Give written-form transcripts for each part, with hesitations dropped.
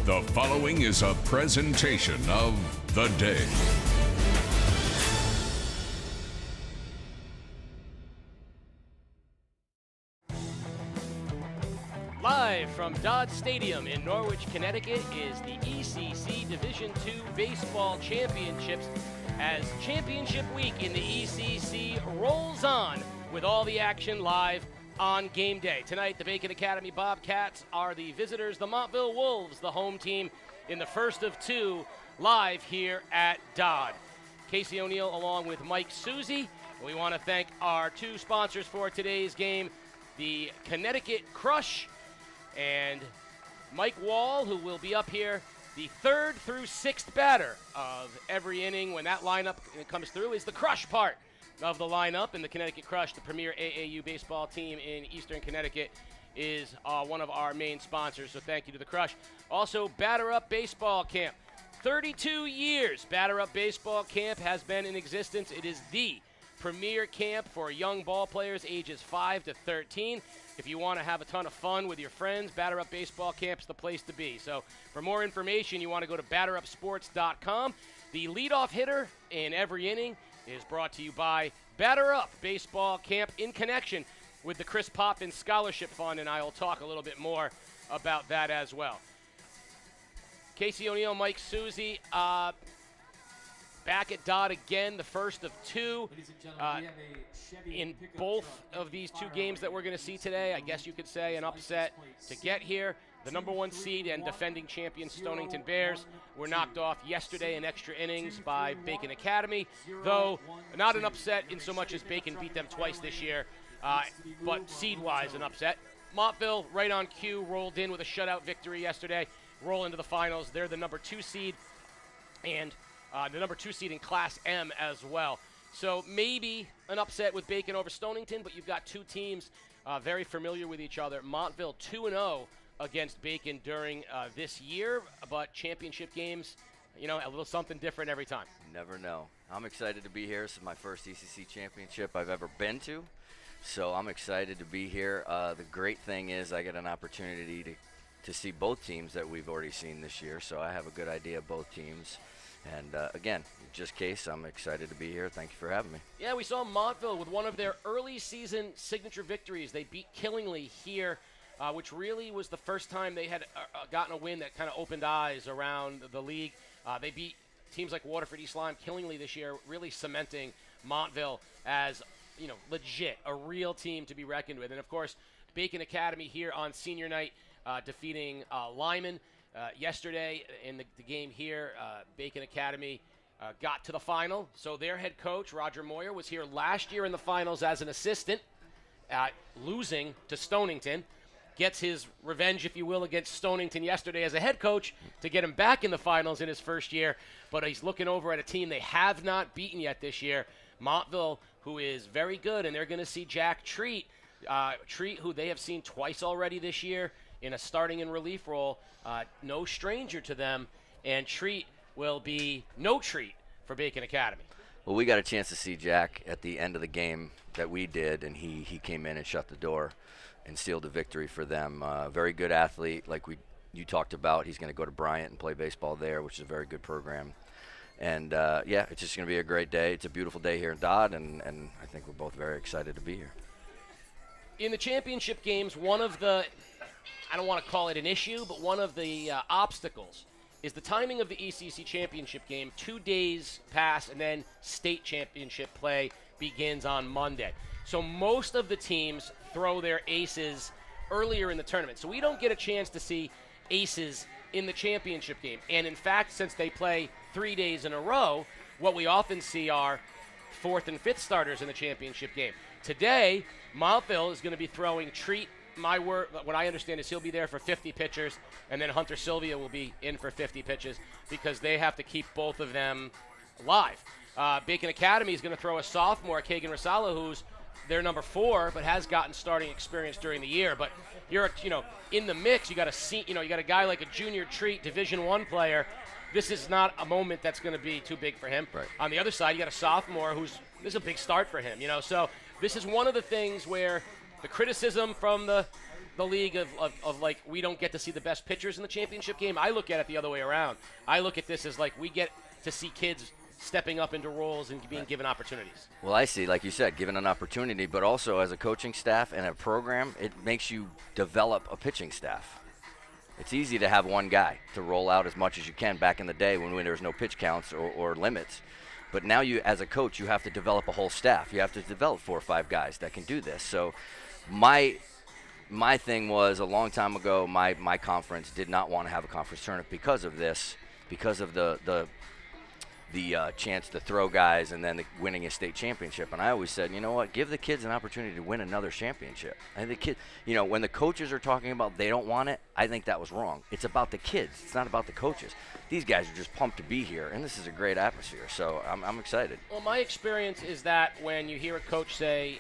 The following is a presentation of The Day. Live from Dodd Stadium in Norwich, Connecticut is the ECC Division II Baseball Championships as Championship Week in the ECC rolls on with all the action live on game day. Tonight, the Bacon Academy Bobcats are the visitors, the Montville Wolves, the home team in the first of two live here at Dodd. Casey O'Neill along with Mike Susie. We want to thank our two sponsors for today's game, the Connecticut Crush and Mike Wall, who will be up here. The third through sixth batter of every inning when that lineup comes through is the Crush part of the lineup. And the Connecticut Crush, the premier AAU baseball team in Eastern Connecticut, is one of our main sponsors. So thank you to the Crush. Also, Batter Up Baseball Camp. 32 years Batter Up Baseball Camp has been in existence. It is the premier camp for young ball players ages 5 to 13. If you want to have a ton of fun with your friends, Batter Up Baseball Camp's the place to be. So for more information, you want to go to batterupsports.com. The leadoff hitter in every inning is brought to you by Batter Up Baseball Camp in connection with the Chris Potvin Scholarship Fund, and I will talk a little bit more about that as well. Casey O'Neill, Mike Susie, back at Dodd again, the first of two. In both of these two games that we're going to see today, I guess you could say an upset to get here. The number one seed and defending champion Stonington Bears were knocked off yesterday in extra innings by Bacon Academy, though not an upset in so much as Bacon beat them twice this year, but seed-wise an upset. Montville, right on cue, rolled in with a shutout victory yesterday, roll into the finals. They're the number two seed and the number two seed in Class M as well. So maybe an upset with Bacon over Stonington, but you've got two teams very familiar with each other. Montville 2-0 against Bacon during this year, but championship games, you know, a little something different every time. Never know. I'm excited to be here. This is my first ECC championship I've ever been to, so I'm excited to be here. The great thing is I get an opportunity to see both teams that we've already seen this year, so I have a good idea of both teams. And again, just Case, I'm excited to be here. Thank you for having me. Yeah, we saw Montville with one of their early season signature victories. They beat Killingly here, which really was the first time they had gotten a win that kind of opened eyes around the league. They beat teams like Waterford, East Lyme, Killingly this year, really cementing Montville as, you know, legit, a real team to be reckoned with. And of course, Bacon Academy here on senior night, defeating Lyman. Yesterday in the game here, Bacon Academy got to the final. So their head coach, Roger Moyer, was here last year in the finals as an assistant, losing to Stonington. Gets his revenge, if you will, against Stonington yesterday as a head coach to get him back in the finals in his first year. But he's looking over at a team they have not beaten yet this year, Montville, who is very good. And they're going to see Jack Treat, who they have seen twice already this year in a starting and relief role, no stranger to them, and Treat will be no treat for Bacon Academy. Well, we got a chance to see Jack at the end of the game that we did, and he came in and shut the door and sealed a victory for them. Very good athlete, like you talked about. He's going to go to Bryant and play baseball there, which is a very good program. And, yeah, it's just going to be a great day. It's a beautiful day here in Dodd, and I think we're both very excited to be here. In the championship games, one of the, I don't want to call it an issue, but one of the obstacles is the timing of the ECC championship game. 2 days pass, and then state championship play begins on Monday. So most of the teams throw their aces earlier in the tournament. So we don't get a chance to see aces in the championship game. And in fact, since they play 3 days in a row, what we often see are fourth and fifth starters in the championship game. Today, Montville is going to be throwing Treat. My word, what I understand is he'll be there for 50 pitchers, and then Hunter Sylvia will be in for 50 pitches because they have to keep both of them live. Bacon Academy is going to throw a sophomore, Kagan Rasala, who's their number 4, but has gotten starting experience during the year. But you're, in the mix. You got a guy like a junior Treat, Division I player. This is not a moment that's going to be too big for him. Right. On the other side, you got a sophomore this is a big start for him. So this is one of the things where the criticism from the the league of like we don't get to see the best pitchers in the championship game. I look at it the other way around. I look at this as like we get to see kids stepping up into roles and being given opportunities. Well, I see, like you said, given an opportunity, but also as a coaching staff and a program, it makes you develop a pitching staff. It's easy to have one guy to roll out as much as you can back in the day when there was no pitch counts or limits. But now you, as a coach, you have to develop a whole staff. You have to develop 4 or 5 guys that can do this. So my thing was a long time ago, my conference did not want to have a conference tournament because of this, because of the chance to throw guys and then winning a state championship. And I always said, you know what, give the kids an opportunity to win another championship. And the kid, when the coaches are talking about they don't want it, I think that was wrong. It's about the kids. It's not about the coaches. These guys are just pumped to be here, and this is a great atmosphere. So I'm excited. Well, my experience is that when you hear a coach say,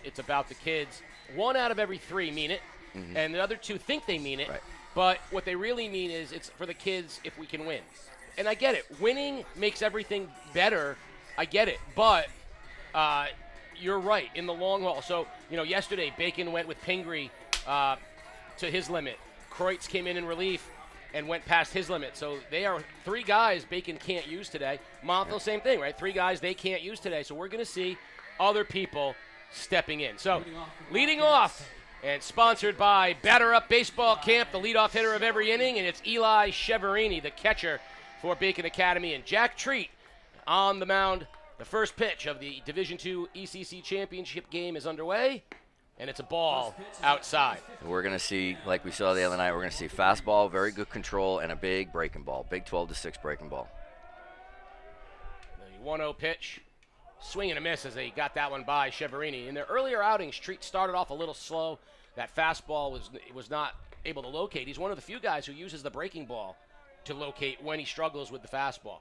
it's about the kids, 1 out of every 3 mean it, and the other 2 think they mean it. Right. But what they really mean is it's for the kids if we can win. And I get it. Winning makes everything better. I get it. But you're right in the long haul. So, yesterday Bacon went with Pingree to his limit. Kreutz came in relief and went past his limit. So they are 3 guys Bacon can't use today. Montville, same thing, right? 3 guys they can't use today. So we're going to see other people stepping in. So leading off and sponsored by Batter Up Baseball Camp, the leadoff hitter of every inning, and it's Eli Cheverini, the catcher for Bacon Academy, and Jack Treat on the mound. The first pitch of the Division II ECC Championship game is underway, and it's a ball outside. We're going to see, like we saw the other night, we're going to see fastball, very good control, and a big breaking ball, big 12-6 breaking ball. The 1-0 pitch, swing and a miss as they got that one by Cheverini. In their earlier outings, Treat started off a little slow. That fastball was not able to locate. He's one of the few guys who uses the breaking ball to locate when he struggles with the fastball.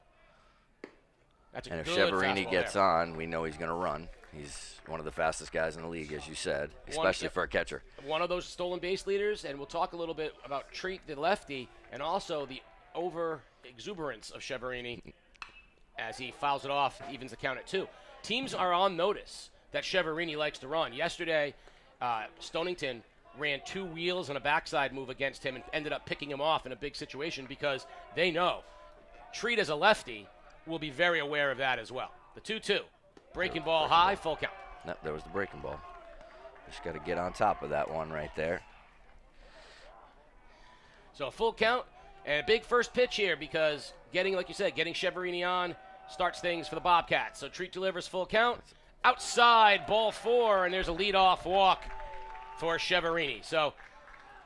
That's a and good if Cheverini fastball gets there. on, we know he's going to run. He's one of the fastest guys in the league, as you said, especially for a catcher. One of those stolen base leaders, and we'll talk a little bit about Treat, the lefty, and also the over-exuberance of Cheverini as he fouls it off, evens the count at 2. Teams are on notice that Cheverini likes to run. Yesterday, Stonington ran 2 wheels and a backside move against him and ended up picking him off in a big situation because they know Treat as a lefty will be very aware of that as well. The 2-2. Breaking ball high, full count. No, there was the breaking ball. Just got to get on top of that one right there. So a full count and a big first pitch here because getting Cheverini on starts things for the Bobcats. So Treat delivers full count. Outside, ball 4, and there's a leadoff walk for Cheverini. So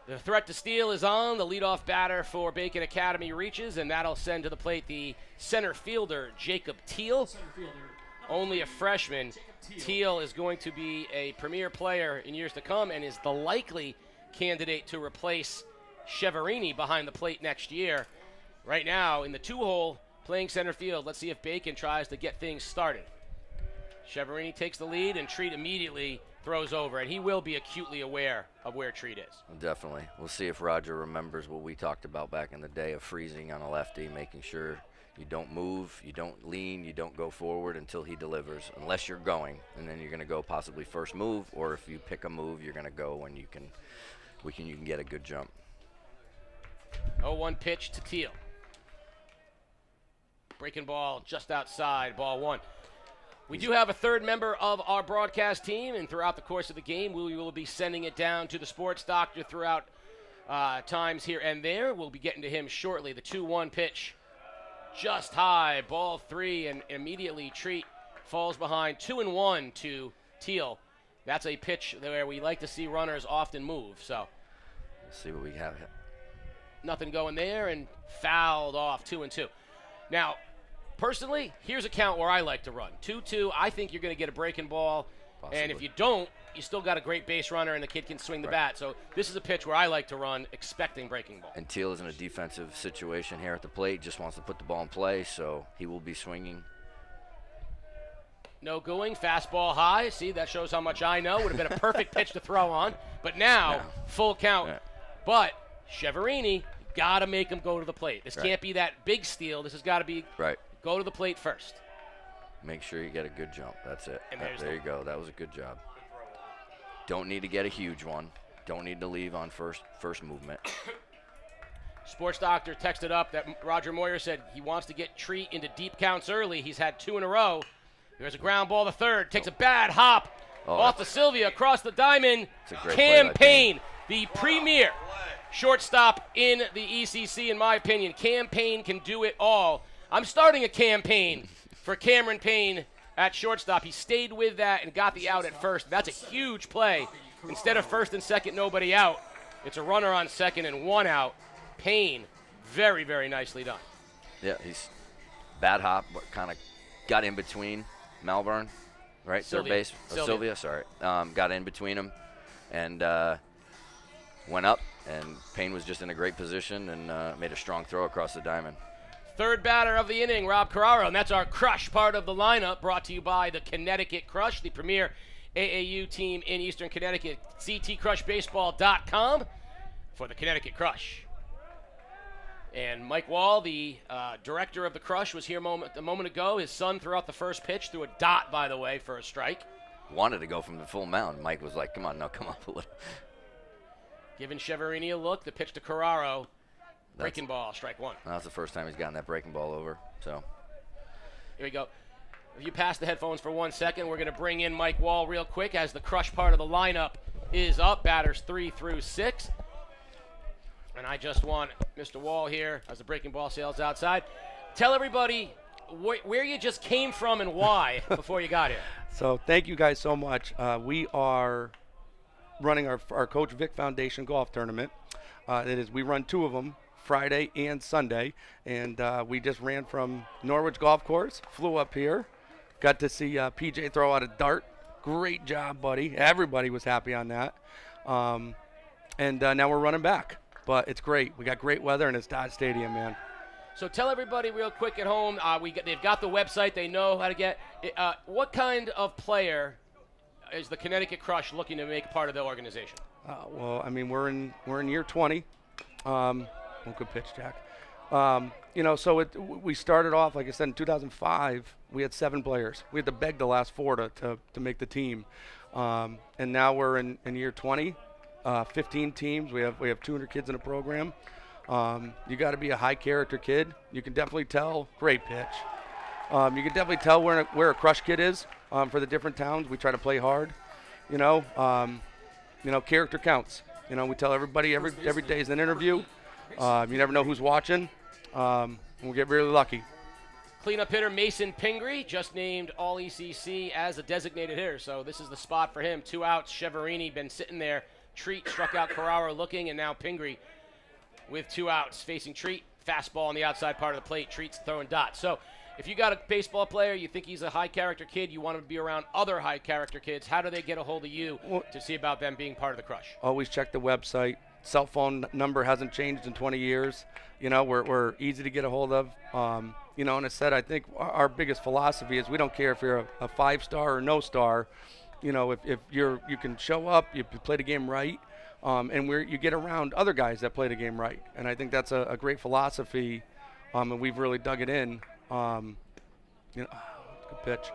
the threat to steal is on. The leadoff batter for Bacon Academy reaches, and that'll send to the plate the center fielder, Jacob Teal. Only a freshman. Teal is going to be a premier player in years to come and is the likely candidate to replace Cheverini behind the plate next year. Right now, in the 2-hole, playing center field. Let's see if Bacon tries to get things started. Cheverini takes the lead, and Treat immediately throws over, and he will be acutely aware of where Treat is. Definitely. We'll see if Roger remembers what we talked about back in the day of freezing on a lefty, making sure you don't move, you don't lean, you don't go forward until he delivers, unless you're going, and then you're going to go possibly first move, or if you pick a move, you're going to go when you can get a good jump. 0-1 pitch to Teal. Breaking ball just outside, ball 1. We do have a third member of our broadcast team, and throughout the course of the game, we will be sending it down to the sports doctor throughout times here and there. We'll be getting to him shortly. The 2-1 pitch, just high, ball 3, and immediately Treat falls behind 2-1 to Teal. That's a pitch where we like to see runners often move. So let's see what we have here. Nothing going there, and fouled off 2-2. Now, personally, here's a count where I like to run. 2-2, I think you're going to get a breaking ball. Possibly. And if you don't, you still got a great base runner, and the kid can swing the bat. So this is a pitch where I like to run, expecting breaking ball. And Teal is in a defensive situation here at the plate, just wants to put the ball in play, so he will be swinging. No going, fastball high. See, that shows how much I know. Would have been a perfect pitch to throw on. But now, full count. Yeah. But Cheverini, got to make him go to the plate. This can't be that big steal. This has got to be go to the plate first. Make sure you get a good jump. That's it. And there you go. That was a good job. Don't need to get a huge one. don't need to leave on first movement. Sports Doctor texted up that Roger Moyer said he wants to get Treat into deep counts early. He's had 2 in a row. There's a ground ball to third. Takes a bad hop off to Sylvia across the diamond. Campaign, the premier shortstop in the ECC, in my opinion. Campaign can do it all. I'm starting a campaign for Cameron Payne at shortstop. He stayed with that and got the out at first. That's a huge play. Instead of first and second, nobody out, it's a runner on second and 1 out. Payne, very, very nicely done. Yeah, he's bad hop, but kind of got in between Malvern, right? Third base. Sylvia, sorry. Got in between them and went up, and Payne was just in a great position and made a strong throw across the diamond. Third batter of the inning, Rob Carraro, and that's our Crush part of the lineup, brought to you by the Connecticut Crush, the premier AAU team in Eastern Connecticut. ctcrushbaseball.com for the Connecticut Crush. And Mike Wall, the director of the Crush, was here a moment ago. His son threw out the first pitch, threw a dot, by the way, for a strike. Wanted to go from the full mound. Mike was like, come on, no, come up a little. Giving Cheverini a look, the pitch to Carraro. Breaking ball, strike 1. That's the first time he's gotten that breaking ball over. So here we go. If you pass the headphones for 1 second, we're going to bring in Mike Wall real quick as the Crush part of the lineup is up. Batters 3 through 6. And I just want Mr. Wall here, as the breaking ball sails outside. Tell everybody where you just came from and why before you got here. So thank you guys so much. We are running our Coach Vic Foundation golf tournament. We run 2 of them, Friday and Sunday. And we just ran from Norwich Golf Course, flew up here, got to see PJ throw out a dart. Great job, buddy. Everybody was happy on that. And now we're running back. But it's great. We got great weather, and it's Dodd Stadium, man. So tell everybody real quick at home, they've got the website. They know how to get what kind of player is the Connecticut Crush looking to make part of the organization? Well, I mean, we're in year 20. Good pitch, Jack. So we started off, like I said, in 2005. We had 7 players. We had to beg the last 4 to make the team. And now we're in year 20. 15 teams. We have 200 kids in a program. You got to be a high character kid. You can definitely tell. Great pitch. You can definitely tell where a Crush kid is for the different towns. We try to play hard. Character counts. We tell everybody every day is an interview. You never know who's watching. And we get really lucky. Cleanup hitter Mason Pingree, just named All ECC as a designated hitter. So this is the spot for him. 2 outs. Cheverini been sitting there. Treat struck out Carraro looking, and now Pingree with 2 outs facing Treat. Fastball on the outside part of the plate. Treat's throwing dots. So if you got a baseball player, you think he's a high-character kid, you want him to be around other high-character kids, how do they get a hold of you to see about them being part of the Crush? Always check the website. Cell phone number hasn't changed in 20 years. We're easy to get a hold of. And I said, I think our biggest philosophy is we don't care if you're a 5-star or no star. If you can show up, you play the game right, and you get around other guys that play the game right. And I think that's a great philosophy, and we've really dug it in. Good pitch.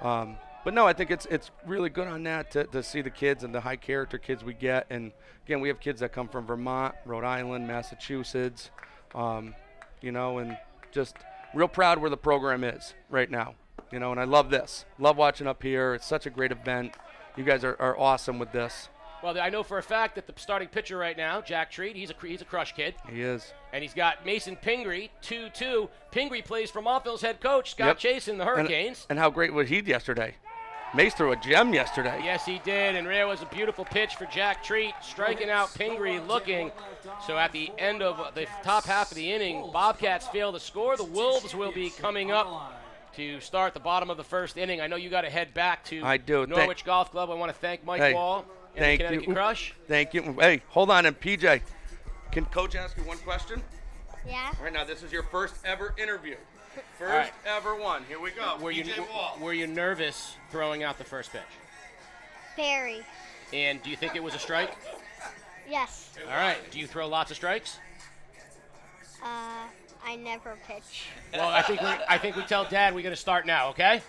But no, I think it's really good on that to see the kids and the high character kids we get. And again, we have kids that come from Vermont, Rhode Island, Massachusetts, and just real proud where the program is right now. And I love this. Love watching up here. It's such a great event. You guys are awesome with this. Well, I know for a fact that the starting pitcher right now, Jack Treat, he's a Crush kid. He is. And he's got Mason Pingree, 2-2. Pingree plays for Montville's head coach, Scott Chase, in the Hurricanes. And how great was he yesterday? Mace threw a gem yesterday. Yes, he did. And there was a beautiful pitch for Jack Treat, striking out Pingree looking. So at the end of the top half of the inning, Bobcats fail to score. The Wolves will be coming up to start the bottom of the first inning. I know you got to head back to Norwich Golf Club. I want to thank Mike Wall and the Connecticut Crush. Thank you. Hey, hold on. And PJ, can Coach ask you one question? Yeah. All right, now this is your first ever interview. First ever one. Here we go. Were you nervous throwing out the first pitch? Very. And do you think it was a strike? Yes. All right. Do you throw lots of strikes? I never pitch. Well, I think we tell Dad we got to start now. Okay.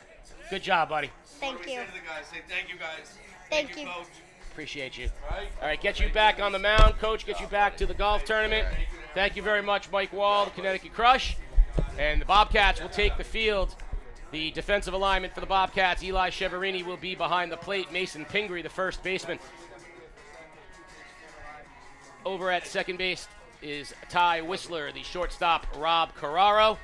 Good job, buddy. Thank you. Say to the guys. Say thank you, guys. Thank you. Coach. Appreciate you. All right, get you back on the mound, Coach. Get you back to the golf tournament. Thank you very much, Mike Wall, the Connecticut Crush. And the Bobcats will take the field. The defensive alignment for the Bobcats, Eli Cheverini, will be behind the plate. Mason Pingree, the first baseman. Over at second base is Ty Whistler, the shortstop, Rob Carraro.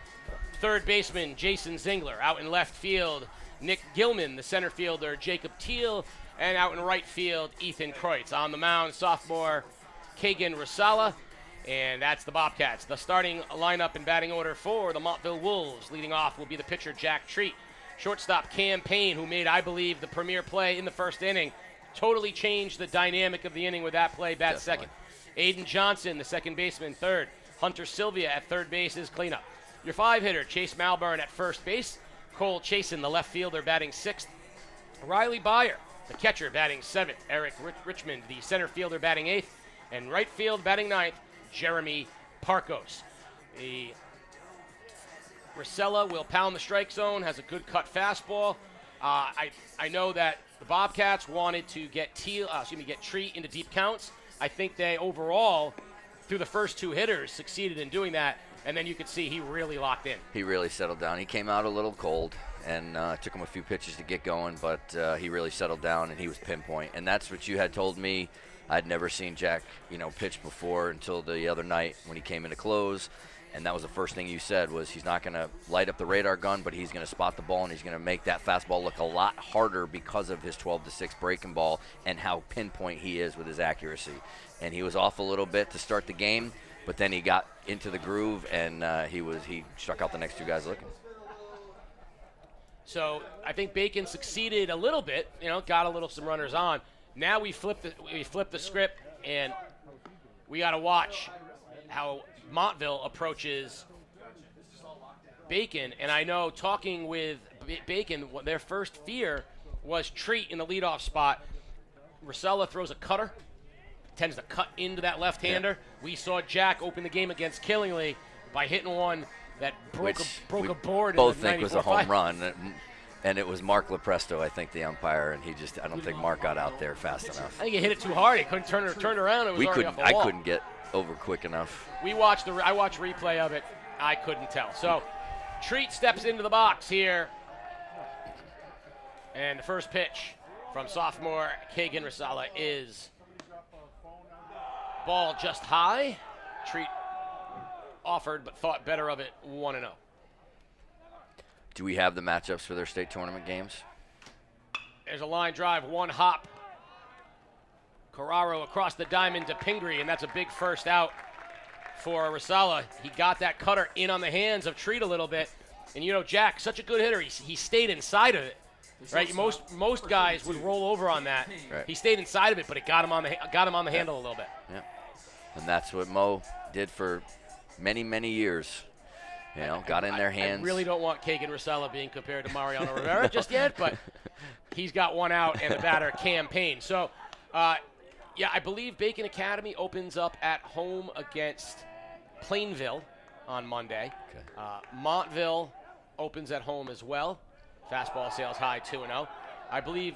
Third baseman, Jason Zingler. Out in left field, Nick Gilman, the center fielder, Jacob Teal. And out in right field, Ethan Kreutz. On the mound, sophomore, Kagan Rasala. And that's the Bobcats. The starting lineup in batting order for the Montville Wolves. Leading off will be the pitcher, Jack Treat. Shortstop, Cam Payne, who made, I believe, the premier play in the first inning. Totally changed the dynamic of the inning with that play, bat second. Aiden Johnson, the second baseman, third. Hunter Sylvia at third base is cleanup. Your five-hitter, Chase Malburn at first base. Cole Chasen, the left fielder, batting sixth. Riley Byer, the catcher, batting seventh. Eric Richmond, the center fielder, batting eighth. And right field, batting ninth, Jeremy Parkos. The Rosella will pound the strike zone, has a good cut fastball. I know that the Bobcats wanted to get Treat into deep counts. I think they overall, through the first two hitters, succeeded in doing that. And then you could see he really locked in. He really settled down. He came out a little cold, and took him a few pitches to get going, but he really settled down, and he was pinpoint. And that's what you had told me. I'd never seen Jack, pitch before until the other night when he came in to close. And that was the first thing you said was he's not going to light up the radar gun, but he's going to spot the ball, and he's going to make that fastball look a lot harder because of his 12-6 breaking ball and how pinpoint he is with his accuracy. And he was off a little bit to start the game, but then he got into the groove, and he struck out the next two guys looking. So I think Bacon succeeded a little bit, got some runners on. Now we flip the script, and we got to watch how Montville approaches Bacon. And I know talking with Bacon, their first fear was Treat in the leadoff spot. Rosella throws a cutter, tends to cut into that left-hander. Yeah. We saw Jack open the game against Killingly by hitting one that broke a board. Both think was a home run. And it was Mark Lepresto, I think, the umpire, and I don't think Mark got out there fast enough. I think he hit it too hard. He couldn't turn around. It was already off the wall. I couldn't get over quick enough. I watched replay of it. I couldn't tell. So Treat steps into the box here. And the first pitch from sophomore Kagan Rasala is ball just high. Treat offered but thought better of it, 1-0. Do we have the matchups for their state tournament games? There's a line drive, one hop. Carraro across the diamond to Pingree, and that's a big first out for Rasala. He got that cutter in on the hands of Treat a little bit. And Jack, such a good hitter, he stayed inside of it. Right? Most guys would roll over on that. Right. He stayed inside of it, but it got him on the handle a little bit. Yeah. And that's what Mo did for many, many years. Got in their hands. I really don't want Kagan Rasala being compared to Mariano Rivera just yet, but he's got one out and the batter, Cam Payne. So, I believe Bacon Academy opens up at home against Plainville on Monday. Okay. Montville opens at home as well. Fastball sales high, 2-0. I believe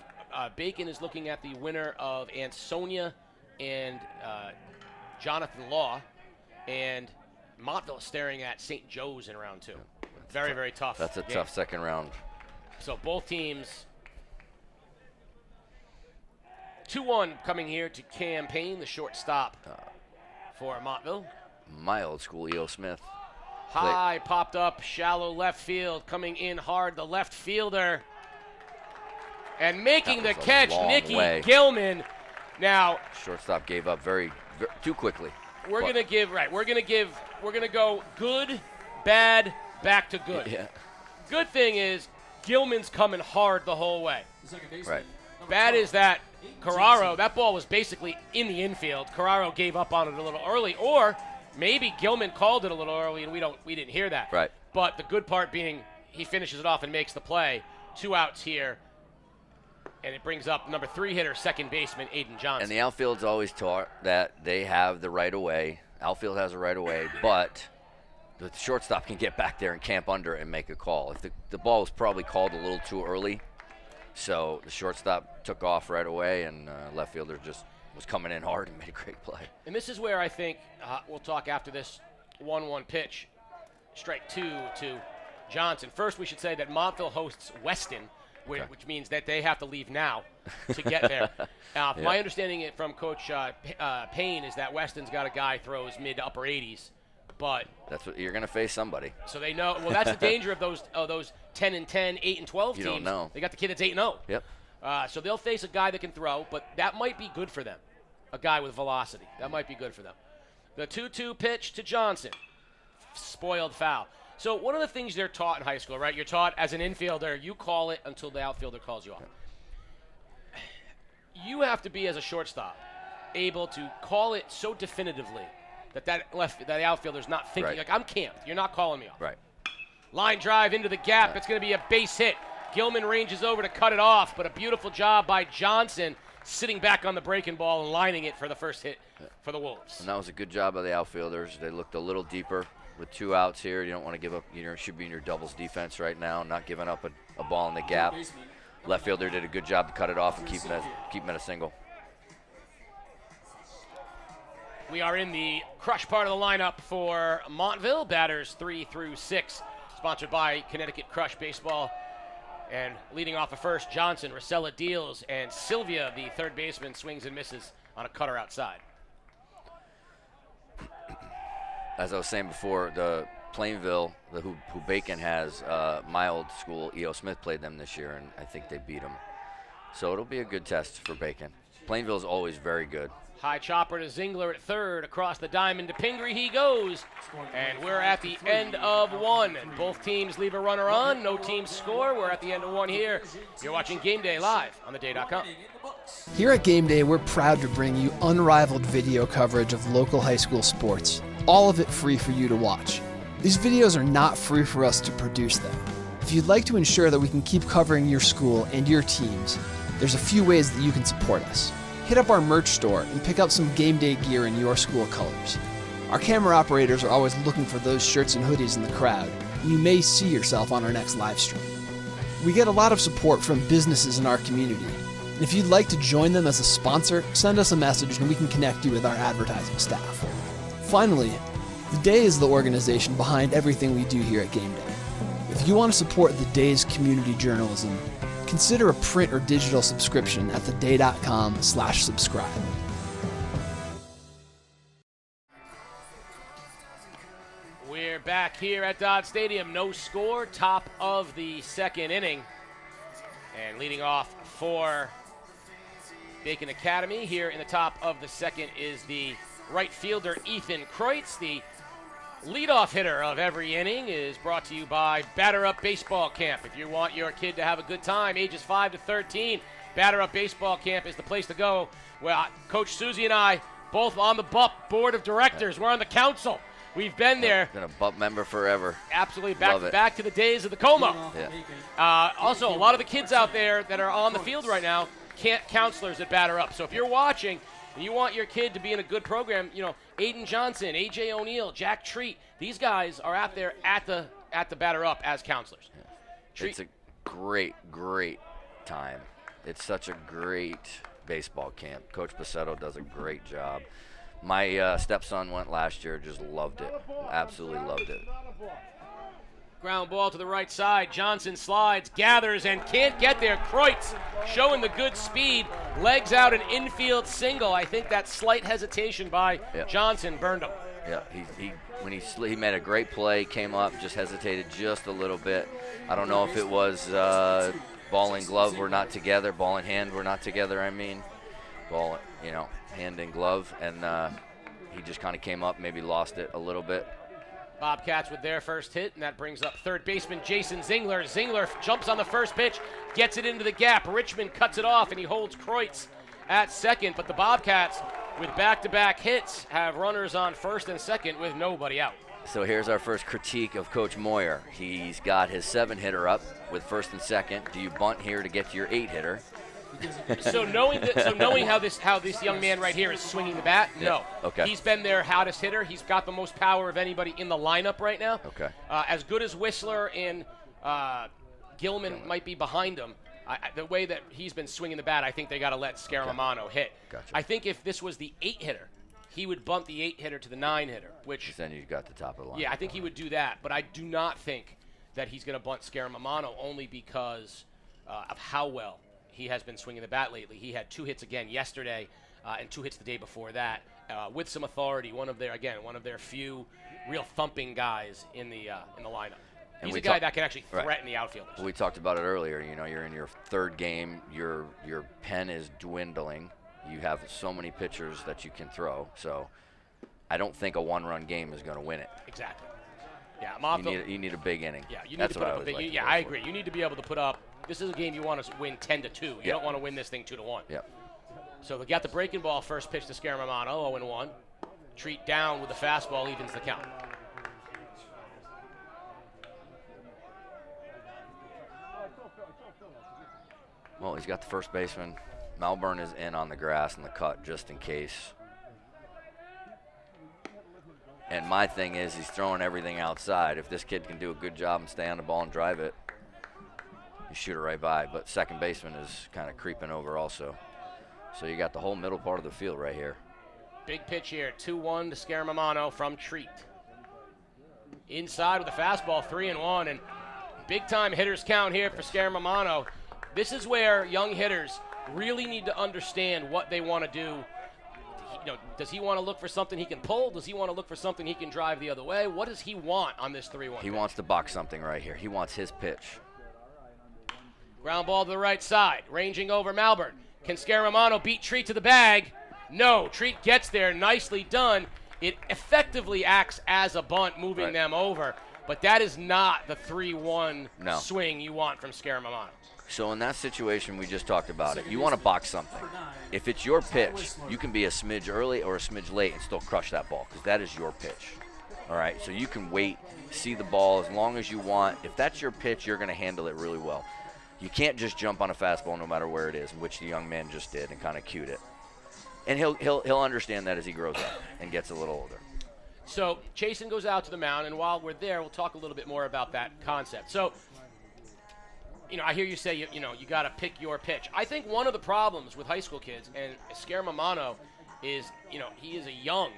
Bacon is looking at the winner of Ansonia and Jonathan Law, and Montville is staring at St. Joe's in round two. Very, very tough. That's a tough second round. So both teams. 2-1 coming here to Cam Payne, the shortstop for Montville. My old school E.O. Smith. High, popped up, shallow left field, coming in hard, the left fielder. And making the catch, Nicky Gilman. Now, shortstop gave up very too quickly. We're gonna go good, bad, back to good. Yeah. Good thing is Gilman's coming hard the whole way. Right. Bad is that Carraro, that ball was basically in the infield. Carraro gave up on it a little early, or maybe Gilman called it a little early and we didn't hear that. Right. But the good part being he finishes it off and makes the play. 2 outs here. And it brings up number 3 hitter, second baseman, Aiden Johnson. And the outfield's always taught that they have the right of way. Outfield has a right of way, but the shortstop can get back there and camp under it and make a call. If the ball was probably called a little too early, So the shortstop took off right away, and left fielder just was coming in hard and made a great play. And this is where I think we'll talk after this 1-1 pitch. Strike 2 to Johnson. First, we should say that Montville hosts Weston, which means that they have to leave now to get there. My understanding from Coach Payne is that Weston's got a guy throws mid to upper 80s, but that's what you're going to face somebody. So they know. Well, that's the danger of those 10-10, 8-12 teams. You don't know. They got the kid that's 8-0. Yep. So they'll face a guy that can throw, but that might be good for them. A guy with velocity. That might be good for them. The 2-2 pitch to Johnson. Spoiled foul. So one of the things they're taught in high school, right? You're taught as an infielder, you call it until the outfielder calls you off. You have to be, as a shortstop, able to call it so definitively that outfielder's not thinking, like, I'm camped. You're not calling me off. Right. Line drive into the gap. It's going to be a base hit. Gilman ranges over to cut it off, but a beautiful job by Johnson sitting back on the breaking ball and lining it for the first hit for the Wolves. And that was a good job by the outfielders. They looked a little deeper with 2 outs here. You don't want to give up. You should be in your doubles defense right now, not giving up a ball in the gap. Left fielder did a good job to cut it off and keep him at a single. We are in the crush part of the lineup for Montville. Batters 3 through 6, sponsored by Connecticut Crush Baseball. And leading off at first, Johnson, Rosella deals, and Sylvia, the third baseman, swings and misses on a cutter outside. As I was saying before, the Plainville, who Bacon has, my old school, E.O. Smith played them this year, and I think they beat them. So it'll be a good test for Bacon. Plainville's always very good. High chopper to Zingler at third. Across the diamond to Pingree he goes. And we're at the end of 1. Both teams leave a runner on. No teams score. We're at the end of 1 here. You're watching Game Day live on theday.com. Here at Game Day, we're proud to bring you unrivaled video coverage of local high school sports. All of it free for you to watch. These videos are not free for us to produce them. If you'd like to ensure that we can keep covering your school and your teams, there's a few ways that you can support us. Hit up our merch store and pick up some game day gear in your school colors. Our camera operators are always looking for those shirts and hoodies in the crowd, and you may see yourself on our next live stream. We get a lot of support from businesses in our community, and if you'd like to join them as a sponsor, send us a message and we can connect you with our advertising staff. Finally, The Day is the organization behind everything we do here at Game Day. If you want to support The Day's community journalism, consider a print or digital subscription at theday.com/subscribe. We're back here at Dodd Stadium. No score, top of the second inning. And leading off for Bacon Academy here in the top of the second is the right fielder Ethan Kreutz. The leadoff hitter of every inning is brought to you by Batter Up Baseball Camp. If you want your kid to have a good time, ages 5 to 13, Batter Up Baseball Camp is the place to go. Well, Coach Susie and I, both on the BUP board of directors. We're on the council. We've been there. Been a BUP member forever. Absolutely, back to the days of the Como. Yeah. Also, a lot of the kids out there that are on the field right now can't counselors at Batter Up. So if you're watching and you want your kid to be in a good program, Aiden Johnson, A.J. O'Neill, Jack Treat, these guys are out there at the Batter Up as counselors. Yeah. It's a great time. It's such a great baseball camp. Coach Bassetto does a great job. My stepson went last year, just loved it. Absolutely loved it. Ground ball to the right side. Johnson slides, gathers, and can't get there. Kreutz showing the good speed. Legs out an infield single. I think that slight hesitation by Johnson burned him. Yeah, he made a great play, came up, just hesitated just a little bit. I don't know if it was ball and glove were not together, ball and hand were not together, ball, hand and glove, and he just kind of came up, maybe lost it a little bit. Bobcats with their first hit, and that brings up third baseman Jason Zingler. Zingler jumps on the first pitch, gets it into the gap. Richmond cuts it off, and he holds Kreutz at second. But the Bobcats, with back-to-back hits, have runners on first and second with nobody out. So here's our first critique of Coach Moyer. He's got his 7-hitter up with first and second. Do you bunt here to get to your 8-hitter? So knowing how this young man right here is swinging the bat, no. Okay. He's been their hottest hitter. He's got the most power of anybody in the lineup right now. Okay. As good as Whistler and Gilman might be behind him, The way that he's been swinging the bat, I think they got to let Scaramano hit. Gotcha. I think if this was the 8-hitter, he would bump the 8-hitter to the 9-hitter, which Then you got the top of the line. yeah, I think he would do that. But I do not think that he's going to bunt Scaramano only because of how well he has been swinging the bat lately. He had 2 hits again yesterday and 2 hits the day before that with some authority. One of their few real thumping guys in the lineup. And He's a guy that can actually threaten the outfielders. We talked about it earlier. You know, you're in your 3rd game. Your pen is dwindling. You have so many pitchers that you can throw. So I don't think a 1-run game is going to win it. Exactly. Yeah, Montville. You need a big inning. Yeah, you need That's to what put I up a always big. like to I go for. agree. You need to be able to put up. This is a game you want to win 10-2. You don't want to win this thing 2-1. Yep. So they got the breaking ball. First pitch to Scaramano, 0-1. Treat down with the fastball, evens the count. Well, he's got the first baseman. Malburn is in on the grass in the cut just in case. And my thing is he's throwing everything outside. If this kid can do a good job and stay on the ball and drive it, you shoot it right by. But second baseman is kind of creeping over also. So you got the whole middle part of the field right here. Big pitch here, 2-1 to Scaramano from Treat. Inside with the fastball, 3-1, and big-time hitters count here for Scaramano. This is where young hitters really need to understand what they want to do. Does he want to look for something he can pull? Does he want to look for something he can drive the other way? What does he want on this 3-1? He wants to box something right here. He wants his pitch. Ground ball to the right side, ranging over Malburn. Can Scaramano beat Treat to the bag? No, Treat gets there, nicely done. It effectively acts as a bunt, moving them over, but that is not the 3-1 swing you want from Scaramano. So in that situation, we just talked about it. You want to box something. If it's your pitch, you can be a smidge early or a smidge late and still crush that ball because that is your pitch. All right, so you can wait, see the ball as long as you want. If that's your pitch, you're going to handle it really well. You can't just jump on a fastball no matter where it is, which the young man just did and kind of cued it. And he'll understand that as he grows up and gets a little older. So Chasen goes out to the mound, and while we're there, we'll talk a little bit more about that concept. So, I hear you say, you got to pick your pitch. I think one of the problems with high school kids, and Scaramano is, he is a young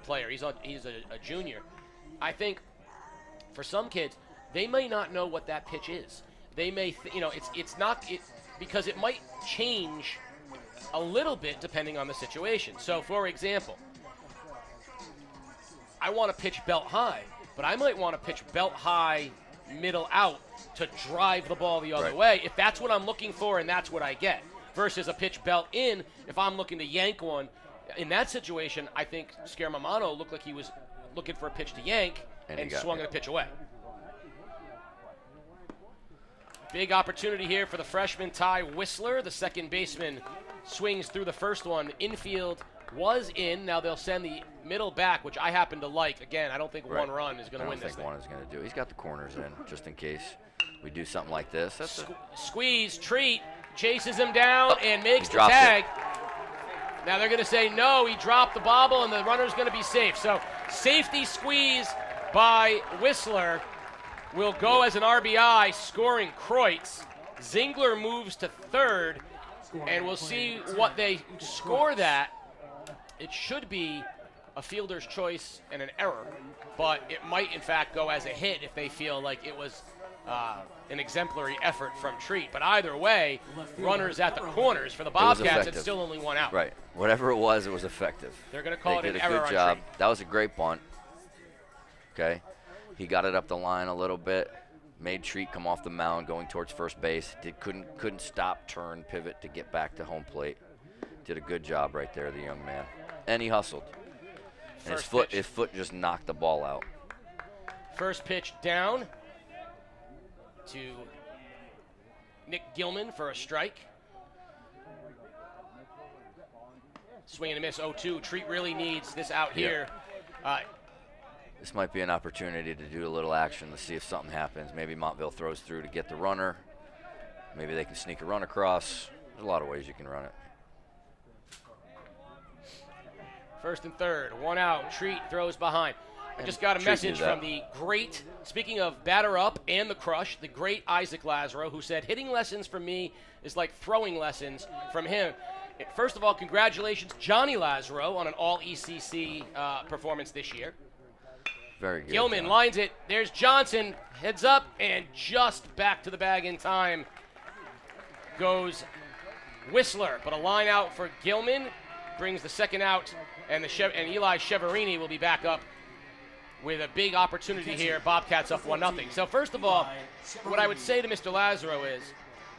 player. He's a junior. I think for some kids, they may not know what that pitch is. They may, it's not because it might change a little bit depending on the situation. So, for example, I want to pitch belt high, but I might want to pitch belt high, middle out to drive the ball the other way if that's what I'm looking for and that's what I get, versus a pitch belt in if I'm looking to yank one. In that situation, I think Scaramano looked like he was looking for a pitch to yank and swung a pitch away. Big opportunity here for the freshman Ty Whistler. The second baseman swings through the first one. Infield was in. Now they'll send the middle back, which I happen to like. Again, I don't think one run is going to win this thing. I don't think one is going to do. He's got the corners in just in case we do something like this. Squeeze, Treat, chases him down and makes the tag. Now they're going to say, no, he dropped the bobble and the runner's going to be safe. So safety squeeze by Whistler will go as an RBI, scoring Kreutz. Zingler moves to third, and we'll see what they score that. It should be a fielder's choice and an error, but it might, in fact, go as a hit if they feel like it was an exemplary effort from Treat. But either way, runners at the corners for the Bobcats, it's still only one out. Right. Whatever it was effective. They're going to call it an error on Treat. They did a good job. That was a great bunt. Okay. He got it up the line a little bit, made Treat come off the mound going towards first base. Couldn't stop, turn, pivot to get back to home plate. Did a good job right there, the young man. And he hustled. And his foot just knocked the ball out. First pitch down to Nick Gilman for a strike. Swing and a miss, 0-2. Treat really needs this out here. This might be an opportunity to do a little action to see if something happens. Maybe Montville throws through to get the runner. Maybe they can sneak a run across. There's a lot of ways you can run it. First and third, one out. Treat throws behind. I just got a message from the great, speaking of batter up and the crush, the great Isaac Lazaro, who said, hitting lessons from me is like throwing lessons from him. First of all, congratulations, Johnny Lazaro, on an all-ECC performance this year. Very good. Gilman lines it. There's Johnson, heads up, and just back to the bag in time goes Whistler. But a line out for Gilman brings the second out, and Eli Cheverini will be back up with a big opportunity here. Bobcats up 1-0. So first of all, what I would say to Mr. Lazaro is,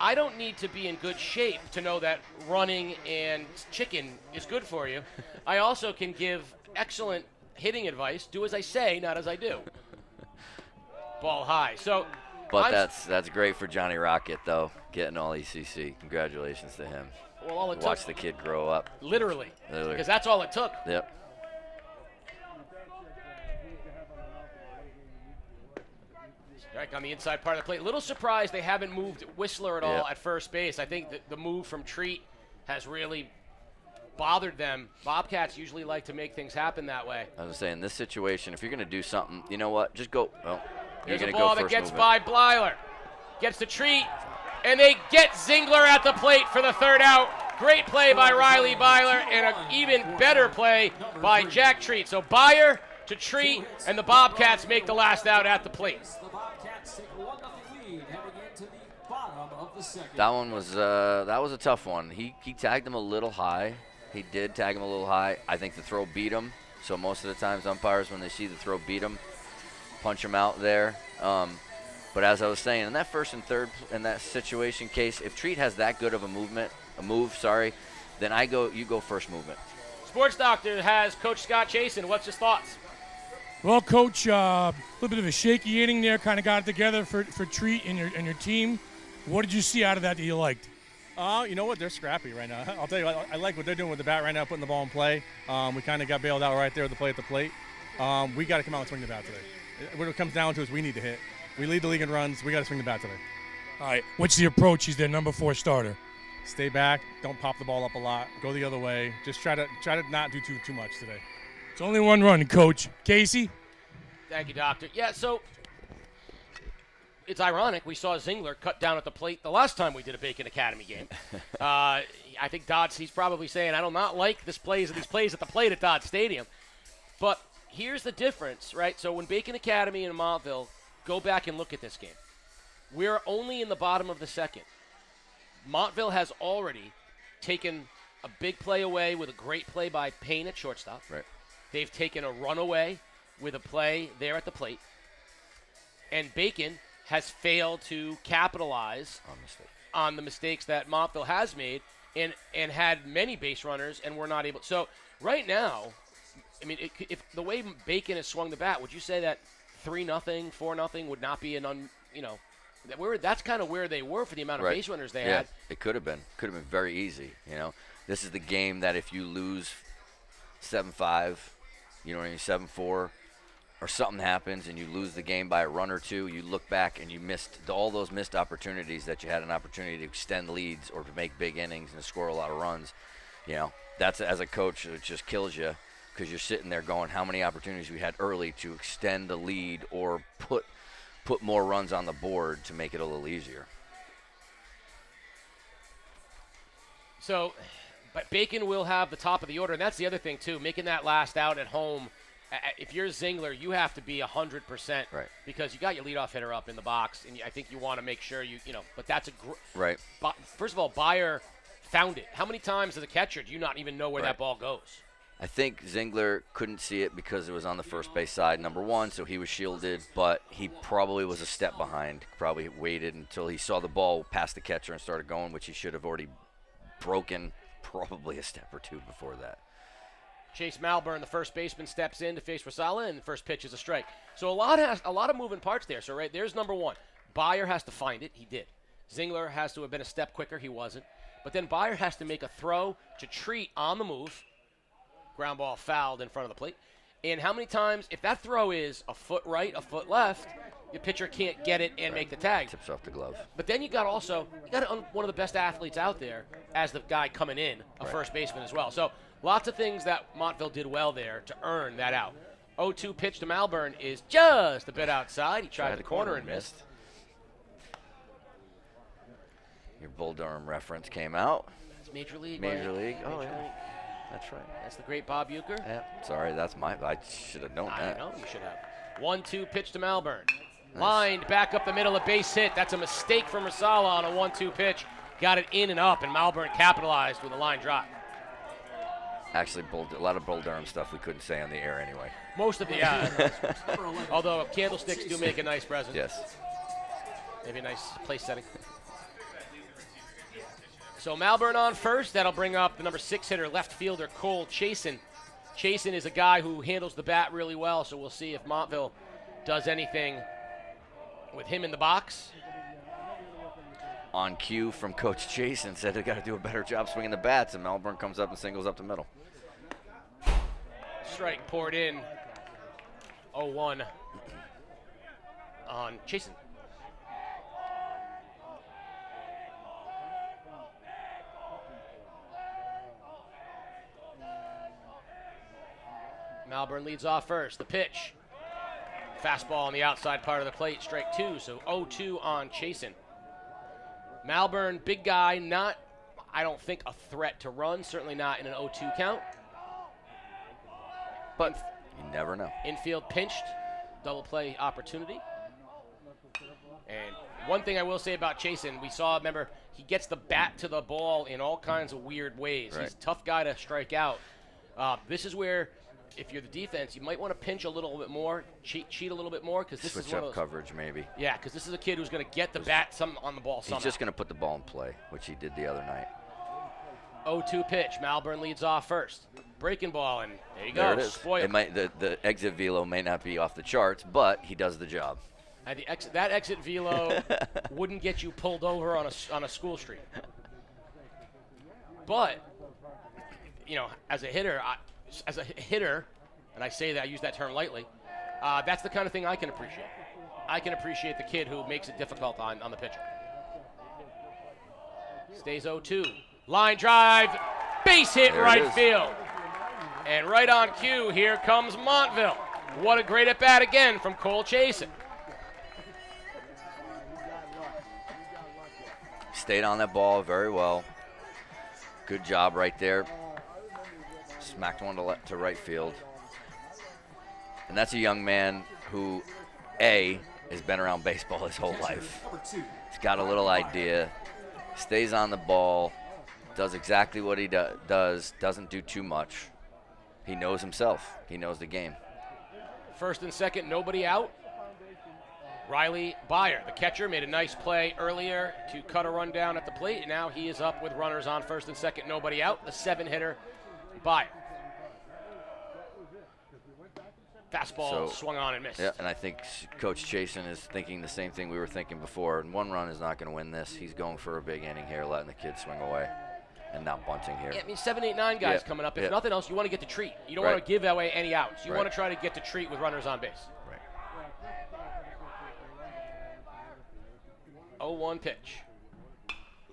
I don't need to be in good shape to know that running and chicken is good for you. I also can give excellent hitting advice. Do as I say, not as I do. Ball high. But that's great for Johnny Rocket, though, getting all ECC. Congratulations to him. Well, all it Watch took, the kid grow up. Literally, because that's all it took. Yep. Strike on the inside part of the plate. A little surprised they haven't moved Whistler at all at first base. I think that the move from Treat has really bothered them. Bobcats usually like to make things happen that way. I was saying, in this situation, if you're going to do something, you know what? Just go. Well, you're There's going a to ball go that first gets movement. by Blyler. Gets the Treat, and they get Zingler at the plate for the third out. Great play by Riley Byler, and an even better play by Jack Treat. So Byer to Treat, and the Bobcats make the last out at the plate. That one was a tough one. He tagged him a little high. He did tag him a little high. I think the throw beat him. So most of the times umpires, when they see the throw beat him, punch him out there. But as I was saying, in that first and third, in that situation case, if Treat has that good of a move, then you go first movement. Sports Doctor has Coach Scott Chasen. What's his thoughts? Well, Coach, a little bit of a shaky inning there, kind of got it together for Treat and your team. What did you see out of that you liked? You know what? They're scrappy right now. I'll tell you, I like what they're doing with the bat right now, putting the ball in play. We kind of got bailed out right there with the play at the plate. We got to come out and swing the bat today. What it comes down to is we need to hit. We lead the league in runs. We got to swing the bat today. All right. What's the approach? He's their number 4 starter. Stay back. Don't pop the ball up a lot. Go the other way. Just try to not do too much today. It's only one run, Coach. Casey? Thank you, Doctor. Yeah, so it's ironic. We saw Zingler cut down at the plate the last time we did a Bacon Academy game. I think he's probably saying, I do not like these plays at the plate at Dodd Stadium. But here's the difference, right? So when Bacon Academy and Montville, go back and look at this game. We're only in the bottom of the second. Montville has already taken a big play away with a great play by Payne at shortstop. Right. They've taken a run away with a play there at the plate. And Bacon has failed to capitalize on the mistakes that Montville has made and had many base runners and were not able. So right now, I mean, if the way Bacon has swung the bat, would you say that 3-0, 4-0 would not be that's kind of where they were for the amount of base runners they had. It could have been very easy. This is the game that if you lose 7-5, 7-4, or something happens and you lose the game by a run or two, you look back and you missed all those missed opportunities that you had an opportunity to extend leads or to make big innings and to score a lot of runs. That's, as a coach, it just kills you because you're sitting there going, how many opportunities we had early to extend the lead or put more runs on the board to make it a little easier. So, but Bacon will have the top of the order, and that's the other thing, too, making that last out at home. If you're Zingler, you have to be 100%, right? Because you got your leadoff hitter up in the box, and I think you want to make sure But that's right. First of all, Byer found it. How many times as a catcher do you not even know where that ball goes? I think Zingler couldn't see it because it was on the first base side, number one, so he was shielded, but he probably was a step behind. Probably waited until he saw the ball past the catcher and started going, which he should have already broken probably a step or two before that. Chase Malburn, the first baseman, steps in to face Rosala, and the first pitch is a strike. So a lot of moving parts there. So there's number one. Byer has to find it. He did. Zingler has to have been a step quicker. He wasn't. But then Byer has to make a throw to Treat on the move. Ground ball fouled in front of the plate. And how many times, if that throw is a foot right, a foot left, the pitcher can't get it and make the tag. Tips off the glove. But then you got one of the best athletes out there as the guy coming in, a first baseman as well. So lots of things that Montville did well there to earn that out. 0-2 pitch to Malburn is just a bit outside. He tried the corner and missed. Your Bull Durham reference came out. It's Major League. Major right? League. Oh, Major yeah. League. That's right. That's the great Bob Uecker. Yeah. Sorry, that's I should have known that. I know, you should have. 1-2 pitch to Malburn. Nice. Lined back up the middle, a base hit. That's a mistake from Rosala on a 1-2 pitch. Got it in and up, and Malburn capitalized with a line drive. Actually, a lot of Bull Durham stuff we couldn't say on the air anyway. Most of the, yeah. Although candlesticks do make a nice present. Yes. Maybe a nice place setting. So Malburn on first. That'll bring up the number 6 hitter, left fielder Cole Chasen. Chasen is a guy who handles the bat really well, so we'll see if Montville does anything with him in the box. On cue from Coach Chasen, said they got to do a better job swinging the bats, and Malburn comes up and singles up the middle. Strike poured in. 0-1 on Chasen. Malburn leads off first. The pitch. Fastball on the outside part of the plate. Strike 2, so 0-2 on Chasen. Malburn, big guy, not, I don't think, a threat to run. Certainly not in an 0-2 count. But you never know. Infield pinched. Double play opportunity. And one thing I will say about Chasen, we saw, remember, he gets the bat to the ball in all kinds of weird ways. Right. He's a tough guy to strike out. This is where, if you're the defense, you might want to pinch a little bit more, cheat a little bit more, because this Switch is one up of those, coverage maybe. Yeah, because this is a kid who's going to get the bat on the ball somehow. He's just going to put the ball in play, which he did the other night. 0-2 pitch. Malburn leads off first. Breaking ball, and there you go. There it is. Spoiled. It might, the exit velo may not be off the charts, but he does the job. And that exit velo wouldn't get you pulled over on a school street. But, you know, as a hitter, and I say that, I use that term lightly, that's the kind of thing I can appreciate. I can appreciate the kid who makes it difficult on the pitcher. Stays 0-2. Line drive, base hit There right field. And right on cue, here comes Montville. What a great at-bat again from Cole Chasen. Stayed on that ball very well. Good job right there. Smacked one to right field. And that's a young man who, A, has been around baseball his whole life. He's got a little idea, stays on the ball, does exactly what he does, doesn't do too much. He knows himself. He knows the game. First and second, nobody out. Riley Byer, the catcher, made a nice play earlier to cut a run down at the plate, and now he is up with runners on first and second, nobody out. The 7-hitter, Byer. Fastball swung on and missed. Yeah, and I think Coach Chasen is thinking the same thing we were thinking before. And one run is not going to win this. He's going for a big inning here, letting the kid swing away and not bunting here. Yeah, I mean, 7, 8, 9 guys coming up. If nothing else, you want to get to treat. You don't want to give away any outs. You want to try to get to treat with runners on base. Right. 0-1 pitch.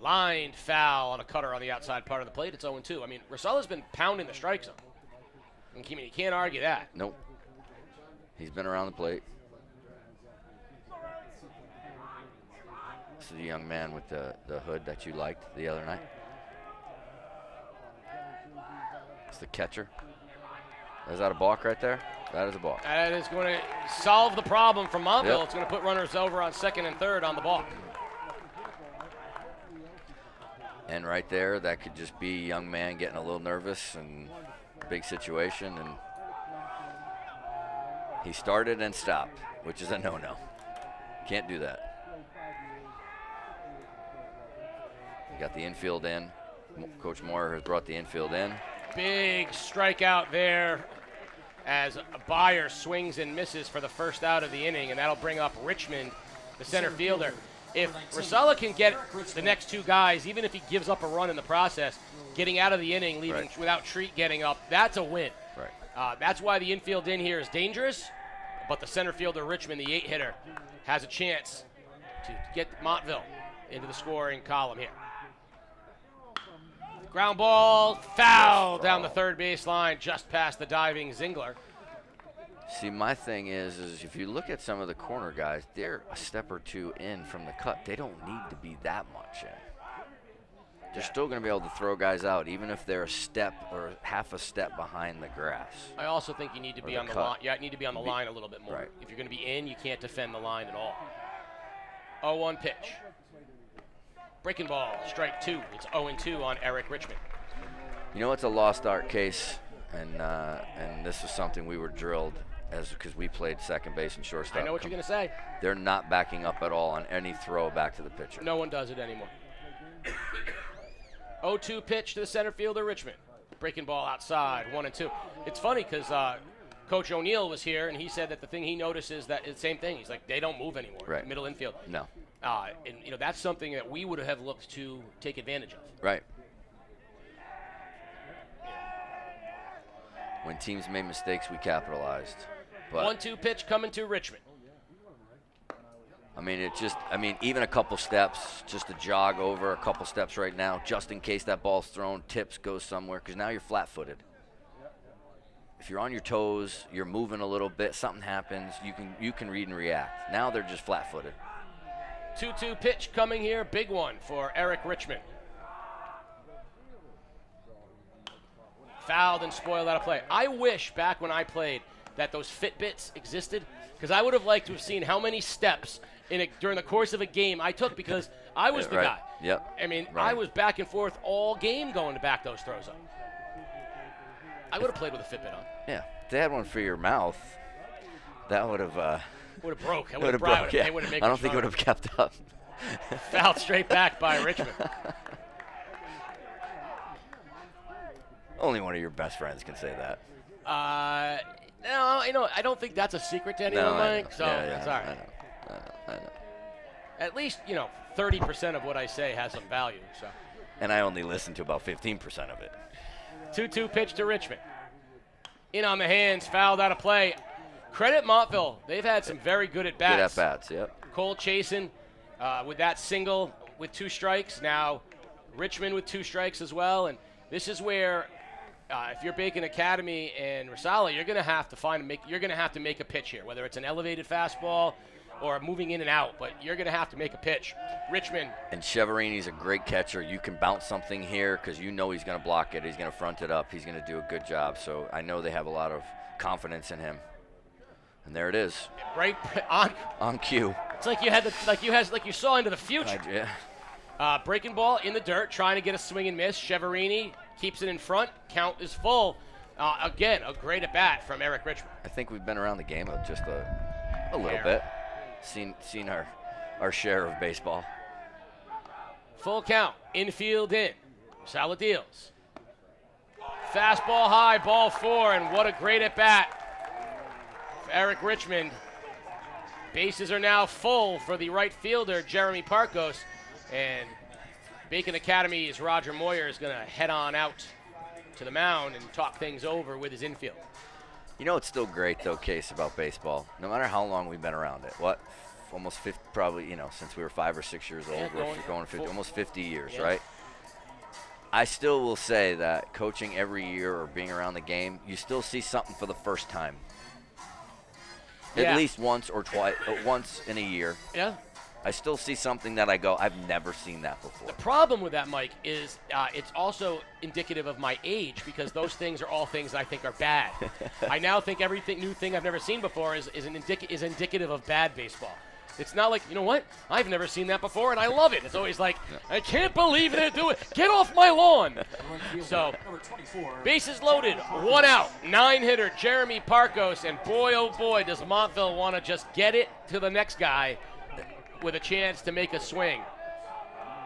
Lined foul on a cutter on the outside part of the plate. It's 0-2. I mean, Rosala's been pounding the strike zone. I mean, you can't argue that. Nope. He's been around the plate. This is the young man with the hood that you liked the other night. It's the catcher. Is that a balk right there? That is a balk. That is going to solve the problem from Montville. Yep. It's going to put runners over on second and third on the ball. And right there, that could just be a young man getting a little nervous and big situation. And he started and stopped, which is a no-no. Can't do that. You got the infield in. Coach Moore has brought the infield in. Big strikeout there as Byer swings and misses for the first out of the inning, and that'll bring up Richmond, the center fielder. If Rosala can get the next two guys, even if he gives up a run in the process, getting out of the inning, leaving without Treat getting up, that's a win. Right. That's why the infield in here is dangerous, but the center fielder, Richmond, the 8-hitter, has a chance to get Montville into the scoring column here. Ground ball, foul down the third base line, just past the diving Zingler. See, my thing is if you look at some of the corner guys, they're a step or two in from the cut. They don't need to be that much in. They're still going to be able to throw guys out, even if they're a step or half a step behind the grass. I also think you need to be on the line. Yeah, you need to be on the line a little bit more. Right. If you're going to be in, you can't defend the line at all. 0-1 pitch. Breaking ball, strike 2. It's 0-2 on Eric Richmond. You know, it's a lost art case, and this is something we were drilled because we played second base and shortstop. I know what you're going to say. They're not backing up at all on any throw back to the pitcher. No one does it anymore. 0-2 pitch to the center fielder, Richmond. Breaking ball outside, 1-2. It's funny because Coach O'Neill was here, and he said that the thing he noticed is that it's the same thing. He's like, they don't move anymore. Right. Middle infield. No. And you know, that's something that we would have looked to take advantage of. Right. When teams made mistakes, we capitalized. But 1-2 pitch coming to Richmond. I mean, even a couple steps, just to jog over a couple steps right now, just in case that ball's thrown, tips, goes somewhere, because now you're flat-footed. If you're on your toes, you're moving a little bit, something happens, you can read and react. Now they're just flat-footed. 2-2 pitch coming here, big one for Eric Richmond. Fouled and spoiled out of play. I wish back when I played that those Fitbits existed, because I would have liked to have seen how many steps during the course of a game I took, because I was the right. guy. Yep. I mean, right. I was back and forth all game going to back those throws up. I would have played with a Fitbit on. Yeah. If they had one for your mouth, that would have would have broke. would have broke. Yeah. I don't think it would have kept up. Fouled straight back by Richmond. Only one of your best friends can say that. No, you know, I don't think that's a secret to anyone, Mike. So it's all right. I know. At least, 30% of what I say has some value. So. And I only listen to about 15% of it. 2-2 pitch to Richmond. In on the hands, fouled out of play. Credit Montville. They've had some very good at-bats. Good at-bats, yep. Cole Chasen with that single with 2 strikes. Now Richmond with 2 strikes as well. And this is where if you're Bacon Academy and Rosala, you're going to have to make a pitch here, whether it's an elevated fastball or moving in and out, but you're going to have to make a pitch. Richmond. And Cheverini's a great catcher. You can bounce something here because you know he's going to block it. He's going to front it up. He's going to do a good job. So I know they have a lot of confidence in him. And there it is. Right on cue. It's like you saw into the future. Yeah. Breaking ball in the dirt, trying to get a swing and miss. Cheverini keeps it in front. Count is full. Again, a great at bat from Eric Richmond. I think we've been around the game just a little bit. Seen our share of baseball. Full count. Infield in. Rosala deals. Fastball high, ball 4, and what a great at bat. Eric Richmond. Bases are now full for the right fielder, Jeremy Parkos. And Bacon Academy's Roger Moyer is going to head on out to the mound and talk things over with his infield. You know, it's still great, though, Case, about baseball. No matter how long we've been around it. Almost 50, probably, since we were 5 or 6 years old. Yeah, we're going 50, almost 50 years, yeah. Right? I still will say that coaching every year or being around the game, you still see something for the first time. Yeah. At least once or twice, once in a year. Yeah. I still see something that I go, I've never seen that before. The problem with that, Mike, is it's also indicative of my age, because those things are all things I think are bad. I now think everything new thing I've never seen before is indicative of bad baseball. It's not like, you know what? I've never seen that before, and I love it. It's always like, I can't believe they're doing it. Get off my lawn. So, bases loaded, 1 out, 9-hitter Jeremy Parkos, and boy, oh boy, does Montville want to just get it to the next guy with a chance to make a swing.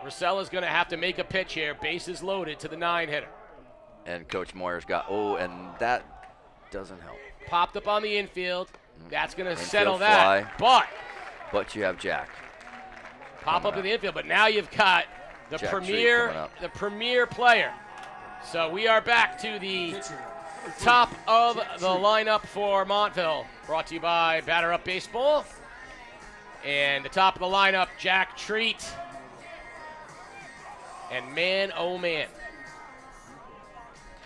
Rosella's going to have to make a pitch here. Bases loaded to the 9-hitter. And Coach Moyer's got, and that doesn't help. Popped up on the infield. That's going to Infield settle fly. that. But you have Jack. Pop up in the infield, but now you've got the Jack premier player. So we are back to the top of the lineup for Montville. Brought to you by Batter Up Baseball. And the top of the lineup, Jack Treat. And man, oh man.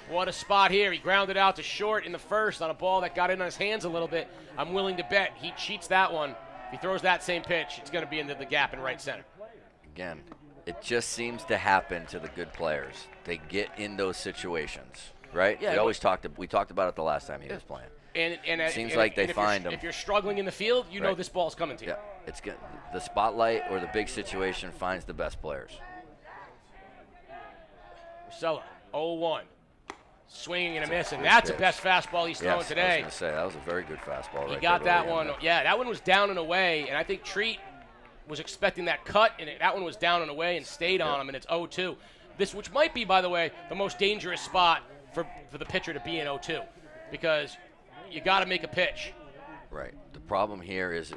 What a spot here. He grounded out to short in the first on a ball that got in on his hands a little bit. I'm willing to bet he cheats that one. If he throws that same pitch, it's going to be into the gap in right center. Again, it just seems to happen to the good players. They get in those situations, right? Yeah, we talked about it the last time he was playing. And it seems like they find them. If you're struggling in the field, you know this ball's coming to you. Yeah, it's good. The spotlight or the big situation finds the best players. Rusella, 0-1. Swinging and a miss, and that's the best fastball he's thrown today. I was going to say, that was a very good fastball. He got that one. Yeah, that one was down and away, and I think Treat was expecting that cut, and that one was down and away and stayed on him, and it's 0-2. This, which might be, by the way, the most dangerous spot for the pitcher to be in 0-2, because you got to make a pitch. Right. The problem here is,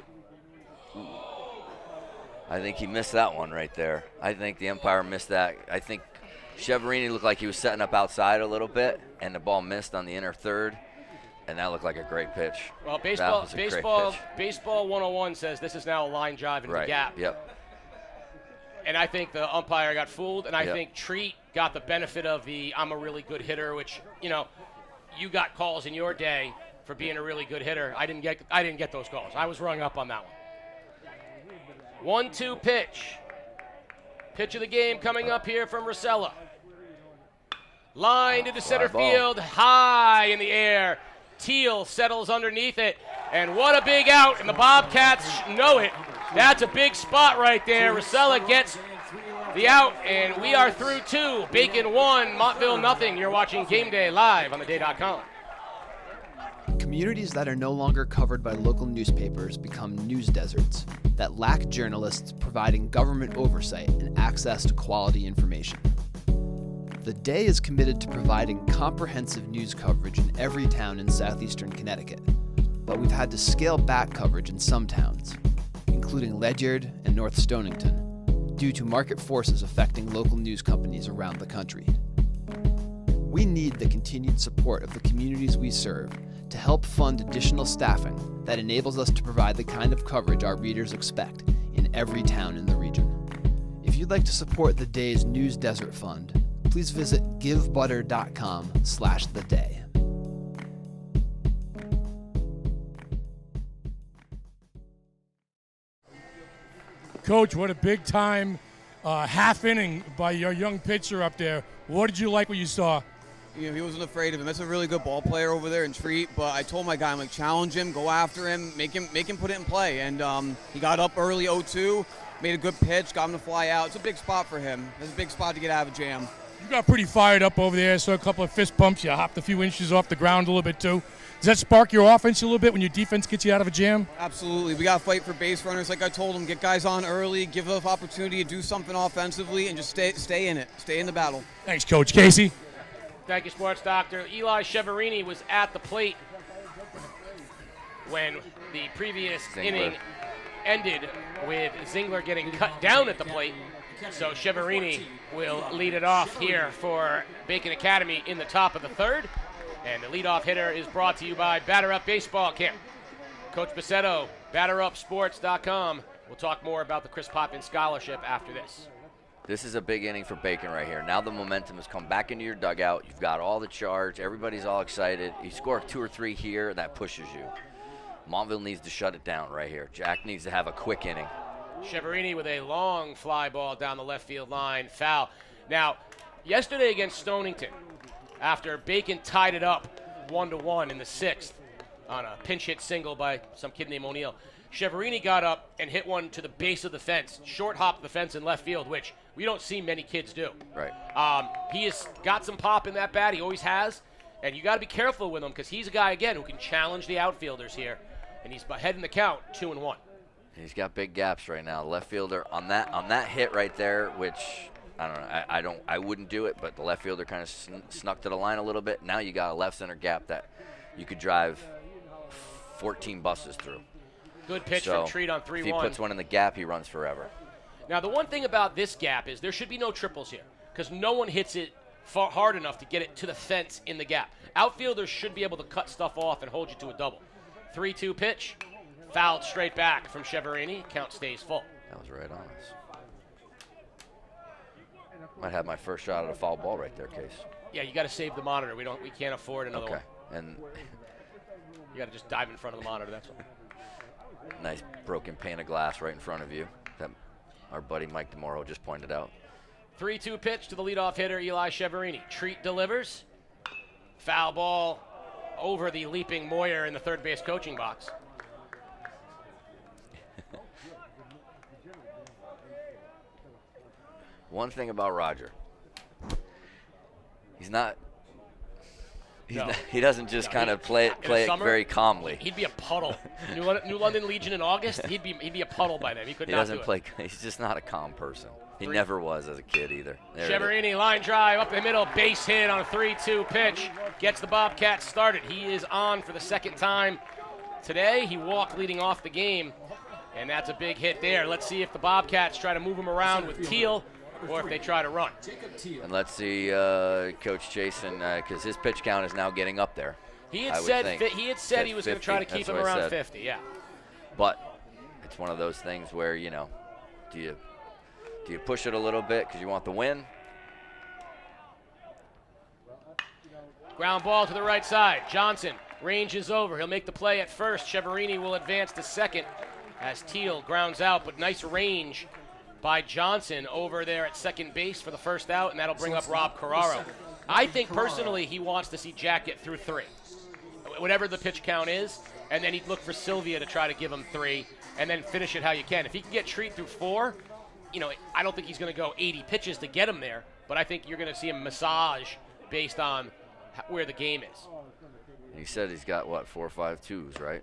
I think he missed that one right there. I think the umpire missed that. I think Cheverini looked like he was setting up outside a little bit, and the ball missed on the inner third, and that looked like a great pitch. Well, baseball 101 says this is now a line drive into the gap. Yep. And I think the umpire got fooled, and I think Treat got the benefit of the I'm a really good hitter, which, you know, you got calls in your day for being a really good hitter. I didn't get those calls. I was rung up on that one. 1-2 pitch. Pitch of the game coming up here from Rusella. Line into center field, high in the air. Teal settles underneath it, and what a big out, and the Bobcats know it. That's a big spot right there. Rusella gets the out, and we are through 2. Bacon 1, Montville nothing. You're watching Game Day live on theday.com. Communities that are no longer covered by local newspapers become news deserts that lack journalists providing government oversight and access to quality information. The Day is committed to providing comprehensive news coverage in every town in southeastern Connecticut, but we've had to scale back coverage in some towns, including Ledyard and North Stonington, due to market forces affecting local news companies around the country. We need the continued support of the communities we serve to help fund additional staffing that enables us to provide the kind of coverage our readers expect in every town in the region. If you'd like to support the Day's News Desert Fund, please visit givebutter.com/theday. Coach, what a big time half inning by your young pitcher up there. What did you like what you saw? You know, he wasn't afraid of him. That's a really good ball player over there in Treat. But I told my guy, I'm like, challenge him, go after him, make him put it in play. And he got up early, 0-2, made a good pitch, got him to fly out. It's a big spot for him. It's a big spot to get out of a jam. You got pretty fired up over there. I saw a couple of fist bumps. You hopped a few inches off the ground a little bit too. Does that spark your offense a little bit when your defense gets you out of a jam? Absolutely. We got to fight for base runners. Like I told him, get guys on early, give them opportunity to do something offensively, and just stay in it. Stay in the battle. Thanks, Coach. Casey? Thank you, Sports Doctor. Eli Cheverini was at the plate when the previous inning ended with Zingler getting cut down at the plate. So Cheverini will lead it off here for Bacon Academy in the top of the third. And the leadoff hitter is brought to you by Batter Up Baseball Camp. Coach Bassetto, BatterUpSports.com. We'll talk more about the Chris Potvin Scholarship after this. This is a big inning for Bacon right here. Now the momentum has come back into your dugout. You've got all the charge. Everybody's all excited. You score 2 or 3 here, that pushes you. Montville needs to shut it down right here. Jack needs to have a quick inning. Cheverini with a long fly ball down the left field line, foul. Now, yesterday against Stonington, after Bacon tied it up 1-1 in the 6th on a pinch hit single by some kid named O'Neill, Cheverini got up and hit one to the base of the fence, short hop the fence in left field, which we don't see many kids do. Right. He has got some pop in that bat. He always has. And you got to be careful with him because he's a guy, again, who can challenge the outfielders here. And he's ahead in the count, 2-1. He's got big gaps right now. Left fielder on that hit right there, which I don't know. I wouldn't do it, but the left fielder kind of snuck to the line a little bit. Now you got a left center gap that you could drive 14 buses through. Good pitch from Treat on 3-1. If he puts one in the gap, he runs forever. Now, the one thing about this gap is there should be no triples here because no one hits it hard enough to get it to the fence in the gap. Outfielders should be able to cut stuff off and hold you to a double. 3-2 pitch, fouled straight back from Cheverini. Count stays full. That was right on us. Might have my first shot at a foul ball right there, Case. Yeah, you got to save the monitor. We can't afford another one. And You got to just dive in front of the monitor. That's all. nice broken pane of glass right in front of you that our buddy Mike DeMoro just pointed out. 3-2 pitch to the leadoff hitter, Eli Cheverini. Treat delivers. Foul ball over the leaping Moyer in the third base coaching box. One thing about Roger, he doesn't just kind of play it very calmly. He'd be a puddle. New London Legion in August, he'd be a puddle by then. He could not do it. He's just not a calm person. He never was as a kid either. Cheverini, line drive up the middle, base hit on a 3-2 pitch. Gets the Bobcats started. He is on for the second time today. He walked leading off the game, and that's a big hit there. Let's see if the Bobcats try to move him around with Teal or if they try to run. And let's see Coach Jason, because his pitch count is now getting up there. He had said he was going to try to keep him around 50, yeah. But it's one of those things where, do you push it a little bit because you want the win? Ground ball to the right side. Johnson ranges over. He'll make the play at first. Cheverini will advance to second as Teal grounds out, but nice range by Johnson over there at second base for the first out, and that'll bring up Rob Carraro. I think personally he wants to see Jack get through 3, whatever the pitch count is, and then he'd look for Sylvia to try to give him 3, and then finish it how you can. If he can get Treat through 4, I don't think he's going to go 80 pitches to get him there, but I think you're going to see him massage based on where the game is. He said he's got, 4 or 5 twos, right?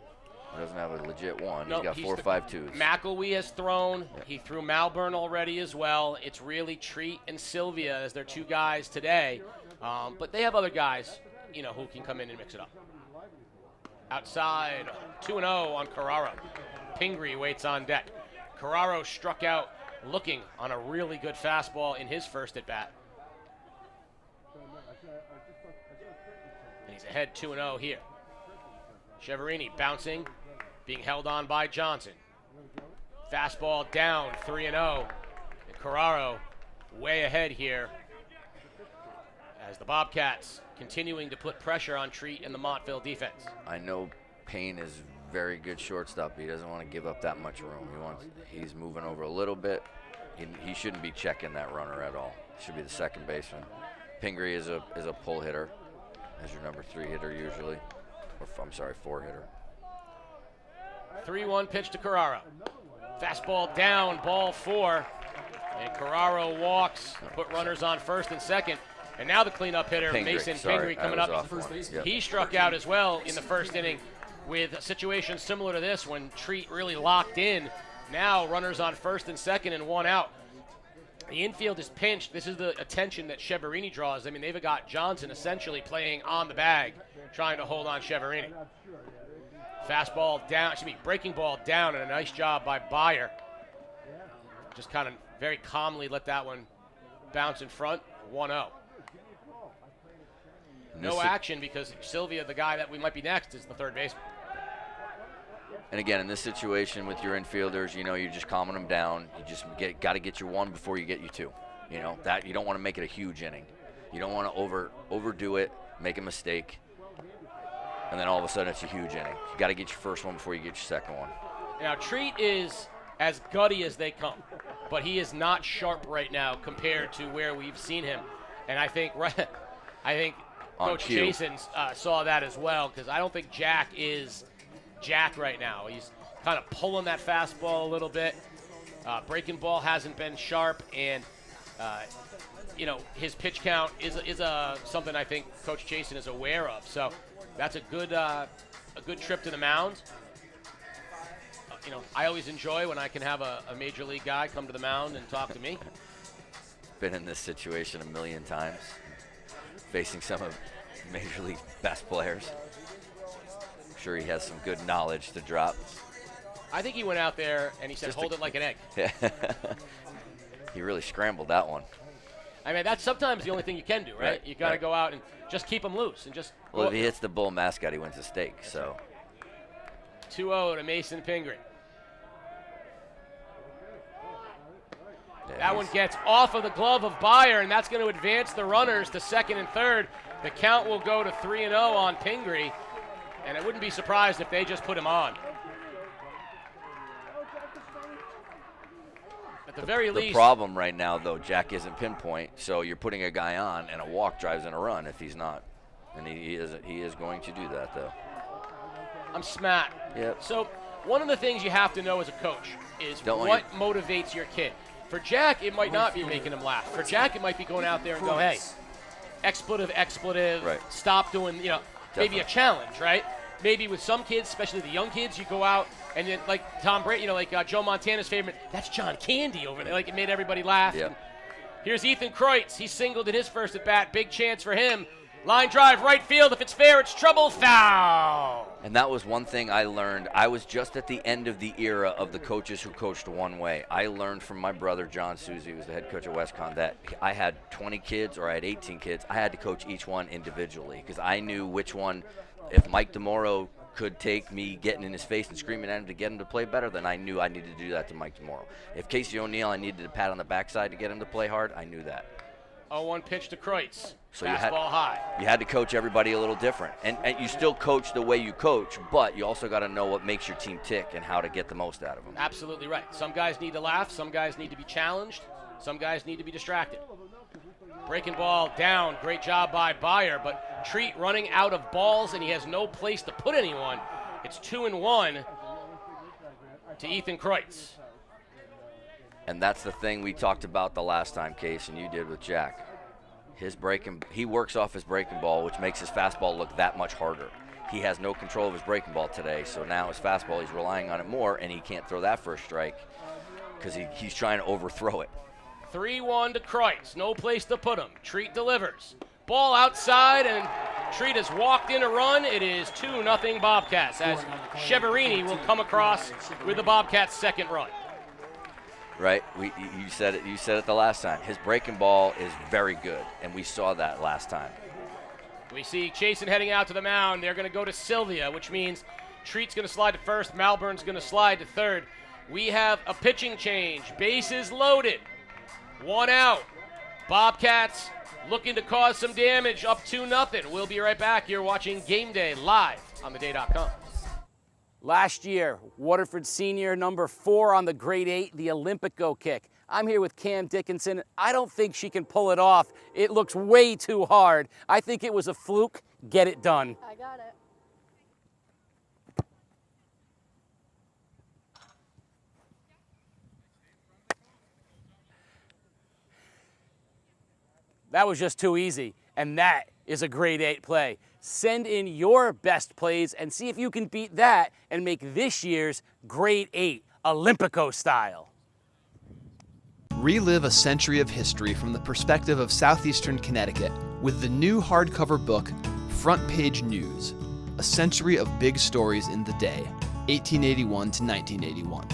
He doesn't have a legit one. No, he's got 4 or 5 twos. McElwee has thrown. Yeah. He threw Malburn already as well. It's really Treat and Sylvia as their 2 guys today. But they have other guys, who can come in and mix it up. Outside, 2-0 on Carraro. Pingree waits on deck. Carraro struck out looking on a really good fastball in his first at-bat. And he's ahead 2-0 here. Cheverini bouncing, being held on by Johnson. Fastball down, 3-0. And Carraro way ahead here as the Bobcats continuing to put pressure on Treat and the Montville defense. I know Payne is very good shortstop. He doesn't want to give up that much room. He's moving over a little bit. He shouldn't be checking that runner at all. He should be the second baseman. Pingree is a pull hitter, as your number 3 hitter usually. Or 4 hitter. 3-1 pitch to Carraro. Fastball down, ball 4. And Carraro walks, put runners on first and second. And now the cleanup hitter, Mason Pingree, coming up. Yep. He struck out as well in the first inning with a situation similar to this when Treat really locked in. Now runners on first and second and 1 out. The infield is pinched. This is the attention that Cheverini draws. I mean, they've got Johnson essentially playing on the bag, trying to hold on Cheverini. Fastball down, breaking ball down, and a nice job by Bayer. Just kind of very calmly let that one bounce in front, 1-0. No action because Sylvia, the guy that we might be next, is the third baseman. And again, in this situation with your infielders, you're just calming them down. You just got to get your 1 before you get your 2. That you don't want to make it a huge inning. You don't want to overdo it, make a mistake, and then all of a sudden it's a huge inning. You got to get your first one before you get your second one. Now Treat is as gutty as they come, but he is not sharp right now compared to where we've seen him. And I think Coach Jason saw that as well, because I don't think Jack is Jack right now. He's kind of pulling that fastball a little bit. Breaking ball hasn't been sharp, and his pitch count is something I think Coach Jason is aware of. So that's a good trip to the mound. I always enjoy when I can have a major league guy come to the mound and talk to me. Been in this situation a million times, facing some of Major League's best players. I'm sure he has some good knowledge to drop. I think he went out there and he said, hold it like an egg. He really scrambled that one. I mean, that's sometimes the only thing you can do, right? You got to go out and just keep him loose and just. Well, if he hits the bull mascot, he wins a steak. So. 2-0 to Mason Pingree. Yeah, That one gets off of the glove of Byer, and that's going to advance the runners to second and third. The count will go to 3-0 on Pingree, and I wouldn't be surprised if they just put him on. At the very least. The problem right now, though, Jack isn't pinpoint, so you're putting a guy on, and a walk drives in a run if he's not. And he is going to do that, though. I'm smacked. Yep. So one of the things you have to know as a coach is what motivates your kid. For Jack, it might not be making him laugh. For Jack, it might be going out there and go, hey, expletive, right. Stop doing, maybe a challenge, right? Maybe with some kids, especially the young kids, you go out and then, like Tom Brady, like Joe Montana's favorite, that's John Candy over there. Like, it made everybody laugh. Yep. Here's Ethan Kreutz. He singled in his first at bat. Big chance for him. Line drive, right field. If it's fair, it's trouble. Foul. And that was one thing I learned. I was just at the end of the era of the coaches who coached one way. I learned from my brother, John Susie, who was the head coach at WestCon, that I had 20 kids or I had 18 kids. I had to coach each one individually because I knew which one, if Mike DeMoro could take me getting in his face and screaming at him to get him to play better, then I knew I needed to do that to Mike DeMoro. If Casey O'Neill, I needed a pat on the backside to get him to play hard, I knew that. 0-1 pitch to Kreutz. So fastball high. You had to coach everybody a little different. And you still coach the way you coach, but you also got to know what makes your team tick and how to get the most out of them. Absolutely right. Some guys need to laugh. Some guys need to be challenged. Some guys need to be distracted. Breaking ball down. Great job by Byer, but Treat running out of balls, and he has no place to put anyone. It's 2-1 to Ethan Kreutz. And that's the thing we talked about the last time, Case, and you did with Jack. He works off his breaking ball, which makes his fastball look that much harder. He has no control of his breaking ball today, so now his fastball, he's relying on it more, and he can't throw that first strike because he's trying to overthrow it. 3-1 to Kreutz. No place to put him. Treat delivers. Ball outside, and Treat has walked in a run. It is 2-0 Bobcats, as Cheverini will come across with the Bobcats' second run. Right, you said it. You said it the last time. His breaking ball is very good, and we saw that last time. We see Chasen heading out to the mound. They're going to go to Sylvia, which means Treat's going to slide to first. Malburn's going to slide to third. We have a pitching change. Bases loaded. 1 out. Bobcats looking to cause some damage. Up 2-0. We'll be right back. You're watching Game Day live on theday.com. Last year, Waterford senior number 4 on the grade 8, the Olympico kick. I'm here with Cam Dickinson. I don't think she can pull it off. It looks way too hard. I think it was a fluke. Get it done. I got it. That was just too easy, and that is a grade 8 play. Send in your best plays and see if you can beat that and make this year's grade 8 Olympico style. Relive a century of history from the perspective of southeastern Connecticut with the new hardcover book, Front Page News, A Century of Big Stories in the Day, 1881 to 1981.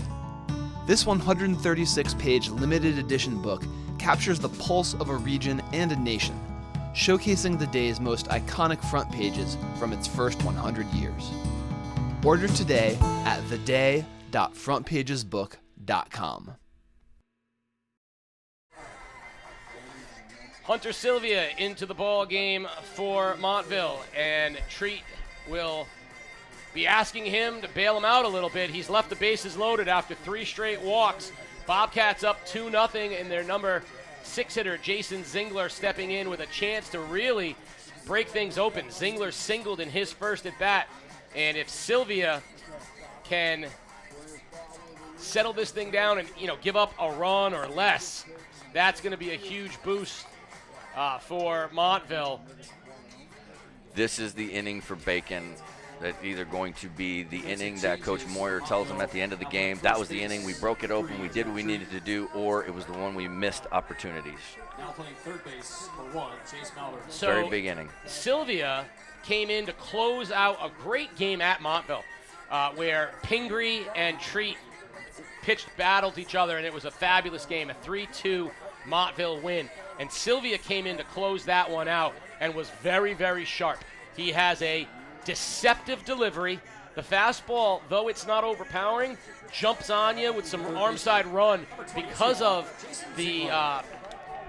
This 136-page limited edition book captures the pulse of a region and a nation, showcasing the day's most iconic front pages from its first 100 years. Order today at theday.frontpagesbook.com. Hunter Sylvia into the ball game for Montville, and Treat will be asking him to bail him out a little bit. He's left the bases loaded after 3 straight walks. Bobcats up 2-0, and their number 6 hitter, Jason Zingler, stepping in with a chance to really break things open. Zingler singled in his first at bat, and if Sylvia can settle this thing down and give up a run or less, that's going to be a huge boost for Montville. This is the inning for Bacon. That's either going to be the inning that Coach Moyer tells him at the end of the game, that was the inning, we broke it open, we did what we needed to do, or it was the one we missed opportunities. Now playing third base for 1, Chase Malbern. So very big inning. Sylvia came in to close out a great game at Montville, where Pingree and Treat battled each other, and it was a fabulous game, a 3-2 Montville win. And Sylvia came in to close that one out and was very, very sharp. He has a deceptive delivery, The fastball, though it's not overpowering, jumps on you with some arm side run because of the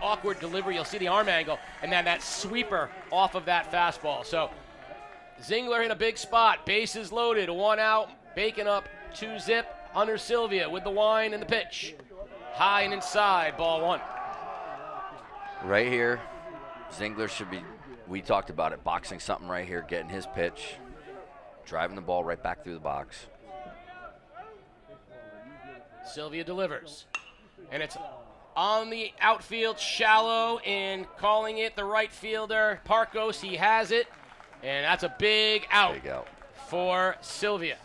awkward delivery. You'll see the arm angle, and then that sweeper off of that fastball. So Zingler in a big spot, bases loaded, 1 out, Bacon up 2-zip, under Sylvia with the wind and the pitch. High and inside, ball 1. Right here, Zingler should be, we talked about it, boxing something right here, getting his pitch, driving the ball right back through the box. Sylvia delivers, and it's on the outfield, shallow, and calling it the right fielder, Parkos. He has it, and that's a big out, for Sylvia.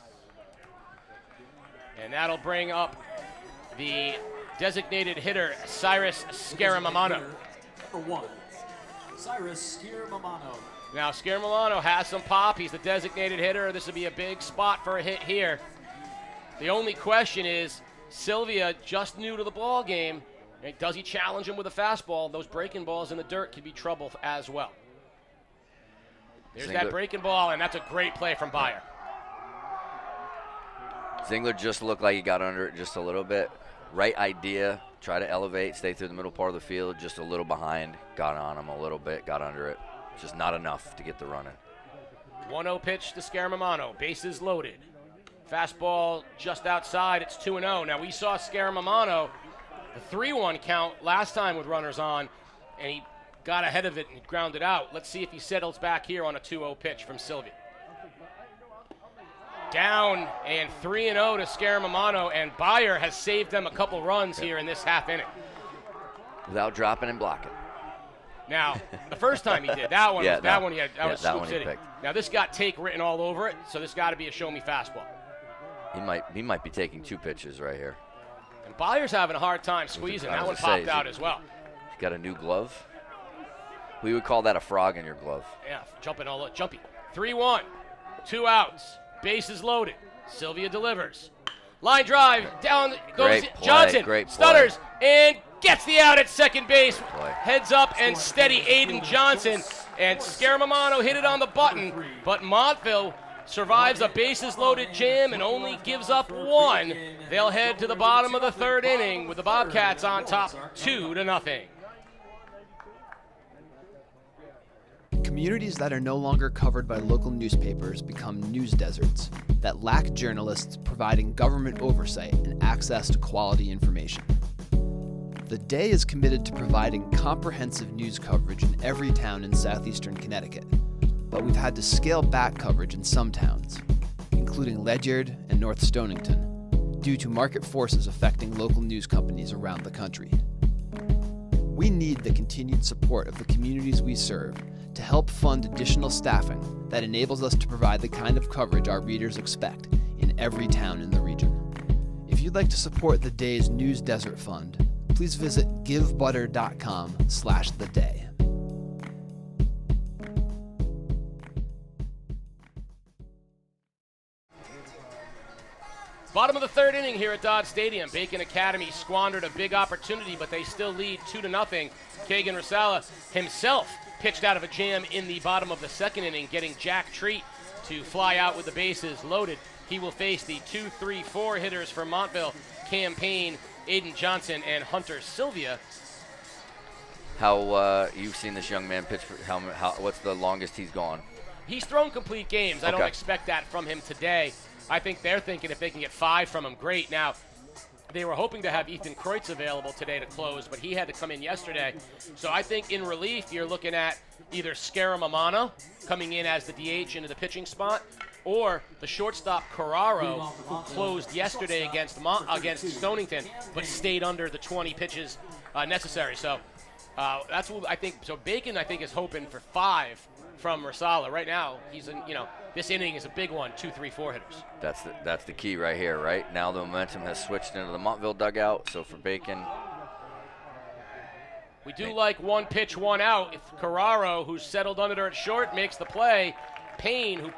And that'll bring up the designated hitter, Cyrus Scaramamano. Number 1, Cyrus Scaramamano. Now, Scaramamano has some pop. He's the designated hitter. This would be a big spot for a hit here. The only question is, Sylvia just new to the ball game. Does he challenge him with a fastball? Those breaking balls in the dirt could be trouble as well. There's Zingler. that breaking ball, and that's a great play from Bayer. Zingler just looked like he got under it just a little bit. Right idea, try to elevate, stay through the middle part of the field, just a little behind, got on him a little bit, got under it. Just not enough to get the run in. 1-0 pitch to Scaramamano, bases loaded. Fastball just outside, it's 2-0. Now we saw Scaramamano, the 3-1 count last time with runners on, and he got ahead of it and grounded out. Let's see if he settles back here on a 2-0 pitch from Sylvia. Down and 3-0 to Scaramamano, and Bayer has saved them a couple runs here in this half inning. Without dropping and blocking. Now, the first time he did, that one, Yeah, that no. one he had, that Yeah, was that Scoop one he City. picked. Now this got take written all over it, so this got to be a show me fastball. He might be taking 2 pitches right here. And Bayer's having a hard time squeezing. That one popped out as well. He's got a new glove. We would call that a frog in your glove. Yeah, jumpy. 3-1, 2 outs, bases loaded. Sylvia delivers. Line drive, down goes Johnson, stutters, and gets the out at second base. Heads up and steady Aiden Johnson. And Scaramamano hit it on the button, but Montville survives a bases-loaded jam and only gives up 1. They'll head to the bottom of the 3rd inning with the Bobcats on top 2-0. Communities that are no longer covered by local newspapers become news deserts that lack journalists providing government oversight and access to quality information. The Day is committed to providing comprehensive news coverage in every town in southeastern Connecticut, but we've had to scale back coverage in some towns, including Ledyard and North Stonington, due to market forces affecting local news companies around the country. We need the continued support of the communities we serve to help fund additional staffing that enables us to provide the kind of coverage our readers expect in every town in the region. If you'd like to support the Day's News Desert Fund, please visit givebutter.com/theday. Bottom of the 3rd inning here at Dodd Stadium. Bacon Academy squandered a big opportunity, but they still lead 2-0. Kagan Rosala himself pitched out of a jam in the bottom of the 2nd inning, getting Jack Treat to fly out with the bases loaded. He will face the 2-3-4 hitters for Montville, Cam Payne, Aiden Johnson, and Hunter Sylvia. How you've seen this young man pitch? What's the longest he's gone? He's thrown complete games. I don't expect that from him today. I think they're thinking if they can get 5 from him, great. Now, they were hoping to have Ethan Kreutz available today to close, but he had to come in yesterday. So I think in relief, you're looking at either Scaramamano coming in as the DH into the pitching spot, or the shortstop Carraro, who closed yesterday against Stonington, but stayed under the 20 pitches necessary. So that's what I think. So Bacon, I think, is hoping for 5 from Rosala. Right now, he's in, this inning is a big one, 2-3-4 hitters. That's the key right here, right? Now the momentum has switched into the Montville dugout, so for Bacon. We do like 1 pitch, 1 out. If Carraro, who's settled under at short, makes the play, Payne, who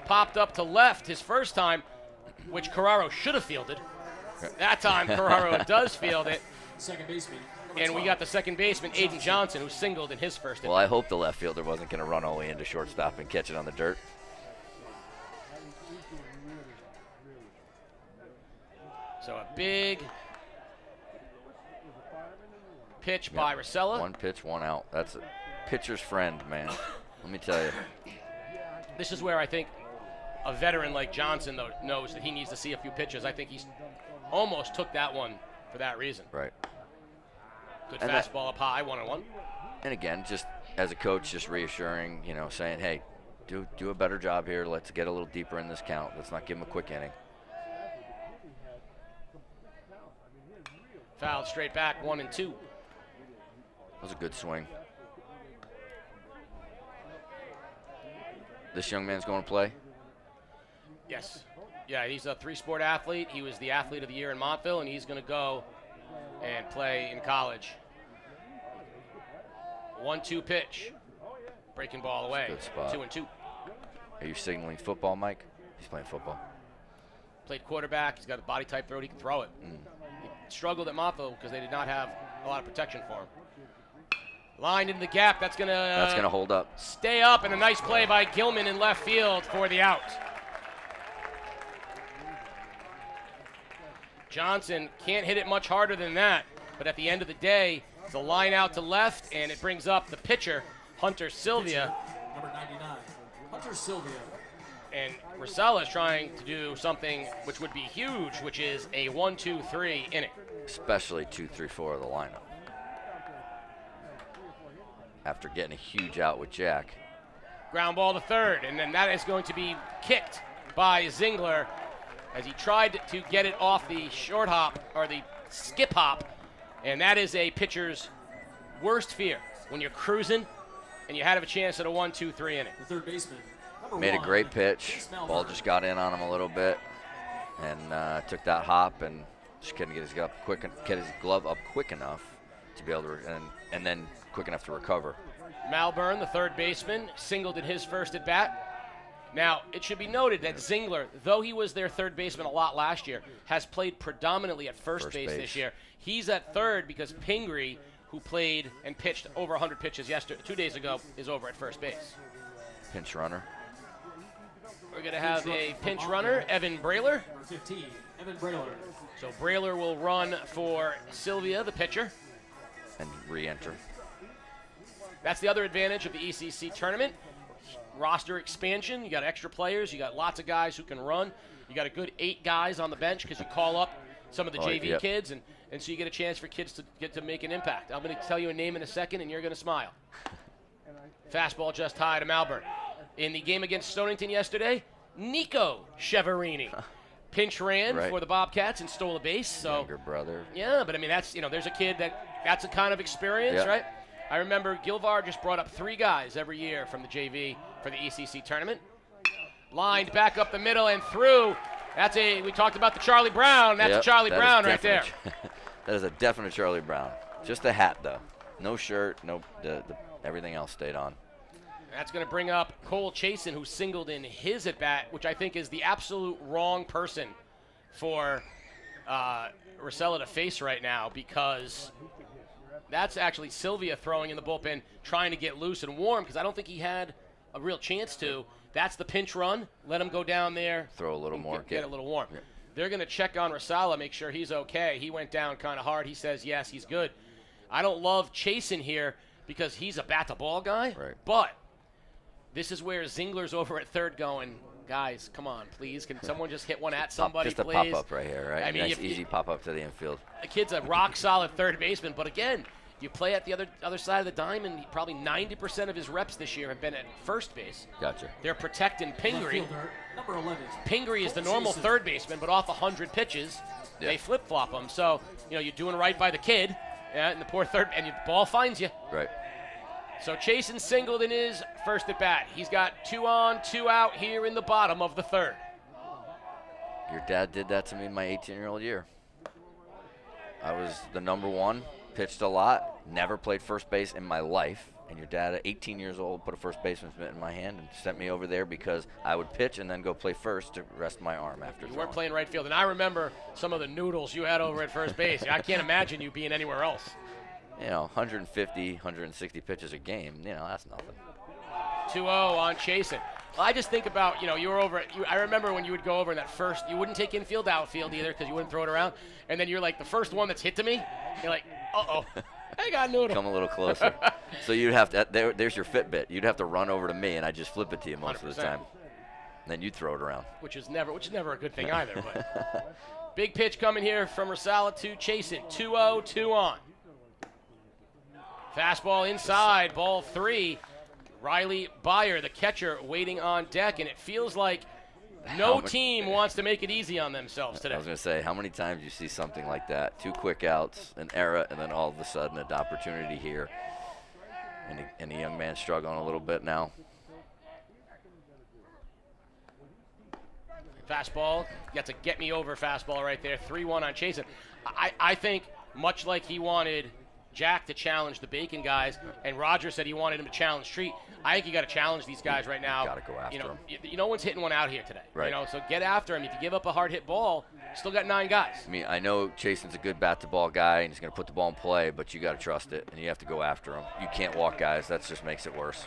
popped up to left his first time, which Carraro should have fielded. That time, Carraro does field it. Second baseman. And we got the second baseman, Aiden Johnson, who singled in his first inning. Well, I hope the left fielder wasn't going to run all the way into shortstop and catch it on the dirt. So a big pitch by Rosella. One pitch, one out. That's a pitcher's friend, man. Let me tell you. This is where I think a veteran like Johnson knows that he needs to see a few pitches. I think he's almost took that one for that reason. Right. Good And fastball up high, 1-1. And again, just as a coach, just reassuring, saying, hey, do a better job here. Let's get a little deeper in this count. Let's not give him a quick inning. Fouled straight back, 1-2. That was a good swing. This young man's going to play? Yes. Yeah, he's a three-sport athlete. He was the athlete of the year in Montville, and he's going to go and play in college. 1-2 pitch. Breaking ball away. Good spot. 2-2. Are you signaling football, Mike? He's playing football. Played quarterback. He's got a body type throw. He can throw it. He struggled at Montville because they did not have a lot of protection for him. Lined into the gap. That's gonna hold up. Stay up, and a nice play by Gilman in left field for the out. Johnson can't hit it much harder than that, but at the end of the day, it's a line out to left, and it brings up the pitcher, Hunter Sylvia. Number 99, Hunter Sylvia. And Rosella is trying to do something which would be huge, which is a 1-2-3 inning. Especially 2-3-4 of the lineup. After getting a huge out with Jack. Ground ball to third, and then that is going to be kicked by Zingler as he tried to get it off the short hop, or the skip hop, and that is a pitcher's worst fear. When you're cruising and you have a chance at a 1-2-3 inning. The third baseman. Made a great pitch. Ball just got in on him a little bit, and took that hop and just couldn't get his glove up quick enough to be able to, and then quick enough to recover. Malburn, the third baseman, singled in his first at bat. Now, it should be noted that Zingler, though he was their third baseman a lot last year, has played predominantly at first base this year. He's at third because Pingree, who played and pitched over 100 pitches 2 days ago, is over at first base. Pinch runner. We're going to have a pinch runner, Evan Brailer. Number 15, Evan Brailer. So Brailer will run for Sylvia, the pitcher. And re-enter. That's the other advantage of the ECC tournament. Roster expansion. You got extra players. You got lots of guys who can run. You got a good 8 guys on the bench because you call up some of the JV kids, and so you get a chance for kids to get to make an impact. I'm going to tell you a name in a second, and you're going to smile. Fastball just high to Malburn. In the game against Stonington yesterday, Nico Cheverini pinch ran for the Bobcats and stole a base. So younger brother. Yeah, but I mean there's a kid that's a kind of experience, right? I remember Gilvar just brought up 3 guys every year from the JV for the ECC tournament. Lined back up the middle and through. We talked about the Charlie Brown. That's a Charlie Brown right there. That is a definite Charlie Brown. Just a hat though. No shirt, everything else stayed on. That's going to bring up Cole Chasen, who singled in his at-bat, which I think is the absolute wrong person for Rosella to face right now, because that's actually Sylvia throwing in the bullpen, trying to get loose and warm, because I don't think he had a real chance to. That's the pinch run. Let him go down there. Throw a little more. Get a little warm. Yeah. They're going to check on Rosella, make sure he's okay. He went down kind of hard. He says, yes, he's good. I don't love Chasen here because he's a bat-to-ball guy, but this is where Zingler's over at third going, guys, come on, please. Can someone just hit one at somebody, just please? Just a pop-up right here, right? I mean, nice, easy pop-up to the infield. The kid's a rock-solid third baseman, but again, you play at the other side of the diamond, probably 90% of his reps this year have been at first base. Gotcha. They're protecting Pingree. Number 11. Pingree is the normal third baseman, but off 100 pitches, they flip-flop him. So, you're doing right by the kid, and the poor third, and the ball finds you. Right. So Chasen singled in his first at bat. He's got 2 on, 2 out here in the bottom of the third. Your dad did that to me in my 18-year-old year. I was the number 1, pitched a lot, never played first base in my life. And your dad at 18 years old put a first baseman's mitt in my hand and sent me over there because I would pitch and then go play first to rest my arm after. You weren't playing right field. And I remember some of the noodles you had over at first base. I can't imagine you being anywhere else. 150, 160 pitches a game, that's nothing. 2-0 on Chasen. Well, I just think about, you were over. I remember when you would go over in that first. You wouldn't take infield, outfield either because you wouldn't throw it around. And then you're like the first one that's hit to me. You're like, uh-oh, I got noodle. Come a little closer. So you'd have to. There's your Fitbit. You'd have to run over to me, and I'd just flip it to you most 100%. of the time. Then you'd throw it around. Which is never a good thing either. But big pitch coming here from Rosala to Chasen. 2-0, 2 on. Fastball inside, ball 3. Riley Byer, the catcher, waiting on deck, and it feels like no team wants to make it easy on themselves today. I was going to say, how many times you see something like that? 2 quick outs, an error, and then all of a sudden an opportunity here. And the young man struggling a little bit now. Fastball, that's a get-me-over fastball right there, 3-1 on Chasen. I think much like he wanted Jack to challenge the Bacon guys, and Roger said he wanted him to challenge Treat. I think you got to challenge these guys right now. Got to go after him. No one's hitting one out here today. Right. So get after him. If you give up a hard hit ball, you still got 9 guys. I mean, I know Chasen's a good bat-to-ball guy, and he's going to put the ball in play, but you got to trust it, and you have to go after him. You can't walk guys. That just makes it worse.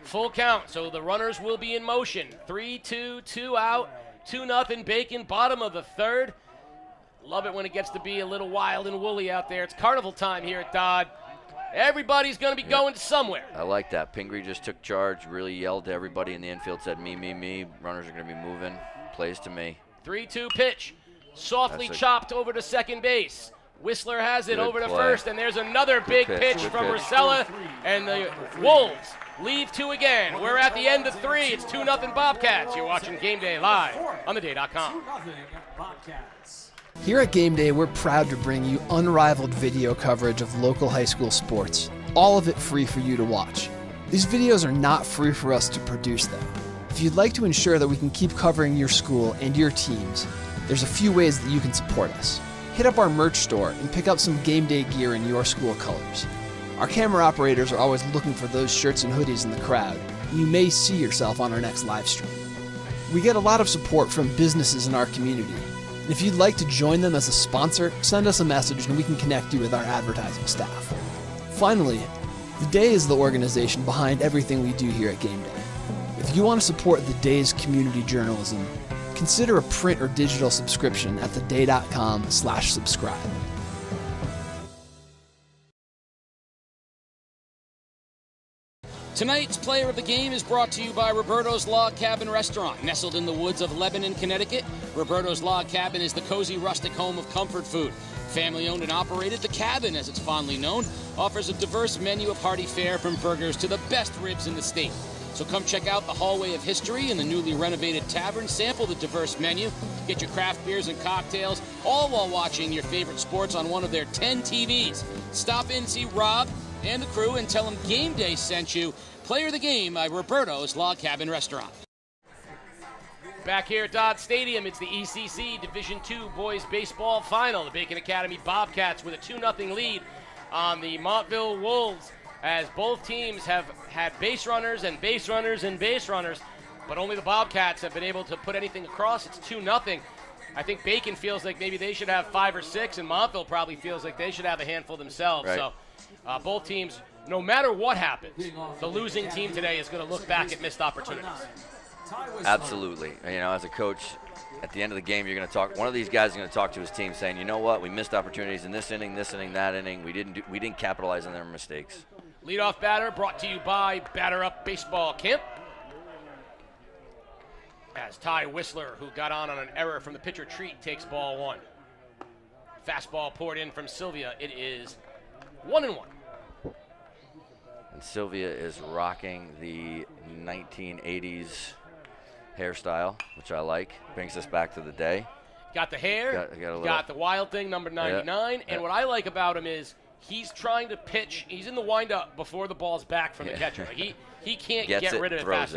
Full count, so the runners will be in motion. 3-2, 2 out, 2-0 Bacon, bottom of the 3rd. Love it when it gets to be a little wild and woolly out there. It's carnival time here at Dodd. Everybody's going to be going somewhere. I like that. Pingree just took charge, really yelled to everybody in the infield, said me, me, me. Runners are going to be moving. Plays to me. 3-2 pitch. Softly chopped over to second base. Whistler has it Good over to play. first, and there's another big pitch from Rosella, and the Wolves leave 2 again. We're at the end of 3. It's 2-0 Bobcats. You're watching Game Day live on theday.com. 2-0 Bobcats. Here at Game Day, we're proud to bring you unrivaled video coverage of local high school sports, all of it free for you to watch. These videos are not free for us to produce them. If you'd like to ensure that we can keep covering your school and your teams, there's a few ways that you can support us. Hit up our merch store and pick up some Game Day gear in your school colors. Our camera operators are always looking for those shirts and hoodies in the crowd, and you may see yourself on our next live stream. We get a lot of support from businesses in our community. And if you'd like to join them as a sponsor, send us a message and we can connect you with our advertising staff. Finally, The Day is the organization behind everything we do here at Game Day. If you want to support The Day's community journalism, consider a print or digital subscription at theday.com/subscribe. Tonight's player of the game is brought to you by Roberto's Log Cabin Restaurant. Nestled in the woods of Lebanon, Connecticut, Roberto's Log Cabin is the cozy rustic home of comfort food. Family owned and operated, The Cabin, as it's fondly known, offers a diverse menu of hearty fare from burgers to the best ribs in the state. So come check out the Hallway of History and the newly renovated tavern, sample the diverse menu, get your craft beers and cocktails, all while watching your favorite sports on one of their 10 TVs. Stop in, see Rob and the crew, and tell them Game Day sent you. Player of the game by Roberto's Log Cabin Restaurant. Back here at Dodd Stadium, it's the ECC Division II Boys Baseball Final. The Bacon Academy Bobcats with a 2-0 lead on the Montville Wolves, as both teams have had base runners and base runners and base runners, but only the Bobcats have been able to put anything across. It's 2-0. I think Bacon feels like maybe they should have 5 or 6, and Montville probably feels like they should have a handful themselves. Right. So both teams, no matter what happens, the losing team today is going to look back at missed opportunities. Absolutely. As a coach, at the end of the game, you're going to talk. One of these guys is going to talk to his team, saying, "You know what? We missed opportunities in this inning, that inning. We didn't capitalize on their mistakes." Leadoff batter brought to you by Batter Up Baseball Camp. As Ty Whistler, who got on an error from the pitcher Treat, takes ball 1. Fastball poured in from Sylvia. It is 1-1. And Sylvia is rocking the 1980s hairstyle, which I like. Brings us back to the day. Got the hair, got the wild thing, number 99. And what I like about him is he's trying to pitch. He's in the windup before the ball's back from the catcher. Like he can't get rid of it fast.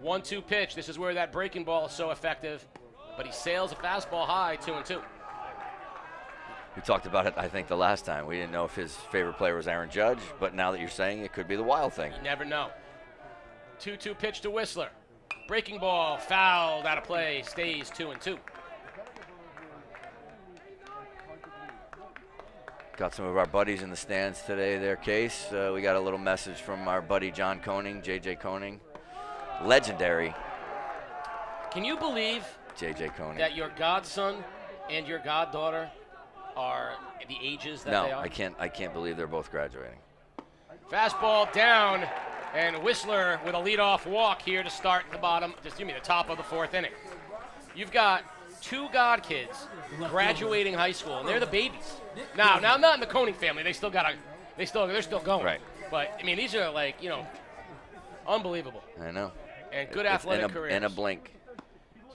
1-2 pitch. This is where that breaking ball is so effective. But he sails a fastball high, 2-2. We talked about it, I think, the last time. We didn't know if his favorite player was Aaron Judge, but now that you're saying it could be the wild thing. You never know. 2-2 pitch to Whistler. Breaking ball, fouled, out of play, stays 2-2. Got some of our buddies in the stands today there, Case. We got a little message from our buddy John Koning, JJ Koning. legendary Can you believe J.J. Coney. that your godson and your goddaughter are the ages that they No, are? I can't believe they're both graduating. Fastball down, and Whistler with a leadoff walk here to start the top of the 4th inning. You've got 2 god kids graduating high school, and they're the babies. Now not in the Coney family. They're still going. Right. But I mean, these are unbelievable. I know. And good It's athletic careers. In a blink.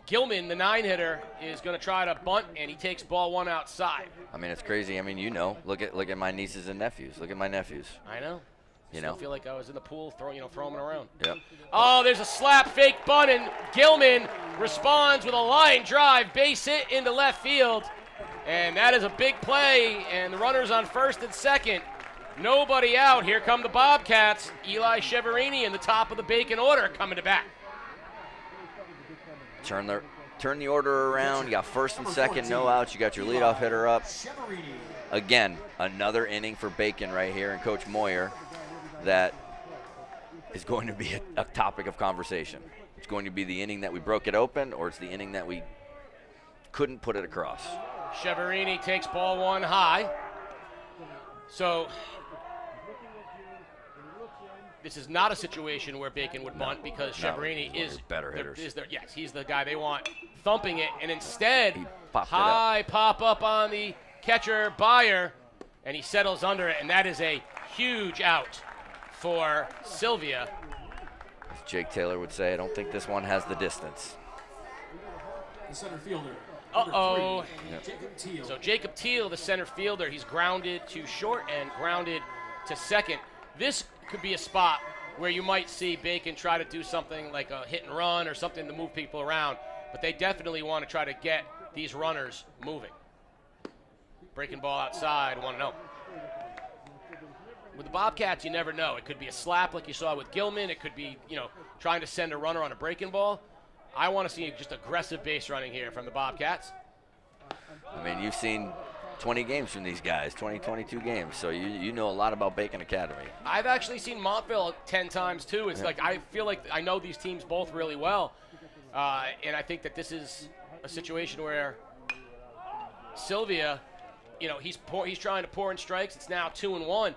Gilman, the 9-hitter, is going to try to bunt, and he takes ball 1 outside. I mean, it's crazy. I mean, look at my nieces and nephews. Look at my nephews. I know. I feel like I was in the pool throwing them around. Yep. Oh, there's a slap fake bunt, and Gilman responds with a line drive, base hit into left field. And that is a big play, and the runner's on first and second. Nobody out. Here come the Bobcats. Eli Cheverini in the top of the Bacon order coming to bat. Turn the order around. You got first and second, no outs. You got your leadoff hitter up. Again, another inning for Bacon right here, and Coach Moyer that is going to be a topic of conversation. It's going to be the inning that we broke it open, or it's the inning that we couldn't put it across. Cheverini takes ball 1 high. So this is not a situation where Bacon would bunt because Cheverini is better hitters. Yes, he's the guy they want thumping it, and instead high pop up on the catcher Beyer, and he settles under it, and that is a huge out for Sylvia. As Jake Taylor would say, I don't think this one has the distance. The center fielder. Uh-oh. Jacob Teal. So Jacob Teal, the center fielder, he's grounded to short and grounded to second. This could be a spot where you might see Bacon try to do something like a hit and run or something to move people around, but they definitely want to try to get these runners moving. Breaking ball outside, 1-0. With the Bobcats, you never know. It could be a slap like you saw with Gilman. It could be, trying to send a runner on a breaking ball. I want to see just aggressive base running here from the Bobcats. I mean, you've seen 20 games from these guys, 22 games, so you know a lot about Bacon Academy. I've actually seen Montville 10 times too. It's like I feel like I know these teams both really well, and I think that this is a situation where Sylvia, he's trying to pour in strikes. It's now 2-1.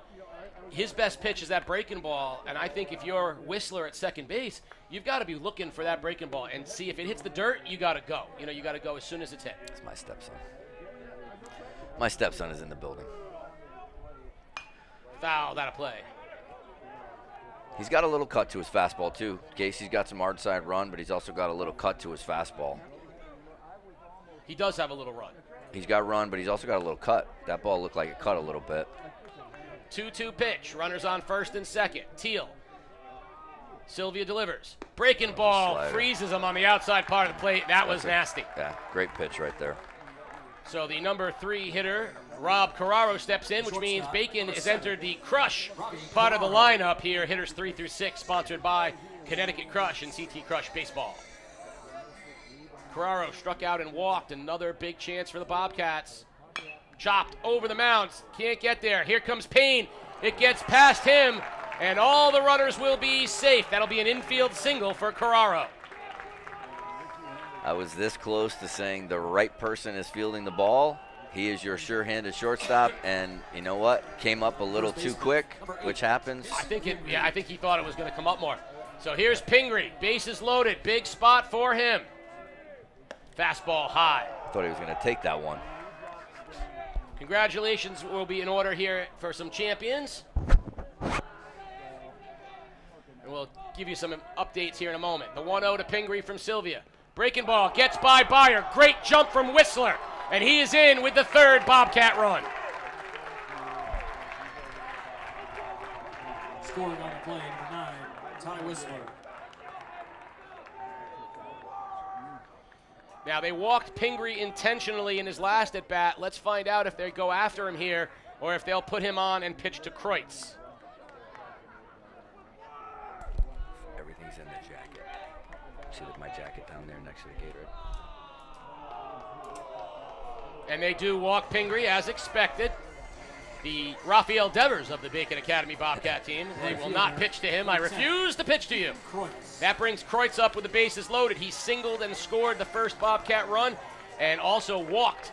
His best pitch is that breaking ball, and I think if you're Whistler at second base, you've got to be looking for that breaking ball and see if it hits the dirt. You got to go. You got to go as soon as it's hit. It's my stepson. My stepson is in the building. Foul, that a play. He's got a little cut to his fastball too. Casey's got some hard side run, but he's also got a little cut to his fastball. He does have a little run. He's got run, but he's also got a little cut. That ball looked like it cut a little bit. 2-2 pitch. Runners on first and second. Teal. Sylvia delivers. Breaking ball. Slider. Freezes him on the outside part of the plate. That was nasty. Yeah, great pitch right there. So the number 3 hitter, Rob Carraro, steps in, which means Bacon has entered the Crush part of the lineup here. Hitters 3 through 6, sponsored by Connecticut Crush and CT Crush Baseball. Carraro struck out and walked. Another big chance for the Bobcats. Chopped over the mound. Can't get there. Here comes Payne. It gets past him, and all the runners will be safe. That'll be an infield single for Carraro. I was this close to saying the right person is fielding the ball. He is your sure-handed shortstop, and you know what? Came up a little too quick, which happens. I think he thought it was going to come up more. So here's Pingree. Bases loaded. Big spot for him. Fastball high. I thought he was going to take that one. Congratulations will be in order here for some champions. And we'll give you some updates here in a moment. The 1-0 to Pingree from Sylvia. Breaking ball, gets by Beyer. Great jump from Whistler. And he is in with the 3rd Bobcat run. Scoring on the play, number 9, Ty Whistler. Now, they walked Pingree intentionally in his last at-bat. Let's find out if they go after him here or if they'll put him on and pitch to Kreutz. Everything's in the jacket. See my jacket down there next to the gate, right? And they do walk Pingree as expected. the Rafael Devers of the Bacon Academy Bobcat team. They will not pitch to him. I refuse to pitch to you. That brings Kreutz up with the bases loaded. He singled and scored the first Bobcat run and also walked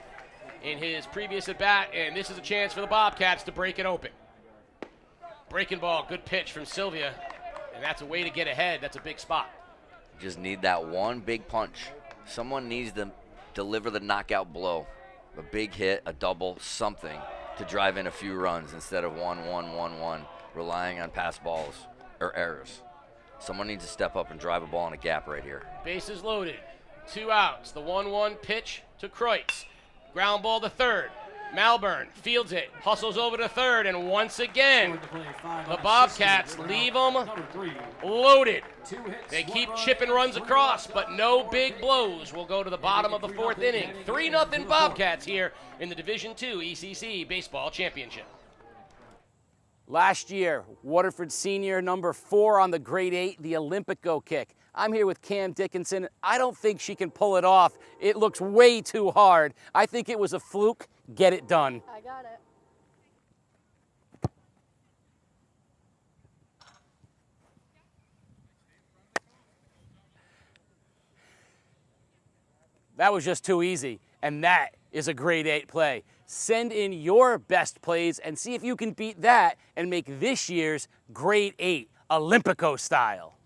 in his previous at-bat, and this is a chance for the Bobcats to break it open. Breaking ball, good pitch from Sylvia, and that's a way to get ahead. That's a big spot. Just need that one big punch. Someone needs to deliver the knockout blow. A big hit, a double, something to drive in a few runs instead of 1-1-1-1, relying on pass balls or errors. Someone needs to step up and drive a ball in a gap right here. Bases loaded, 2 outs. The 1-1 pitch to Kreutz. Ground ball to third. Malburn fields it, hustles over to third, and once again, the Bobcats leave them loaded. They keep chipping runs across, but no big blows. Will go to the bottom of the 4th inning. 3-0 Bobcats here in the Division II ECC Baseball Championship. Last year, Waterford senior number 4 on the grade 8, the Olympico kick. I'm here with Cam Dickinson. I don't think she can pull it off. It looks way too hard. I think it was a fluke. Get it done. I got it. That was just too easy, and that is a grade 8 play. Send in your best plays and see if you can beat that and make this year's grade 8 Olympico style.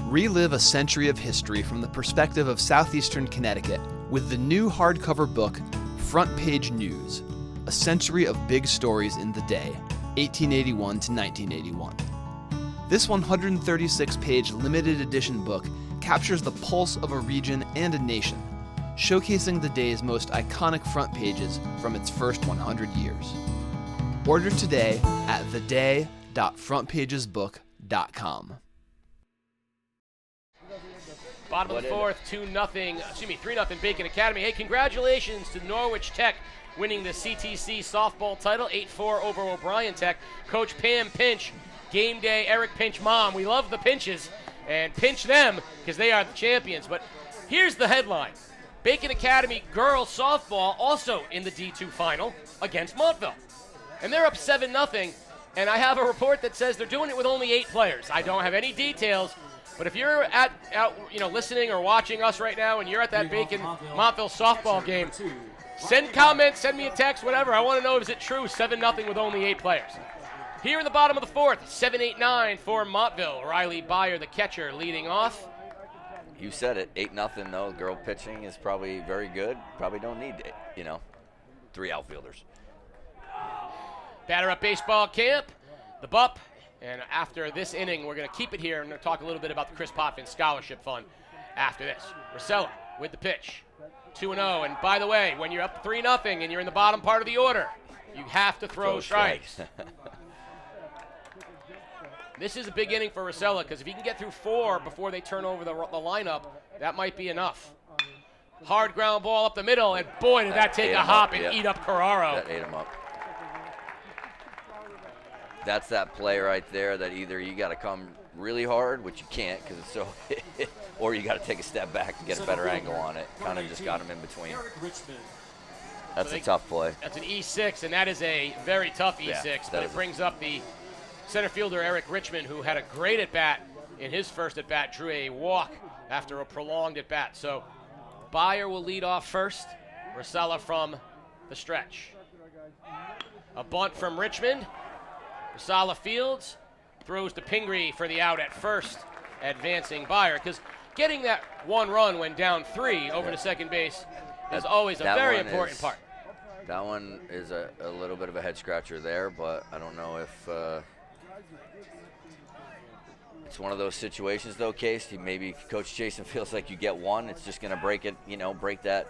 Relive a century of history from the perspective of southeastern Connecticut with the new hardcover book, Front Page News, a century of big stories in the day, 1881 to 1981. This 136-page limited edition book captures the pulse of a region and a nation, showcasing the day's most iconic front pages from its first 100 years. Order today at theday.frontpagesbook.com. Bottom of the 4th, 3-0 Bacon Academy. Hey, congratulations to Norwich Tech winning the CTC softball title, 8-4 over O'Brien Tech. Coach Pam Pinch, game day Eric Pinch mom. We love the pinches, and pinch them because they are the champions. But here's the headline. Bacon Academy girls softball also in the D2 final against Montville. And they're up 7-0, and I have a report that says they're doing it with only 8 players. I don't have any details. But if you're out, listening or watching us right now, and you're at that Bacon Montville softball game, send comments, send me a text, whatever. I want to know, is it true? 7-0 with only 8 players. Here in the bottom of the 4th, 7-8-9 for Montville. Riley Byer, the catcher, leading off. You said it, 8-0 though. Girl pitching is probably very good. Probably don't need, 3 outfielders. Batter up baseball camp, the BUP. And after this inning, we're going to keep it here and we're going to talk a little bit about the Chris Potvin Scholarship Fund after this. Rosella with the pitch, 2-0. And by the way, when you're up 3-0 and you're in the bottom part of the order, you have to throw strikes. This is a big inning for Rosella because if he can get through 4 before they turn over the lineup, that might be enough. Hard ground ball up the middle, and boy, did that take a hop and eat up Carraro. That ate him up. That's that play right there that either you got to come really hard, which you can't because it's so or you got to take a step back and get a better angle on it. Kind of just got him in between. That's a tough play. That's an E6, and that is a very tough E6, but it brings up the center fielder, Eric Richmond, who had a great at-bat in his first at-bat, drew a walk after a prolonged at-bat. So Byer will lead off first, Rosella from the stretch. A bunt from Richmond. Rosella fields, throws to Pingree for the out at first, advancing Byer. Because getting that 1 run when down 3 over to second base is always a very important part. That one is a little bit of a head scratcher there, but I don't know if it's one of those situations though, Case. Maybe Coach Jason feels like you get 1, it's just going to break it, break that.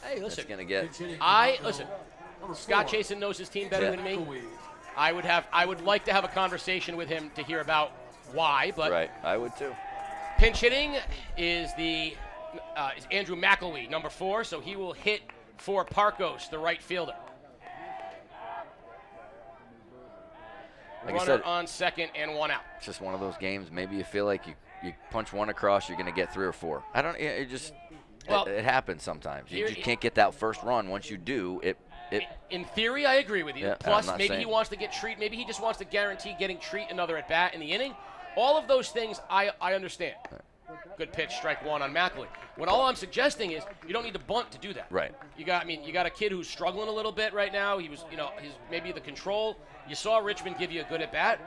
Hey, listen. It's going to get. Listen. Scott Chasen knows his team better than me. I would like to have a conversation with him to hear about why, but right, I would too. Pinch hitting is is Andrew McElwee, number 4, so he will hit for Parkos, the right fielder. Like Runner I said, on second and 1 out. It's just one of those games. Maybe you feel like you punch 1 across, you're going to get 3 or 4. I don't. It happens sometimes. You just can't get that first run. Once you do, In theory, I agree with you. Yeah, Plus, I'm not maybe he saying- wants to get Treat. Maybe he just wants to guarantee getting Treat another at bat in the inning. All of those things, I understand. Good pitch, strike one on McElwee. What all I'm suggesting is you don't need to bunt to do that. Right. You got a kid who's struggling a little bit right now. He's maybe the control. You saw Richmond give you a good at bat.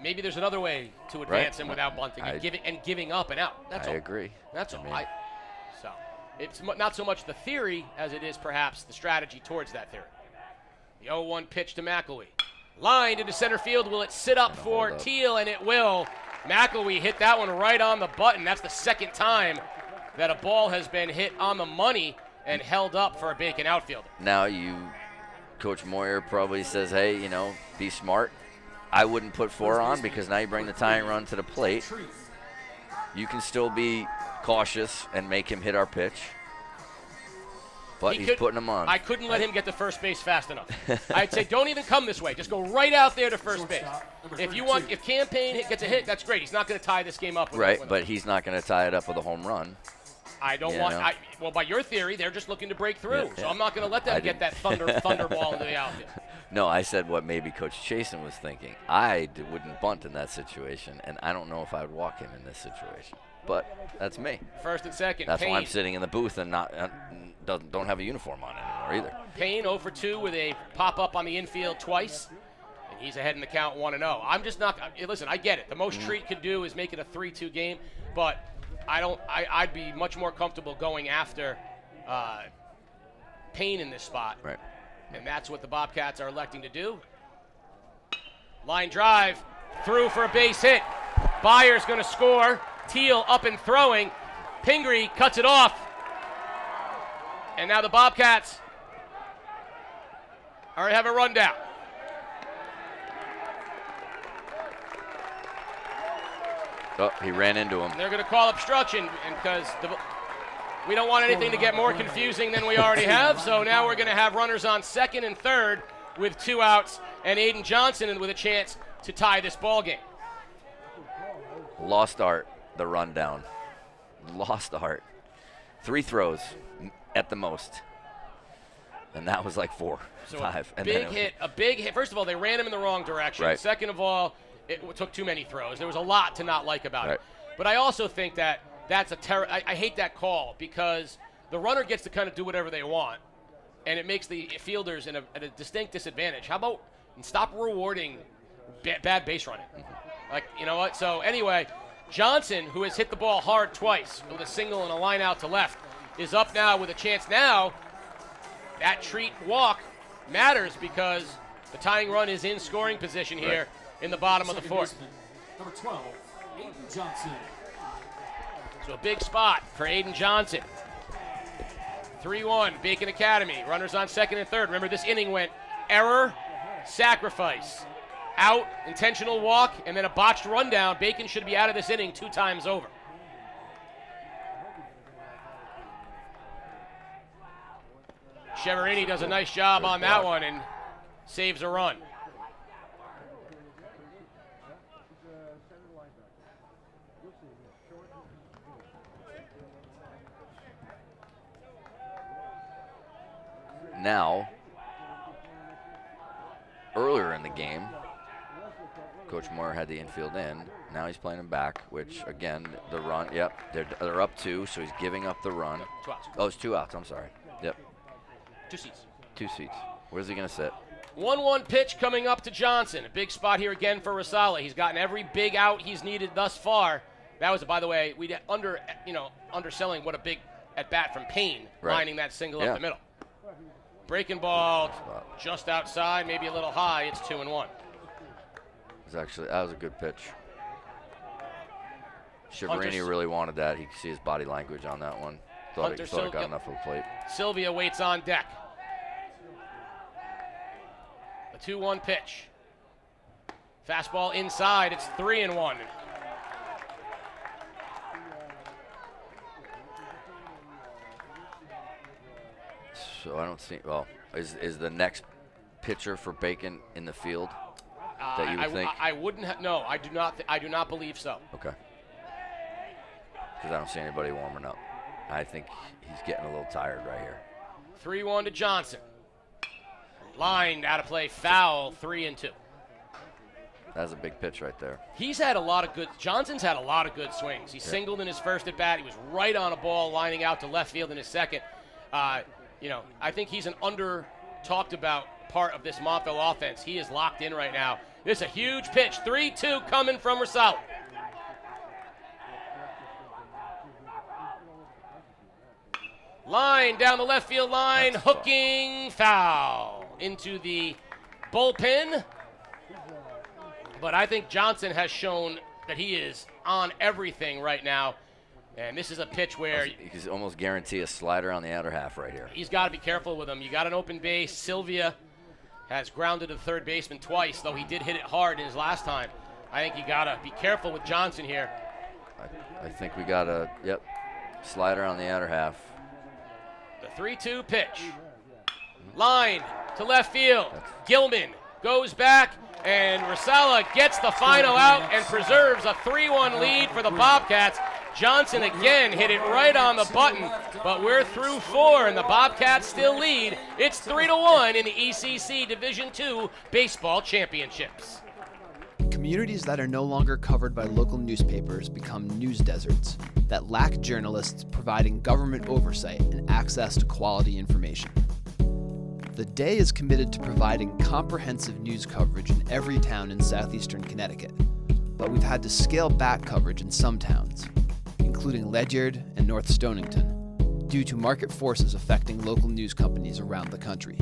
Maybe there's another way to advance him without bunting and giving up and out. That's all. I agree. That's all. So it's not so much the theory as it is perhaps the strategy towards that theory. The 0-1 pitch to McElwee. Lined into center field. Will it sit up for Teal? And it will. McElwee hit that one right on the button. That's the second time that a ball has been hit on the money and held up for a Bacon outfielder. Now Coach Moyer probably says, hey, be smart. I wouldn't put 4 on because now you bring the tying run to the plate. You can still be cautious and make him hit our pitch. But he's putting him on. I couldn't let him get to first base fast enough. I'd say don't even come this way. Just go right out there to first base. If Campaign gets a hit, that's great. He's not going to tie this game up. But he's not going to tie it up with a home run. I don't want. Well, by your theory, they're just looking to break through. So I'm not going to let them get that thunder ball into the outfield. No, I said what maybe Coach Chasen was thinking. I wouldn't bunt in that situation, and I don't know if I would walk him in this situation. But that's me. First and second. That's Payne. why I'm sitting in the booth and don't have a uniform on anymore either. Payne 0 for 2 with a pop-up on the infield twice. And he's ahead in the count 1-0. I'm just not – listen, I get it. The most Treat could do is make it a 3-2 game. But I'd be much more comfortable going after Payne in this spot. Right. And that's what the Bobcats are electing to do. Line drive, through for a base hit. Byers going to score. Teal up and throwing. Pingree cuts it off. And now the Bobcats have a rundown. Oh, he ran into him. They're going to call obstruction because we don't want anything to get more confusing than we already have. So now we're going to have runners on second and third with 2 outs and Aiden Johnson with a chance to tie this ball game. Lost art, the rundown. Lost art. 3 throws at the most. And that was like 4, so 5. A big hit. First of all, they ran him in the wrong direction. Right. Second of all, it took too many throws. There was a lot to not like about right. it. But I also think that that's I hate that call because the runner gets to kind of do whatever they want, and it makes the fielders at a distinct disadvantage. How about stop rewarding bad base running? Like, you know what? So anyway, Johnson, who has hit the ball hard twice with a single and a line out to left, is up now with a chance now. That Treat walk matters because the tying run is in scoring position here in the bottom of the 4th. Number 12, Aiden Johnson. So a big spot for Aiden Johnson. 3-1, Bacon Academy. Runners on second and third. Remember, this inning went error, sacrifice, out, intentional walk, and then a botched rundown. Bacon should be out of this inning 2 times over. Cheverini does a nice job on that one and saves a run. Now, earlier in the game, Coach Moore had the infield in. Now he's playing him back, which, again, the run, they're up 2, so he's giving up the run. 2 outs. Oh, it's 2 outs, I'm sorry. Yep. 2 seats. 2 seats. Where's he going to sit? 1-1 pitch coming up to Johnson. A big spot here again for Rosale. He's gotten every big out he's needed thus far. That was, by the way, we underselling what a big at bat from Payne, lining that single up the middle. Breaking ball just outside, maybe a little high. It's 2-1. That was a good pitch. Cheverini really wanted that. He could see his body language on that one. Thought it got enough of a plate. Sylvia waits on deck. The 2-1 pitch. Fastball inside. It's 3-1. So I don't see. Well, is the next pitcher for Bacon in the field that you would think? I wouldn't. No, I do not. I do not believe so. Okay. Because I don't see anybody warming up. I think he's getting a little tired right here. 3-1 to Johnson. Lined out of play, foul, 3-2. That's a big pitch right there. He's had a lot of good, Johnson's had a lot of good swings. He singled in his first at bat. He was right on a ball lining out to left field in his second. You know, I think he's an under talked about part of this Montville offense. He is locked in right now. This is a huge pitch, 3-2 coming from Rosales. Line down the left field line, hooking foul into the bullpen. But I think Johnson has shown that he is on everything right now. And this is a pitch where you can almost guarantee a slider on the outer half right here. He's got to be careful with him. You got an open base. Sylvia has grounded to the third baseman twice, though he did hit it hard in his last time. I think you got to be careful with Johnson here. I think we got a, slider on the outer half. The 3-2 pitch. Line to left field. Gilman goes back, and Rosales gets the final out and preserves a 3-1 lead for the Bobcats. Johnson again hit it right on the button, but we're through 4, and the Bobcats still lead. It's 3-1 in the ECC Division II Baseball Championships. Communities that are no longer covered by local newspapers become news deserts that lack journalists providing government oversight and access to quality information. The Day is committed to providing comprehensive news coverage in every town in southeastern Connecticut, but we've had to scale back coverage in some towns, including Ledyard and North Stonington, due to market forces affecting local news companies around the country.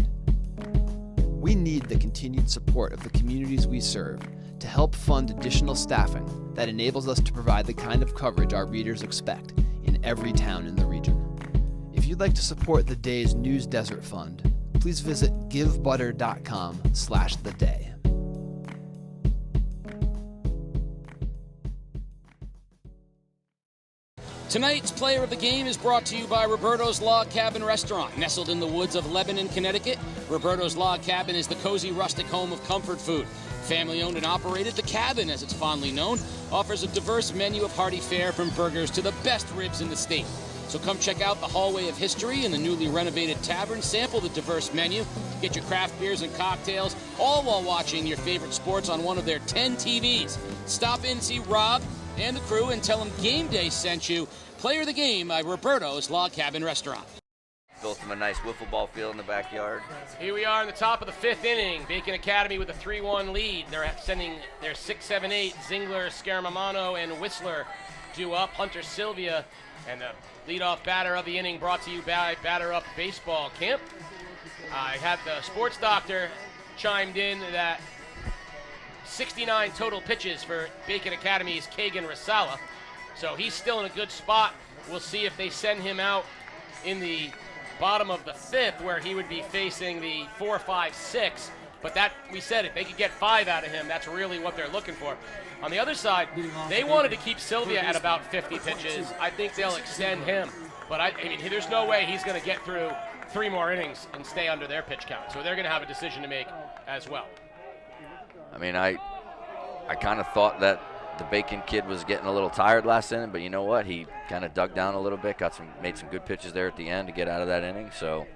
We need the continued support of the communities we serve to help fund additional staffing that enables us to provide the kind of coverage our readers expect in every town in the region. If you'd like to support the Day's News Desert Fund, please visit givebutter.com/theday. Tonight's player of the game is brought to you by Roberto's Log Cabin Restaurant. Nestled in the woods of Lebanon, Connecticut, Roberto's Log Cabin is the cozy rustic home of comfort food. Family owned and operated, The Cabin, as it's fondly known, offers a diverse menu of hearty fare from burgers to the best ribs in the state. So come check out the Hallway of History in the newly renovated tavern, sample the diverse menu, get your craft beers and cocktails, all while watching your favorite sports on one of their 10 TVs. Stop in, see Rob and the crew, and tell them Game Day sent you. Player of the game by Roberto's Log Cabin Restaurant. Built them a nice wiffle ball field in the backyard. Here we are in the top of the 5th inning. Bacon Academy with a 3-1 lead. They're sending their 6, 7, 8, Zingler, Scaramamano, and Whistler due up. Hunter Sylvia, and the leadoff batter of the inning brought to you by Batter Up Baseball Camp. I had the sports doctor chimed in that 69 total pitches for Bacon Academy's Kagan Rosales. So he's still in a good spot. We'll see if they send him out in the bottom of the 5th, where he would be facing the 4, 5, 6. But that, we said, if they could get 5 out of him, that's really what they're looking for. On the other side, they wanted to keep Sylvia at about 50 pitches. I think they'll extend him. But I mean, there's no way he's going to get through 3 more innings and stay under their pitch count. So they're going to have a decision to make as well. I mean, I kind of thought that the Bacon kid was getting a little tired last inning, but you know what? He kind of dug down a little bit, made some good pitches there at the end to get out of that inning. So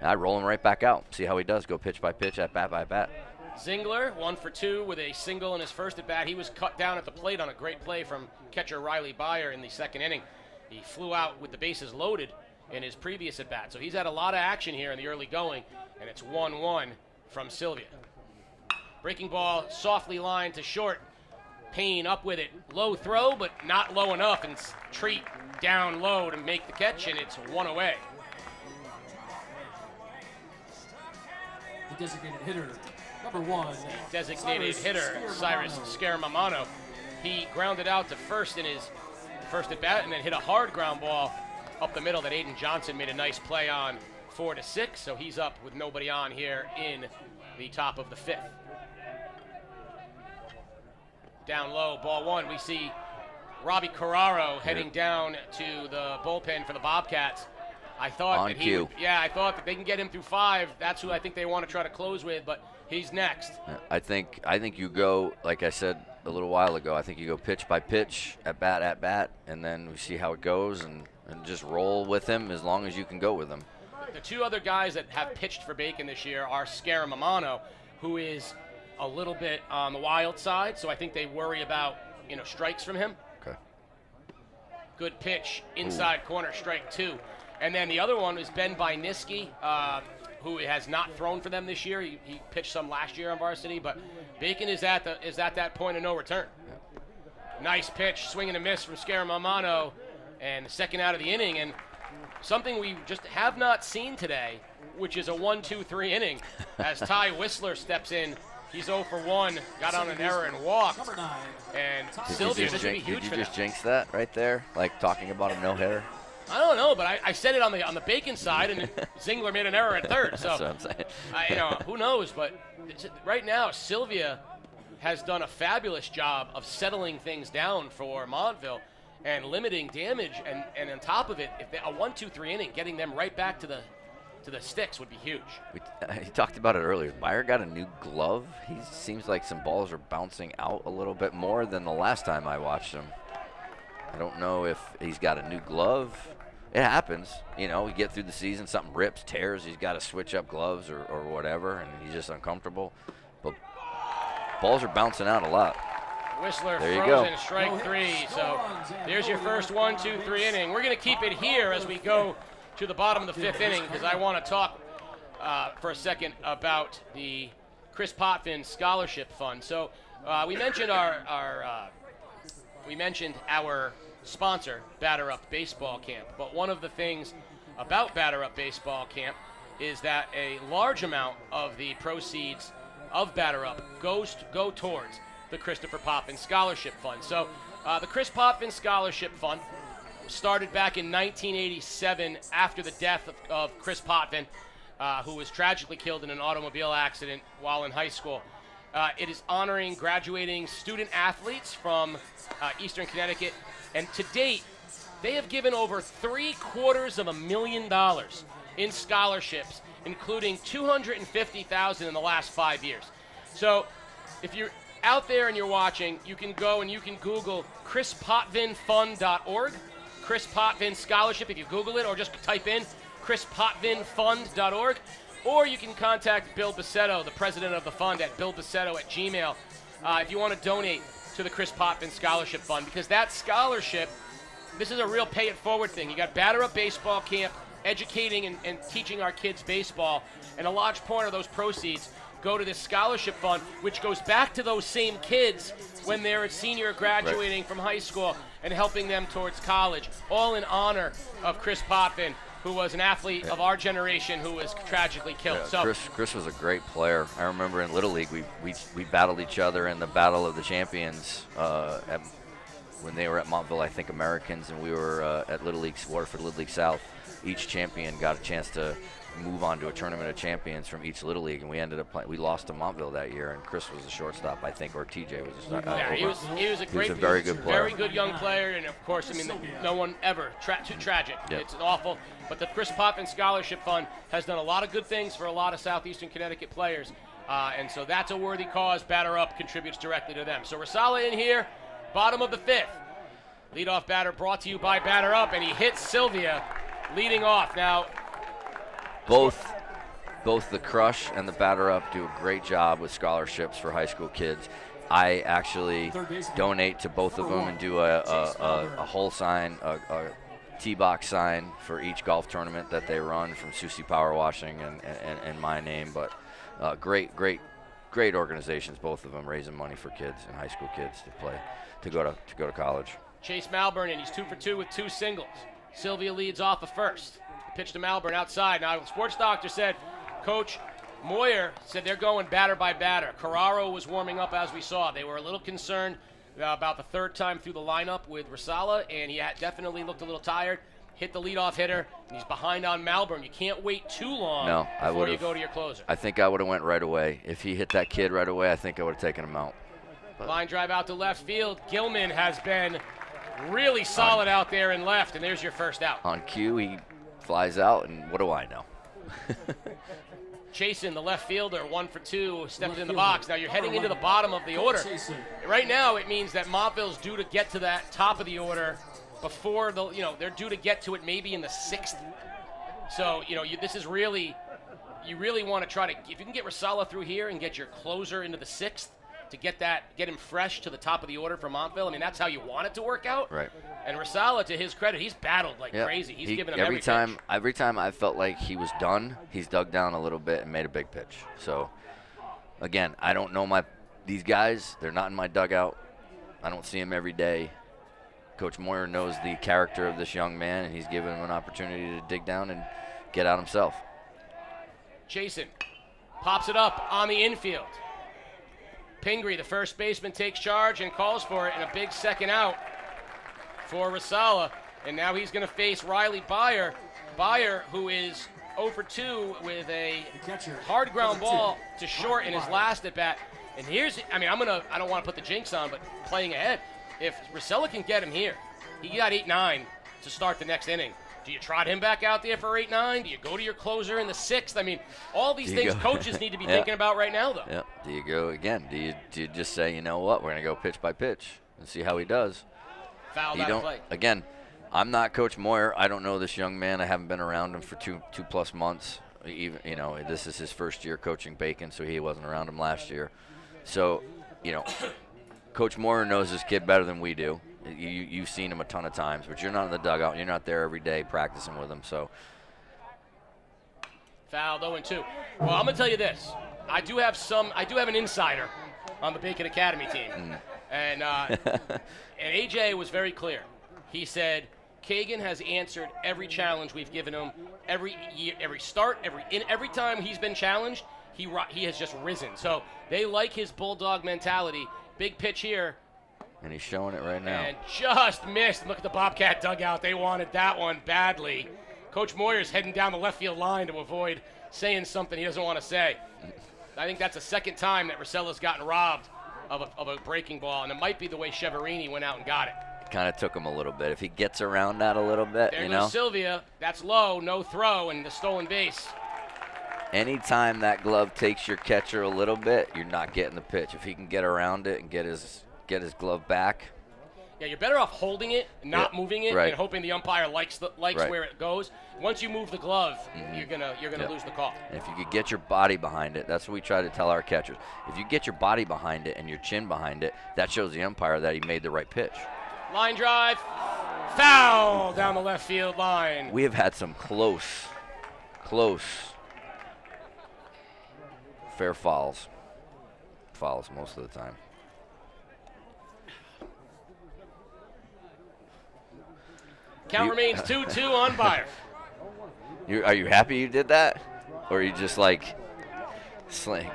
I'd roll him right back out, see how he does, go pitch by pitch, at bat by bat. Zingler, 1 for 2 with a single in his first at bat. He was cut down at the plate on a great play from catcher Riley Byer in the 2nd inning. He flew out with the bases loaded in his previous at bat. So he's had a lot of action here in the early going, and it's 1-1 from Sylvia. Breaking ball softly lined to short. Payne up with it. Low throw, but not low enough, and Treat down low to make the catch, and it's 1 away. The designated hitter, number 1. The designated hitter, Cyrus Scaramamano. He grounded out to first in his first at bat, and then hit a hard ground ball up the middle that Aiden Johnson made a nice play on, 4-6. So he's up with nobody on here in the top of the 5th. Down low, ball 1. We see Robbie Carraro heading down to the bullpen for the Bobcats. I thought on that cue. I thought that they can get him through 5. That's who I think they want to try to close with, but he's next. I think you go, like I said a little while ago, I think you go pitch by pitch, at bat, and then we see how it goes, and just roll with him as long as you can go with him. the two other guys that have pitched for Bacon this year are Scaramamano, who is a little bit on the wild side, so I think they worry about, strikes from him. Okay. Good pitch, inside corner, strike 2. And then the other one is Ben Byniski, who has not thrown for them this year. He pitched some last year on varsity, but Bacon is at that point of no return. Nice pitch, swing and a miss from Scaramamano, and the second out of the inning, and something we just have not seen today, which is a 1-2-3 inning, as Ty Whistler steps in. He's 0 for 1, got on an error and walked. And Sylvia, this would be huge for them. Did you just jinx that right there, like talking about a no-hitter? I don't know, but I said it on the Bacon side, and Zingler made an error at third. So, That's what I'm saying. Who knows? But right now, Sylvia has done a fabulous job of settling things down for Montville and limiting damage. And on top of it, if a 1-2-3 inning, getting them right back to the sticks would be huge. He talked about it earlier. Meyer got a new glove. He seems like some balls are bouncing out a little bit more than the last time I watched him. I don't know if he's got a new glove. It happens. We get through the season, something rips, tears, he's got to switch up gloves or whatever, and he's just uncomfortable. But balls are bouncing out a lot. Whistler there you frozen, go. strike 3. So there's your first 1-2-3 inning. We're going to keep it here as we go to the bottom of the 5th inning, because I want to talk for a second about the Chris Potvin Scholarship Fund. So we mentioned our sponsor, Batter Up Baseball Camp. But one of the things about Batter Up Baseball Camp is that a large amount of the proceeds of Batter Up go towards the Christopher Potvin Scholarship Fund. So the Chris Potvin Scholarship Fund started back in 1987 after the death of Chris Potvin, who was tragically killed in an automobile accident while in high school. It is honoring graduating student athletes from Eastern Connecticut, and to date, they have given over $750,000 in scholarships, including $250,000 in the last 5 years. So, if you're out there and you're watching, you can go and you can Google chrispotvinfund.org, Chris Potvin Scholarship if you Google it, or just type in chrispotvinfund.org, or you can contact Bill Bassetto, the president of the fund, at billbassetto@gmail if you want to donate to the Chris Potvin Scholarship Fund, because that scholarship, this is a real pay-it-forward thing. You got Batter Up Baseball Camp educating and teaching our kids baseball, and a large part of those proceeds go to this scholarship fund, which goes back to those same kids when they're a senior graduating from high school and helping them towards college, all in honor of Chris Potvin, who was an athlete of our generation who was tragically killed. Yeah, Chris was a great player. I remember in Little League, we battled each other in the Battle of the Champions when they were at Montville, I think, Americans, and we were at Little League, Waterford Little League South. Each champion got a chance to move on to a tournament of champions from each Little League, and we ended up playing. We lost to Montville that year, and Chris was the shortstop, I think, or TJ was the yeah, he was a great, very good player, very good young player, and of course, I mean, no one ever too tragic. Yep. It's awful, but the Chris Potvin Scholarship Fund has done a lot of good things for a lot of southeastern Connecticut players, and so that's a worthy cause. Batter Up contributes directly to them. So Rosala in here, bottom of the 5th. Leadoff batter brought to you by Batter Up, and he hits Sylvia leading off. Now, both the Crush and the Batter Up do a great job with scholarships for high school kids. I actually donate to both of them and do a hole sign, a tee box sign for each golf tournament that they run, from Susie Power Washing and my name. But great organizations, both of them, raising money for kids and high school kids to go to college. Chase Malburn, and he's 2 for 2 with 2 singles. Sylvia leads off the first. Pitch to Malburn outside. Now, the sports doctor said, Coach Moyer said they're going batter by batter. Carraro was warming up, as we saw. They were a little concerned about the third time through the lineup with Rosala, and he definitely looked a little tired. Hit the leadoff hitter, and he's behind on Malburn. You can't wait too long before you go to your closer. I think I would have went right away. If he hit that kid right away, I think I would have taken him out. But line drive out to left field. Gilman has been really solid out there in left, and there's your first out. On cue, he flies out, and what do I know? Chasen, the left fielder, 1 for 2, steps in the box. Now you're heading into the bottom of the order. Right now, it means that Montville's due to get to that top of the order before they're due to get to it maybe in the 6th So, this is really, you really want to try to, if you can get Rosala through here and get your closer into the 6th to get him fresh to the top of the order for Montville, I mean, that's how you want it to work out. Right. And Rosala, to his credit, he's battled like crazy. He's given him every time. pitch. Every time I felt like he was done, he's dug down a little bit and made a big pitch. So, again, I don't know these guys. They're not in my dugout. I don't see them every day. Coach Moyer knows the character of this young man, and he's given him an opportunity to dig down and get out himself. Jason pops it up on the infield. Pingree, the first baseman, takes charge and calls for it, and a big second out for Rosala. And now he's going to face Riley Byer. Byer, who is 0 for 2 with a hard ground ball to short in his last at bat. And I don't want to put the jinx on, but playing ahead, if Rosala can get him here, he got 8-9 to start the next inning. Do you trot him back out there for 8-9? Do you go to your closer in the 6th? I mean, all these things coaches need to be thinking about right now, though. Yeah. Do you go again? Do you just say, you know what, we're going to go pitch by pitch and see how he does? Foul that play. Again, I'm not Coach Moyer. I don't know this young man. I haven't been around him for two plus months. Even this is his first year coaching Bacon, so he wasn't around him last year. So, Coach Moyer knows this kid better than we do. You've seen him a ton of times, but you're not in the dugout. You're not there every day practicing with him. So, fouled 0-2. Well, I'm gonna tell you this. I do have an insider on the Bacon Academy team, and AJ was very clear. He said Kagan has answered every challenge we've given him. Every year, every start, every time he's been challenged, he has just risen. So they like his bulldog mentality. Big pitch here. And he's showing it right now. And just missed. Look at the Bobcat dugout. They wanted that one badly. Coach Moyer's heading down the left field line to avoid saying something he doesn't want to say. I think that's the second time that Rosala's gotten robbed of a breaking ball, and it might be the way Cheverini went out and got it. Kind of took him a little bit. If he gets around that a little bit, there goes Sylvia. That's low, no throw, and the stolen base. Anytime that glove takes your catcher a little bit, you're not getting the pitch. If he can get around it and get his glove back. Yeah, you're better off holding it, not moving it, and hoping the umpire likes where it goes. Once you move the glove, you're gonna lose the call. And if you could get your body behind it, that's what we try to tell our catchers. If you get your body behind it and your chin behind it, that shows the umpire that he made the right pitch. Line drive, foul down the left field line. We have had some close fair fouls most of the time. Count remains 2-2 on Byer. Are you happy you did that? Or are you just like,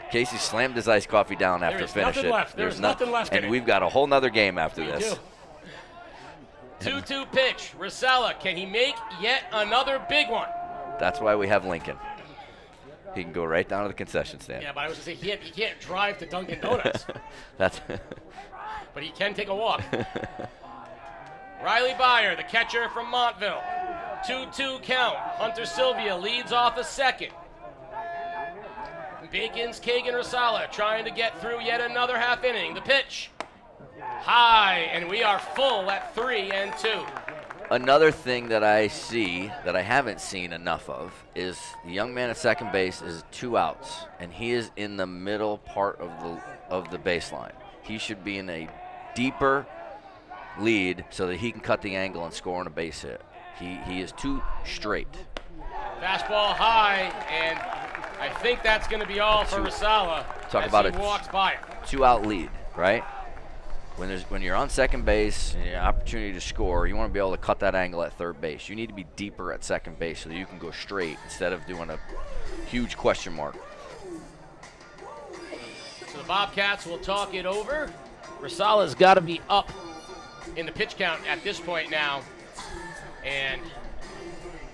Casey slammed his iced coffee down after finishing it. There's nothing left. And we've got a whole nother game after this. 2-2 pitch. Rosala, can he make yet another big one? That's why we have Lincoln. He can go right down to the concession stand. Yeah, but I was going to say, he can't drive to Dunkin' Donuts. But he can take a walk. Riley Byer, the catcher from Montville. 2-2 count. Hunter Sylvia leads off a second. Bacon's Kagan Rosala trying to get through yet another half inning. The pitch. High, and we are full at 3-2. Another thing that I see that I haven't seen enough of is the young man at second base is 2 outs, and he is in the middle part of the baseline. He should be in a deeper lead so that he can cut the angle and score on a base hit. He is too straight. Fastball high, and I think that's going to be all for Rosala. Talk about he walks by. 2-out lead, right? When you're on second base and you have an opportunity to score, you want to be able to cut that angle at third base. You need to be deeper at second base so that you can go straight instead of doing a huge question mark. So the Bobcats will talk it over. Rosala's got to be up in the pitch count at this point now. And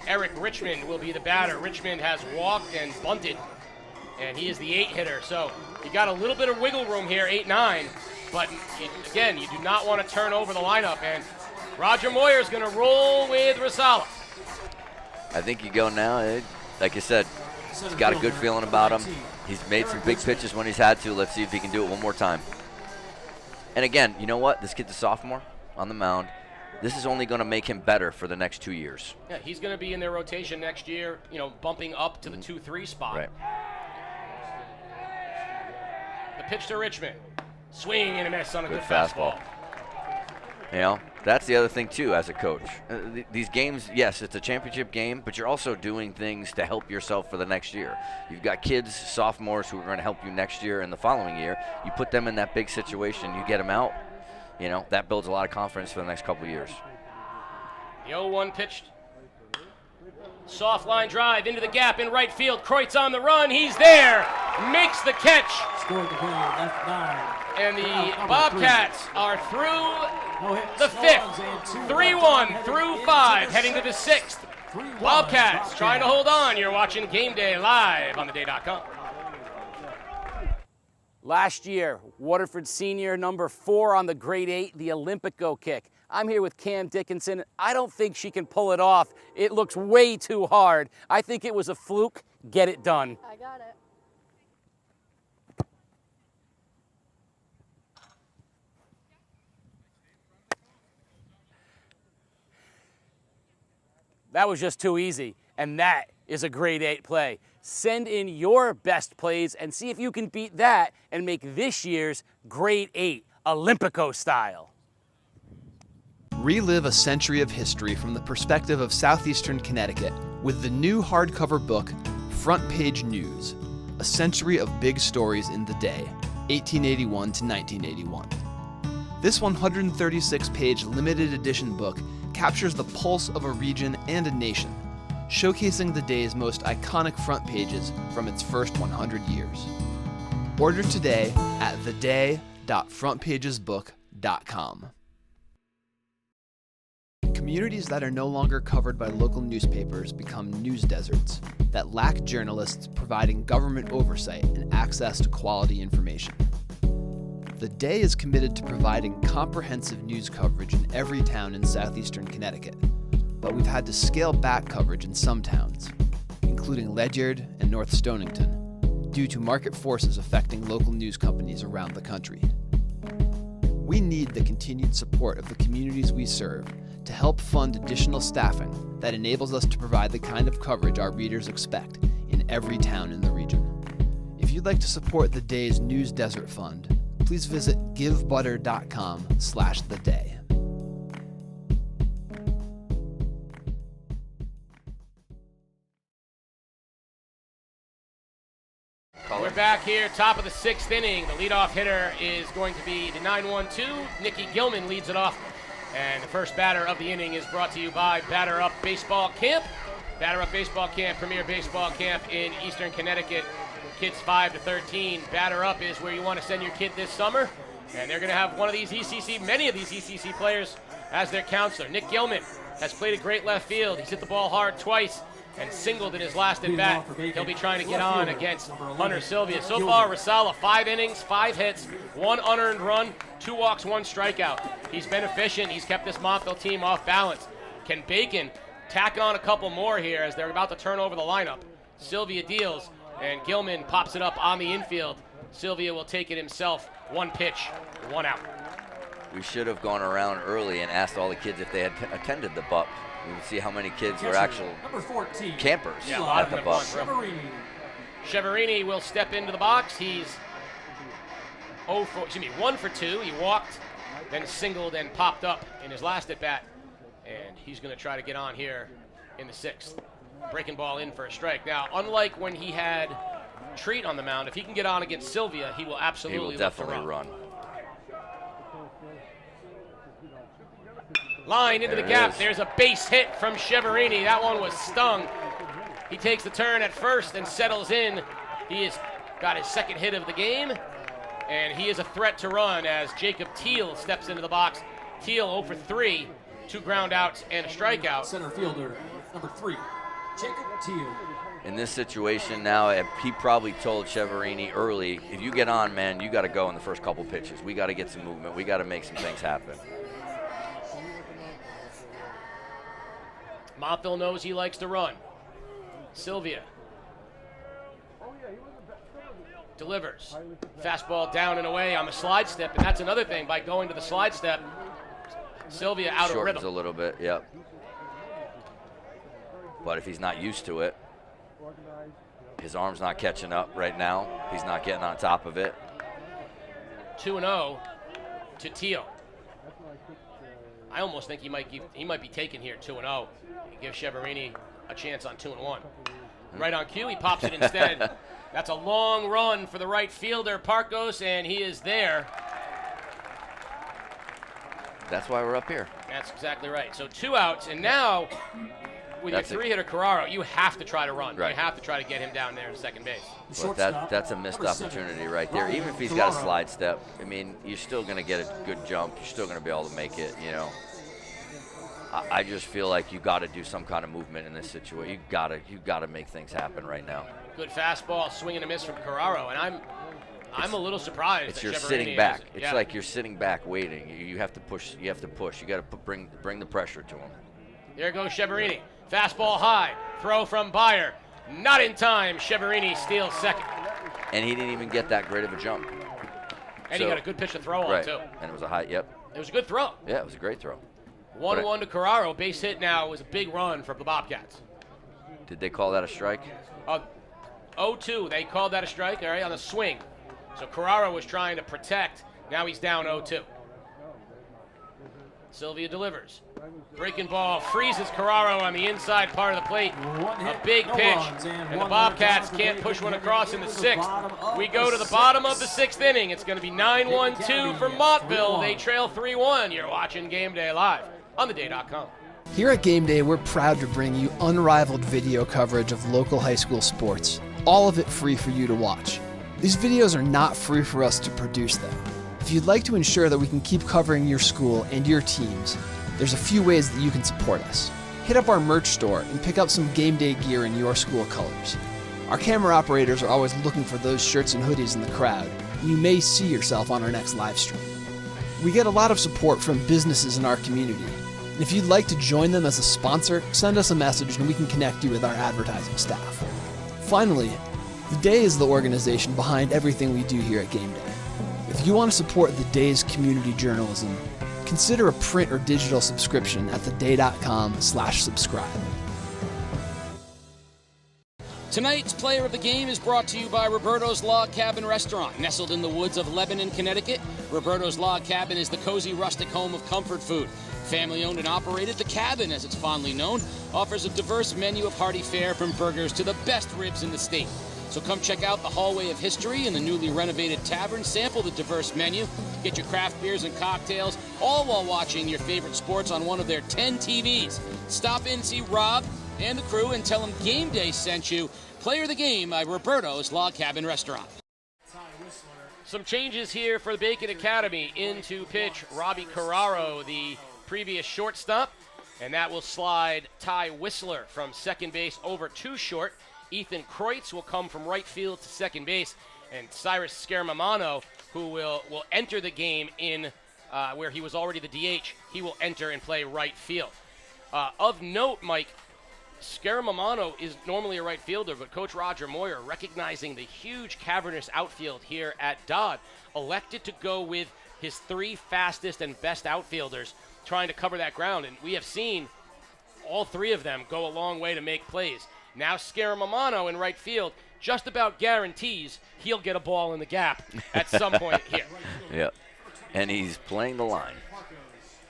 Eric Richmond will be the batter. Richmond has walked and bunted, and he is the 8 hitter. So you got a little bit of wiggle room here, 8-9. But, again, you do not want to turn over the lineup. And Roger Moyer is going to roll with Rosala. I think you go now. Like I said, he's got a good feeling about him. He's made some big pitches when he's had to. Let's see if he can do it one more time. And, again, you know what? This kid's a sophomore on the mound. this is only going to make him better for the next 2 years. Yeah, he's going to be in their rotation next year, bumping up to the 2-3 spot. Right. The pitch to Richmond. Swing and a miss on a good fastball. That's the other thing, too, as a coach. These games, yes, it's a championship game, but you're also doing things to help yourself for the next year. You've got kids, sophomores, who are going to help you next year and the following year. You put them in that big situation, you get them out. That builds a lot of confidence for the next couple of years. The 0-1 pitched. Soft line drive into the gap in right field. Kreutz on the run. He's there. Makes the catch. And the Bobcats are through the fifth. 3-1 through 5, heading to the sixth. Bobcats trying to hold on. You're watching Game Day live on theday.com. Last year, Waterford senior number 4 on the grade 8, the Olympico kick. I'm here with Cam Dickinson. I don't think she can pull it off. It looks way too hard. I think it was a fluke. Get it done. I got it. That was just too easy, and that is a grade 8 play. Send in your best plays and see if you can beat that and make this year's grade 8 Olympico style. Relive a century of history from the perspective of southeastern Connecticut with the new hardcover book, Front Page News, A Century of Big Stories in the Day, 1881 to 1981. This 136-page limited edition book captures the pulse of a region and a nation, showcasing the day's most iconic front pages from its first 100 years. Order today at theday.frontpagesbook.com. Communities that are no longer covered by local newspapers become news deserts that lack journalists providing government oversight and access to quality information. The Day is committed to providing comprehensive news coverage in every town in southeastern Connecticut, but we've had to scale back coverage in some towns, including Ledyard and North Stonington, due to market forces affecting local news companies around the country. We need the continued support of the communities we serve to help fund additional staffing that enables us to provide the kind of coverage our readers expect in every town in the region. If you'd like to support the Day's News Desert Fund, please visit givebutter.com/theday. We're back here, top of the 6th inning. The leadoff hitter is going to be the 9-1-2. Nikki Gilman leads it off. And the first batter of the inning is brought to you by Batter Up Baseball Camp. Batter Up Baseball Camp, premier baseball camp in Eastern Connecticut. Kids 5 to 13. Batter Up is where you want to send your kid this summer. And they're going to have many of these ECC players as their counselor. Nick Gilman has played a great left field. He's hit the ball hard twice and singled in his last at bat. He'll be trying to get on against Hunter Sylvia. So far, Rasala, 5 innings, 5 hits, 1 unearned run, 2 walks, 1 strikeout. He's been efficient. He's kept this Montville team off balance. Can Bacon tack on a couple more here as they're about to turn over the lineup? Sylvia deals, and Gilman pops it up on the infield. Sylvia will take it himself. 1 pitch, 1 out. We should have gone around early and asked all the kids if they had attended the BUP. We would see how many kids were actual campers at the BUP. Cheverini will step into the box. He's 1 for 2. He walked, then singled and popped up in his last at bat. And he's going to try to get on here in the 6th. Breaking ball in for a strike. Now, unlike when he had Treat on the mound, if he can get on against Sylvia, he will absolutely definitely run. Line into the gap. There's a base hit from Cheverini. That one was stung. He takes the turn at first and settles in. He has got his 2nd hit of the game, and he is a threat to run as Jacob Teal steps into the box. Teal 0 for 3, 2 ground outs and a strikeout. Center fielder, number 3, Jacob Teal. In this situation now, he probably told Cheverini early, if you get on, man, you got to go in the first couple pitches. We got to get some movement. We got to make some things happen. Montville knows he likes to run. Sylvia delivers. Fastball down and away on the slide step, and that's another thing. By going to the slide step, Sylvia out of shortens rhythm. a little bit, yep. But if he's not used to it, his arm's not catching up right now. He's not getting on top of it. 2-0 to Teal. I almost think he might be taken here 2-0. Give Cheverini a chance on 2-1. Right on cue, he pops it instead. That's a long run for the right fielder, Parkos, and he is there. That's why we're up here. That's exactly right. So 2 outs, and now with your 3-hitter Carraro, you have to try to run. Right. You have to try to get him down there to second base. But that's a missed opportunity right there. Even if he's got a slide step, I mean, you're still going to get a good jump. You're still going to be able to make it, you know. I just feel like you got to do some kind of movement in this situation. You got to make things happen right now. Good fastball, swing and a miss from Carraro, and I'm a little surprised. It's that you're Cheverini sitting back. isn't. It's Yeah. like you're sitting back waiting. You have to push. You have to push. You got to bring the pressure to him. There goes Cheverini. Fastball high. Throw from Byer. Not in time. Cheverini steals second. And he didn't even get that great of a jump. And he got a good pitch to throw on, right. too. And it was a high, yep. It was a good throw. Yeah, it was a great throw. 1-1 to Carraro. Base hit now was a big run for the Bobcats. Did they call that a strike? 0-2. They called that a strike, all right, on the swing. So Carraro was trying to protect. Now he's down 0-2. Sylvia delivers. Breaking ball freezes Carraro on the inside part of the plate. A big pitch, and the Bobcats can't push one across in the 6th. We go to the bottom of the 6th inning. It's going to be 9-1-2 for Montville. They trail 3-1. You're watching Game Day live on theday.com. Here at Game Day, we're proud to bring you unrivaled video coverage of local high school sports, all of it free for you to watch. These videos are not free for us to produce them. If you'd like to ensure that we can keep covering your school and your teams, there's a few ways that you can support us. Hit up our merch store and pick up some game day gear in your school colors. Our camera operators are always looking for those shirts and hoodies in the crowd, and you may see yourself on our next live stream. We get a lot of support from businesses in our community, and if you'd like to join them as a sponsor, send us a message and we can connect you with our advertising staff. Finally, The Day is the organization behind everything we do here at Game Day. If you want to support The Day's community journalism, consider a print or digital subscription at theday.com/subscribe. Tonight's player of the game is brought to you by Roberto's Log Cabin Restaurant. Nestled in the woods of Lebanon, Connecticut, Roberto's Log Cabin is the cozy rustic home of comfort food. Family owned and operated, The Cabin, as it's fondly known, offers a diverse menu of hearty fare from burgers to the best ribs in the state. So come check out the Hallway of History in the newly renovated tavern, sample the diverse menu, get your craft beers and cocktails, all while watching your favorite sports on one of their 10 TVs. Stop in, see Rob and the crew, and tell them Game Day sent you. Player of the game by Roberto's Log Cabin Restaurant. Some changes here for the Bacon Academy. Into pitch, Robbie Carraro, the previous shortstop, and that will slide Ty Whistler from second base over to short. Ethan Kreutz will come from right field to second base, and Cyrus Scaramamano, who will enter the game in where he was already the DH, he will enter and play right field. Of note, Mike, Scaramamano is normally a right fielder, but Coach Roger Moyer, recognizing the huge cavernous outfield here at Dodd, elected to go with his 3 fastest and best outfielders trying to cover that ground, and we have seen all 3 of them go a long way to make plays. Now Scaramamano in right field just about guarantees he'll get a ball in the gap at some point here. Yep. And he's playing the line.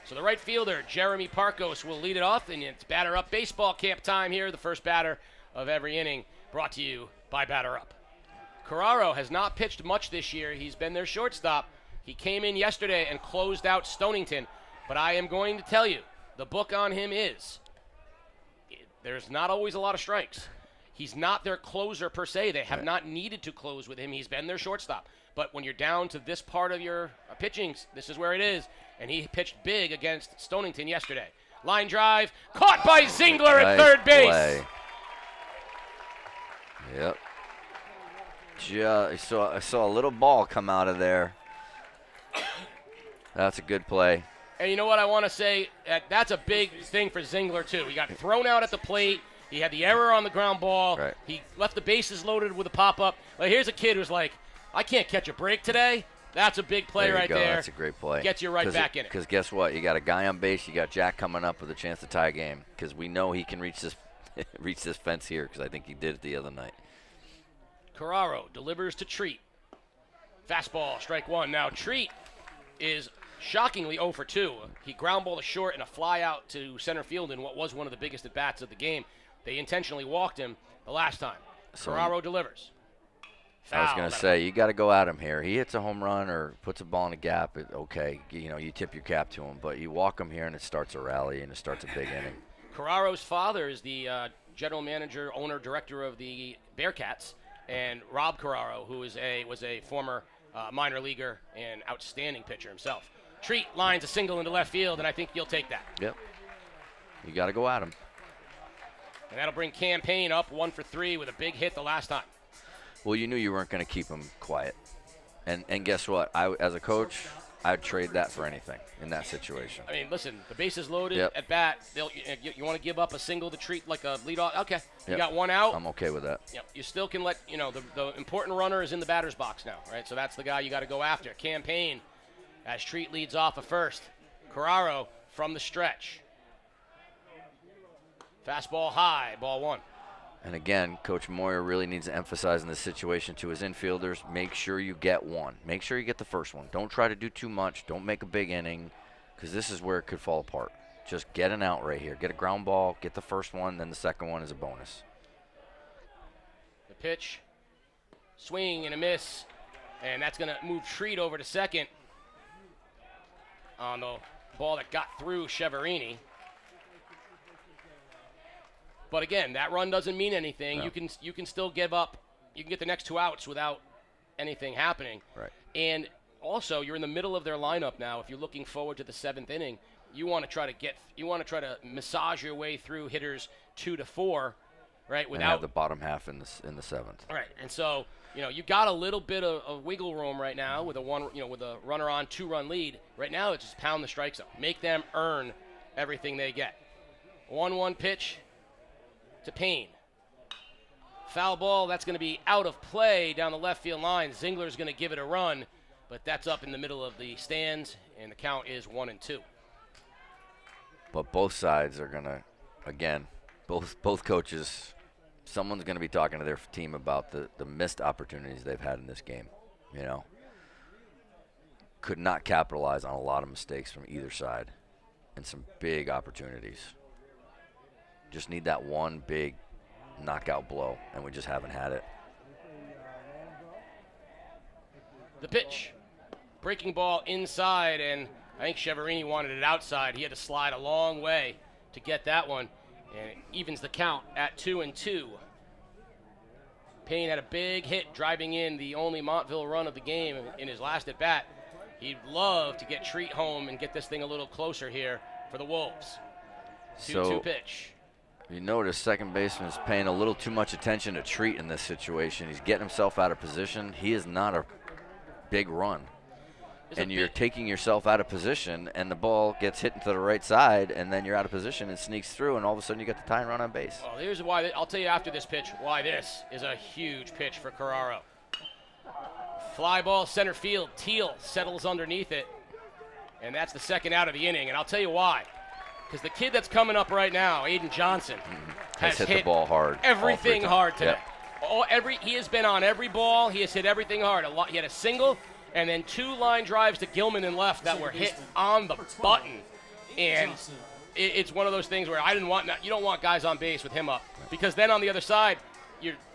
So the right fielder, Jeremy Parkos, will lead it off, and it's batter up baseball camp time here, the first batter of every inning, brought to you by Batter Up. Carraro has not pitched much this year. He's been their shortstop. He came in yesterday and closed out Stonington, but I am going to tell you, the book on him is there's not always a lot of strikes. He's not their closer per se. They have not needed to close with him. He's been their shortstop. But when you're down to this part of your pitching, this is where it is. And he pitched big against Stonington yesterday. Line drive, caught by Zingler at third base. Play. Yep. I saw a little ball come out of there. That's a good play. And you know what I want to say? That's a big thing for Zingler, too. He got thrown out at the plate. He had the error on the ground ball. Right. He left the bases loaded with a pop-up. Like, here's a kid who's like, I can't catch a break today. That's a big play right there. That's a great play. Gets you right back in it. Because guess what? You got a guy on base. You got Jack coming up with a chance to tie a game. Because we know he can reach this fence here. Because I think he did it the other night. Carraro delivers to Treat. Fastball, strike one. Now Treat is shockingly 0 for 2. He ground ball to short and a fly out to center field in what was one of the biggest at-bats of the game. They intentionally walked him the last time. Carraro delivers. Foul. I was going to say, you got to go at him here. He hits a home run or puts a ball in a gap, okay, you tip your cap to him. But you walk him here and it starts a rally and it starts a big inning. Carraro's father is the general manager, owner, director of the Bearcats, and Rob Carraro, who was a former minor leaguer and outstanding pitcher himself. Treat lines a single into left field, and I think you'll take that. Yep. You got to go at him. And that'll bring Campaign up 1 for 3 with a big hit the last time. Well, you knew you weren't going to keep him quiet. And guess what? As a coach, I'd trade that for anything in that situation. I mean, listen, the bases loaded at bat. You want to give up a single to Treat like a leadoff? Okay, you got one out. I'm okay with that. You still can let, the important runner is in the batter's box now, right? So that's the guy you got to go after. Campaign as Treat leads off at first. Carraro from the stretch. Fastball high, ball 1. And again, Coach Moyer really needs to emphasize in this situation to his infielders, make sure you get one. Make sure you get the first one. Don't try to do too much. Don't make a big inning, because this is where it could fall apart. Just get an out right here. Get a ground ball, get the first one, then the second one is a bonus. The pitch, swing and a miss, and that's going to move Treat over to second on the ball that got through Cheverini. But again, that run doesn't mean anything. No. You can still give up. You can get the next 2 outs without anything happening. Right. And also, you're in the middle of their lineup now. If you're looking forward to the 7th inning, you want to try to massage your way through hitters 2 to 4, right? Without have the bottom half in the 7th. Right. And so, you got a little bit of wiggle room right now with with a runner on 2-run lead. Right now, it's just pound the strike zone. Make them earn everything they get. 1-1 pitch to Payne. Foul ball, that's going to be out of play down the left field line. Zingler's going to give it a run, but that's up in the middle of the stands, and the count is 1-2. But both sides are going to, again, both coaches, someone's going to be talking to their team about the missed opportunities they've had in this game. Could not capitalize on a lot of mistakes from either side and some big opportunities. Just need that one big knockout blow, and we just haven't had it. The pitch. Breaking ball inside, and I think Cheverini wanted it outside. He had to slide a long way to get that one, and it evens the count at 2-2. Payne had a big hit driving in the only Montville run of the game in his last at-bat. He'd love to get Treat home and get this thing a little closer here for the Wolves. 2-2 pitch. You notice second baseman is paying a little too much attention to Treat in this situation. He's getting himself out of position. He is not a big run. And you're taking yourself out of position, and the ball gets hit into the right side, and then you're out of position and sneaks through, and all of a sudden you get the tying run on base. Well, here's why. I'll tell you after this pitch why this is a huge pitch for Carraro. Fly ball center field. Teal settles underneath it, and that's the second out of the inning. And I'll tell you why. Because the kid that's coming up right now, Aiden Johnson, has hit the ball hard. Everything hard today. Yep. He has been on every ball. He has hit everything hard. He had a single, and then 2 line drives to Gilman and left that were hit on the button. And it's one of those things where you don't want guys on base with him up, because then on the other side,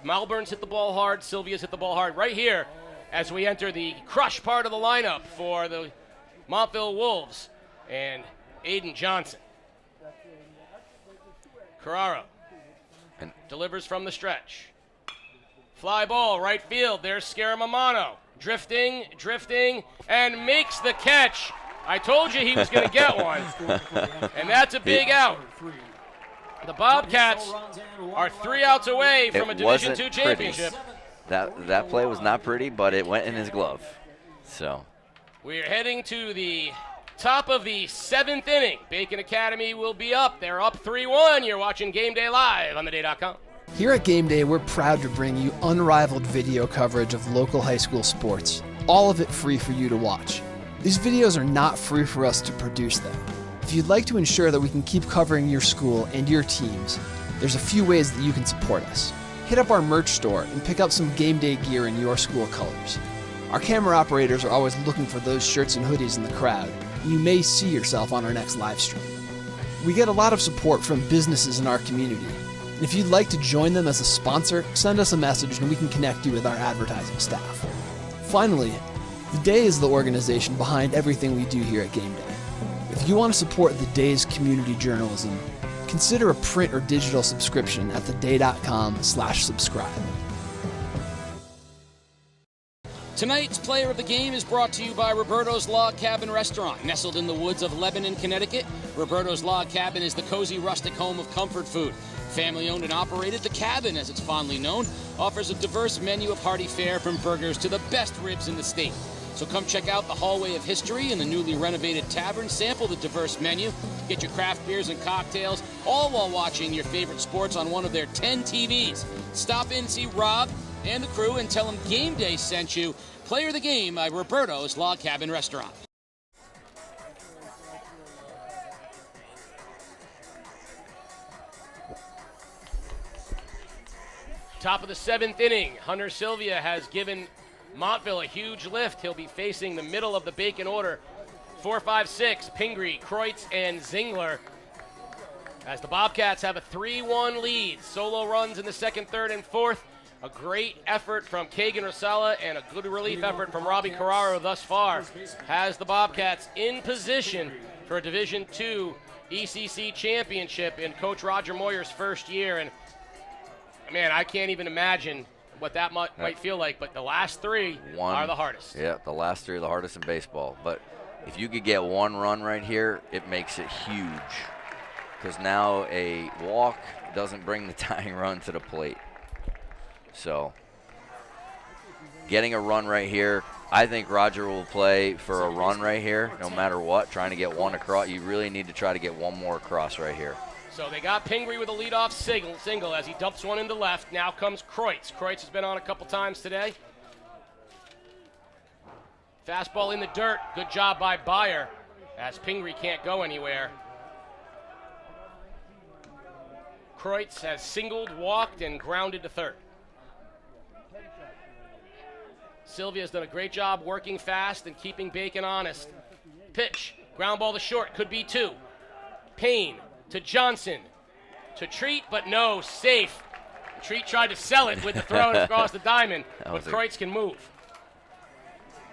Malburn's hit the ball hard, Sylvia's hit the ball hard. Right here, as we enter the crush part of the lineup for the Montville Wolves, and Aiden Johnson. Carraro delivers from the stretch. Fly ball, right field. There's Scaramamano. Drifting, and makes the catch. I told you he was going to get one. And that's a big out. The Bobcats are 3 outs away from a Division II championship. That play was not pretty, but it went in his glove. So we're heading to the top of the 7th inning. Bacon Academy will be up. They're up 3-1. You're watching Game Day Live on theday.com. Here at Game Day, we're proud to bring you unrivaled video coverage of local high school sports. all of it free for you to watch. These videos are not free for us to produce them. If you'd like to ensure that we can keep covering your school and your teams, there's a few ways that you can support us. Hit up our merch store and pick up some game day gear in your school colors. Our camera operators are always looking for those shirts and hoodies in the crowd, and you may see yourself on our next live stream. We get a lot of support from businesses in our community, and if you'd like to join them as a sponsor, send us a message and we can connect you with our advertising staff. Finally, The Day is the organization behind everything we do here at Game Day. If you want to support The Day's community journalism, consider a print or digital subscription at theday.com/subscribe. Tonight's player of the game is brought to you by Roberto's Log Cabin Restaurant. Nestled in the woods of Lebanon, Connecticut, Roberto's Log Cabin is the cozy rustic home of comfort food. Family owned and operated, The Cabin, as it's fondly known, offers a diverse menu of hearty fare from burgers to the best ribs in the state. So come check out the Hallway of History in the newly renovated tavern, sample the diverse menu, get your craft beers and cocktails, all while watching your favorite sports on one of their 10 TVs. Stop in, see Rob and the crew, and tell them Game Day sent you. Player of the game by Roberto's Log Cabin Restaurant. Top of the 7th inning, Hunter Sylvia has given Montville a huge lift. He'll be facing the middle of the Bacon order. 4, 5, 6, Pingree, Kreutz, and Zingler. As the Bobcats have a 3-1 lead. Solo runs in the 2nd, 3rd, and 4th. A great effort from Kagan Rosella and a good relief effort from Robbie Carraro thus far has the Bobcats in position for a Division II ECC championship in Coach Roger Moyer's first year. And, man, I can't even imagine what that might feel like, but the last three are the hardest. Yeah, the last three are the hardest in baseball. But if you could get one run right here, it makes it huge. Because now a walk doesn't bring the tying run to the plate. So getting a run right here, I think Roger will play for a run right here no matter what, trying to get one across. You really need to try to get one more across right here. So they got Pingree with a leadoff single as he dumps one into left. Now comes Kreutz. Kreutz has been on a couple times today. Fastball in the dirt. Good job by Beyer as Pingree can't go anywhere. Kreutz has singled, walked, and grounded to third. Sylvia's done a great job working fast and keeping Bacon honest. Pitch, ground ball to short, could be 2. Payne to Johnson, to Treat, but no, safe. Treat tried to sell it with the throw across the diamond, but Kreutz can move.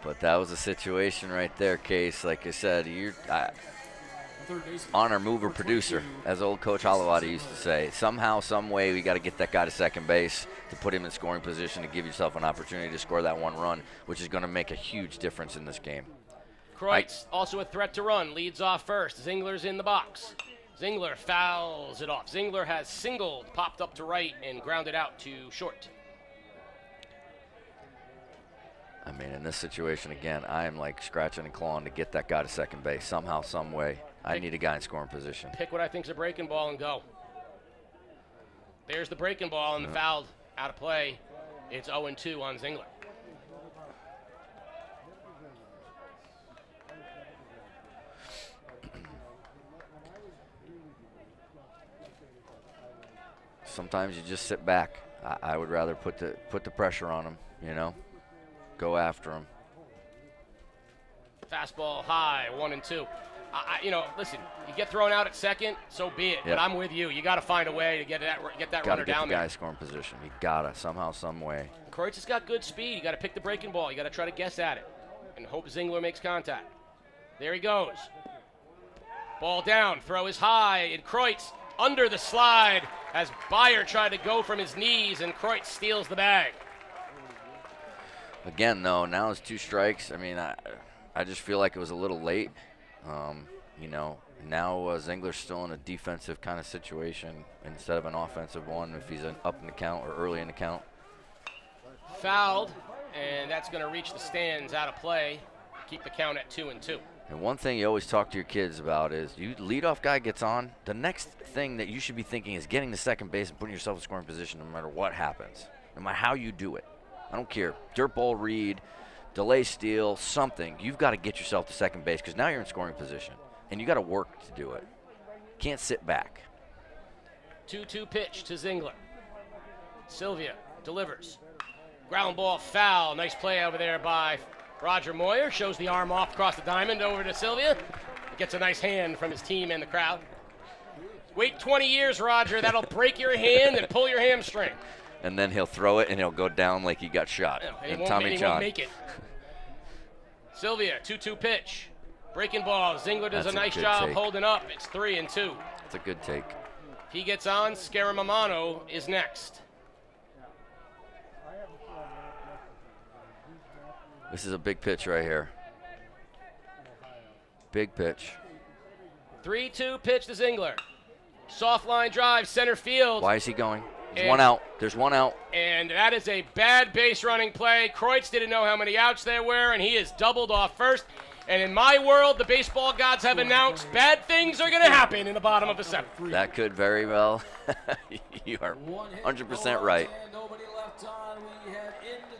But that was a situation right there, Case. Like I said, you're honor mover producer, as old Coach Holowati used to say. Somehow, some way, we got to get that guy to second base to put him in scoring position to give yourself an opportunity to score that one run, which is going to make a huge difference in this game. Kreutz, also a threat to run, leads off first. Zingler's in the box. Zingler fouls it off. Zingler has singled, popped up to right, and grounded out to short. I mean, in this situation, again, I am like scratching and clawing to get that guy to second base somehow, some way. I need a guy in scoring position. Pick what I think is a breaking ball and go. There's the breaking ball and the foul out of play. It's 0-2 on Zingler. Sometimes you just sit back. I would rather put the pressure on him, you know, go after him. Fastball high, 1-2. Listen, you get thrown out at second, so be it. Yep. But I'm with you. You got to find a way to get that runner down there. Got to get the guy scoring position. You got to somehow, some way. Kreutz has got good speed. You got to pick the breaking ball. You got to try to guess at it and hope Zingler makes contact. There he goes. Ball down. Throw is high, and Kreutz under the slide as Beyer tried to go from his knees, and Kreutz steals the bag. Again, though, now it's 2 strikes. I mean, I just feel like it was a little late. Now Zingler's still in a defensive kind of situation instead of an offensive one if he's up in the count or early in the count. Fouled, and that's going to reach the stands out of play. Keep the count at 2-2. And one thing you always talk to your kids about is you leadoff guy gets on, the next thing that you should be thinking is getting to second base and putting yourself in scoring position no matter what happens, no matter how you do it. I don't care. Dirt ball read, delay steal, something. You've got to get yourself to second base because now you're in scoring position, and you got to work to do it. Can't sit back. 2-2 pitch to Zingler. Sylvia delivers. Ground ball foul. Nice play over there by Roger Moyer. Shows the arm off across the diamond over to Sylvia. Gets a nice hand from his team and the crowd. Wait 20 years, Roger. That'll break your hand and pull your hamstring. And then he'll throw it, and he'll go down like he got shot. And Tommy he John. won't make it. Sylvia, 2-2 pitch. Breaking ball. Zingler does That's a nice good job take. holding up. It's 3-2. It's a good take. If he gets on, Scaramamano is next. This is a big pitch right here. Big pitch. 3-2 pitch to Zingler. Soft line drive, center field. Why is he going? There's one out. There's one out. And that is a bad base running play. Kreutz didn't know how many outs there were, and he is doubled off first. And in my world, the baseball gods have announced bad things are going to happen in the bottom of the seventh. That could very well. You are 100% right.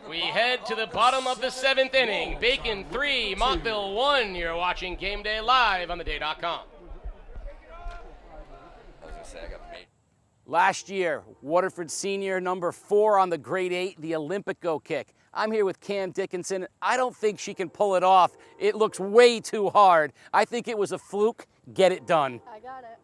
We head to the bottom of the seventh inning. Bacon 3, Montville 1. You're watching Game Day live on theday.com. I was going to say, I got made. Last year, Waterford senior number 4 on the grade 8, the Olympico kick. I'm here with Cam Dickinson. I don't think she can pull it off. It looks way too hard. I think it was a fluke. Get it done. I got it.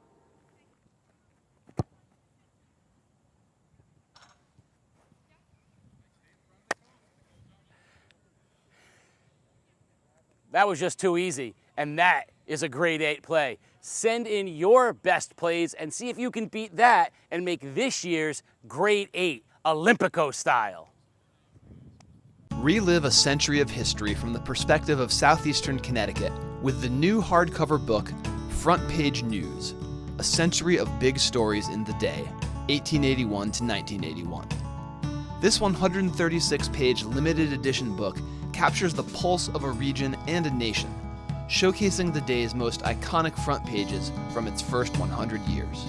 That was just too easy, and that is a grade 8 play. Send in your best plays and see if you can beat that and make this year's grade 8 Olympico style. Relive a century of history from the perspective of southeastern Connecticut with the new hardcover book, Front Page News, A Century of Big Stories in the Day, 1881 to 1981. This 136-page limited edition book captures the pulse of a region and a nation, showcasing the day's most iconic front pages from its first 100 years.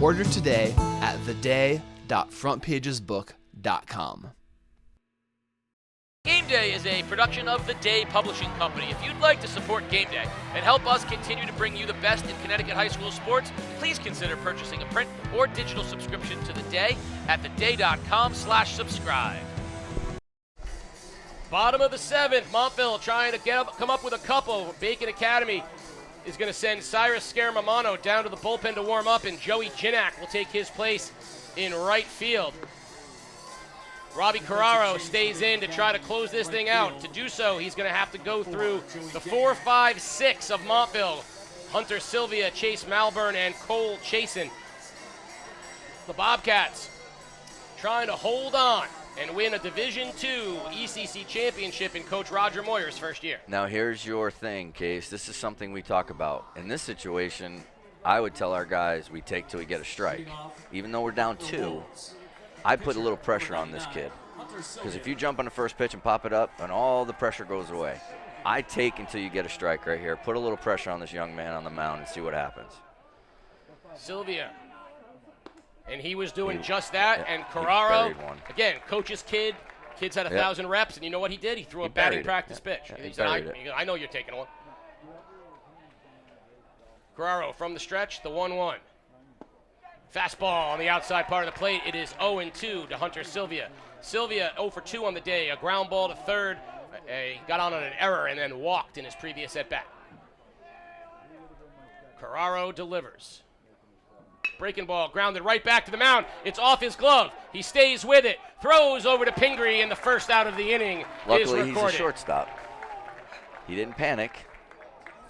Order today at theday.frontpagesbook.com. Game Day is a production of The Day Publishing Company. If you'd like to support Game Day and help us continue to bring you the best in Connecticut high school sports, please consider purchasing a print or digital subscription to The Day at theday.com/subscribe. Bottom of the seventh, Montville trying to come up with a couple. Bacon Academy is going to send Cyrus Scaramamano down to the bullpen to warm up, and Joey Ginnack will take his place in right field. Robbie Carraro stays in to try to close this thing out. To do so, he's going to have to go through the 4, 5, 6 of Montville. Hunter Sylvia, Chase Malburn, and Cole Chasen. The Bobcats trying to hold on and win a Division II ECC championship in Coach Roger Moyer's first year. Now here's your thing, Case. This is something we talk about. In this situation, I would tell our guys we take till we get a strike. Even though we're down 2, I put a little pressure on this kid. Because if you jump on the first pitch and pop it up, and all the pressure goes away. I take until you get a strike right here. Put a little pressure on this young man on the mound and see what happens. Sylvia. And he was doing just that, and Carraro, again, coach's kid. Kids had 1,000 reps, and you know what he did? He threw a batting practice pitch. Yeah, he said, I know you're taking one. Carraro from the stretch, the 1-1. Fastball on the outside part of the plate. It is 0-2 to Hunter Sylvia. Sylvia 0 for 2 on the day. A ground ball to third. He got on an error and then walked in his previous at-bat. Carraro delivers. Breaking ball, grounded right back to the mound. It's off his glove. He stays with it. Throws over to Pingree, and the first out of the inning is recorded. Luckily, he's a shortstop. He didn't panic.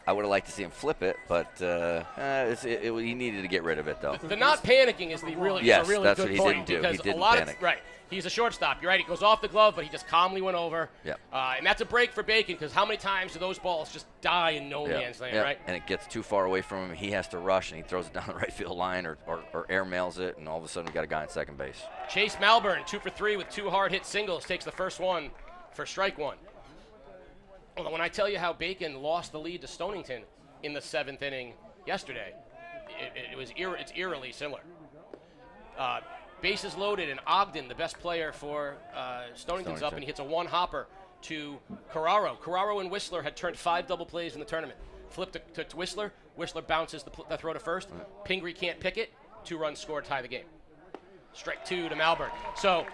I would have liked to see him flip it, but he needed to get rid of it, though. The not panicking is the really, yes, a really that's good what he point. didn't do. Because He didn't a lot panic. Right. He's a shortstop. You're right. He goes off the glove, but he just calmly went over. Yeah. And that's a break for Bacon, because how many times do those balls just die in no man's land, right? And it gets too far away from him. He has to rush, and he throws it down the right field line or air mails it, and all of a sudden we got a guy on second base. Chase Malburn, 2 for 3 with 2 hard hit singles, takes the first one for strike 1. Although when I tell you how Bacon lost the lead to Stonington in the 7th inning yesterday, it's eerily similar. Bases loaded, and Ogden, the best player for Stonington's up, and he hits a 1-hopper to Carraro. Carraro and Whistler had turned 5 double plays in the tournament. Flip to Whistler. Whistler bounces the throw to first. Pingree can't pick it. 2 runs scored, tie the game. Strike 2 to Malburn. So,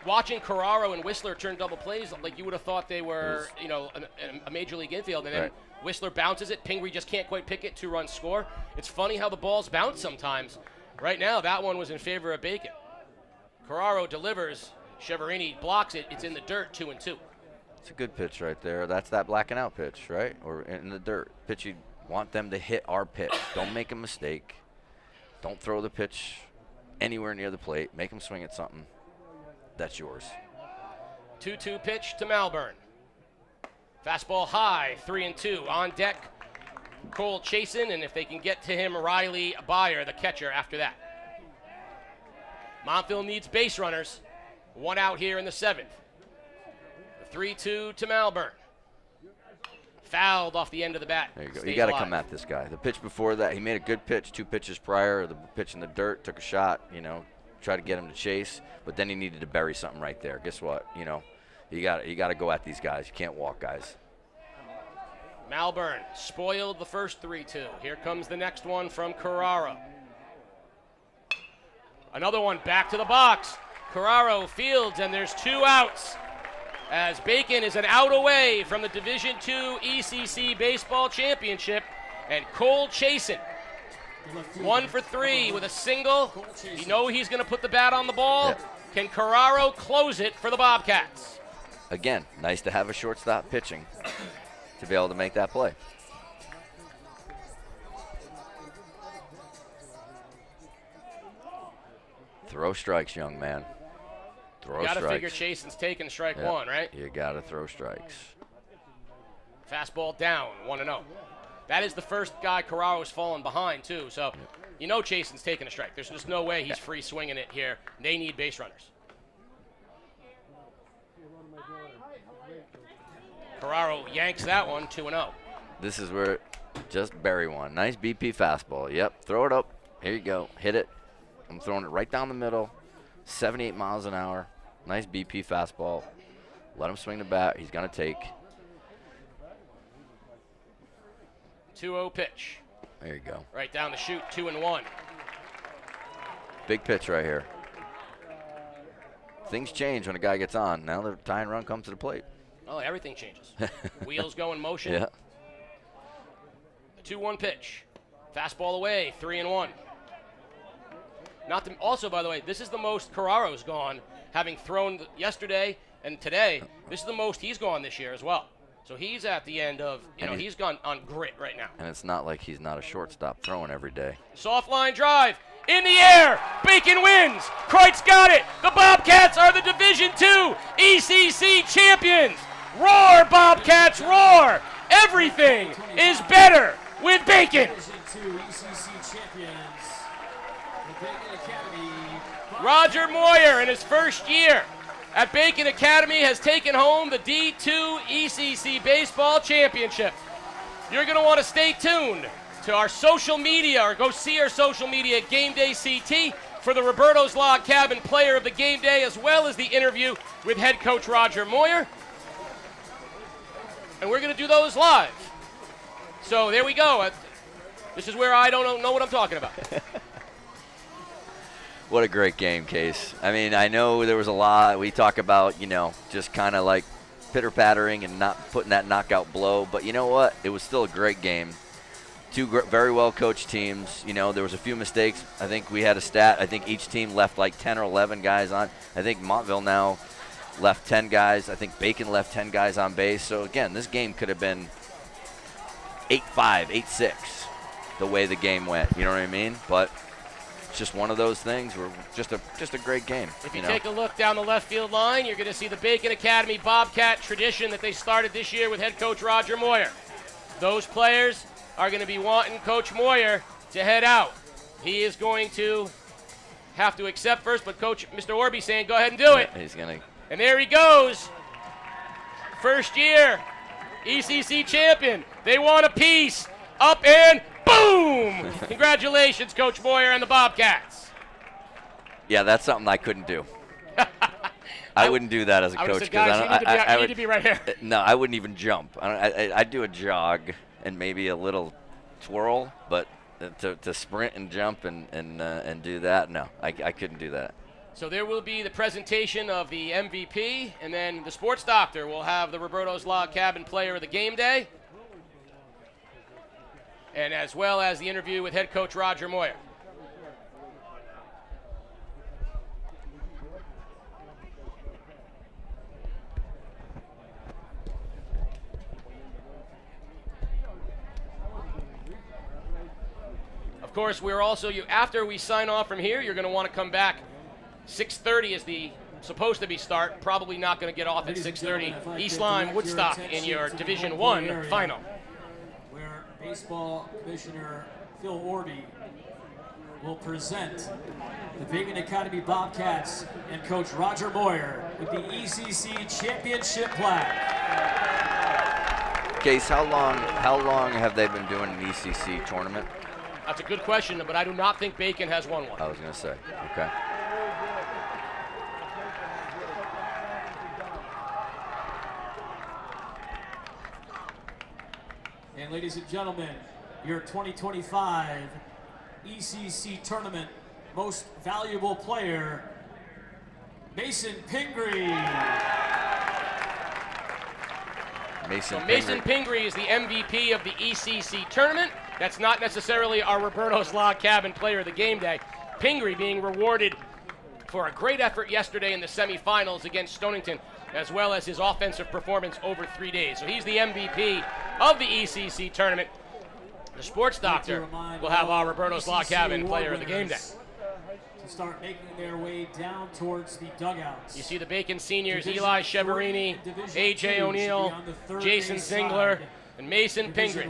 watching Carraro and Whistler turn double plays, like you would have thought they were, a major league infield, and then Whistler bounces it. Pingree just can't quite pick it. 2 runs score. It's funny how the balls bounce sometimes. Right now, that one was in favor of Bacon. Carraro delivers. Cheverini blocks it. It's in the dirt, 2-2. It's a good pitch right there. That's that blacking out pitch, right? Or in the dirt. Pitch you want them to hit our pitch. Don't make a mistake. Don't throw the pitch anywhere near the plate. Make them swing at something. That's yours. 2-2 pitch to Malburn. Fastball high, 3-2. On deck, Cole Chasen, and if they can get to him, Riley Byer, the catcher, after that. Montville needs base runners. 1 out here in the 7th. The 3-2 to Malburn. Fouled off the end of the bat. There you go. You got to come at this guy. The pitch before that, he made a good pitch 2 pitches prior. The pitch in the dirt, took a shot, try to get him to chase, but then he needed to bury something right there. Guess what? You got to go at these guys. You can't walk guys. Malburn spoiled the first 3-2. Here comes the next one from Carraro. Another one back to the box. Carraro fields, and there's 2 outs, as Bacon is an out away from the Division II ECC Baseball Championship, and Cole Chasen, 1 for 3 with a single. You know he's going to put the bat on the ball. Yep. Can Carraro close it for the Bobcats? Again, nice to have a shortstop pitching to be able to make that play. Throw strikes, young man. Throw strikes. You got to figure Chasen's taking strike 1, right? You got to throw strikes. Fastball down, 1-0. That is the first guy Carraro's fallen behind, too. So, Chasen's taking a strike. There's just no way he's free swinging it here. They need base runners. Carraro yanks that one, 2-0. This is where just bury one. Nice BP fastball. Yep, throw it up. Here you go. Hit it. I'm throwing it right down the middle. 78 miles an hour. Nice BP fastball. Let him swing the bat. He's going to take. 2-0 pitch. There you go. Right down the chute, 2-1. Big pitch right here. Things change when a guy gets on. Now the tying run comes to the plate. Oh, everything changes. Wheels go in motion. Yeah. The 2-1 pitch. Fastball away, 3-1. Also, by the way, this is the most Carraro's gone, having thrown yesterday and today. This is the most he's gone this year as well. So he's at the end of, he's gone on grit right now. And it's not like he's not a shortstop throwing every day. Soft line drive. In the air. Bacon wins. Kreutz got it. The Bobcats are the Division II ECC champions. Roar, Bobcats, roar. Everything is better with Bacon. Roger Moyer, in his first year at Bacon Academy, has taken home the D2 ECC Baseball Championship. You're going to want to stay tuned to our social media, or go see our social media at Game Day CT for the Roberto's Log Cabin Player of the Game Day, as well as the interview with head coach Roger Moyer. And we're going to do those live. So there we go. This is where I don't know what I'm talking about. What a great game, Case. I mean, I know there was a lot. We talk about, just kind of like pitter-pattering and not putting that knockout blow. But you know what? It was still a great game. 2 very well-coached teams. There was a few mistakes. I think we had a stat. I think each team left like 10 or 11 guys on. I think Montville now left 10 guys. I think Bacon left 10 guys on base. So, again, this game could have been 8-5, 8-6 the way the game went. You know what I mean? But it's just one of those things. We're just a great game. If you take a look down the left field line, you're going to see the Bacon Academy Bobcat tradition that they started this year with head coach Roger Moyer. Those players are going to be wanting Coach Moyer to head out. He is going to have to accept first, but Coach Mr. Orby saying go ahead and do it. He's going to. And there he goes. First year ECC champion. They want a piece. Up and boom! Congratulations, Coach Moyer and the Bobcats. Yeah, that's something I couldn't do. I wouldn't do that as a I coach would say, guys, you need to be right here. No, I wouldn't even jump. I'd do a jog and maybe a little twirl, but to sprint and jump and do that, no, I couldn't do that. So there will be the presentation of the MVP, and then the sports doctor will have the Roberto's Log Cabin Player of the Game Day, and as well as the interview with head coach Roger Moyer. Of course, we're also, after we sign off from here, you're going to want to come back. 6:30 is the supposed to be start. Probably not going to get off at 6:30. East Lyme, Woodstock in your Division I final. Where Baseball Commissioner Phil Orby will present the Bacon Academy Bobcats and Coach Roger Moyer with the ECC Championship plaque. Case, how long have they been doing an ECC tournament? That's a good question, but I do not think Bacon has won one. I was going to say, okay. And ladies and gentlemen, your 2025 ECC Tournament Most Valuable Player, Mason Pingree. Mason Pingree is the MVP of the ECC Tournament. That's not necessarily our Roberto's Log Cabin Player of the Game Day. Pingree being rewarded for a great effort yesterday in the semifinals against Stonington, as well as his offensive performance over 3 days. So he's the MVP of the ECC Tournament. The sports doctor will have our Roberto's Log Cabin Player of the Game Day. To start making their way down towards the dugouts. You see the Bacon seniors, Eli Cheverini, A.J. O'Neill, Jason Zingler, and Mason Pingree.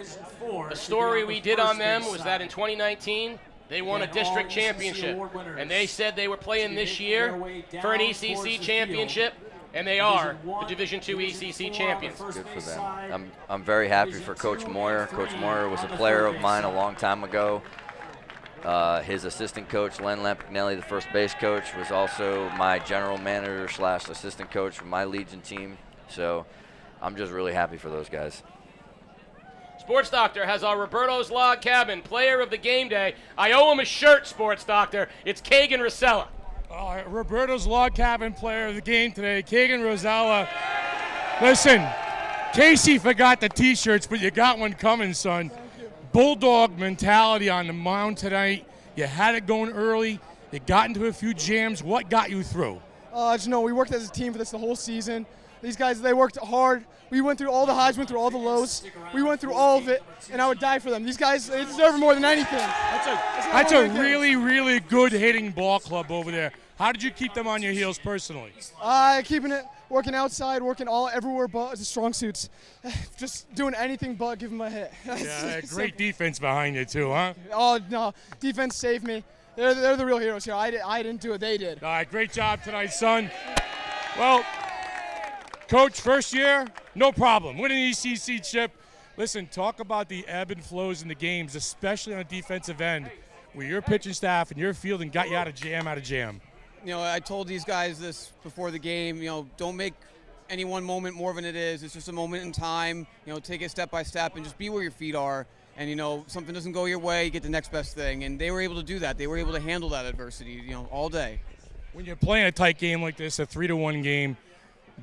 The story we did on them was that in 2019, they won a district championship, and they said they were playing this year for an ECC championship, and they are the Division II ECC champions. Good for them. I'm very happy for Coach Moyer. Coach Moyer was a player of mine a long time ago. His assistant coach, Len Lampignelli, the first base coach, was also my general manager / assistant coach for my Legion team. So I'm just really happy for those guys. Sports Doctor has our Roberto's Log Cabin Player of the Game Day. I owe him a shirt, Sports Doctor. It's Kagan Rosella. All right, Roberto's Log Cabin Player of the Game today, Kagan Rosella. Listen, Casey forgot the T-shirts, but you got one coming, son. Bulldog mentality on the mound tonight. You had it going early. You got into a few jams. What got you through? Just know we worked as a team for this the whole season. These guys, they worked hard. We went through all the highs, went through all the lows. We went through all of it, and I would die for them. These guys, they deserve it more than anything. That's a really, really good hitting ball club over there. How did you keep them on your heels personally? Keeping it, working outside, working everywhere but the strong suits. Just doing anything but giving them a hit. Yeah, great defense behind you too, huh? Oh, no, defense saved me. They're the real heroes here. I didn't do it, they did. All right, great job tonight, son. Well, Coach, first year, no problem. Winning the ECC chip. Listen, talk about the ebb and flows in the games, especially on the defensive end, where your pitching staff and your fielding got you out of jam. You know, I told these guys this before the game, you know, don't make any one moment more than it is. It's just a moment in time. You know, take it step by step and just be where your feet are. And, you know, something doesn't go your way, you get the next best thing. And they were able to do that. They were able to handle that adversity, you know, all day. When you're playing a tight game like this, a 3-1 game,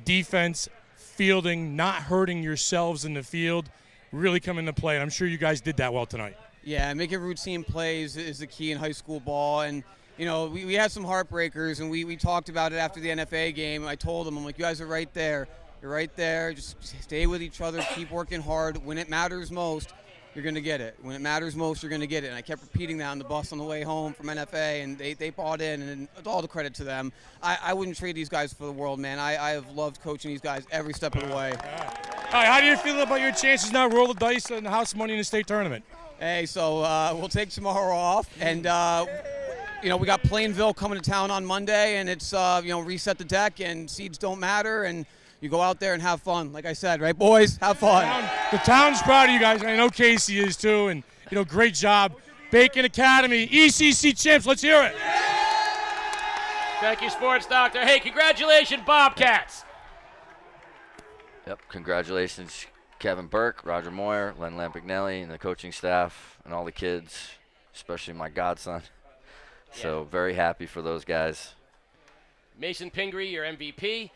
defense, fielding, not hurting yourselves in the field, really come into play. And I'm sure you guys did that well tonight. Yeah, making routine plays is the key in high school ball. And, you know, we had some heartbreakers, and we talked about it after the NFA game. I told them, I'm like, you guys are right there. You're right there. Just stay with each other. Keep working hard. When it matters most, you're going to get it. When it matters most, you're going to get it. And I kept repeating that on the bus on the way home from NFA, and they bought in, and it's all the credit to them. I wouldn't trade these guys for the world, man. I have loved coaching these guys every step of the way. All right, how do you feel about your chances now? Roll the dice on the house money in the state tournament. Hey, so we'll take tomorrow off, and you know, we got Plainville coming to town on Monday, and it's you know, reset the deck, and seeds don't matter, and you go out there and have fun. Like I said, right, boys? Have fun. The town's proud of you guys. I know Casey is too, and you know, great job. Bacon Academy, ECC champs. Let's hear it. Thank you, Sports Doctor. Hey, congratulations, Bobcats. Yep, congratulations, Kevin Burke, Roger Moyer, Len Lampignelli, and the coaching staff, and all the kids, especially my godson. So very happy for those guys. Mason Pingree, your MVP.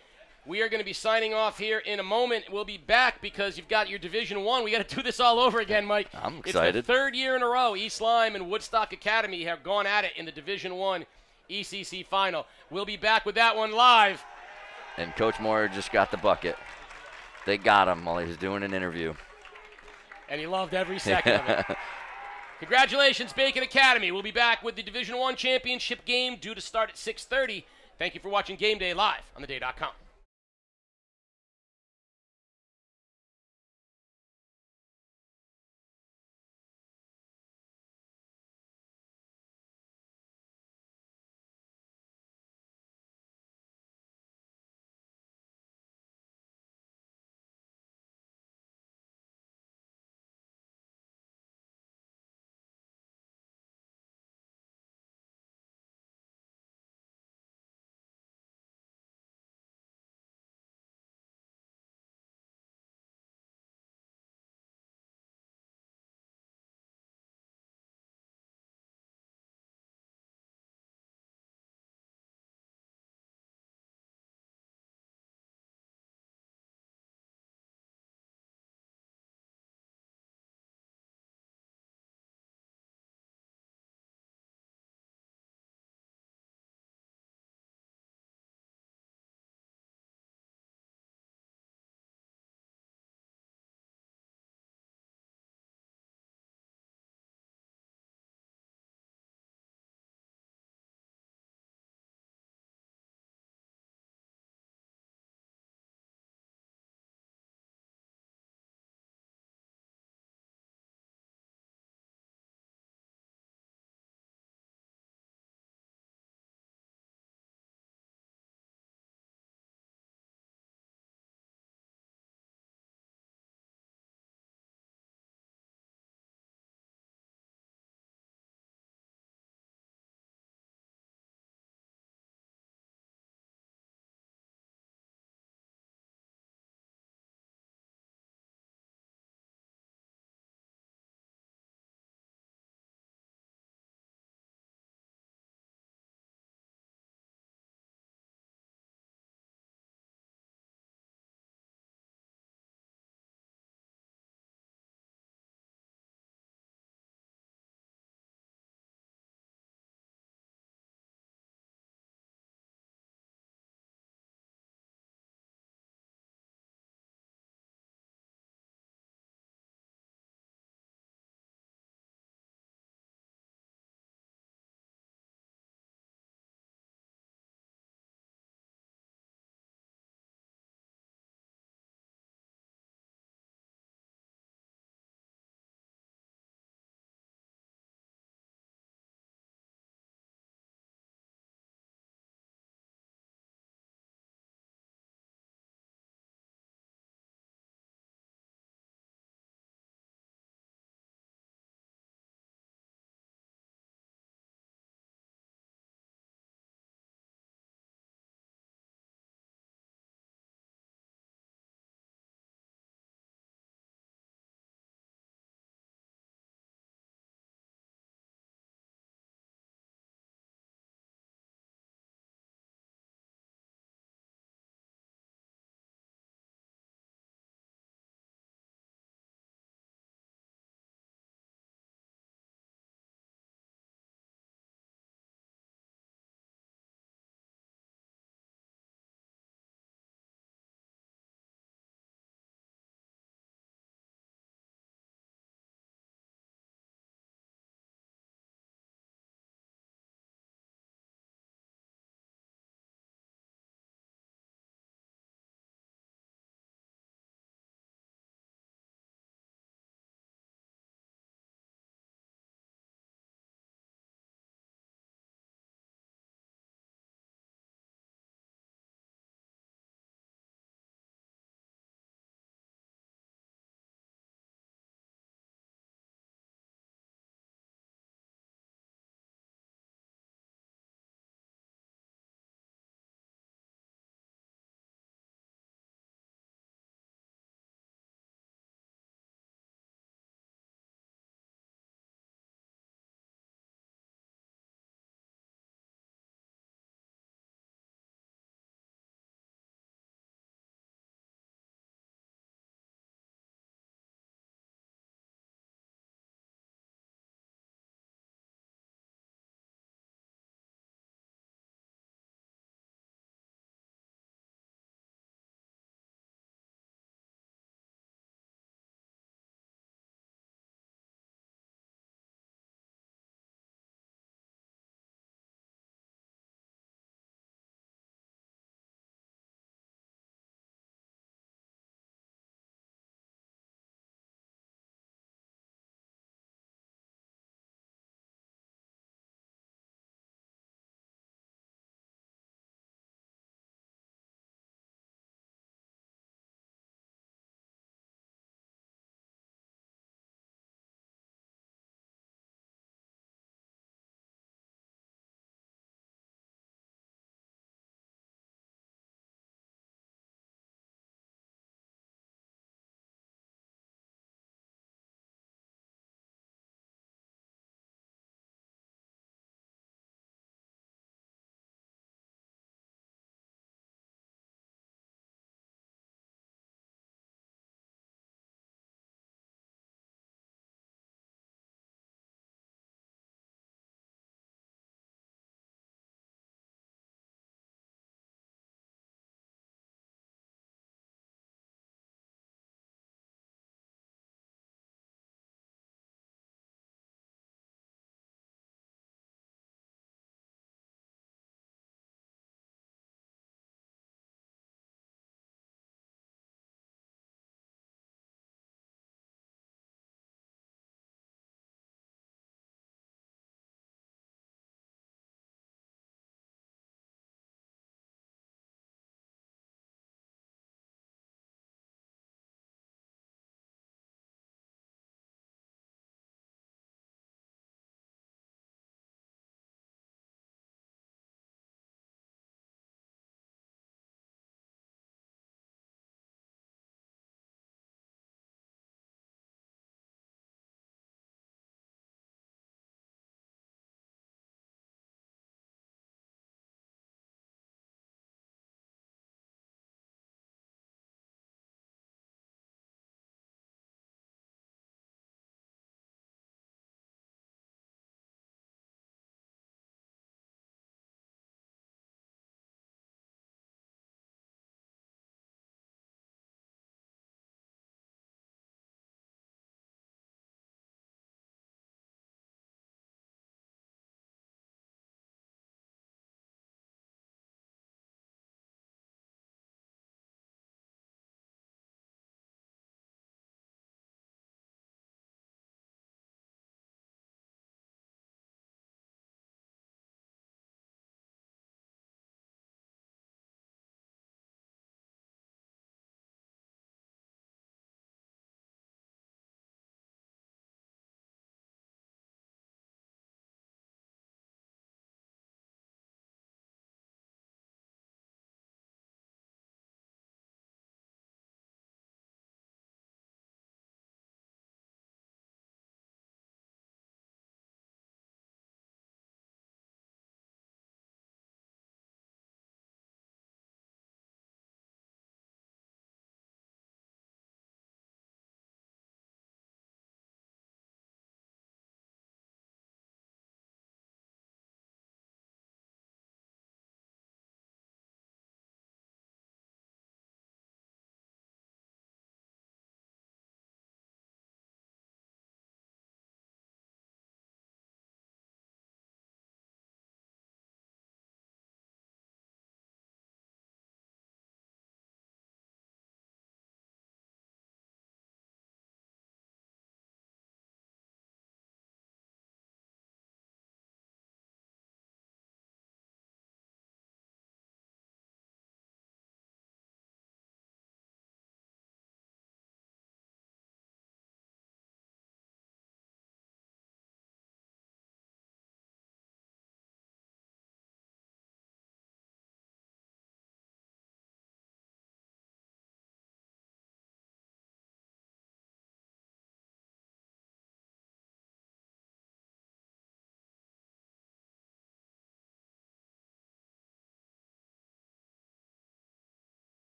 We are going to be signing off here in a moment. We'll be back because you've got your Division I. We got to do this all over again, Mike. I'm excited. It's the third year in a row. East Lyme and Woodstock Academy have gone at it in the Division I ECC Final. We'll be back with that one live. And Coach Moyer just got the bucket. They got him while he was doing an interview. And he loved every second of it. Congratulations, Bacon Academy. We'll be back with the Division I championship game due to start at 6:30. Thank you for watching Game Day live on theday.com.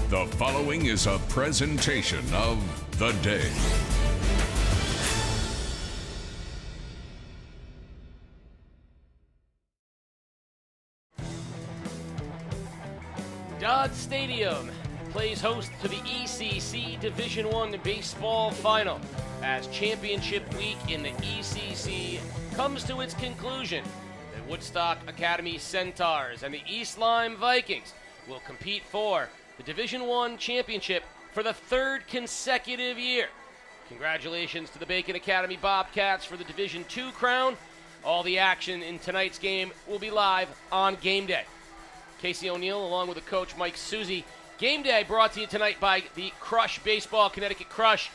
The following is a presentation of The Day. Dodd Stadium plays host to the ECC Division I Baseball Final as championship week in the ECC comes to its conclusion. The Woodstock Academy Centaurs and the East Lyme Vikings will compete for the Division I championship for the third consecutive year. Congratulations to the Bacon Academy Bobcats for the Division II crown. All the action in tonight's game will be live on game day. Casey O'Neill along with the coach Mike Susie. Game day brought to you tonight by the Crush Baseball Connecticut Crush.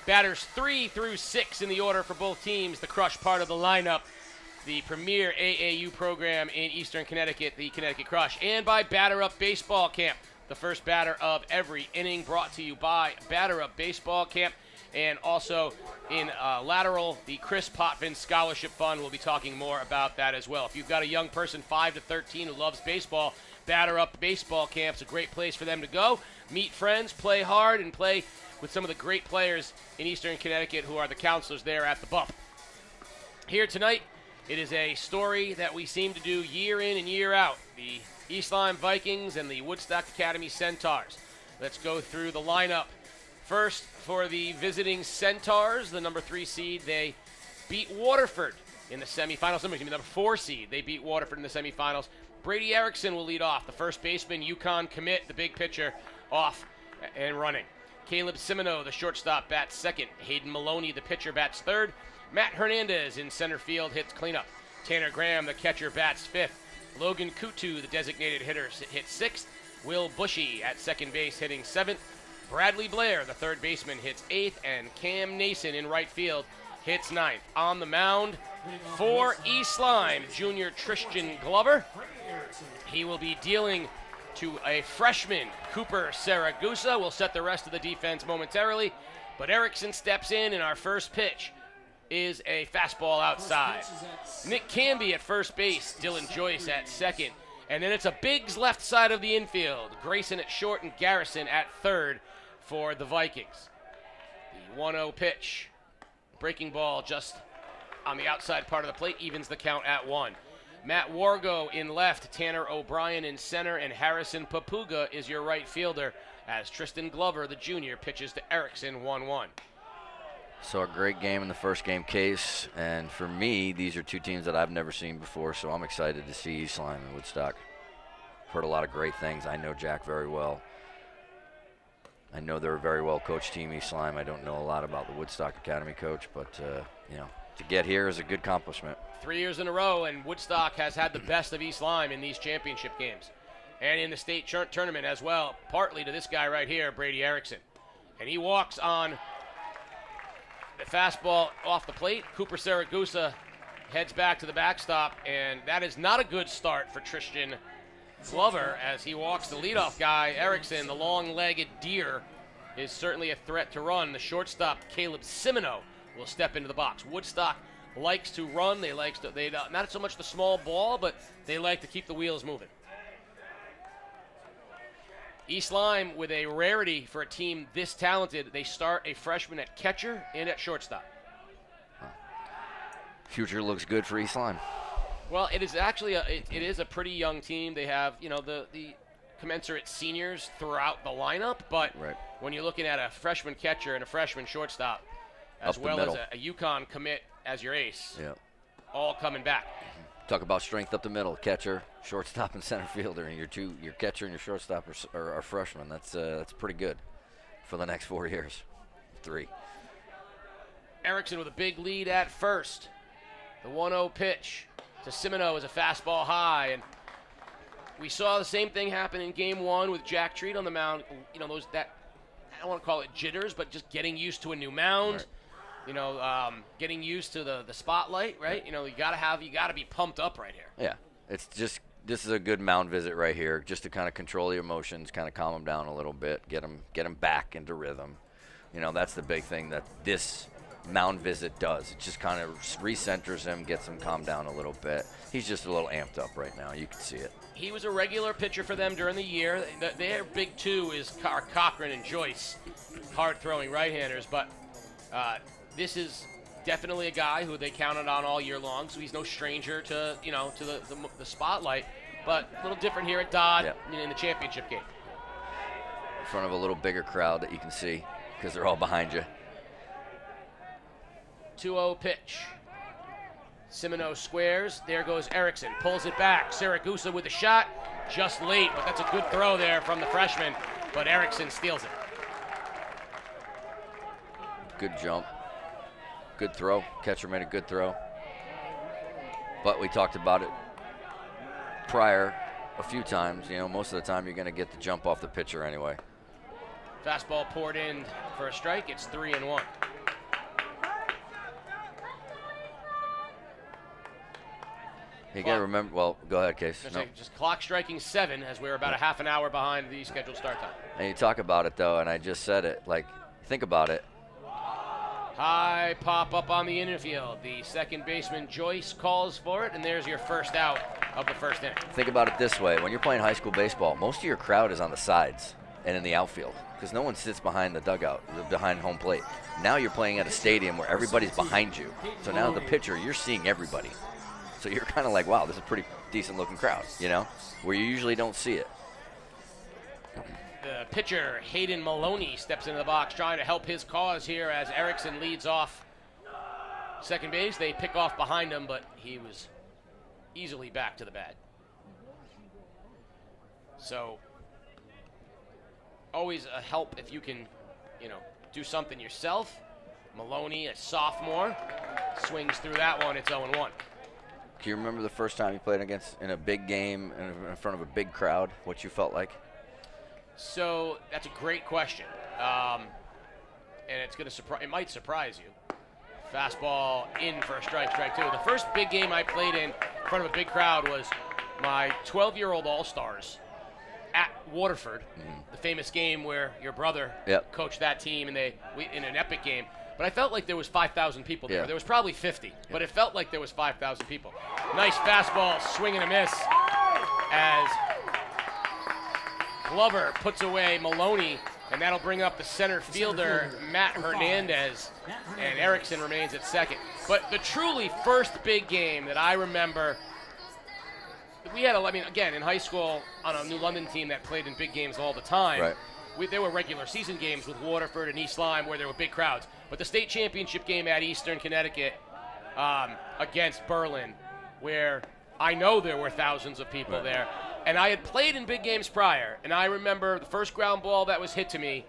Batters 3 through 6 in the order for both teams. The Crush part of the lineup. The premier AAU program in Eastern Connecticut, the Connecticut Crush. And by Batter Up Baseball Camp. The first batter of every inning brought to you by Batter Up Baseball Camp. And also in lateral, the Chris Potvin Scholarship Fund. We'll be talking more about that as well. If you've got a young person 5 to 13 who loves baseball, Batter Up Baseball Camp's a great place for them to go, meet friends, play hard, and play with some of the great players in Eastern Connecticut who are the counselors there at the Bump. Here tonight, it is a story that we seem to do year in and year out. The East Lyme Vikings and the Woodstock Academy Centaurs. Let's go through the lineup. First, for the visiting Centaurs, the number 3 seed, they beat Waterford in the semifinals. Number 4 seed, they beat Waterford in the semifinals. Brady Erickson will lead off. The first baseman, UConn commit, the big pitcher, off and running. Caleb Simino, the shortstop, bats second. Hayden Maloney, the pitcher, bats third. Matt Hernandez in center field hits cleanup. Tanner Graham, the catcher, bats fifth. Logan Kutu, the designated hitter, hits sixth. Will Bushy at second base hitting seventh. Bradley Blair, the third baseman, hits eighth. And Cam Nason in right field hits ninth. On the mound for East Lyme, junior Tristan Glover. He will be dealing to a freshman, Cooper Saragusa. Will set the rest of the defense momentarily. But Erickson steps in, and our first pitch is a fastball outside. Nick Canby at first base, Dylan Joyce at second. And then it's a Biggs left side of the infield. Grayson at short and Garrison at third for the Vikings. The 1-0 pitch. Breaking ball just on the outside part of the plate, evens the count at 1. Matt Wargo in left, Tanner O'Brien in center, and Harrison Papuga is your right fielder as Tristan Glover, the junior, pitches to Erickson 1-1. So a great game in the first game, Case, and for me, these are two teams that I've never seen before, so I'm excited to see East Lyme and Woodstock. Heard a lot of great things. I know Jack very well. I know they're a very well-coached team, East Lyme. I don't know a lot about the Woodstock Academy coach, but, to get here is a good accomplishment. 3 years in a row, and Woodstock has had the best of East Lyme in these championship games. And in the state tournament as well, partly to this guy right here, Brady Erickson. And he walks on the fastball off the plate. Cooper Saragusa heads back to the backstop, and that is not a good start for Tristan Glover as he walks the leadoff guy, Erickson. The long-legged deer is certainly a threat to run. The shortstop, Caleb Simino, will step into the box. Woodstock likes to run. They not so much the small ball, but they like to keep the wheels moving. East Lyme, with a rarity for a team this talented, they start a freshman at catcher and at shortstop. Future looks good for East Lyme. Well, it is actually it is a pretty young team. They have the commensurate seniors throughout the lineup, but when you're looking at a freshman catcher and a freshman shortstop, as well as a UConn commit as your ace, all coming back. Talk about strength up the middle, catcher, shortstop, and center fielder, and your catcher and your shortstop are freshmen. That's pretty good for the next 4 years. 3. Erickson with a big lead at first. The 1-0 pitch to Simino is a fastball high, and we saw the same thing happen in Game 1 with Jack Treat on the mound. I don't want to call it jitters, but just getting used to a new mound. Right. Getting used to the spotlight, right? You gotta be pumped up right here. Yeah, this is a good mound visit right here, just to kind of control your emotions, kind of calm them down a little bit, get them back into rhythm. That's the big thing that this mound visit does. It just kind of recenters him, gets him calmed down a little bit. He's just a little amped up right now. You can see it. he was a regular pitcher for them during the year. Their big two is Cochran and Joyce, hard-throwing right-handers. But this is definitely a guy who they counted on all year long, so he's no stranger to the spotlight. But a little different here at Dodd in the championship game. In front of a little bigger crowd that you can see because they're all behind you. 2-0 pitch. Simino squares. There goes Erickson. Pulls it back. Siragusa with the shot. Just late, but that's a good throw there from the freshman. But Erickson steals it. Good jump. Good throw. Catcher made a good throw. But we talked about it prior a few times. Most of the time you're going to get the jump off the pitcher anyway. Fastball poured in for a strike. It's 3-1. You got to remember, well, go ahead, Case. No. Just clock striking 7 as we're about a half an hour behind the scheduled start time. And you talk about it, though, and I just said it. Think about it. High pop up on the infield. The second baseman, Joyce, calls for it, and there's your first out of the first inning. Think about it this way. When you're playing high school baseball, most of your crowd is on the sides and in the outfield because no one sits behind the dugout, behind home plate. Now you're playing at a stadium where everybody's behind you. So now the pitcher, you're seeing everybody. So you're kind of like, wow, this is a pretty decent-looking crowd, where you usually don't see it. The pitcher, Hayden Maloney, steps into the box trying to help his cause here as Erickson leads off second base. They pick off behind him, but he was easily back to the bat. So always a help if you can, do something yourself. Maloney, a sophomore, swings through that one. It's 0-1. Can you remember the first time you played in a big game in front of a big crowd, what you felt like? So that's a great question, and it's going to it might surprise you. Fastball in for a strike 2. The first big game I played in front of a big crowd was my 12-year-old All-Stars at Waterford, the famous game where your brother coached that team, and in an epic game. But I felt like there was 5,000 people there. There was probably 50, but it felt like there was 5,000 people. Nice fastball, swing and a miss, as Glover puts away Maloney, and that'll bring up the center fielder, Matt Hernandez, and Erickson remains at second. But the truly first big game that I remember, we had, again, in high school on a New London team that played in big games all the time. Right. There were regular season games with Waterford and East Lyme where there were big crowds. But the state championship game at Eastern Connecticut against Berlin, where I know there were thousands of people there. And I had played in big games prior, and I remember the first ground ball that was hit to me,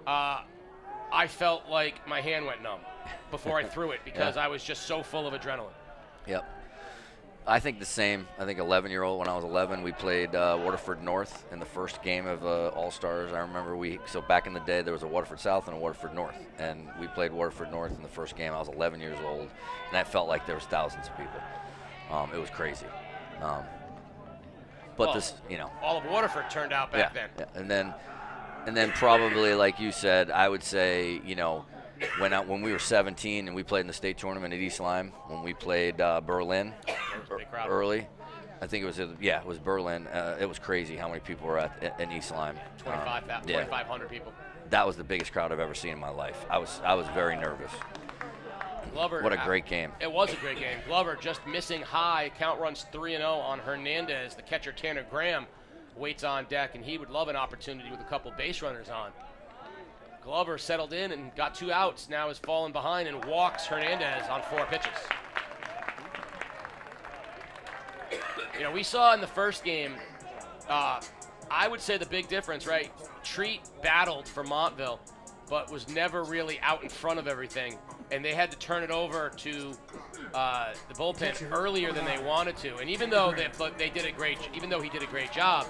I felt like my hand went numb before I threw it because I was just so full of adrenaline. Yep. I think the same. I think 11-year-old, when I was 11, we played Waterford North in the first game of All-Stars. I remember so back in the day, there was a Waterford South and a Waterford North, and we played Waterford North in the first game. I was 11 years old, and that felt like there was thousands of people. It was crazy. All of Waterford turned out back then. Yeah. And then probably, like you said, I would say, when we were 17 and we played in the state tournament at East Lyme, when we played Berlin early, I think it was Berlin. It was crazy how many people were in East Lyme. 2,500 people. That was the biggest crowd I've ever seen in my life. I was very nervous. Glover, what a great game. It was a great game. Glover just missing high. Count runs 3-0 on Hernandez. The catcher, Tanner Graham, waits on deck, and he would love an opportunity with a couple base runners on. Glover settled in and got 2 outs. Now has fallen behind and walks Hernandez on 4 pitches. We saw in the first game, I would say the big difference, right? Treat battled for Montville, but was never really out in front of everything. And they had to turn it over to the bullpen earlier than they wanted to. And even though he did a great job,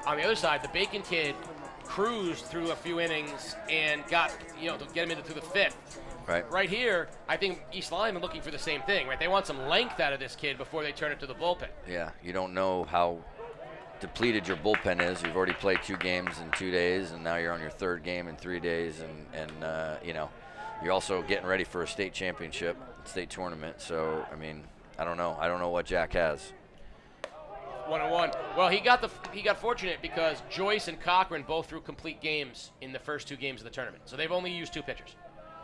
on the other side, the Bacon kid cruised through a few innings and got, to get him through the 5th. Right here, I think East Lyme are looking for the same thing, right? They want some length out of this kid before they turn it to the bullpen. Yeah, you don't know how depleted your bullpen is. You've already played 2 games in 2 days, and now you're on your 3rd game in 3 days, and you're also getting ready for a state championship, state tournament. So, I don't know. I don't know what Jack has. 1-1. Well, he got fortunate because Joyce and Cochran both threw complete games in the first 2 games of the tournament. So they've only used 2 pitchers.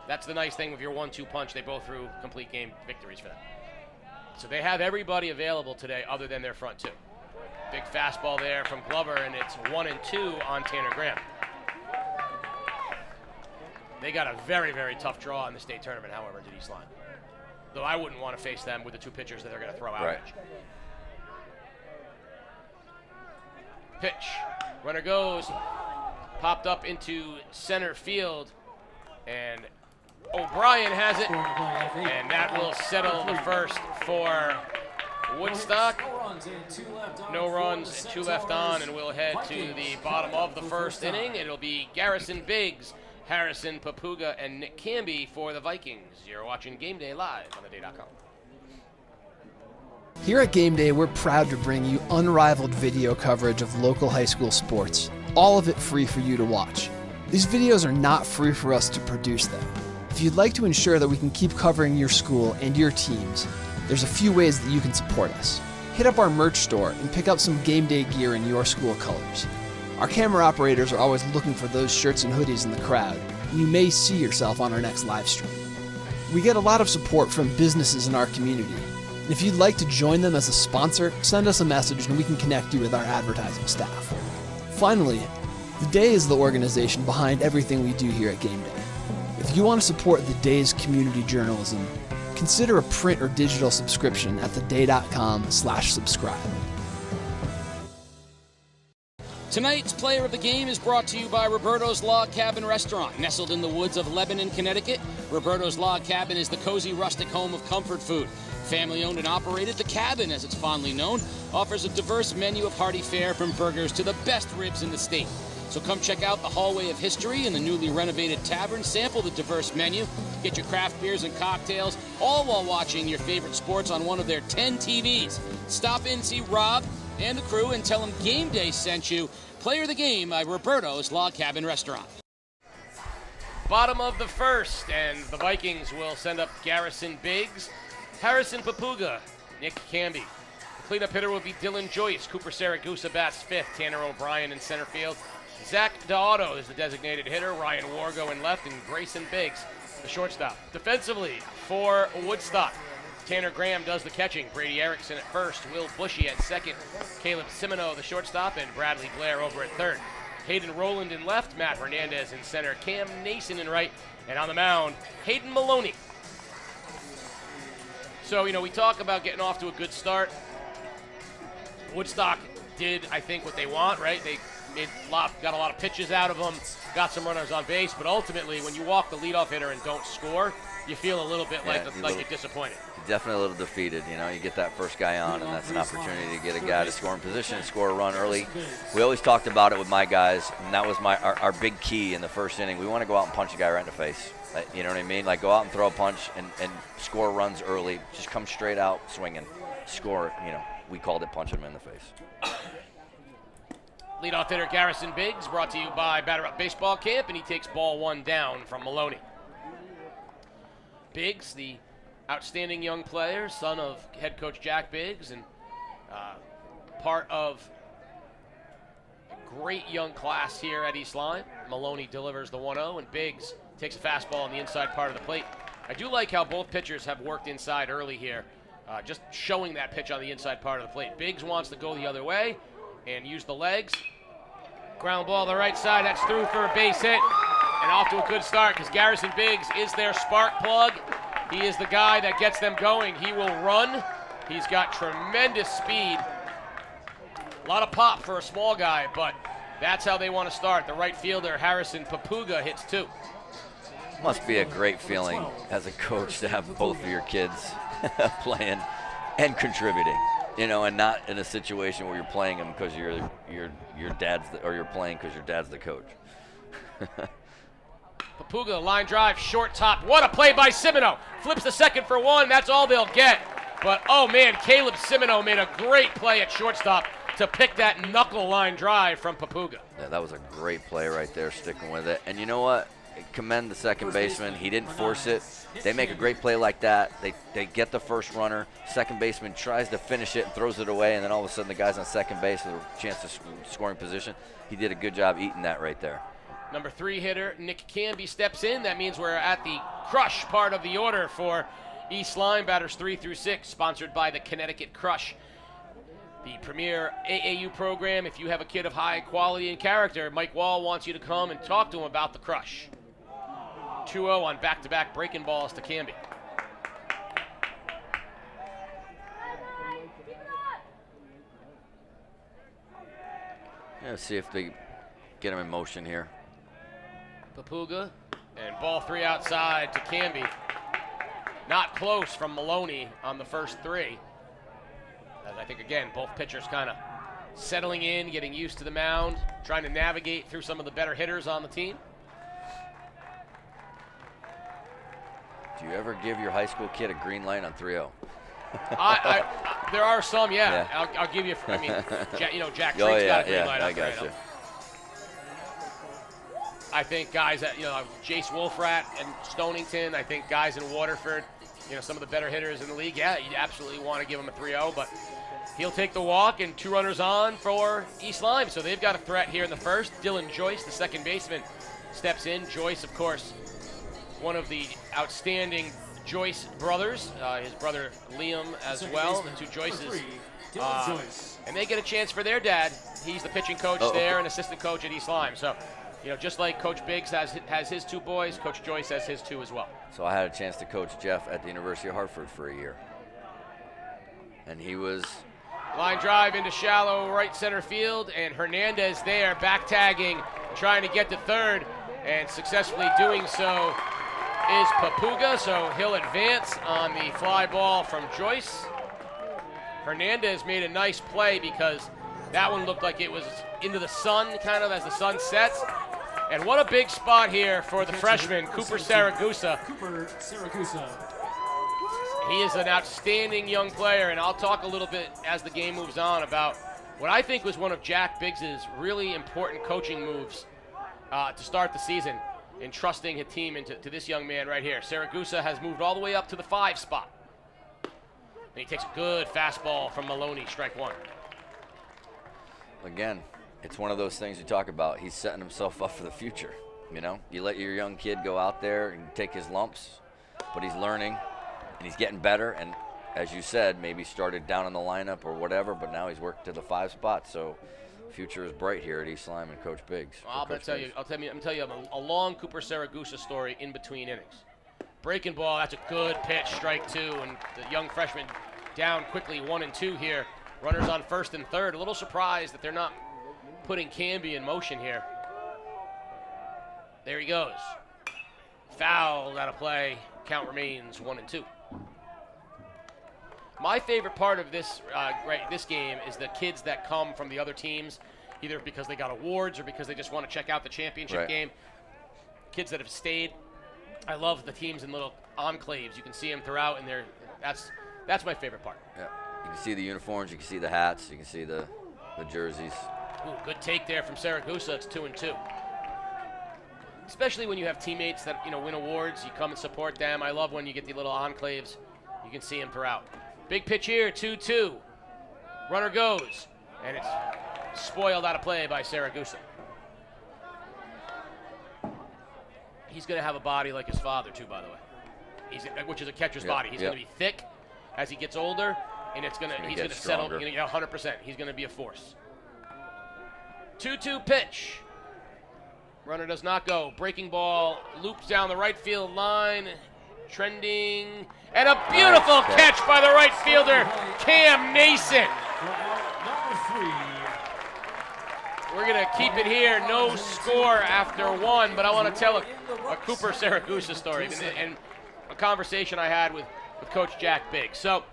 That's the nice thing with your 1-2 punch. They both threw complete game victories for them. So they have everybody available today other than their front 2. Big fastball there from Glover, and it's 1-2 on Tanner Graham. They got a very, very tough draw in the state tournament, however, to East Lyme. Though I wouldn't want to face them with the 2 pitchers that they're going to throw out. Right. Pitch. Runner goes. Popped up into center field. And O'Brien has it. And that will settle the first for Woodstock. No runs, 2 left on, and we'll head to the bottom of the first inning. It'll be Garrison Biggs, Harrison Papuga, and Nick Camby for the Vikings. You're watching Game Day live on theday.com. Here at Game Day, we're proud to bring you unrivaled video coverage of local high school sports, all of it free for you to watch. These videos are not free for us to produce them. If you'd like to ensure that we can keep covering your school and your teams, there's a few ways that you can support us. Hit up our merch store and pick up some Game Day gear in your school colors. Our camera operators are always looking for those shirts and hoodies in the crowd, and you may see yourself on our next live stream. We get a lot of support from businesses in our community, and if you'd like to join them as a sponsor, send us a message and we can connect you with our advertising staff. Finally, The Day is the organization behind everything we do here at Game Day. If you want to support The Day's community journalism, consider a print or digital subscription at theday.com/subscribe. Tonight's player of the game is brought to you by Roberto's Log Cabin Restaurant. Nestled in the woods of Lebanon, Connecticut, Roberto's Log Cabin is the cozy rustic home of comfort food. Family owned and operated, The Cabin, as it's fondly known, offers a diverse menu of hearty fare from burgers to the best ribs in the state. So come check out the Hallway of History in the newly renovated tavern, sample the diverse menu, get your craft beers and cocktails, all while watching your favorite sports on one of their 10 TVs. Stop in, see Rob and the crew, and tell them Game Day sent you. Player of the game by Roberto's Log Cabin Restaurant. Bottom of the first, and the Vikings will send up Garrison Biggs, Harrison Papuga, Nick Camby. The cleanup hitter will be Dylan Joyce, Cooper Saragusa bats 5th, Tanner O'Brien in center field. Zach D'Auto is the designated hitter, Ryan Wargo in left, and Grayson Biggs, the shortstop. Defensively for Woodstock, Tanner Graham does the catching, Brady Erickson at first, Will Bushy at second, Caleb Simino the shortstop, and Bradley Blair over at third. Hayden Rowland in left, Matt Hernandez in center, Cam Nason in right, and on the mound, Hayden Maloney. So, we talk about getting off to a good start. Woodstock did, I think, what they want, right? They got a lot of pitches out of them, got some runners on base, but ultimately, when you walk the leadoff hitter and don't score, you feel a little bit like you're disappointed. Definitely a little defeated. You get that first guy on, and that's an opportunity to get a guy to score in position and score a run early. We always talked about it with my guys, and that was our big key in the first inning. We want to go out and punch a guy right in the face. You know what I mean? Like, go out and throw a punch and score runs early. Just come straight out swinging, score. We called it punching him in the face. Leadoff hitter Garrison Biggs, brought to you by Batter Up Baseball Camp, and he takes ball 1 down from Maloney. Biggs, the outstanding young player, son of head coach Jack Biggs, and part of a great young class here at East Lyme. Maloney delivers the 1-0, and Biggs takes a fastball on the inside part of the plate. I do like how both pitchers have worked inside early here, just showing that pitch on the inside part of the plate. Biggs wants to go the other way and use the legs. Ground ball to the right side, that's through for a base hit, and off to a good start because Garrison Biggs is their spark plug. He is the guy that gets them going. He will run. He's got tremendous speed. A lot of pop for a small guy, but that's how they want to start. The right fielder, Harrison Papuga, hits 2. Must be a great feeling as a coach to have both of your kids playing and contributing, and not in a situation where you're playing them because your dad's or you're playing because your dad's the coach. Papuga, line drive, short top. What a play by Simino. Flips the second for 1. That's all they'll get. But, oh, man, Caleb Simino made a great play at shortstop to pick that knuckle line drive from Papuga. Yeah, that was a great play right there, sticking with it. And you know what? commend the second baseman. He didn't force it. They make a great play like that. They get the first runner. Second baseman tries to finish it and throws it away, and then all of a sudden the guy's on second base with a chance to scoring position. He did a good job eating that right there. Number 3 hitter Nick Canby steps in. That means we're at the crush part of the order for East Lyme, batters 3 through 6, sponsored by the Connecticut Crush, the premier AAU program. If you have a kid of high quality and character, Mike Wall wants you to come and talk to him about the Crush. 2-0 on back-to-back breaking balls to Canby. Yeah, let's see if they get him in motion here. Papuga, and ball 3 outside to Canby. Not close from Maloney on the first 3. And I think, again, both pitchers kind of settling in, getting used to the mound, trying to navigate through some of the better hitters on the team. Do you ever give your high school kid a green light on 3-0? There are some, yeah. I'll give you. I mean, Jack Drake's got a green light on 3-0. I got you. I think guys that, Jace Wolfrat and Stonington, I think guys in Waterford, some of the better hitters in the league, yeah, you absolutely want to give him a 3-0, but he'll take the walk and 2 runners on for East Lyme. So they've got a threat here in the first. Dylan Joyce, the second baseman, steps in. Joyce, of course, one of the outstanding Joyce brothers, his brother Liam as well, the 2 Joyces. And they get a chance for their dad. He's the pitching coach there and assistant coach at East Lyme. So, just like Coach Biggs has his 2 boys, Coach Joyce has his 2 as well. So I had a chance to coach Jeff at the University of Hartford for a year. And he was... Line drive into shallow right center field, and Hernandez there, back tagging, trying to get to third, and successfully doing so is Papuga, so he'll advance on the fly ball from Joyce. Hernandez made a nice play because that one looked like it was into the sun, kind of as the sun sets. And what a big spot here for the freshman, Cooper Saragusa. He is an outstanding young player, and I'll talk a little bit as the game moves on about what I think was one of Jack Biggs's really important coaching moves to start the season, in trusting his team into this young man right here. Saragusa has moved all the way up to the 5 spot. And he takes a good fastball from Maloney, strike 1. Again, it's one of those things you talk about. He's setting himself up for the future. You let your young kid go out there and take his lumps, but he's learning and he's getting better. And as you said, maybe started down in the lineup or whatever, but now he's worked to the 5 spot. So future is bright here at East Lyme and Coach Biggs. I'm going to tell you a long Cooper Saragusa story in between innings. Breaking ball, that's a good pitch, strike 2, and the young freshman down quickly 1 and 2 here. Runners on first and third. A little surprised that they're not putting Canby in motion here. There he goes. Fouled out of play. Count remains 1 and 2. My favorite part of this this game is the kids that come from the other teams, either because they got awards or because they just want to check out the championship game. Kids that have stayed. I love the teams in little enclaves. You can see them throughout, and that's my favorite part. Yeah, you can see the uniforms, you can see the hats, you can see the jerseys. Ooh, good take there from Saragusa. It's 2 and 2. Especially when you have teammates that win awards, you come and support them. I love when you get the little enclaves. You can see them throughout. Big pitch here, 2-2. Runner goes, and it's spoiled out of play by Saragusa. He's going to have a body like his father, too, by the way. Which is a catcher's body. He's going to be thick as he gets older, and he's going to settle. 100%. He's going to be a force. 2-2 pitch. Runner does not go. Breaking ball loops down the right field line. Trending. And a beautiful catch by the right fielder, Cam Nason. We're going to keep it here. No score after 1, but I want to tell a Cooper Saragusa story and a conversation I had with Coach Jack Biggs. So,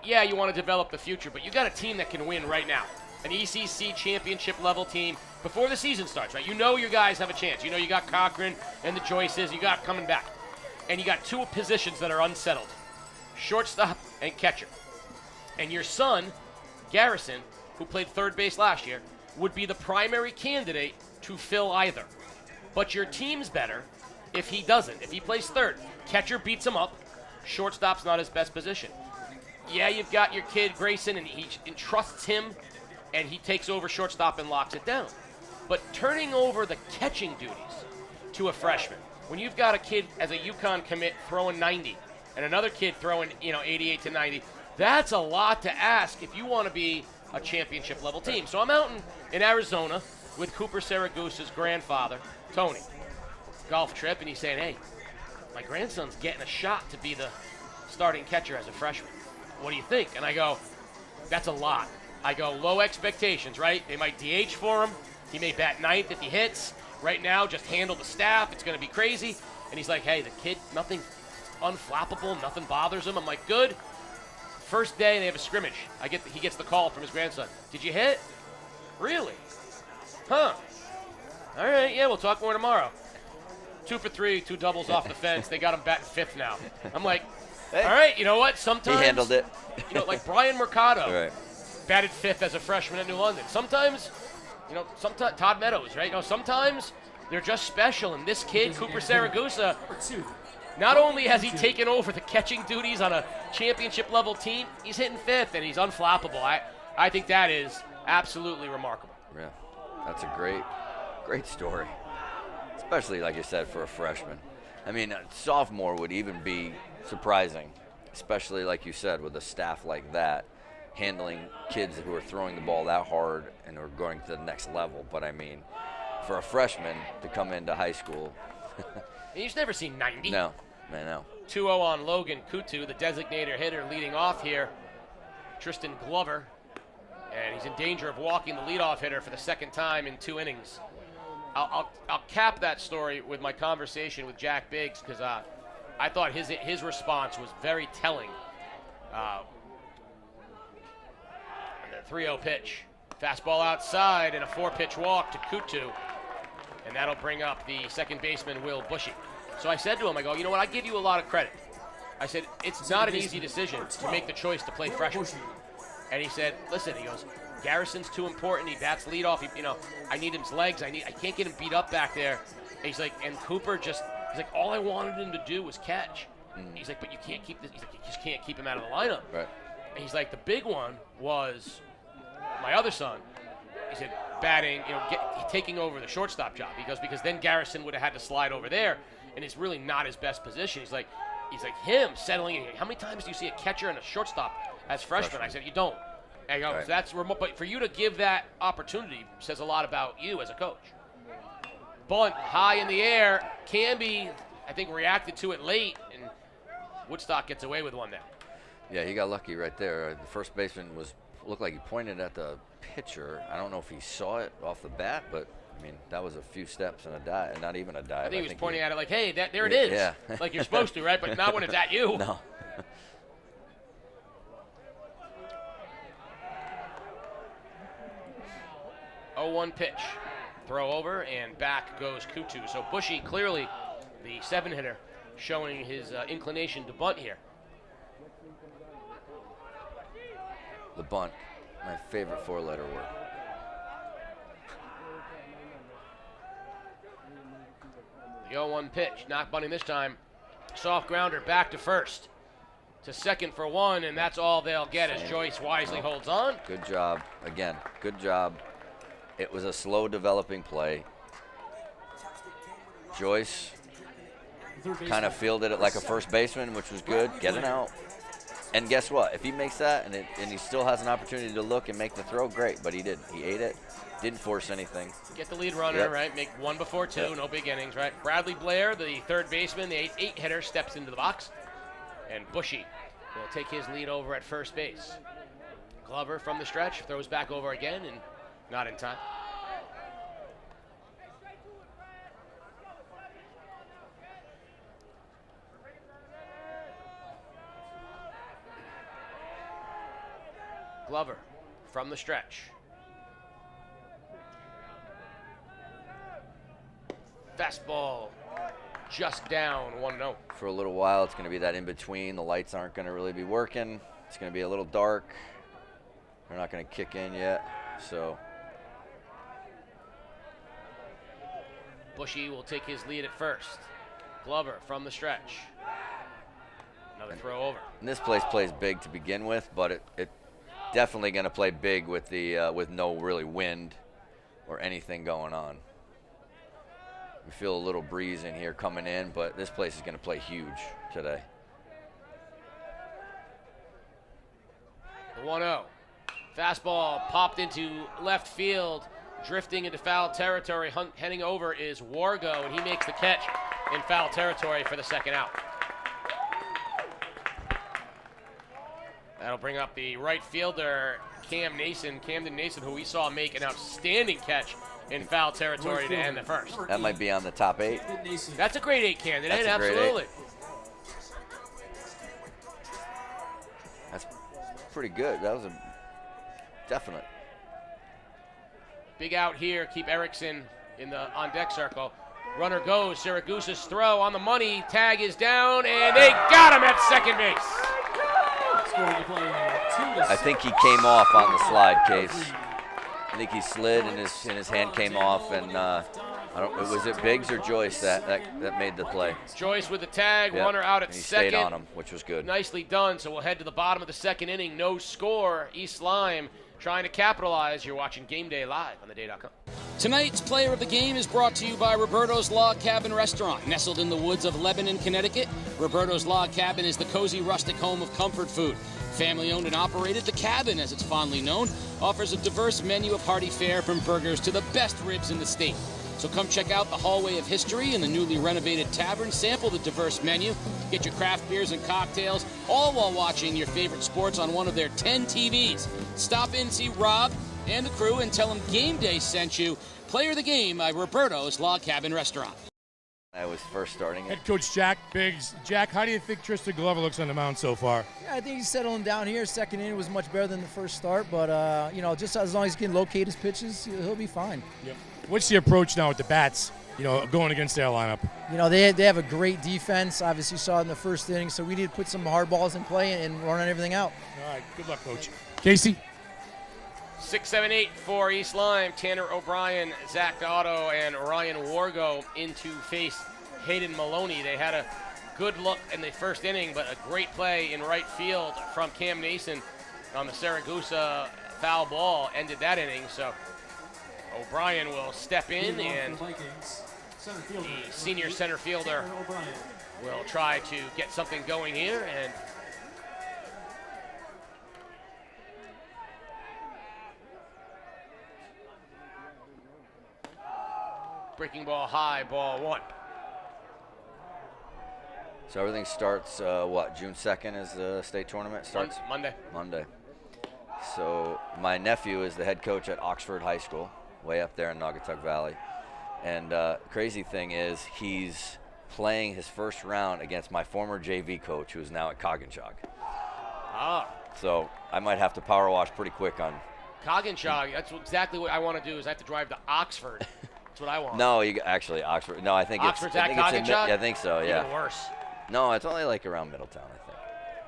yeah, you want to develop the future, but you got a team that can win right now. An ECC championship level team before the season starts, right? Your guys have a chance. You got Cochran and the Joyces. You got coming back. And you got 2 positions that are unsettled, shortstop and catcher. And your son, Garrison, who played third base last year, would be the primary candidate to fill either. But your team's better if he doesn't. If he plays third, catcher beats him up, shortstop's not his best position. Yeah, you've got your kid Grayson, and he entrusts him, and he takes over shortstop and locks it down. But turning over the catching duties to a freshman, when you've got a kid as a UConn commit throwing 90 and another kid throwing 88 to 90, that's a lot to ask if you want to be a championship level team. So I'm out in Arizona with Cooper Saragusa's grandfather, Tony. Golf trip, and he's saying, hey, my grandson's getting a shot to be the starting catcher as a freshman. What do you think? And I go, that's a lot. I go, low expectations, right? They might DH for him. He may bat ninth if he hits. Right now, just handle the staff. It's going to be crazy. And he's like, hey, the kid, nothing unflappable, nothing bothers him. I'm like, good. First day, they have a scrimmage. He gets the call from his grandson. Did you hit? Really? Huh. All right, yeah, we'll talk more tomorrow. 2 for 3, 2 doubles off the fence. They got him batting fifth now. I'm like, hey, all right, you know what? Sometimes he handled it. Like Brian Mercado right. batted fifth as a freshman at New London. Sometimes, sometimes Todd Meadows, right? Sometimes they're just special. And this kid, Cooper Saragusa, not only has he taken over the catching duties on a championship level team, he's hitting fifth and he's unflappable. I think that is absolutely remarkable. Yeah, that's a great story. Especially, like you said, for a freshman. I mean, a sophomore would even be surprising, especially, like you said, with a staff like that, handling kids who are throwing the ball that hard and are going to the next level. But, I mean, for a freshman to come into high school. You've never seen 90. No, I know. 2-0 on Logan Kutu, the designator hitter leading off here. Tristan Glover, and he's in danger of walking the leadoff hitter for the second time in 2 innings. I'll cap that story with my conversation with Jack Biggs because I thought his response was very telling. The 3-0 pitch, fastball outside, and a 4-pitch walk to Kutu, and that'll bring up the second baseman Will Bushy. So I said to him, I go, you know what? I give you a lot of credit. I said it's not an easy decision to make the choice to play freshman. And he said, listen, he goes, Garrison's too important. He bats leadoff. I need his legs. I can't get him beat up back there. And he's like, and Cooper he's like, all I wanted him to do was catch. He's like, but you can't keep this. He's like, you just can't keep him out of the lineup. Right. And he's like, the big one was my other son. He said, batting, taking over the shortstop job because then Garrison would have had to slide over there, and it's really not his best position. He's like him settling in. How many times do you see a catcher and a shortstop as freshmen? I said, you don't. And right. So that's remote, but for you to give that opportunity says a lot about you as a coach. Bunt high in the air. Canby, I think, reacted to it late, and Woodstock gets away with one now. Yeah, he got lucky right there. The first baseman looked like he pointed at the pitcher. I don't know if he saw it off the bat, but I mean, that was a few steps and a dive, not even a dive. I think he was pointing at it like, hey, there it is. Yeah. Like you're supposed to, right? But not when it's at you. No. 0-1 pitch. Throw over, and back goes Kutu. So Bushy, clearly the 7-hitter, showing his inclination to bunt here. The bunt, my favorite 4-letter word. The 0-1 pitch, not bunting this time. Soft grounder back to first. To second for 1, and that's all they'll get as Joyce wisely holds on. Good job. Again, good job. It was a slow developing play. Joyce kind of fielded it like a first baseman, which was good, getting out. And guess what? If he makes that and he still has an opportunity to look and make the throw, great. But he didn't. He ate it, didn't force anything. Get the lead runner, right? Make 1 before 2, no big innings, right? Bradley Blair, the third baseman, the 8-hitter, steps into the box. And Bushy will take his lead over at first base. Glover from the stretch, throws back over again, and not in time. Glover from the stretch. Fastball just down 1-0. For a little while, it's going to be that in between. The lights aren't going to really be working. It's going to be a little dark. They're not going to kick in yet. So Bushy will take his lead at first. Glover from the stretch. Another throw over. And this place plays big to begin with, but it definitely going to play big with the with no really wind or anything going on. We feel a little breeze in here coming in, but this place is going to play huge today. The 1-0. Fastball popped into left field, drifting into foul territory. Heading over is Wargo, and he makes the catch in foul territory for the second out. That'll bring up the right fielder, Camden Nason, who we saw make an outstanding catch in foul territory to end the first. That might be on the top 8. That's a grade 8 candidate, That's a grade absolutely. 8. That's pretty good. That was a definite. Big out here, keep Erickson in the on-deck circle. Runner goes, Siragusa's throw on the money, tag is down, and they got him at second base. I think he came off on the slide, Case. I think he slid and his hand came off, and was it Biggs or Joyce that made the play? Joyce with the tag, yep. Runner out at and he second. Stayed on him, which was good. Nicely done. So we'll head to the bottom of the second inning. No score. East Lyme trying to capitalize. You're watching Game Day live on theday.com. Tonight's player of the game is brought to you by Roberto's Log Cabin Restaurant. Nestled in the woods of Lebanon, Connecticut, Roberto's Log Cabin is the cozy rustic home of comfort food. Family owned and operated, The Cabin, as it's fondly known, offers a diverse menu of hearty fare from burgers to the best ribs in the state. So come check out the Hallway of History in the newly renovated tavern, sample the diverse menu, get your craft beers and cocktails, all while watching your favorite sports on one of their 10 TVs. Stop in, see Rob and the crew, and tell them Game Day sent you. Player of the game by Roberto's Log Cabin Restaurant. I was first starting it. Head coach Jack Biggs. Jack, how do you think Tristan Glover looks on the mound so far? Yeah, I think he's settling down here. Second inning was much better than the first start, but just as long as he can locate his pitches, he'll be fine. Yep. What's the approach now with the bats, going against their lineup? They have a great defense. Obviously, you saw it in the first inning, so we need to put some hard balls in play and run everything out. All right, good luck, Coach. Casey? 6-7-8 for East Lyme. Tanner O'Brien, Zach Otto, and Ryan Wargo in to face Hayden Maloney. They had a good look in the first inning, but a great play in right field from Cam Nason on the Siragusa foul ball ended that inning. So O'Brien will step in, and the senior center fielder will try to get something going here. And breaking ball high, ball 1. So everything starts, June 2nd is the state tournament starts? Monday. So my nephew is the head coach at Oxford High School, way up there in Naugatuck Valley. And crazy thing is he's playing his first round against my former JV coach, who is now at Coggins-Shock. So I might have to power wash pretty quick on Coggins-Shock. That's exactly what I want to do. Is I have to drive to Oxford. That's what I want. No, Oxford. No, I think Oxford's it's. at Coggins-Shock? I think so. Yeah. Even worse. No, it's only like around Middletown, I think.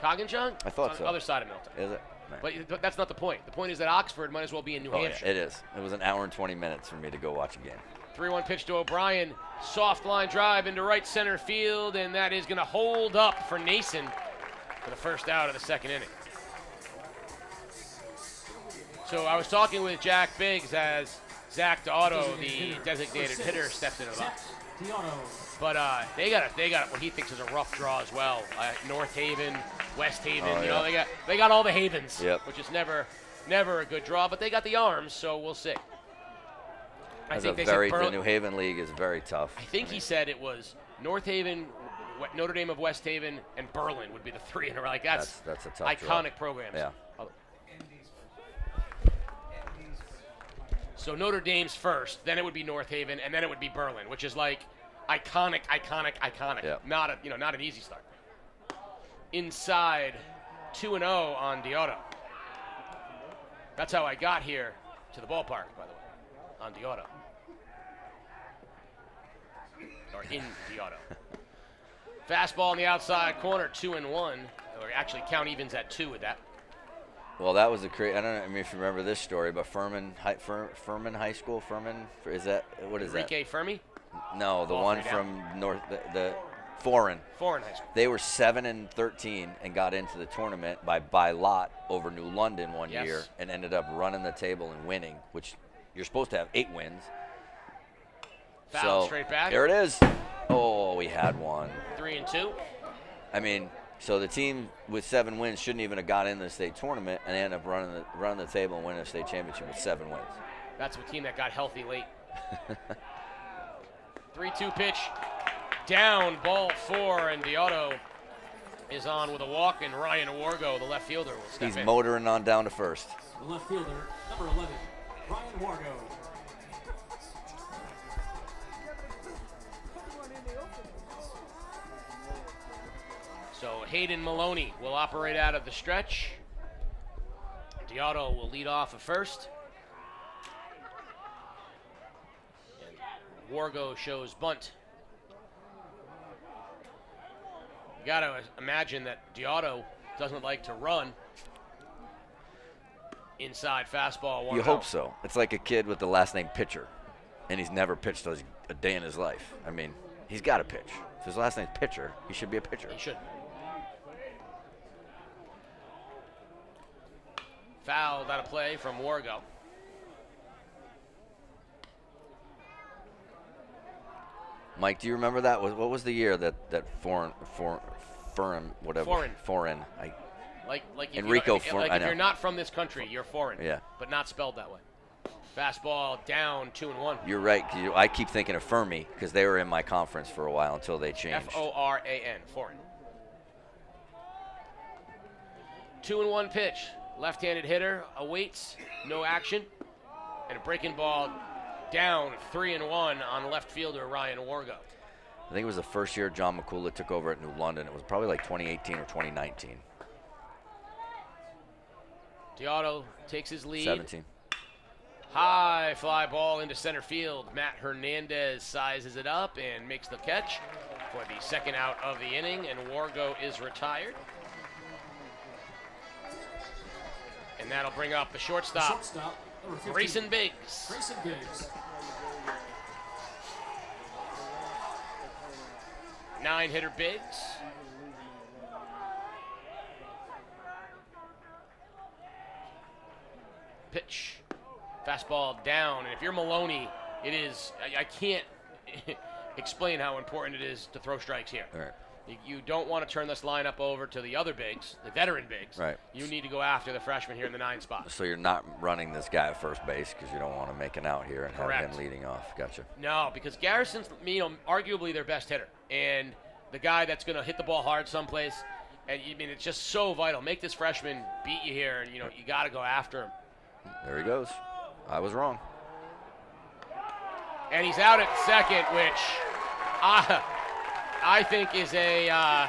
Coggins-Shock? I thought it's so. on the other side of Middletown. Is it? No. But that's not the point. The point is that Oxford might as well be in New Hampshire. Yeah, it is. It was an hour and 20 minutes for me to go watch a game. 3-1 pitch to O'Brien. Soft line drive into right center field, and that is going to hold up for Nason for the first out of the second inning. So I was talking with Jack Biggs as Zach Otto, the designated hitter, steps into the box. But they got what he thinks is a rough draw as well. North Haven, West Haven, they got all the havens, which is never a good draw. But they got the arms, so we'll see. The New Haven League is very tough. I think he said it was North Haven, Notre Dame of West Haven, and Berlin would be the 3 in a row. Like that's a tough iconic draw. programs. Yeah. So Notre Dame's first, then it would be North Haven, and then it would be Berlin, which is like iconic. Yeah. Not an easy start. Inside, 2-0 on Deotto. That's how I got here to the ballpark, by the way, on Deotto. Or in Deotto. Fastball in the outside corner, 2-1. Or actually, count evens at 2 with that. Well, that was I don't know if you remember this story, but Furman High School, is that, what is Enrique that? Fermi? No, the All one three from North, the Foreign. Foreign high school. They were 7-13 and got into the tournament by lot over New London one Yes. year and ended up running the table and winning, which you're supposed to have 8 wins. Foul So, straight back. There it is. Oh, we had one. 3-2. I mean, so the team with 7 wins shouldn't even have got in the state tournament and they end up running the table and winning a state championship with 7 wins. That's a team that got healthy late. 3-2 pitch. Down, ball 4, and Deotto is on with a walk, and Ryan Wargo, the left fielder, will step He's in. motoring on down to first. The left fielder, number 11, Ryan Wargo. So Hayden Maloney will operate out of the stretch. Deotto will lead off at first. And Wargo shows bunt. You got to imagine that Deotto doesn't like to run. Inside fastball. 1-0. You hope so. It's like a kid with the last name Pitcher, and he's never pitched a day in his life. I mean, he's got to pitch. If his last name's Pitcher, he should be a pitcher. He should. Fouled out of play from Wargo. Mike, do you remember that? What was the year that foreign, Like Enrico if, Foreign, like I if know. you're not from this country, you're foreign. Yeah. But not spelled that way. Fastball down, 2-1. You're right. I keep thinking of Fermi because they were in my conference for a while until they changed. Foran, foreign. 2-1 pitch. Left-handed hitter awaits, no action, and a breaking ball down 3-1 on left fielder Ryan Wargo. I think it was the first year John McCullough took over at New London. It was probably like 2018 or 2019. Deotto takes his lead. 17. High fly ball into center field. Matt Hernandez sizes it up and makes the catch for the second out of the inning, and Wargo is retired. And that'll bring up the shortstop, Grayson Biggs. Grayson Biggs. 9-hitter Biggs. Pitch. Fastball down. And if you're Maloney, it is, I can't explain how important it is to throw strikes here. All right. You don't want to turn this lineup over to the other bigs, the veteran bigs. Right. You need to go after the freshman here in the 9 spot. So you're not running this guy at first base because you don't want to make an out here and Correct. have him leading off. Gotcha. No, because Garrison's, arguably their best hitter, and the guy that's going to hit the ball hard someplace. And it's just so vital. Make this freshman beat you here, and you got to go after him. There he goes. I was wrong. And he's out at second, which I think is a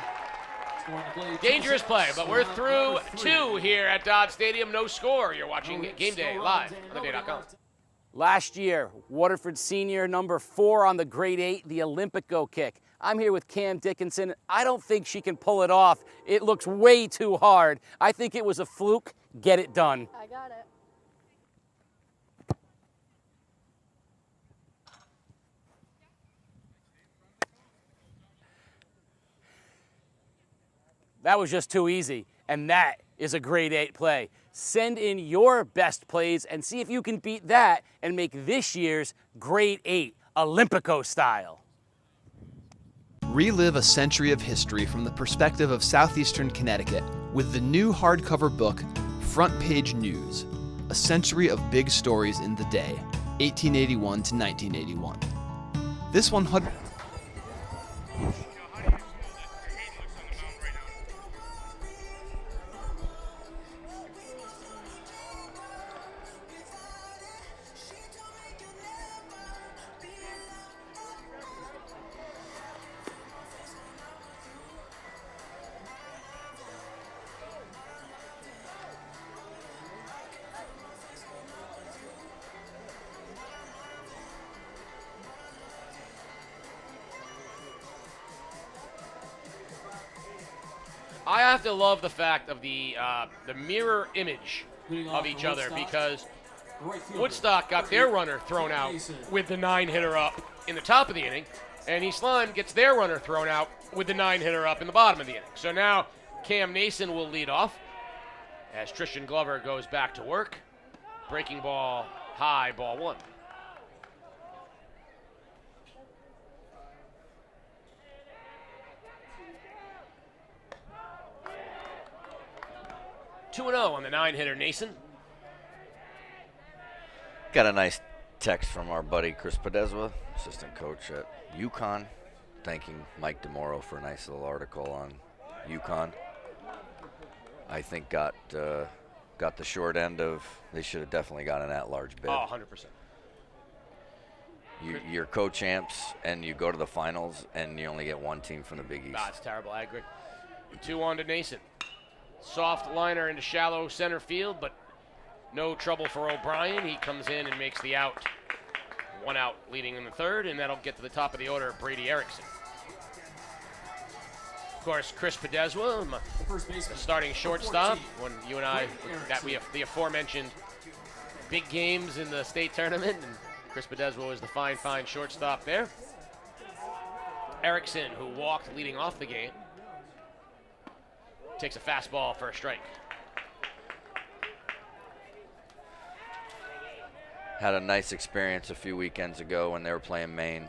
dangerous play. But we're through 2 here at Dodd Stadium. No score. You're watching Game Day live on theday.com. Last year, Waterford senior number 4 on the grade 8, the Olympico kick. I'm here with Cam Dickinson. I don't think she can pull it off. It looks way too hard. I think it was a fluke. Get it done. I got it. That was just too easy, and that is a grade 8 play. Send in your best plays and see if you can beat that and make this year's grade 8 Olympico style. Relive a century of history from the perspective of southeastern Connecticut with the new hardcover book, Front Page News, a century of big stories in the day, 1881 to 1981. This 100... I have to love the fact of the mirror image of each other, because Woodstock got their runner thrown out with the 9-hitter up in the top of the inning, and East Lyme gets their runner thrown out with the 9-hitter up in the bottom of the inning. So now Cam Nason will lead off as Tristan Glover goes back to work. Breaking ball high, ball 1. Two and 0 on the 9-hitter Nason. Got a nice text from our buddy Chris Podeswa, assistant coach at UConn, thanking Mike DeMoro for a nice little article on UConn. I think got the short end of, they should have definitely got an at-large bid. Oh, 100%. You're co-champs and you go to the finals and you only get one team from the Big East. It's terrible, I agree. 2-1 to Nason. Soft liner into shallow center field, but no trouble for O'Brien. He comes in and makes the out. 1 out leading in the 3rd, and that'll get to the top of the order, Brady Erickson. Of course, Chris Podeswa, the starting shortstop. When you and I, we have the aforementioned big games in the state tournament, and Chris Podeswa was the fine shortstop there. Erickson, who walked leading off the game, takes a fastball for a strike. Had a nice experience a few weekends ago when they were playing Maine.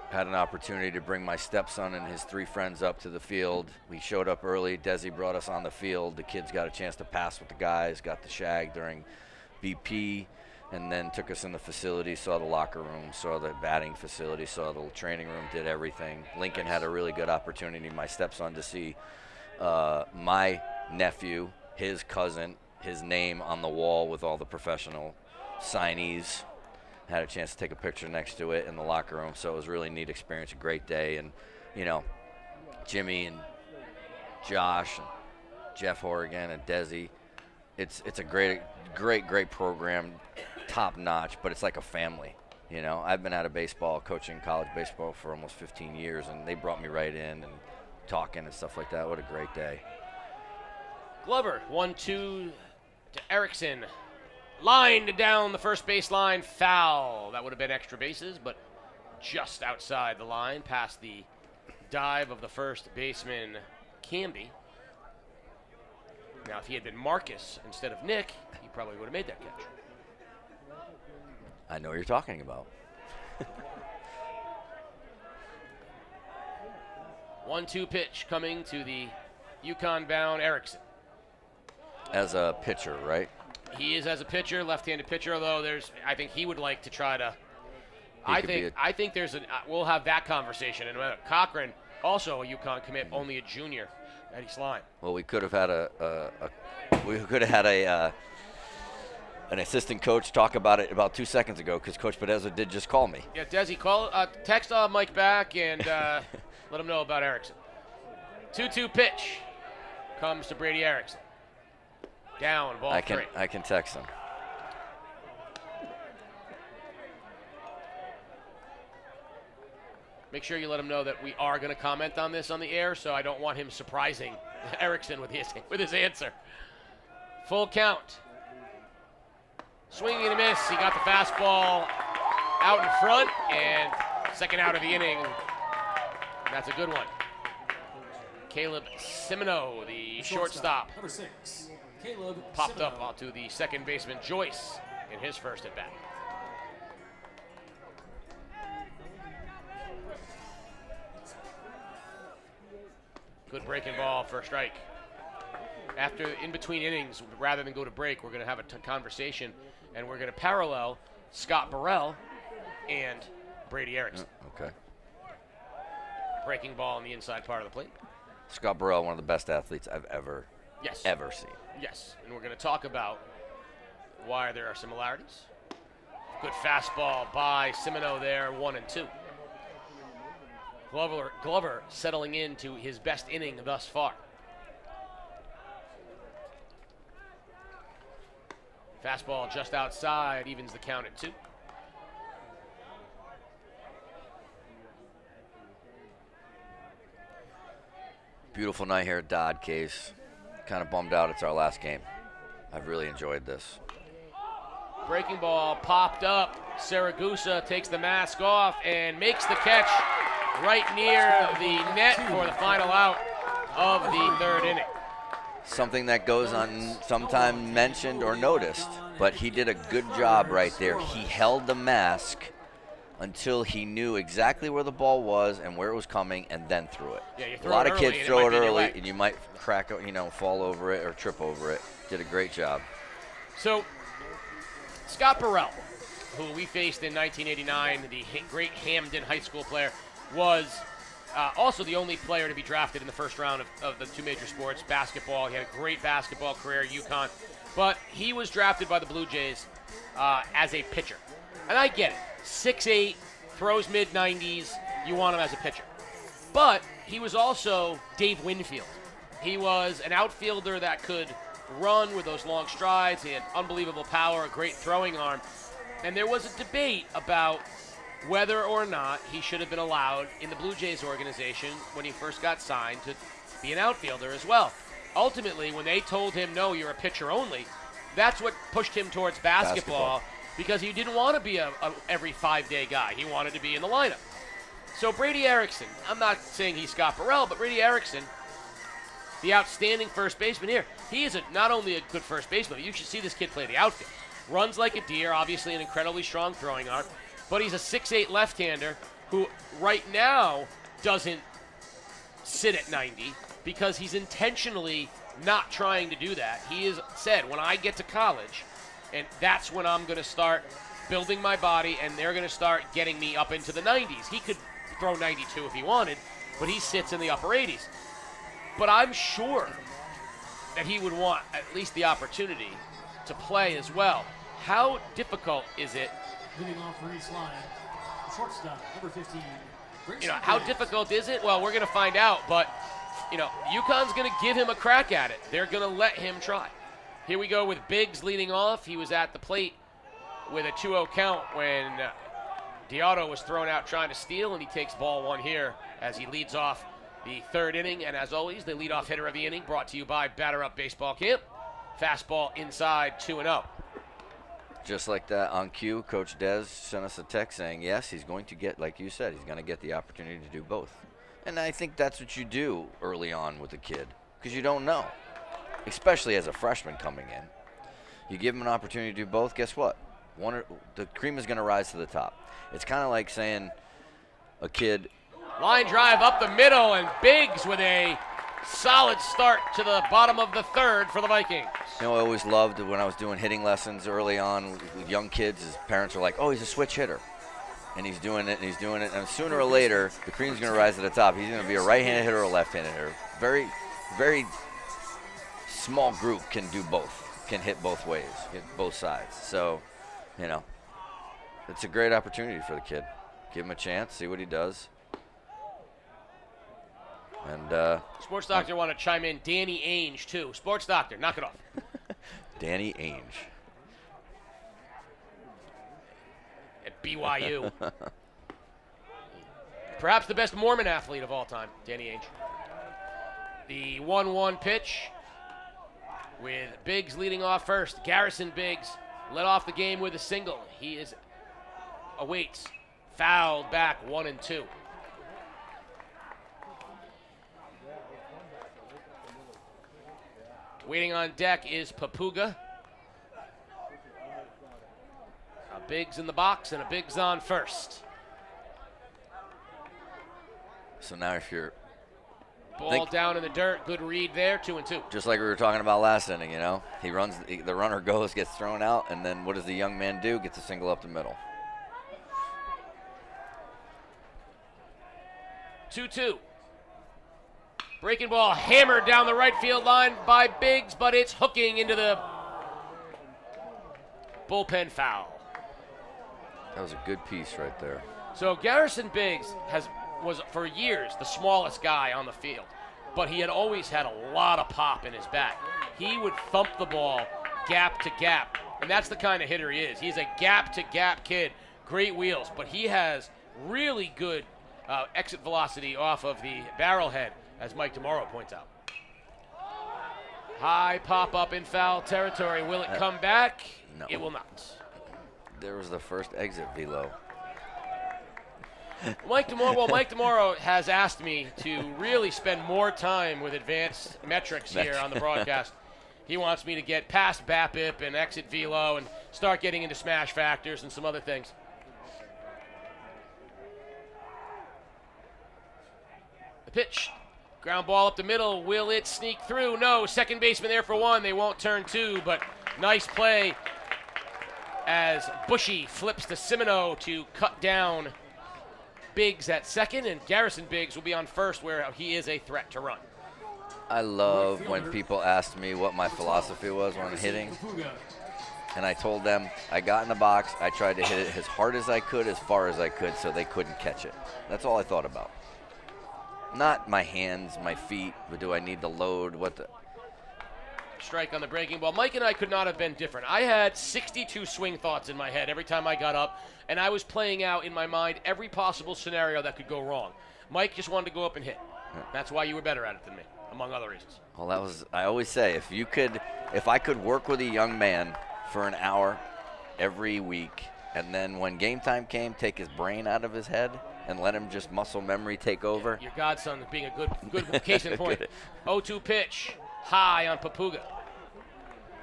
Had an opportunity to bring my stepson and his 3 friends up to the field. We showed up early. Desi brought us on the field. The kids got a chance to pass with the guys, got the shag during BP, and then took us in the facility, saw the locker room, saw the batting facility, saw the training room, did everything. Lincoln had a really good opportunity, my stepson, to see my nephew, his cousin, his name on the wall with all the professional signees. Had a chance to take a picture next to it in the locker room, so it was a really neat experience, a great day. And, you know, Jimmy and Josh and Jeff Horrigan and Desi, it's a great program, top notch, but it's like a family. You know, I've been out of baseball, coaching college baseball for almost 15 years, and they brought me right in and talking and stuff like that. What a great day. Glover, 1-2 to Erickson. Lined down the first base line, foul. That would have been extra bases, but just outside the line, past the dive of the first baseman, Camby. Now, if he had been Marcus instead of Nick, he probably would have made that catch. I know what you're talking about. 1-2 pitch coming to the UConn-bound Erickson. As a pitcher, right? He is as a pitcher, left-handed pitcher, although I think he would like to try to. I think there's we'll have that conversation. And Cochran, also a UConn commit, only a junior at East Lyme. Well, we could have had an assistant coach talk about it about 2 seconds ago, because Coach Podeswa did just call me. Yeah, Desi, text Mike back and let him know about Erickson. 2-2 pitch comes to Brady Erickson. Down, ball 3. I can text him. Make sure you let him know that we are going to comment on this on the air, so I don't want him surprising Erickson with his answer. Full count. Swinging and a miss. He got the fastball out in front, and second out of the inning. That's a good one. Caleb Simino, the shortstop. Number 6. Caleb popped Simino. up onto the second baseman Joyce in his first at bat. Good breaking ball for a strike. After, in between innings, rather than go to break, we're going to have a conversation, and we're going to parallel Scott Burrell and Brady Erickson. Okay. Breaking ball on the inside part of the plate. Scott Burrell, one of the best athletes I've ever seen. Yes, and we're going to talk about why there are similarities. Good fastball by Simino there, 1-2. Glover settling into his best inning thus far. Fastball just outside, evens the count at 2. Beautiful night here at Dodd, Case. Kind of bummed out it's our last game. I've really enjoyed this. Breaking ball popped up. Saragusa takes the mask off and makes the catch right near the net for the final out of the third inning. Something that goes on sometimes mentioned or noticed, but he did a good job right there. He held the mask until he knew exactly where the ball was and where it was coming, and then threw it. Yeah, you a lot throw of it kids early throw it and it might be in your early, way. and you might crack, fall over it or trip over it. Did a great job. So, Scott Burrell, who we faced in 1989, the great Hamden high school player, was also the only player to be drafted in the first round of the two major sports, basketball. He had a great basketball career at UConn, but he was drafted by the Blue Jays as a pitcher. And I get it. 6'8", throws mid-90s, you want him as a pitcher. But he was also Dave Winfield. He was an outfielder that could run with those long strides. He had unbelievable power, a great throwing arm. And there was a debate about whether or not he should have been allowed in the Blue Jays organization when he first got signed to be an outfielder as well. Ultimately, when they told him, no, you're a pitcher only, that's what pushed him towards basketball. Because he didn't want to be a every 5-day guy. He wanted to be in the lineup. So Brady Erickson, I'm not saying he's Scott Burrell, but Brady Erickson, the outstanding first baseman here, he is not only a good first baseman, but you should see this kid play the outfield. Runs like a deer, obviously an incredibly strong throwing arm, but he's a 6'8" left-hander who right now doesn't sit at 90 because he's intentionally not trying to do that. He has said, when I get to college, and that's when I'm going to start building my body, and they're going to start getting me up into the 90s. He could throw 92 if he wanted, but he sits in the upper 80s. But I'm sure that he would want at least the opportunity to play as well. How difficult is it? Leading off for East Line, shortstop, number 15. How difficult is it? Well, we're going to find out, but, UConn's going to give him a crack at it. They're going to let him try. Here we go with Biggs leading off. He was at the plate with a 2-0 count when Diotto was thrown out trying to steal, and he takes ball one here as he leads off the third inning. And as always, the leadoff hitter of the inning brought to you by Batter Up Baseball Camp. Fastball inside, 2-0. Just like that on cue, Coach Dez sent us a text saying, yes, he's going to get, like you said, he's going to get the opportunity to do both. And I think that's what you do early on with a kid, because you don't know. Especially as a freshman coming in. You give him an opportunity to do both, guess what? The cream is going to rise to the top. It's kind of like saying a kid. Line drive up the middle, and Biggs with a solid start to the bottom of the third for the Vikings. I always loved when I was doing hitting lessons early on with young kids, his parents are like, oh, he's a switch hitter. And he's doing it, and he's doing it. And sooner or later, the cream's going to rise to the top. He's going to be a right-handed hitter or a left-handed hitter. Very, very small group can do both, can hit both ways, hit both sides. So, it's a great opportunity for the kid. Give him a chance, see what he does. And Sports Doctor want to chime in. Danny Ainge, too. Sports Doctor, knock it off. Danny Ainge. At BYU. Perhaps the best Mormon athlete of all time, Danny Ainge. The 1-1 pitch with Biggs leading off first. Garrison Biggs led off the game with a single. He awaits. Fouled back 1-2. Waiting on deck is Papuga. A Biggs in the box and a Biggs on first. So now if you're Ball down in the dirt, good read there, 2-2. Just like we were talking about last inning, he runs, the runner goes, gets thrown out, and then what does the young man do? Gets a single up the middle. 2-2. Breaking ball hammered down the right field line by Biggs, but it's hooking into the bullpen foul. That was a good piece right there. So Garrison Biggs was for years the smallest guy on the field, but he had always had a lot of pop in his bat. He would thump the ball gap to gap, and that's the kind of hitter he is. He's a gap to gap kid, great wheels, but he has really good exit velocity off of the barrel head, as Mike Tomorrow points out. High pop-up in foul territory. Will it come back? No. It will not. There was the first exit velo. Mike DeMoro has asked me to really spend more time with advanced metrics here on the broadcast. He wants me to get past BAPIP and exit velo and start getting into smash factors and some other things. The pitch. Ground ball up the middle. Will it sneak through? No. Second baseman there for one. They won't turn two, but nice play as Bushy flips to Simino to cut down Biggs at second, and Garrison Biggs will be on first where he is a threat to run. I love when people asked me what my philosophy was when hitting. And I told them I got in the box, I tried to hit it as hard as I could, as far as I could, so they couldn't catch it. That's all I thought about. Not my hands, my feet, but do I need the load, what the... Strike on the breaking ball. Mike and I could not have been different. I had 62 swing thoughts in my head every time I got up, and I was playing out in my mind every possible scenario that could go wrong. Mike just wanted to go up and hit. That's why you were better at it than me, among other reasons. Well, that was, I always say, if I could work with a young man for an hour every week, and then when game time came, take his brain out of his head and let him just muscle memory take over. Your godson being a good case in point. 0-2 pitch, high on Papuga.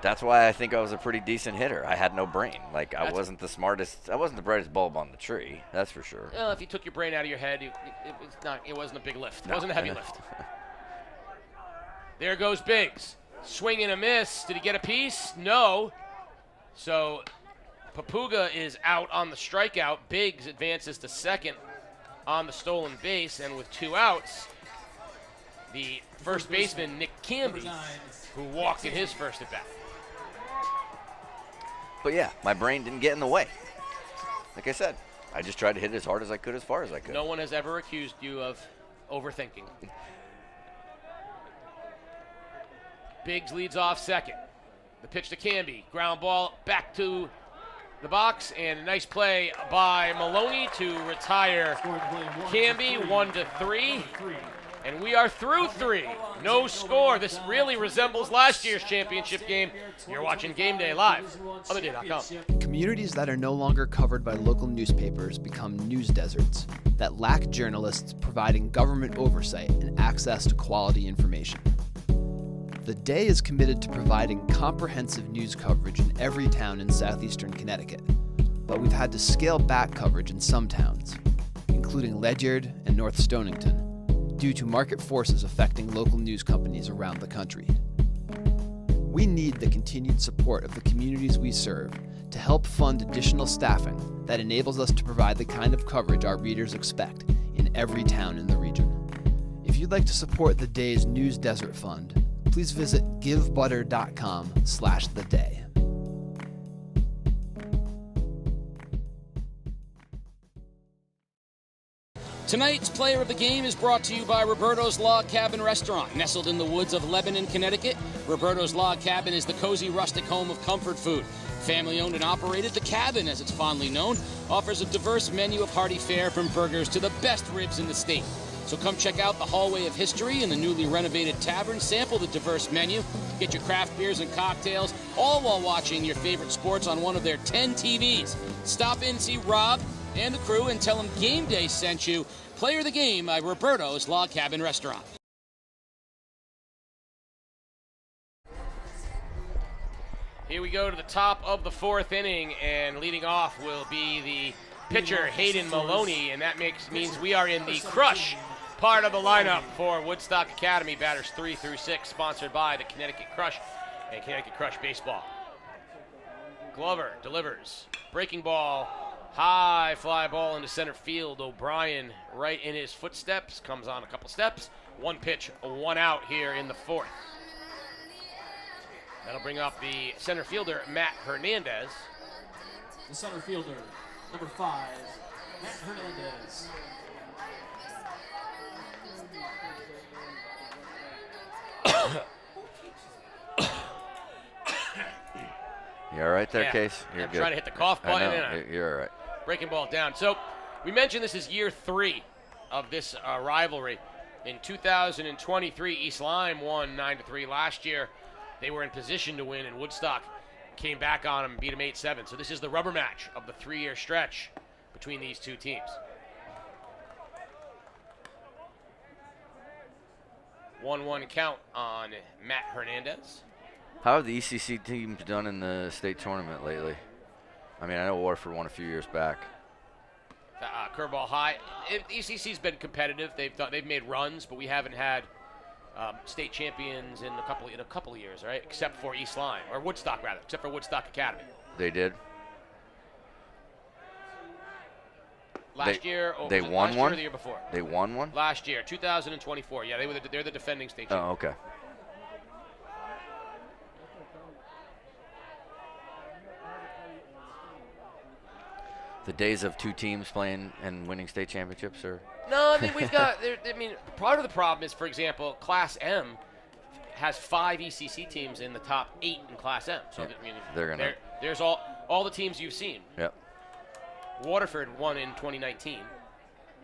That's why I think I was a pretty decent hitter. I had no brain. Like, I wasn't the smartest. I wasn't the brightest bulb on the tree. That's for sure. Well, if you took your brain out of your head, it wasn't a big lift. It wasn't a heavy lift. There goes Biggs. Swing and a miss. Did he get a piece? No. So Papuga is out on the strikeout. Biggs advances to second on the stolen base, and with 2 outs, the first baseman, Nick Camby, who walked in his first at bat. But yeah, my brain didn't get in the way. Like I said, I just tried to hit it as hard as I could, as far as I could. No one has ever accused you of overthinking. Biggs leads off second. The pitch to Camby. Ground ball back to the box, and a nice play by Maloney to retire Camby 1-3. And we are through 3. No score. This really resembles last year's championship game. You're watching Game Day live on theday.com. Communities that are no longer covered by local newspapers become news deserts that lack journalists providing government oversight and access to quality information. The Day is committed to providing comprehensive news coverage in every town in southeastern Connecticut, but we've had to scale back coverage in some towns, including Ledyard and North Stonington, due to market forces affecting local news companies around the country. We need the continued support of the communities we serve to help fund additional staffing that enables us to provide the kind of coverage our readers expect in every town in the region. If you'd like to support the Day's News Desert Fund, please visit givebutter.com/theday. Tonight's player of the game is brought to you by Roberto's Log Cabin Restaurant. Nestled in the woods of Lebanon, Connecticut, Roberto's Log Cabin is the cozy rustic home of comfort food. Family owned and operated, the Cabin, as it's fondly known, offers a diverse menu of hearty fare from burgers to the best ribs in the state. So come check out the Hallway of History in the newly renovated tavern, sample the diverse menu, get your craft beers and cocktails, all while watching your favorite sports on one of their 10 TVs. Stop in, see Rob and the crew, and tell them Game Day sent you. Player of the game by Roberto's Log Cabin Restaurant. Here we go to the top of the 4th inning, and leading off will be the pitcher, Hayden Maloney, and that means we are in the crush part of the lineup for Woodstock Academy, batters 3 through 6, sponsored by the Connecticut Crush and Connecticut Crush Baseball. Glover delivers. Breaking ball. High fly ball into center field. O'Brien right in his footsteps. Comes on a couple steps. 1 pitch, 1 out here in the 4th. That'll bring up the center fielder, Matt Hernandez. The center fielder, number 5, Matt Hernandez. You all right there, Case? You're I'm good. trying to hit the cough button. I know. You're all right. Breaking ball down. So we mentioned this is year 3 of this rivalry. In 2023, East Lyme won 9-3 last year. they were in position to win, and Woodstock came back on them and beat them 8-7. So this is the rubber match of the 3-year stretch between these two teams. 1-1 count on Matt Hernandez. How have the ECC teams done in the state tournament lately? I mean, I know Waterford won a few years back. Curveball high. ECC's been competitive. They've made runs, but we haven't had state champions in a couple of years, right? Except for East Lyme, or Woodstock rather, except for Woodstock Academy. They did. Last year, they won last one. Year or the year before? They won one. Last year, 2024. Yeah, they're the defending state Oh, champions. okay. The days of two teams playing and winning state championships, or? No, I mean we've got. I mean, part of the problem is, for example, Class M has 5 ECC teams in the top 8 in Class M. So Yeah, I mean, they're gonna. there's all the teams you've seen. Yep. Waterford won in 2019.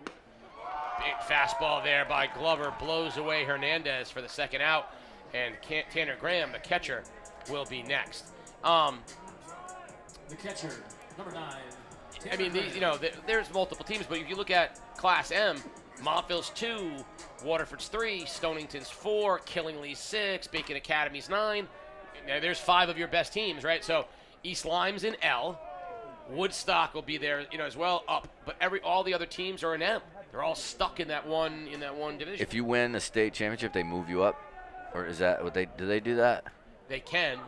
Big fastball there by Glover, blows away Hernandez for the second out, and Tanner Graham, the catcher, will be next. The catcher, number 9. I mean, there's multiple teams, but if you look at Class M, Montville's 2, Waterford's 3, Stonington's 4, Killingly's 6, Bacon Academy's 9. Now, there's 5 of your best teams, right? So East Lyme's in L. Woodstock will be there, as well, up. But all the other teams are in M. They're all stuck in that one division. If you win a state championship, they move you up, or is that what do they do that? They can.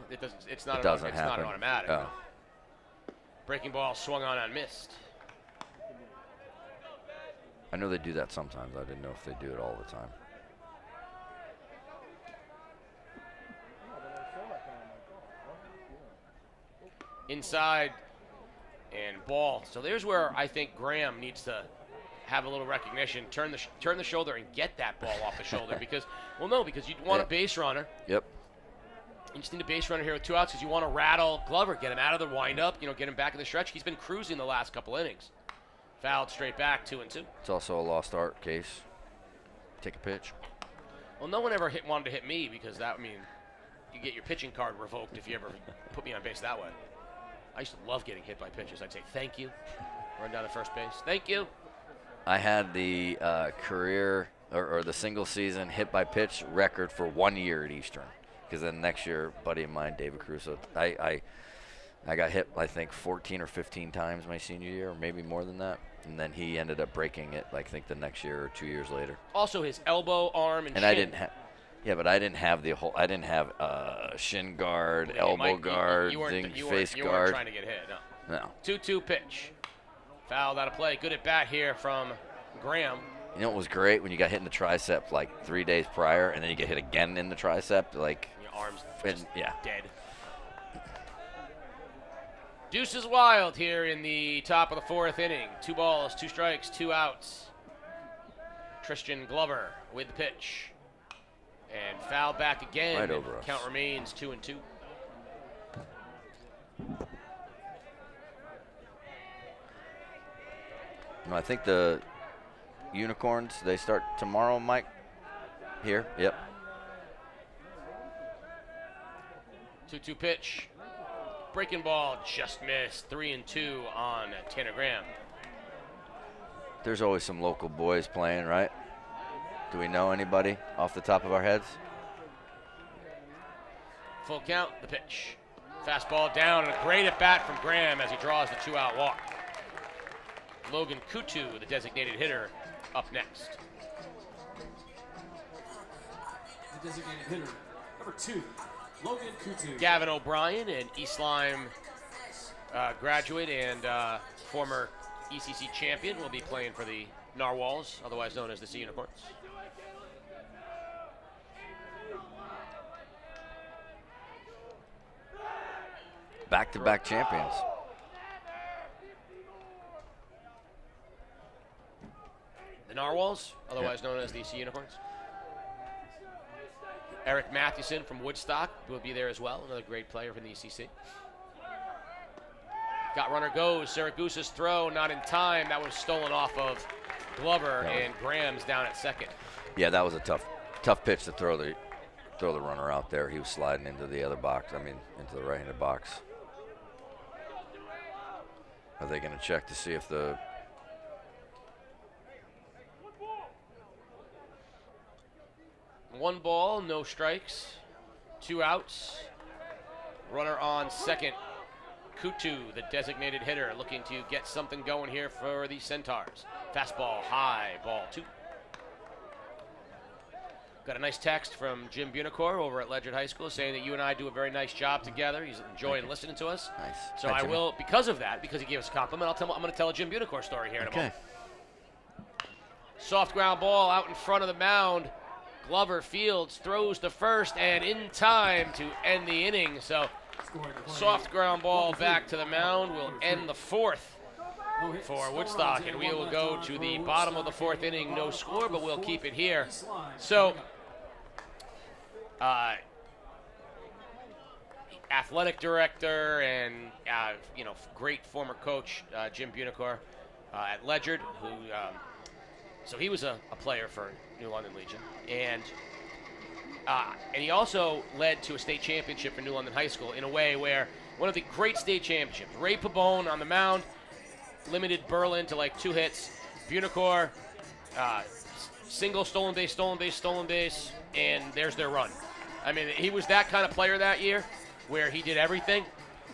It's not. It doesn't it's happen. not automatic. Oh. Breaking ball swung on missed. I know they do that sometimes. I didn't know if they do it all the time. Inside and ball. So there's where I think Graham needs to have a little recognition, turn the shoulder and get that ball off the shoulder because you want a base runner. Yep. You just need a base runner here with 2 outs because you want to rattle Glover, get him out of the windup, get him back in the stretch. He's been cruising the last couple innings. Fouled straight back, 2-2. It's also a lost art case. Take a pitch. Well, no one ever wanted to hit me because you get your pitching card revoked if you ever put me on base that way. I used to love getting hit by pitches. I'd say thank you, run down to first base, thank you. I had the career or the single season hit by pitch record for 1 year at Eastern. Because then next year, a buddy of mine, David Caruso, I got hit, I think, 14 or 15 times my senior year, or maybe more than that. And then he ended up breaking it, I think, the next year or 2 years later. Also, his elbow, arm, and shin. I didn't have. Yeah, but I didn't have I didn't have shin guard, elbow guard, face guard. You weren't trying to get hit, no. No. 2-2 pitch. Fouled out of play. Good at bat here from Graham. You know what was great? When you got hit in the tricep like 3 days prior, and then you get hit again in the tricep, like. Your arm's yeah. Dead. Deuce is wild here in the top of the 4th inning. 2 balls, 2 strikes, 2 outs. Tristan Glover with the pitch. And foul back again. Right over us. Count remains 2-2. No, I think the Unicorns, they start tomorrow, Mike. Here, yep. 2-2 pitch. Breaking ball just missed. 3-2 on Tanner Graham. There's always some local boys playing, right? Do we know anybody off the top of our heads? Full count, the pitch. Fastball down, and a great at-bat from Graham as he draws the 2-out walk. Logan Kutu, the designated hitter, up next. The designated hitter, number 2, Logan Kutu. Gavin O'Brien, an East Lyme graduate and former ECC champion, will be playing for the Narwhals, otherwise known as the Sea Unicorns. Back-to-back champions. The Narwhals, otherwise known as the Sea Unicorns. Eric Mathewson from Woodstock will be there as well, another great player from the ECC. Got runner goes, Saragusa's throw, not in time. That was stolen off of Glover, and Graham's down at second. Yeah, that was a tough pitch to throw the throw the runner out there. He was sliding into the other box. Into the right-handed box. Are they going to check to see if the... One ball, no strikes, 2 outs. Runner on second. Kutu, the designated hitter, looking to get something going here for the Centaurs. Fastball high, ball 2. Got a nice text from Jim Bunicor over at Ledger High School saying that you and I do a very nice job together. He's enjoying listening to us. Nice. So I will, because of that, because he gave us a compliment, I'm going to tell a Jim Bunicor story here in a moment. Soft ground ball out in front of the mound. Glover Fields throws to first and in time to end the inning. So soft ground ball back to the mound will end the 4th for Woodstock, and we will go to the bottom of the 4th inning, no score, but we'll keep it here. So athletic director and great former coach Jim Bunicor at Ledger, who so he was a player for New London Legion, and he also led to a state championship for New London High School in a way where one of the great state championships. Ray Pabone on the mound, limited Berlin to like 2 hits. Bunicor, single, stolen base, and there's their run. I mean, he was that kind of player that year where he did everything.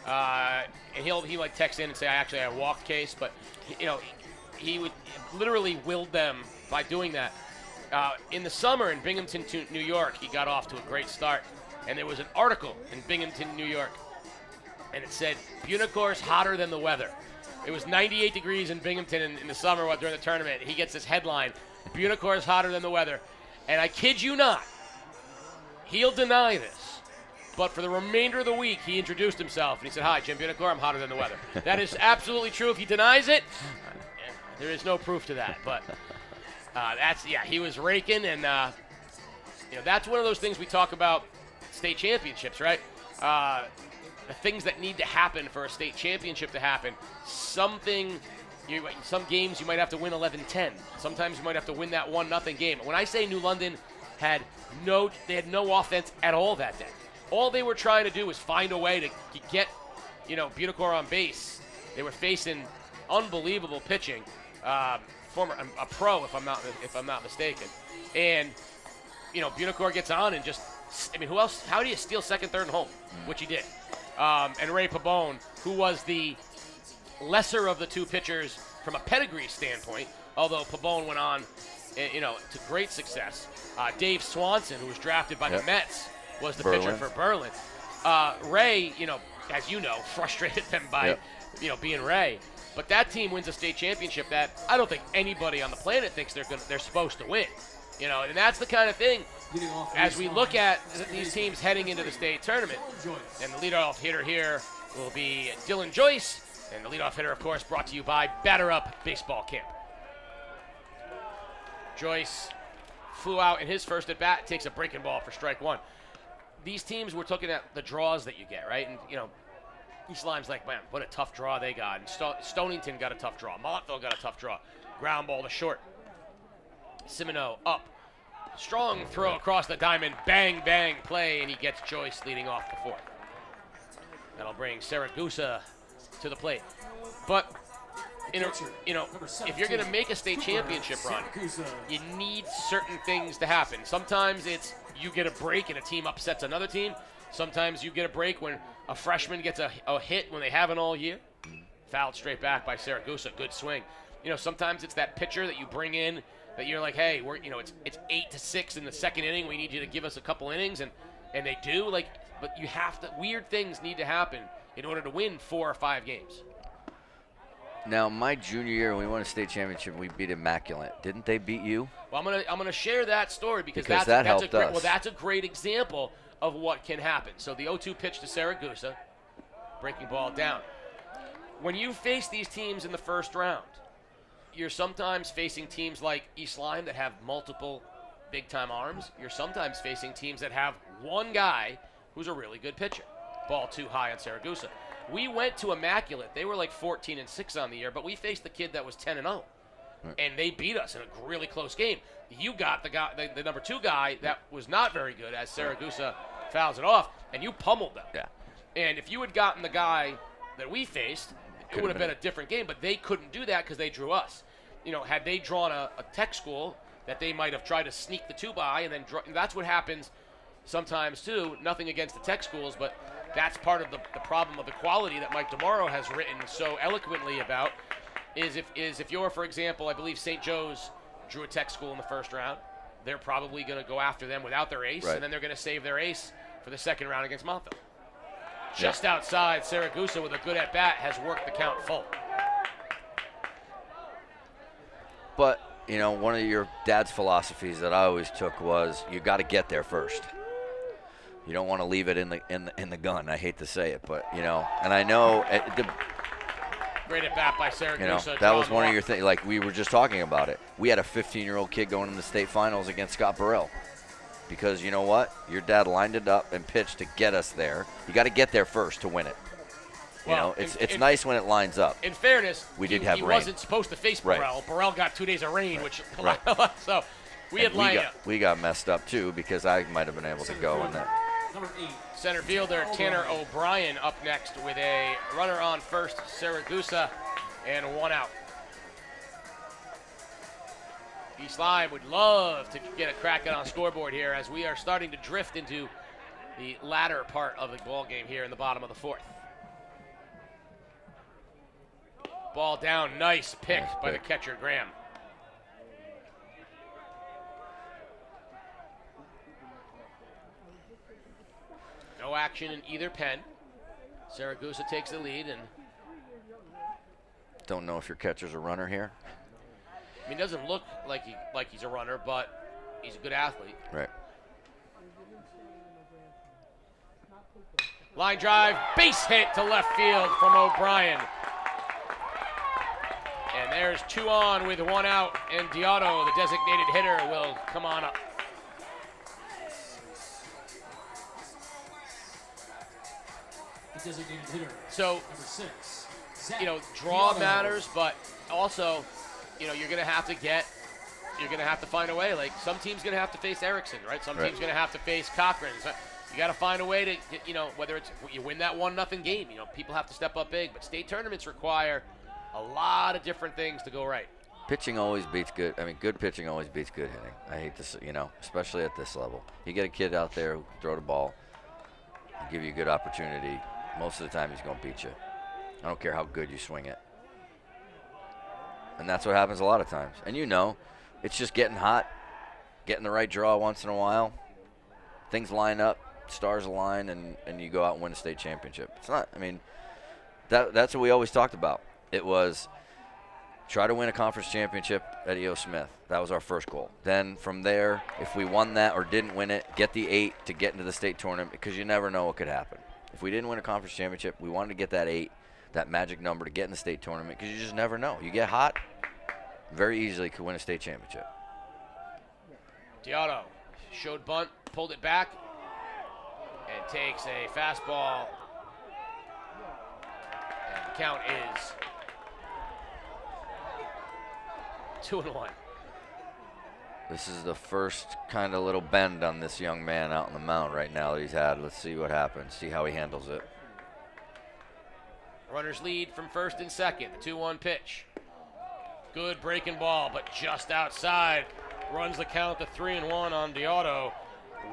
And he like text in and say, I walked Case, but he would literally willed them by doing that. In the summer in Binghamton, New York, he got off to a great start. And there was an article in Binghamton, New York, and it said, Bunicor's hotter than the weather. It was 98 degrees in Binghamton in the summer during the tournament. He gets this headline, Bunicor's hotter than the weather. And I kid you not, he'll deny this, but for the remainder of the week, he introduced himself, and he said, hi, Jim Bunicor, I'm hotter than the weather. That is absolutely true. If he denies it, there is no proof to that. But he was raking, and that's one of those things we talk about state championships, right? The things that need to happen for a state championship to happen. Some games you might have to win 11-10. Sometimes you might have to win that 1-0 game. When I say New London had no offense at all that day. All they were trying to do was find a way to get, Bunicor on base. They were facing unbelievable pitching. A pro, if I'm not mistaken. And Bunicor gets on and just, who else? How do you steal second, third, and home? Which he did. And Ray Pabone, who was the lesser of the 2 pitchers from a pedigree standpoint, although Pabone went on, to great success. Dave Swanson, who was drafted by the Mets, was the pitcher for Berlin. Ray, as you know, frustrated them by, being Ray. But that team wins a state championship that I don't think anybody on the planet thinks they're supposed to win. And that's the kind of thing, as we look at these teams heading into the state tournament, and the leadoff hitter here will be Dylan Joyce, and the leadoff hitter, of course, brought to you by Batter Up Baseball Camp. Joyce flew out in his first at-bat, takes a breaking ball for strike 1. These teams, we're looking at the draws that you get, right? And, East Lyme's like, man, what a tough draw they got. And Stonington got a tough draw. Montville got a tough draw. Ground ball to short. Simino up. Strong throw across the diamond. Bang, bang play, and he gets Joyce leading off the 4th. That'll bring Saragusa to the plate. But, if you're going to make a state championship run, you need certain things to happen. Sometimes it's you get a break and a team upsets another team. Sometimes you get a break when a freshman gets a hit when they haven't all year. Fouled straight back by Saragusa. Good swing. Sometimes it's that pitcher that you bring in that you're like, hey, it's 8-6 in the second inning. We need you to give us a couple innings, and they do. But you have to. Weird things need to happen in order to win 4 or 5 games. Now, my junior year, when we won a state championship, we beat Immaculate. Didn't they beat you? Well, I'm gonna share that story because that that's helped a great, us. Well, that's a great example of what can happen. So the 0-2 pitch to Saragusa, breaking ball down. When you face these teams in the first round, you're sometimes facing teams like East Lyme that have multiple big-time arms. You're sometimes facing teams that have one guy who's a really good pitcher. Ball too high on Saragusa. We went to Immaculate. They were like 14-6 on the year, but we faced the kid that was 10-0. and they beat us in a really close game. You got the number 2 guy that was not very good as Saragusa fouls it off, and you pummeled them. Yeah. And if you had gotten the guy that we faced, it would have been a different game, but they couldn't do that because they drew us. Had they drawn a tech school, that they might have tried to sneak the 2 by, and then that's what happens sometimes too. Nothing against the tech schools, but that's part of the problem of the quality that Mike DeMauro has written so eloquently about. Is if you're, for example, I believe St. Joe's drew a tech school in the first round, they're probably going to go after them without their ace, and then they're going to save their ace for the second round against Montville. Just outside, Saragusa with a good at-bat has worked the count full. But, one of your dad's philosophies that I always took was you got to get there first. You don't want to leave it in the gun. I hate to say it, but, and I know great at-bat by Saragusa. That was one of your things. Like, we were just talking about it. We had a 15-year-old kid going in the state finals against Scott Burrell. Because you know what? Your dad lined it up and pitched to get us there. You got to get there first to win it. It's nice when it lines up. In fairness, he rain. Wasn't supposed to face Burrell. Right. Burrell got 2 days of rain, which so we had lined up. We got messed up too because I might have been able to go in that. Number 8. Center fielder Tanner O'Brien up next with a runner on first, Saragusa, and 1 out. East Lyme would love to get a crack on scoreboard here as we are starting to drift into the latter part of the ball game here in the bottom of the 4th. Ball down, nice pick by the catcher, Graham. No action in either pen. Saragusa takes the lead, and don't know if your catcher's a runner here. I mean, doesn't look like he's a runner, but he's a good athlete. Right. Line drive, base hit to left field from O'Brien. And there's 2 on with 1 out, and Diotto, the designated hitter, will come on up. The designated hitter. So, number 6. Draw matters, but also, you're going to have to find a way. Like, some team's going to have to face Erickson, right? Some team's going to have to face Cochran. So you got to find a way to get, whether it's you win that 1-0 game, people have to step up big. But state tournaments require a lot of different things to go right. Pitching always beats good. I mean, good pitching always beats good hitting. I hate to say, especially at this level. You get a kid out there who throw the ball, give you a good opportunity. Most of the time, he's going to beat you. I don't care how good you swing it. And that's what happens a lot of times. And it's just getting hot, getting the right draw once in a while. Things line up, stars align, and you go out and win a state championship. It's not, that's what we always talked about. It was try to win a conference championship at E.O. Smith. That was our first goal. Then from there, if we won that or didn't win it, get the 8 to get into the state tournament because you never know what could happen. If we didn't win a conference championship, we wanted to get that 8, that magic number to get in the state tournament because you just never know. You get hot, very easily could win a state championship. Diotto showed bunt, pulled it back, and takes a fastball. And the count is 2-1. This is the first kind of little bend on this young man out on the mound right now that he's had. Let's see what happens, see how he handles it. Runners lead from first and second. The 2-1 pitch. Good breaking ball, but just outside. Runs the count to 3-1 on Diotto.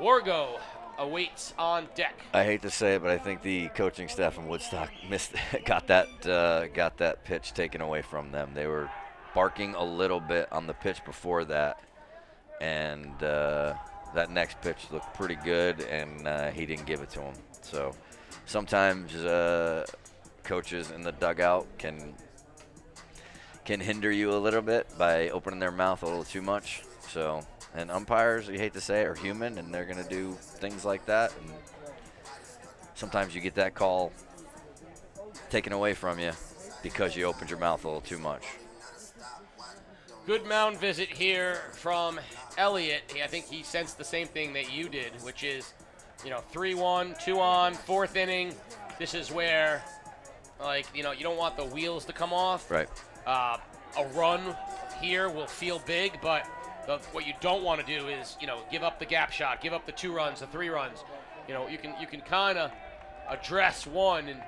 Wargo awaits on deck. I hate to say it, but I think the coaching staff in Woodstock got that pitch taken away from them. They were barking a little bit on the pitch before that, and that next pitch looked pretty good, and he didn't give it to him. So sometimes coaches in the dugout can hinder you a little bit by opening their mouth a little too much. So, and umpires, you hate to say it, are human, and they're going to do things like that. And sometimes you get that call taken away from you because you opened your mouth a little too much. Good mound visit here from Elliott. I think he sensed the same thing that you did, which is, 3-1, 2 on, 4th inning. This is where, you don't want the wheels to come off. Right. A run here will feel big, but what you don't want to do is, give up the gap shot, give up the 2 runs, the 3 runs. You can kind of address one and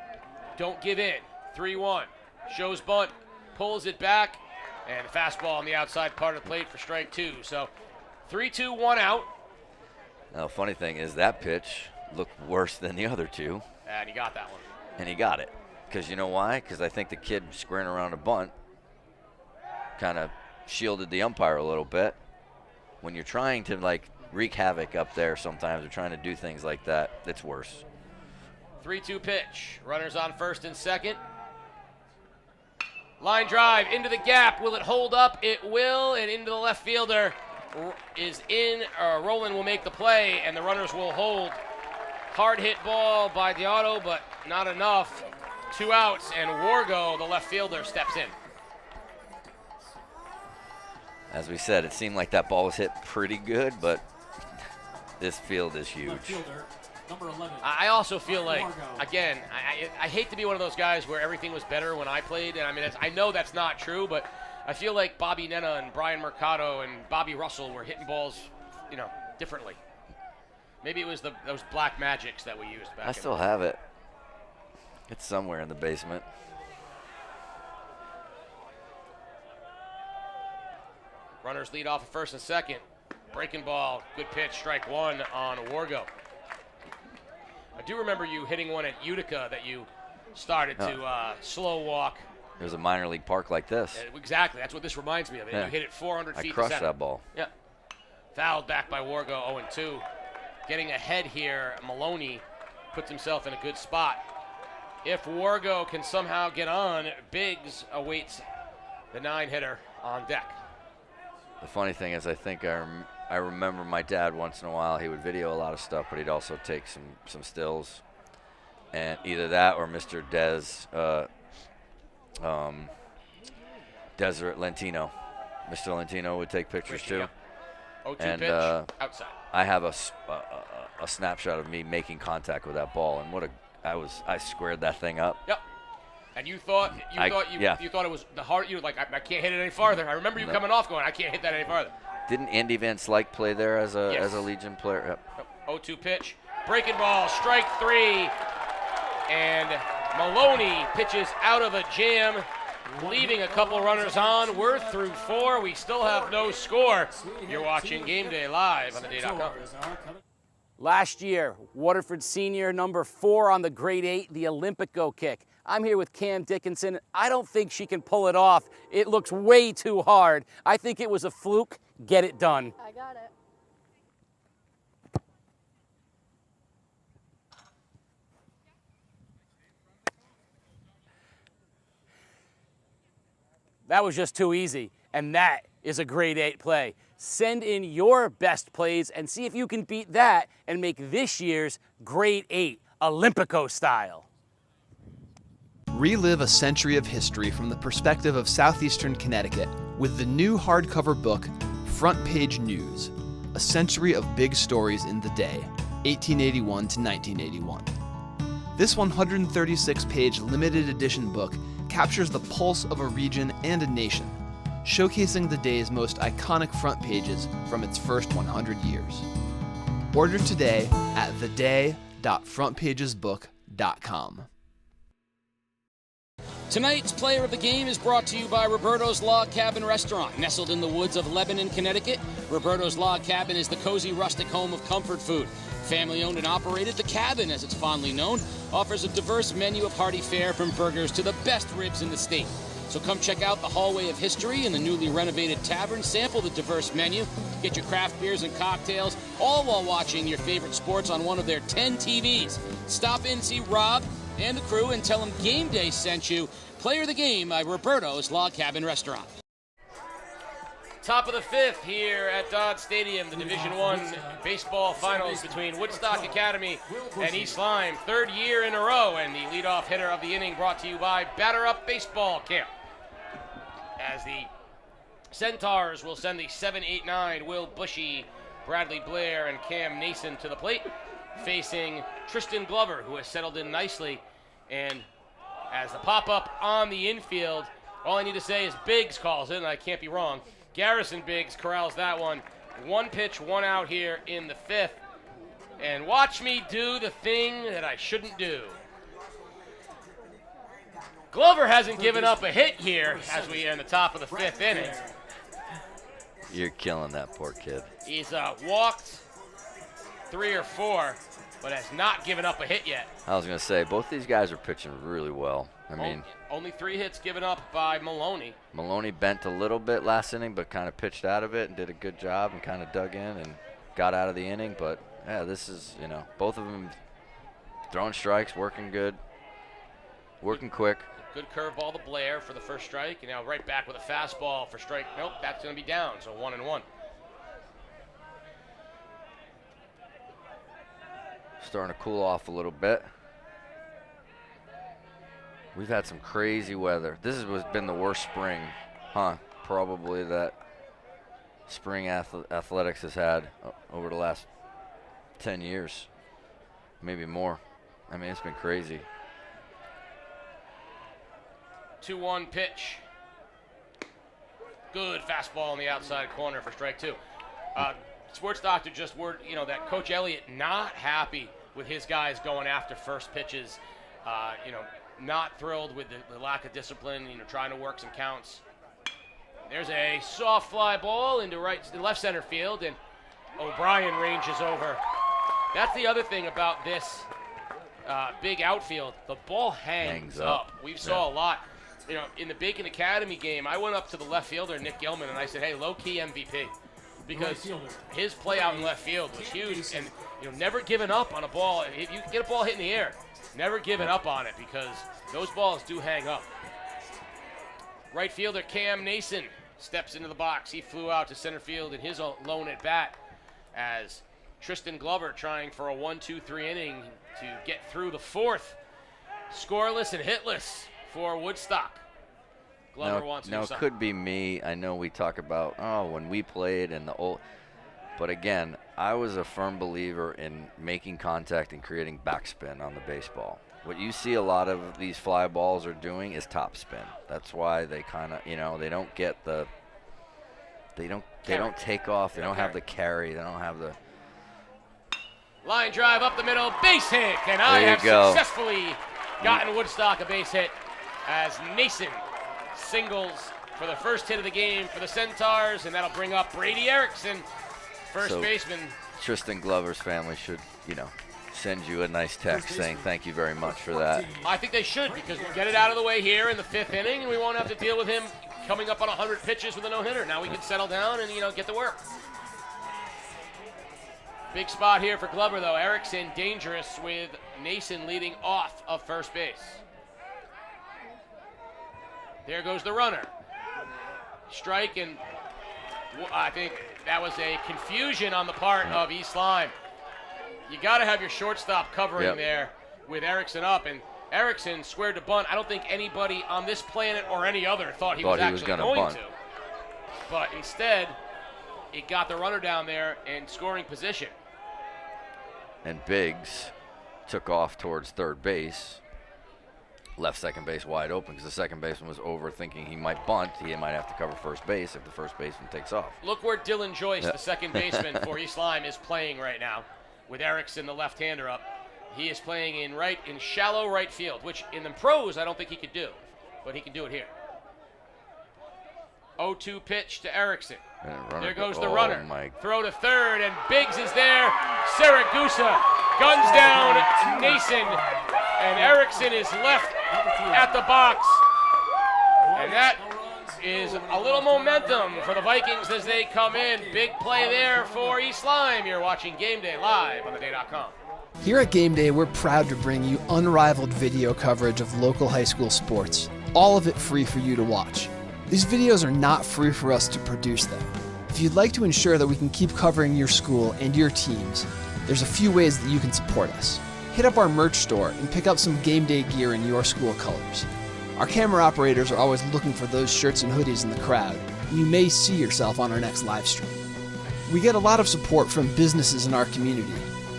don't give in. 3-1. Shows bunt, pulls it back, and fastball on the outside part of the plate for strike 2. So 3-2, 1 out. Now, funny thing is that pitch looked worse than the other 2. And he got that one. And he got it. Because you know why? Because I think the kid squaring around a bunt kind of shielded the umpire a little bit. When you're trying to, wreak havoc up there sometimes, or trying to do things like that, it's worse. 3-2 pitch. Runners on first and second. Line drive into the gap. Will it hold up? It will. And into the left fielder is in. Roland will make the play, and the runners will hold. Hard hit ball by Deotto, but not enough. 2 outs, and Wargo, the left fielder, steps in. As we said, it seemed like that ball was hit pretty good, but this field is huge. Left fielder, number 11. I also feel like, again, I hate to be one of those guys where everything was better when I played, and I know that's not true, but I feel like Bobby Nena and Brian Mercado and Bobby Russell were hitting balls, differently. Maybe it was those black magics that we used back. I still have it. It's somewhere in the basement. Runners lead off at first and second. Breaking ball, good pitch, strike 1 on Wargo. I do remember you hitting one at Utica that you started to slow walk. There's a minor league park like this. Exactly, that's what this reminds me of. Yeah. You hit it 400 feet. I crushed that ball. Yeah. Fouled back by Wargo, 0-2. Getting ahead here, Maloney puts himself in a good spot. If Wargo can somehow get on, Biggs awaits the 9-hitter on deck. The funny thing is, I think I remember my dad once in a while, he would video a lot of stuff, but he'd also take some stills. And either that or Mr. Deseret Lentino. Mr. Lentino would take pictures too. 0-2 and pitch, outside. I have a snapshot of me making contact with that ball, and I squared that thing up. Yep. And you thought it was the hard. You were like, I can't hit it any farther. I remember you coming off going, I can't hit that any farther. Didn't Andy Van Slyke play there as a Legion player? Yep. 0-2 pitch, breaking ball, strike 3, and Maloney pitches out of a jam, leaving a couple runners on. We're through 4. We still have no score. You're watching Game Day live on theday.com. Last year, Waterford senior number 4 on the grade 8, the Olympico kick. I'm here with Cam Dickinson. I don't think she can pull it off. It looks way too hard. I think it was a fluke. Get it done. I got it. That was just too easy, and that is a grade 8 play. Send in your best plays and see if you can beat that and make this year's grade 8 Olympico style. Relive a century of history from the perspective of southeastern Connecticut with the new hardcover book, Front Page News, a century of big stories in the day, 1881 to 1981. This 136-page limited edition book captures the pulse of a region and a nation, showcasing the day's most iconic front pages from its first 100 years. Order today at theday.frontpagesbook.com. Tonight's player of the game is brought to you by Roberto's Log Cabin Restaurant. Nestled in the woods of Lebanon, Connecticut, Roberto's Log Cabin is the cozy rustic home of comfort food. Family owned and operated, the Cabin, as it's fondly known, offers a diverse menu of hearty fare from burgers to the best ribs in the state. So come check out the Hallway of History and the newly renovated tavern, sample the diverse menu, get your craft beers and cocktails, all while watching your favorite sports on one of their 10 TVs. Stop in, see Rob and the crew, and tell them Game Day sent you. Player of the game by Roberto's Log Cabin Restaurant. Top of the 5th here at Dodd Stadium, the Division I Baseball Finals between Woodstock Academy and East Lyme. 3rd year in a row, and the leadoff hitter of the inning brought to you by Batter Up Baseball Camp. As the Centaurs will send the 7-8-9 Will Bushy, Bradley Blair, and Cam Nason to the plate, facing Tristan Glover, who has settled in nicely. And as the pop-up on the infield, All I need to say is Biggs calls it, and I can't be wrong. Garrison Biggs corrals that one. 1 pitch, 1 out here in the 5th. And watch me do the thing that I shouldn't do. Glover hasn't given up a hit here as we are in the top of the 5th inning. You're killing that poor kid. He's walked 3 or 4, but has not given up a hit yet. I was going to say, both these guys are pitching really well. I mean, only 3 hits given up by Maloney. Maloney bent a little bit last inning, but kind of pitched out of it and did a good job and kind of dug in and got out of the inning. But, yeah, this is, both of them throwing strikes, working good, working quick. Good curveball to Blair for the first strike, and now right back with a fastball for strike. Nope, that's going to be down, so 1-1. Starting to cool off a little bit. We've had some crazy weather. This has been the worst spring, probably that spring athletics has had over the last 10 years, maybe more. I mean, it's been crazy. 2-1 pitch. Good fastball on the outside corner for strike 2. Sports Doctor just word, that Coach Elliott not happy with his guys going after first pitches. Not thrilled with the lack of discipline, trying to work some counts. There's a soft fly ball into left center field, and O'Brien ranges over. That's the other thing about this big outfield. The ball hangs up. We saw a lot. In the Bacon Academy game, I went up to the left fielder, Nick Gilman, and I said, hey, low-key MVP. Because his play out in left field was huge, and never giving up on a ball. If you get a ball hit in the air, never giving up on it, because those balls do hang up. Right fielder Cam Nason steps into the box. He flew out to center field in his lone at bat as Tristan Glover trying for a 1-2-3 inning to get through the 4th. Scoreless and hitless for Woodstock. Glover wants to do something. It could be me. I know we talk about, when we played and the old. But again, I was a firm believer in making contact and creating backspin on the baseball. What you see a lot of these fly balls are doing is topspin. That's why they kind of, they don't get the, they don't take off. They don't have the carry. They don't have the. Line drive up the middle, base hit, and I have successfully gotten Woodstock a base hit as Nason singles for the first hit of the game for the Centaurs, and that'll bring up Brady Erickson, first baseman. Tristan Glover's family should, send you a nice text saying thank you very much for that. I think they should, because we'll get it out of the way here in the 5th inning, and we won't have to deal with him coming up on 100 pitches with a no-hitter. Now we can settle down and, get to work. Big spot here for Glover, though. Erickson dangerous with Nason leading off of first base. There goes the runner. Strike, and I think that was a confusion on the part of East Lyme. You got to have your shortstop covering there with Erickson up, and Erickson squared to bunt. I don't think anybody on this planet or any other thought he was actually going to. But instead, it got the runner down there in scoring position. And Biggs took off towards third base, left second base wide open because the second baseman was over thinking he might bunt. He might have to cover first base if the first baseman takes off. Look where Dylan Joyce, the second baseman for East Lyme, is playing right now with Erickson, the left-hander, up. He is playing in shallow right field, which in the pros I don't think he could do, but he can do it here. 0-2 pitch to Erickson. There goes the runner. Throw to third, and Biggs is there. Saragusa guns down Nason, and Erickson is left at the box. And that is a little momentum for the Vikings as they come in. Big play there for East Lyme. You're watching Game Day live on theday.com. Here at Game Day, we're proud to bring you unrivaled video coverage of local high school sports, all of it free for you to watch. These videos are not free for us to produce them. If you'd like to ensure that we can keep covering your school and your teams, there's a few ways that you can support us. Hit up our merch store and pick up some game day gear in your school colors. Our camera operators are always looking for those shirts and hoodies in the crowd, and you may see yourself on our next live stream. We get a lot of support from businesses in our community,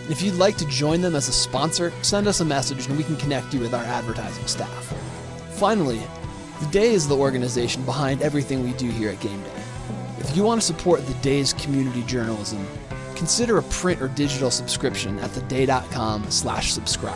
and if you'd like to join them as a sponsor, send us a message and we can connect you with our advertising staff. Finally, The Day is the organization behind everything we do here at Game Day. If you want to support The Day's community journalism, consider a print or digital subscription at theday.com/subscribe.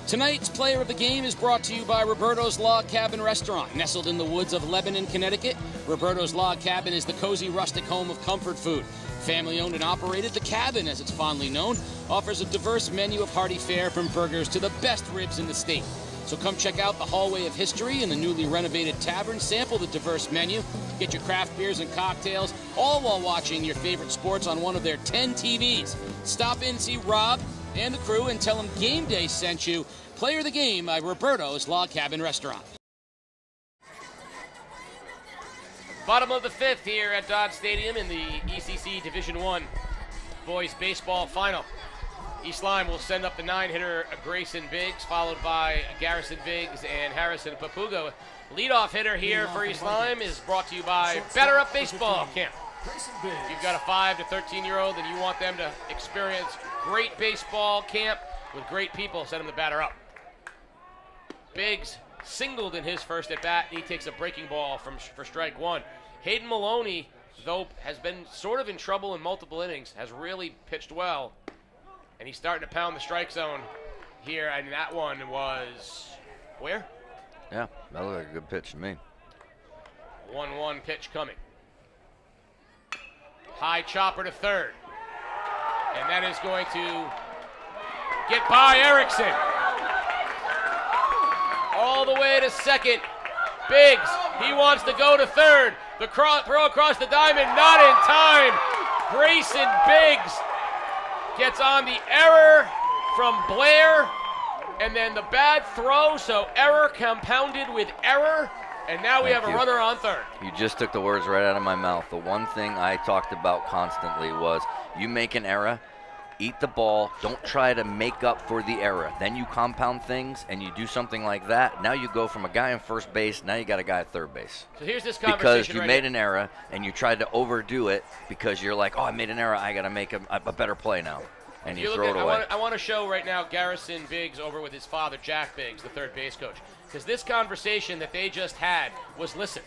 Tonight's player of the game is brought to you by Roberto's Log Cabin Restaurant. Nestled in the woods of Lebanon, Connecticut, Roberto's Log Cabin is the cozy rustic home of comfort food. Family owned and operated, The Cabin, as it's fondly known, offers a diverse menu of hearty fare from burgers to the best ribs in the state. So come check out the Hallway of History in the newly renovated tavern, sample the diverse menu, get your craft beers and cocktails, all while watching your favorite sports on one of their 10 TVs. Stop in, see Rob and the crew, and tell them Game Day sent you. Player of the game by Roberto's Log Cabin Restaurant. Bottom of the fifth here at Dodd Stadium in the ECC Division I Boys Baseball Final. East Lyme will send up the 9-hitter Grayson Biggs, followed by Garrison Biggs and Harrison Papuga. Leadoff hitter here for East Lyme is brought to you by Batter Up Baseball Camp. If you've got a 5 to 13-year-old and you want them to experience great baseball camp with great people, send them to Batter Up. Biggs singled in his first at bat. He takes a breaking ball for strike one. Hayden Maloney, though, has been sort of in trouble in multiple innings, has really pitched well. And he's starting to pound the strike zone here, and that one was where? Yeah, that looked like a good pitch to me. 1-1 pitch coming. High chopper to third. And that is going to get by Erickson. All the way to second. Biggs, he wants to go to third. The throw across the diamond, not in time. Grayson Biggs gets on the error from Blair, and then the bad throw, so error compounded with error, and now we have a runner on third. You just took the words right out of my mouth. The one thing I talked about constantly was you make an error, eat the ball, don't try to make up for the error. Then you compound things and you do something like that. Now you go from a guy on first base, now you got a guy at third base. So here's this conversation because you right made here. an error and you tried to overdo it because you're like, oh, I made an error, I got to make a better play now. And you throw it away. I want to show right now Garrison Biggs over with his father, Jack Biggs, the third base coach. Because this conversation that they just had was, listen,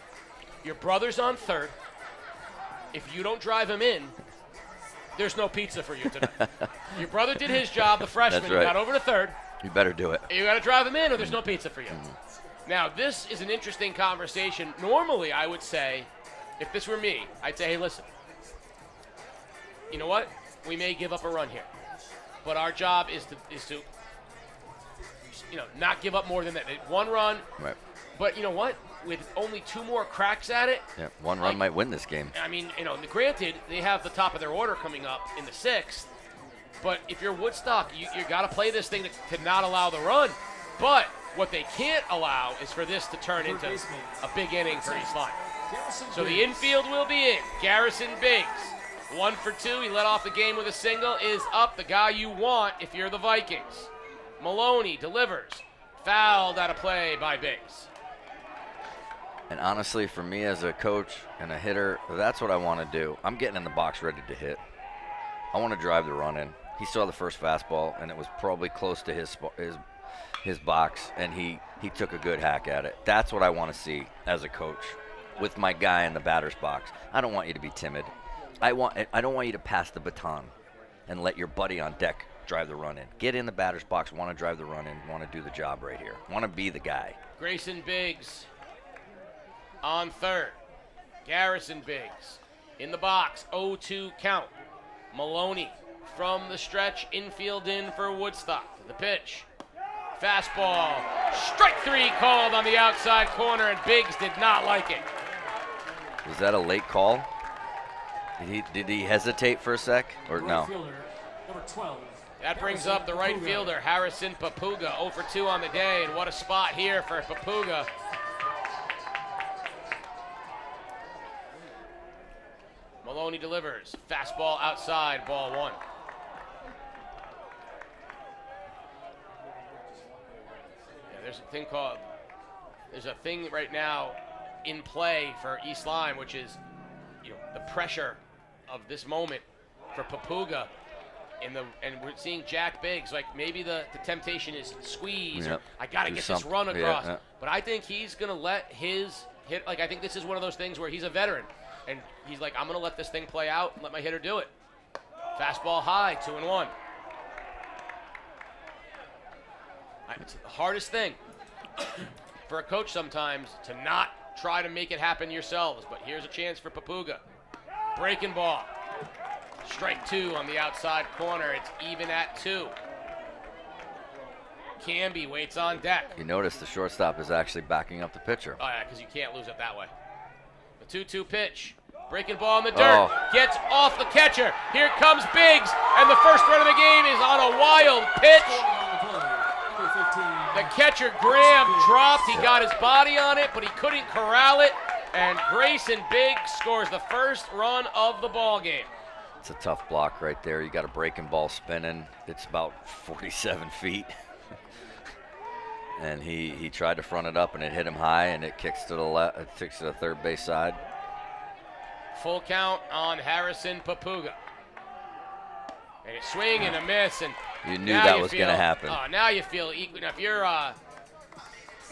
your brother's on third. If you don't drive him in, there's no pizza for you tonight. Your brother did his job, the freshman. That's right. He got over to third. You better do it. You got to drive him in or there's no pizza for you. Now, this is an interesting conversation. Normally, I would say, if this were me, I'd say, hey, listen, you know what? We may give up a run here. But our job is to not give up more than that. One run. Right. But you know what? With only 2 more cracks at it. Yeah, one run might win this game. I mean, granted, they have the top of their order coming up in the 6th. But if you're Woodstock, you got to play this thing to not allow the run. But what they can't allow is for this to turn into a big inning for East Lyme. So the infield will be in. Garrison Biggs. 1 for 2. He led off the game with a single. Is up, the guy you want if you're the Vikings. Maloney delivers. Fouled out of play by Biggs. And honestly, for me as a coach and a hitter, that's what I want to do. I'm getting in the box ready to hit. I want to drive the run in. He saw the first fastball, and it was probably close to his box, and he took a good hack at it. That's what I want to see as a coach with my guy in the batter's box. I don't want you to be timid. I don't want you to pass the baton and let your buddy on deck drive the run in. Get in the batter's box, want to drive the run in, want to do the job right here. Want to be the guy. Grayson Biggs on third. Garrison Biggs in the box, 0-2 count. Maloney from the stretch, infield in for Woodstock. The pitch. Fastball. Strike 3 called on the outside corner, and Biggs did not like it. Was that a late call? Did he hesitate for a sec, or no? Number 12. That brings up the right fielder, Harrison Papuga, 0 for 2 on the day, and what a spot here for Papuga. Maloney delivers. Fastball outside, ball 1. Yeah, there's a thing right now in play for East Lyme, which is the pressure of this moment for Papuga. and we're seeing Jack Biggs, like maybe the temptation is squeeze. Yep. I got to Do get something. this run across. Yeah. But I think he's going to let his hit. Like, I think this is one of those things where he's a veteran. And he's like, I'm going to let this thing play out and let my hitter do it. Fastball high, 2-1. It's the hardest thing for a coach sometimes to not try to make it happen yourselves. But here's a chance for Papuga. Breaking ball. Strike 2 on the outside corner. It's even at 2. Camby waits on deck. You notice the shortstop is actually backing up the pitcher. Oh, yeah, because you can't lose it that way. The 2-2 pitch. Breaking ball in the dirt. Gets off the catcher. Here comes Biggs. And the first run of the game is on a wild pitch. The catcher, Graham, dropped. He got his body on it, but he couldn't corral it. And Grayson Biggs scores the first run of the ball game. It's a tough block right there. You got a breaking ball spinning. It's about 47 feet. And he tried to front it up, and it hit him high, and it kicks to the left. It kicks to the third base side. Full count on Harrison Papuga. And a swing and a miss, and you knew that was going to happen. Now you feel equal. Now if you're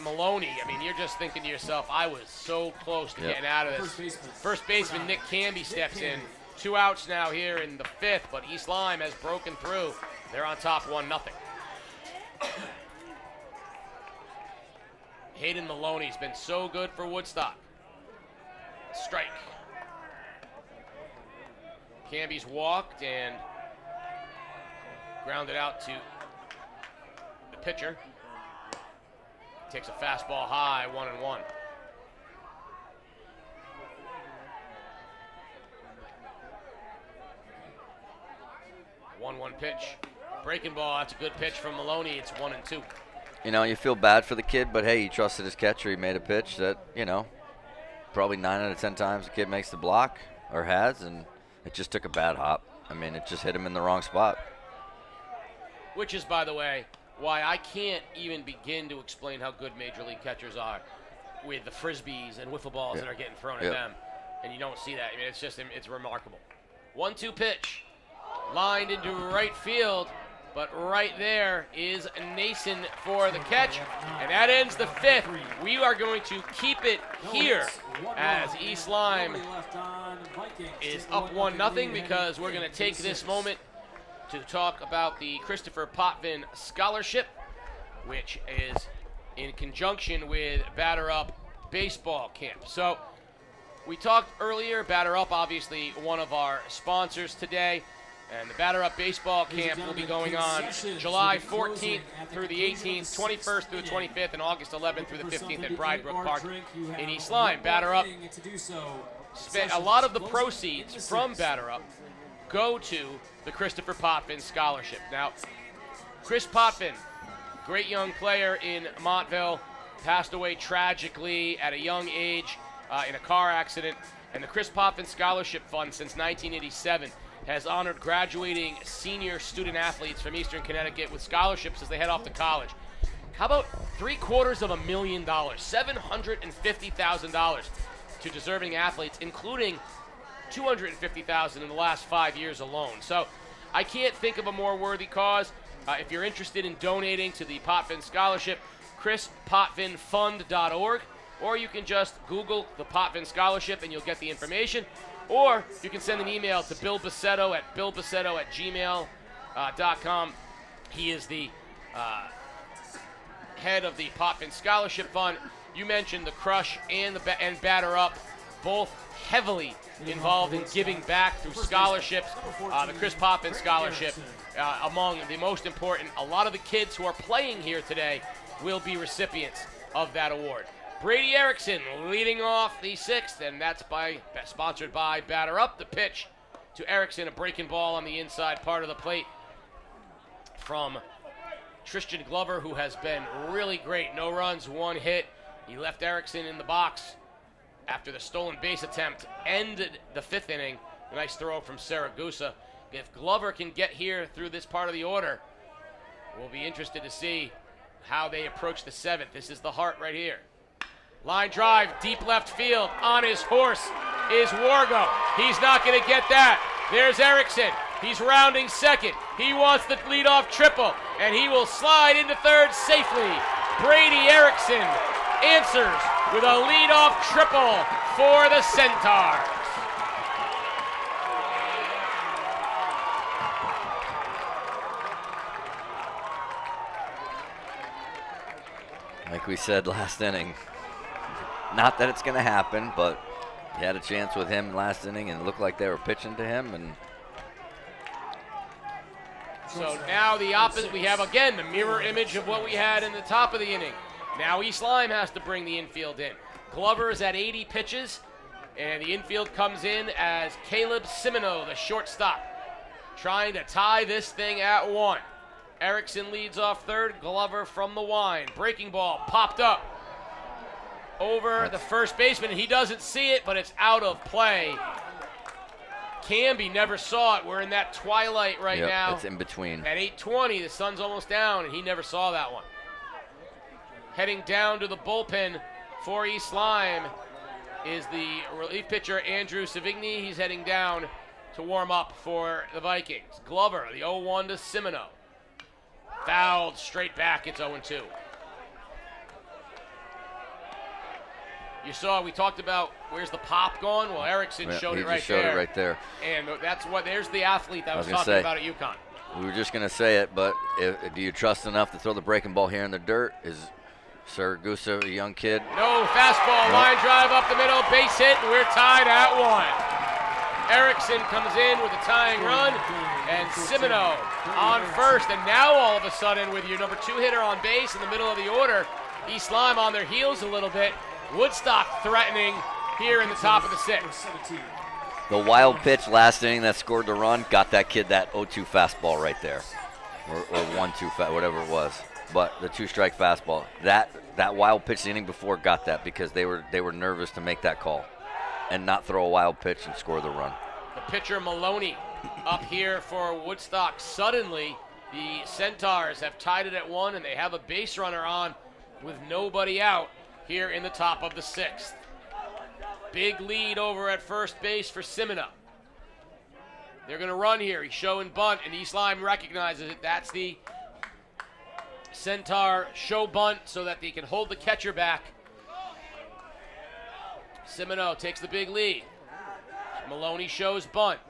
Maloney, I mean, you're just thinking to yourself, I was so close to getting out of this. First baseman Nick Camby steps in. 2 outs now here in the 5th, but East Lyme has broken through. They're on top 1-0. Hayden Maloney's been so good for Woodstock. Strike. Camby's walked and grounded out to the pitcher. Takes a fastball high, 1-1. A 1-1 pitch. Breaking ball, that's a good pitch from Maloney. It's 1-2. You know, you feel bad for the kid, but hey, he trusted his catcher. He made a pitch that, you know, probably 9 out of 10 times the kid makes the block, or has, and it just took a bad hop. I mean, it just hit him in the wrong spot. Which is, by the way, why I can't even begin to explain how good Major League catchers are with the Frisbees and wiffle balls that are getting thrown at them. And you don't see that. I mean, it's remarkable. 1-2 pitch. Lined into right field. But right there is Nason for the catch. And that ends the 5th. We are going to keep it here as East Lyme is up 1-0 because we're going to take this moment to talk about the Christopher Potvin Scholarship, which is in conjunction with Batter Up Baseball Camp. So we talked earlier, Batter Up, obviously one of our sponsors today. And the Batter Up Baseball Camp will be going on July 14th through the 18th, 21st through the 25th, and August 11th through the 15th at Bridebrook Park in East Lyme. Batter Up, a lot of the proceeds from Batter Up go to the Christopher Potvin Scholarship. Now, Chris Potvin, great young player in Montville, passed away tragically at a young age in a car accident. And the Chris Potvin Scholarship Fund since 1987 has honored graduating senior student athletes from Eastern Connecticut with scholarships as they head off to college. How about $750,000, $750,000 to deserving athletes, including $250,000 in the last 5 years alone. So I can't think of a more worthy cause. If you're interested in donating to the Potvin Scholarship, chrispotvinfund.org, or you can just Google the Potvin Scholarship and you'll get the information. Or you can send an email to Bill Bacetto at billbacetto@gmail.com. He is the head of the Potvin Scholarship Fund. You mentioned the Crush and Batter Up, both heavily involved in giving back through scholarships. The Chris Potvin Scholarship, among the most important. A lot of the kids who are playing here today will be recipients of that award. Brady Erickson leading off the 6th, and that's sponsored by Batter Up. The pitch to Erickson, a breaking ball on the inside part of the plate from Tristan Glover, who has been really great. No runs, 1 hit. He left Erickson in the box after the stolen base attempt ended the 5th inning. A nice throw from Saragusa. If Glover can get here through this part of the order, we'll be interested to see how they approach the 7th. This is the heart right here. Line drive, deep left field. On his horse is Wargo. He's not going to get that. There's Erickson. He's rounding second. He wants the leadoff triple, and he will slide into third safely. Brady Erickson answers with a leadoff triple for the Centaurs. Like we said last inning, not that it's going to happen, but you had a chance with him last inning, and it looked like they were pitching to him. And so now the opposite, we have again the mirror image of what we had in the top of the inning. Now East Lyme has to bring the infield in. Glover is at 80 pitches, and the infield comes in as Caleb Simino, the shortstop, trying to tie this thing at 1. Erickson leads off third, Glover from the wine. Breaking ball popped up over the first baseman. He doesn't see it, but it's out of play. Camby never saw it. We're in that twilight right now. It's in between. At 8:20, the sun's almost down, and he never saw that one. Heading down to the bullpen for East Lyme is the relief pitcher, Andrew Savigny. He's heading down to warm up for the Vikings. Glover, the 0-1 to Simino. Fouled straight back, it's 0-2. You saw, we talked about where's the pop going? Well, Erickson showed it right showed there. it right there. And that's what, there's the athlete that I was talking about at UConn. We were just going to say it, but do you trust enough to throw the breaking ball here in the dirt? Is Saragusa a young kid? No, fastball, line drive up the middle, base hit, and we're tied at 1. Erickson comes in with a tying run, and Simino on first. And now all of a sudden, with your number 2 hitter on base in the middle of the order, East Lyme on their heels a little bit. Woodstock threatening here in the top of the 6th. The wild pitch last inning that scored the run got that kid that 0-2 fastball right there, or 1-2, whatever it was. But the 2-strike fastball, that wild pitch the inning before got that because they were nervous to make that call and not throw a wild pitch and score the run. The pitcher Maloney up here for Woodstock. Suddenly, the Centaurs have tied it at 1, and they have a base runner on with nobody out here in the top of the 6th. Big lead over at first base for Simino. They're going to run here. He's showing bunt, and East Lyme recognizes it. That's the Centaur show bunt so that they can hold the catcher back. Simino takes the big lead. Maloney shows bunt.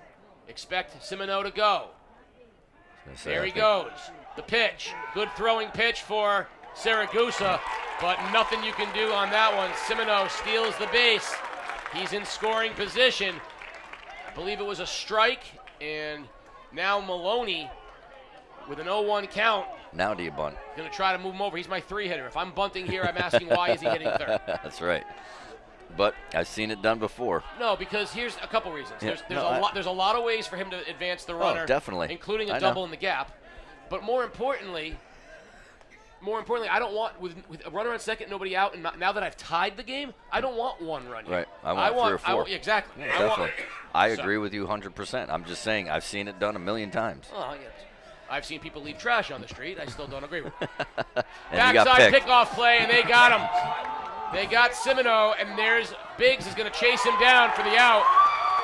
Expect Simino to go. There he goes. The pitch. Good throwing pitch for Saragusa, but nothing you can do on that one. Simino steals the base. He's in scoring position. I believe it was a strike, and now Maloney with an 0-1 count. Now do you bunt? Going to try to move him over. He's my 3 hitter. If I'm bunting here, I'm asking why is he hitting third? That's right. But I've seen it done before. No, because here's a couple reasons. Yeah, there's a lot of ways for him to advance the runner. Oh, definitely. Including a double in the gap. But more importantly, I don't want with a runner on second, nobody out, and now that I've tied the game, I don't want 1 run here. Right. I want 3 or 4. Exactly. Yeah, definitely. I agree with you 100%. I'm just saying I've seen it done a million times. Oh, yes. I've seen people leave trash on the street. I still don't agree with it. And backside pickoff play, and they got him. They got Simino, and there's Biggs is going to chase him down for the out.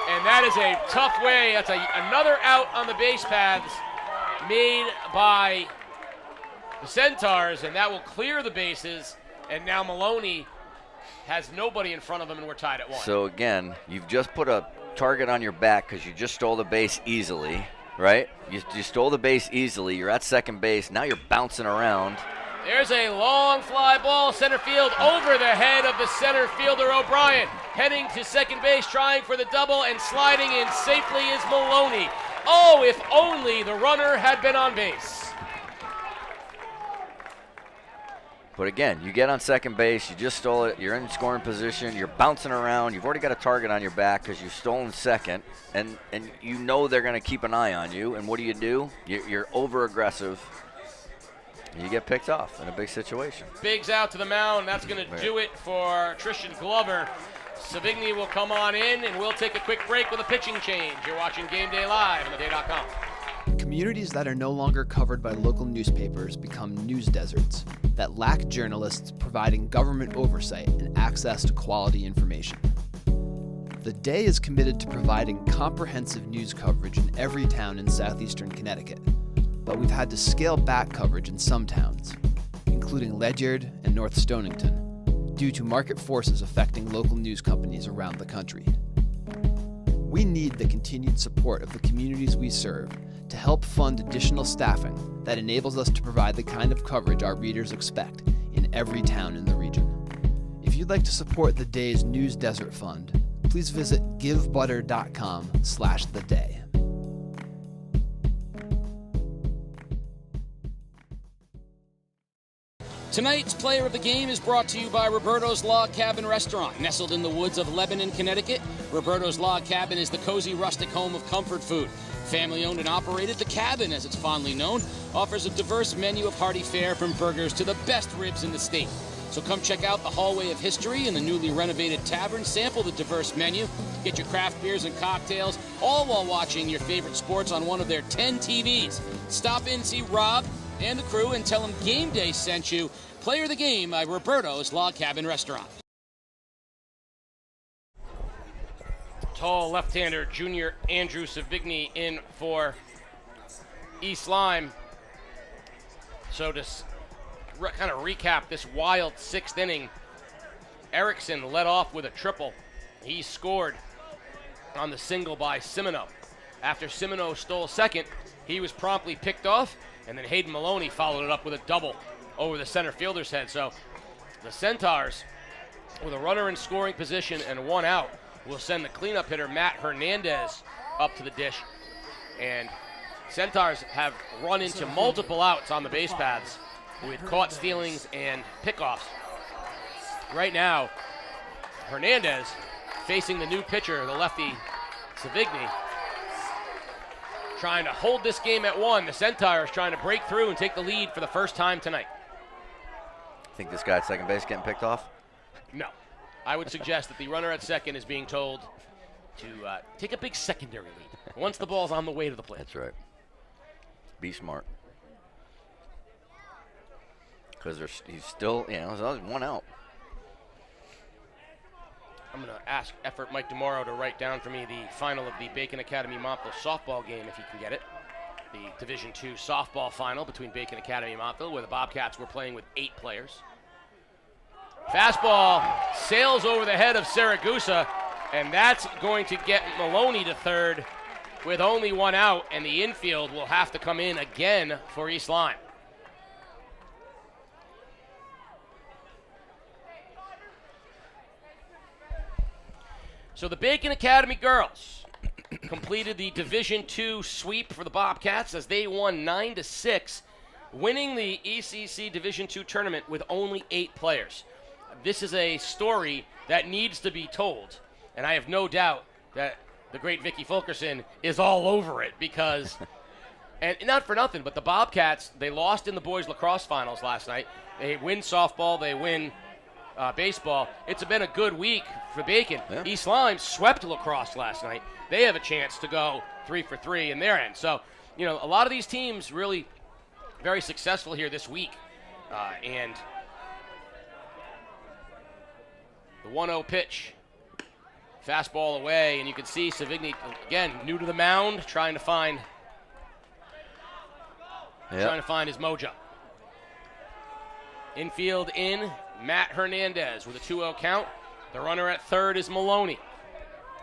And that is a tough way. That's another out on the base paths made by the Centaurs, and that will clear the bases. And now Maloney has nobody in front of him, and we're tied at 1. So, again, you've just put a target on your back because you just stole the base easily, right? You stole the base easily. You're at second base. Now you're bouncing around. There's a long fly ball, center field, over the head of the center fielder O'Brien. Heading to second base, trying for the double, and sliding in safely is Maloney. Oh, if only the runner had been on base. But again, you get on second base, you just stole it, you're in scoring position, you're bouncing around, you've already got a target on your back because you've stolen second, and you know they're going to keep an eye on you, and what do? You're over-aggressive. You get picked off in a big situation. Biggs out to the mound. That's going to do it for Tristan Glover. Savigny will come on in, and we'll take a quick break with a pitching change. You're watching Game Day Live on theday.com. Communities that are no longer covered by local newspapers become news deserts that lack journalists providing government oversight and access to quality information. The Day is committed to providing comprehensive news coverage in every town in southeastern Connecticut, but we've had to scale back coverage in some towns, including Ledyard and North Stonington, due to market forces affecting local news companies around the country. We need the continued support of the communities we serve to help fund additional staffing that enables us to provide the kind of coverage our readers expect in every town in the region. If you'd like to support the Day's News Desert Fund, please visit givebutter.com/theday. Tonight's player of the game is brought to you by Roberto's Log Cabin Restaurant. Nestled in the woods of Lebanon, Connecticut, Roberto's Log Cabin is the cozy rustic home of comfort food. Family owned and operated, the Cabin, as it's fondly known, offers a diverse menu of hearty fare from burgers to the best ribs in the state. So come check out the Hallway of History and the newly renovated tavern, sample the diverse menu, get your craft beers and cocktails, all while watching your favorite sports on one of their 10 TVs. Stop in, see Rob and the crew, and tell them Game Day sent you. Player of the game by Roberto's Log Cabin Restaurant. Tall left-hander junior Andrew Savigny in for East Lyme. So to kind of recap this wild 6th inning, Erickson led off with a triple. He scored on the single by Simino. After Simino stole second, he was promptly picked off, and then Hayden Maloney followed it up with a double over the center fielder's head. So the Centaurs, with a runner in scoring position and one out, will send the cleanup hitter Matt Hernandez up to the dish. And Centaurs have run into multiple outs on the base paths with caught stealings and pickoffs. Right now, Hernandez facing the new pitcher, the lefty Savigny, trying to hold this game at 1. The Centaurs trying to break through and take the lead for the first time tonight. Think this guy at second base getting picked off? No. I would suggest that the runner at second is being told to take a big secondary lead once the ball's on the way to the plate. That's right. Be smart. Because he's still, there's only one out. I'm going to ask Effort Mike DeMauro to write down for me the final of the Bacon Academy Montville softball game, if he can get it. The Division II softball final between Bacon Academy and Montville, where the Bobcats were playing with 8 players. Fastball sails over the head of Saragusa, and that's going to get Maloney to third with only one out, and the infield will have to come in again for East Lyme. So the Bacon Academy girls completed the Division II sweep for the Bobcats as they won 9-6, winning the ECC Division II tournament with only 8 players. This is a story that needs to be told, and I have no doubt that the great Vicky Fulkerson is all over it because, and not for nothing, but the Bobcats, they lost in the boys lacrosse finals last night. They win softball, they win baseball. It's been a good week for Bacon. Yeah. East Lyme swept lacrosse last night. They have a chance to go 3 for 3 in their end. So, a lot of these teams really very successful here this week. And the 1-0 pitch, fastball away, and you can see Savigny, again, new to the mound, trying to find his mojo. Infield in, Matt Hernandez with a 2-0 count. The runner at third is Maloney.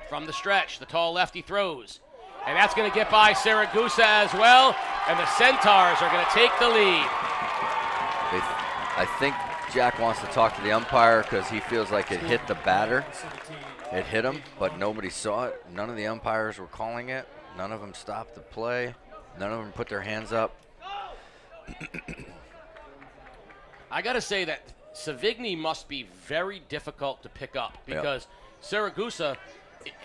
From the stretch, the tall lefty throws. And that's going to get by Saragusa as well. And the Centaurs are going to take the lead. I think Jack wants to talk to the umpire because he feels like it hit the batter. It hit him, but nobody saw it. None of the umpires were calling it. None of them stopped the play. None of them put their hands up. I got to say that Savigny must be very difficult to pick up because Saragusa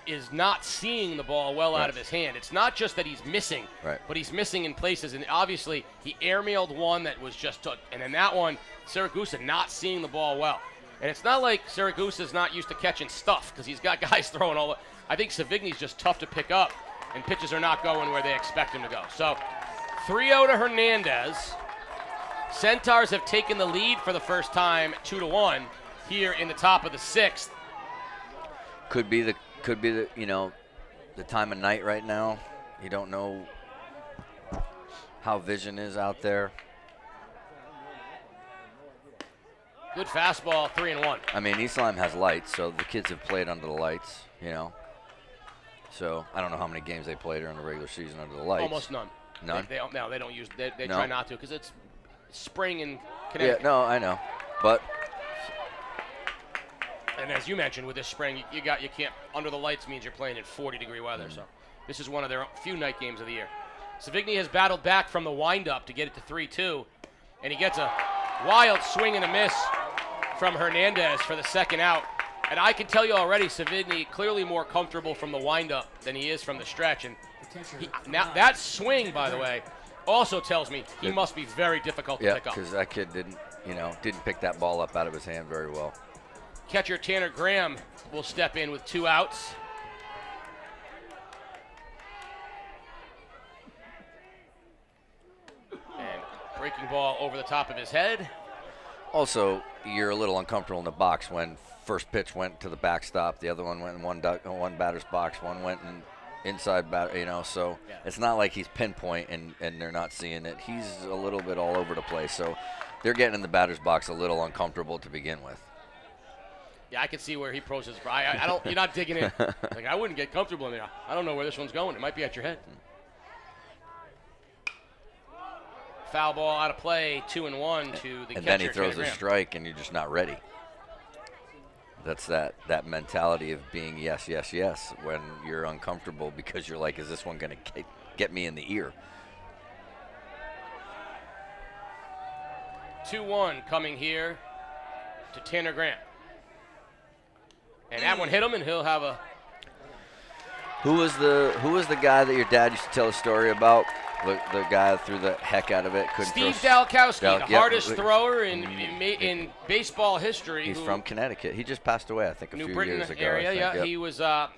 is not seeing the ball well out of his hand. It's not just that he's missing, but he's missing in places. And obviously, he airmailed one that was just took. And in that one, Saragusa not seeing the ball well. And it's not like Saragusa's not used to catching stuff because he's got guys throwing all. I think Savigny's just tough to pick up, and pitches are not going where they expect him to go. So 3-0 to Hernandez. Centaurs have taken the lead for the first time, 2-1, here in the top of the 6th. Could be the could be the time of night right now. You don't know how vision is out there. Good fastball, 3-1. I mean, East Lyme has lights, so the kids have played under the lights, So I don't know how many games they played during the regular season under the lights. Almost none. None? They don't use. They No? try not to because it's spring in Connecticut. Yeah, no, I know, but And as you mentioned, with this spring, you can't under the lights means you're playing in 40-degree weather. So this is one of their few night games of the year. Savigny has battled back from the windup to get it to 3-2, and he gets a wild swing and a miss from Hernandez for the second out. And I can tell you already, Savigny clearly more comfortable from the windup than he is from the stretch. And now that swing, by the way, also tells me he must be very difficult to pick up. because that kid didn't pick that ball up out of his hand very well. Catcher Tanner Graham will step in with 2 outs. And breaking ball over the top of his head. Also, you're a little uncomfortable in the box when first pitch went to the backstop, the other one went in one batter's box, one went in inside batter, so it's not like he's pinpoint and they're not seeing it. He's a little bit all over the place, so they're getting in the batter's box a little uncomfortable to begin with. Yeah, I can see where he pros his. I don't. You're not digging in. Like I wouldn't get comfortable in there. I don't know where this one's going. It might be at your head. Foul ball out of play, 2-1 to the catcher. And then he throws Tanner a Graham. strike, and you're just not ready. That's that mentality of being yes, yes, yes when you're uncomfortable because you're like, is this one going to get me in the ear? 2-1 coming here to Tanner Graham. And that one hit him, and he'll have a. Who was the guy that your dad used to tell a story about? The guy that threw the heck out of it. Steve Dalkowski, the hardest thrower in baseball history. He's from Connecticut. He just passed away, I think, a few years ago. Area, I think. Yep.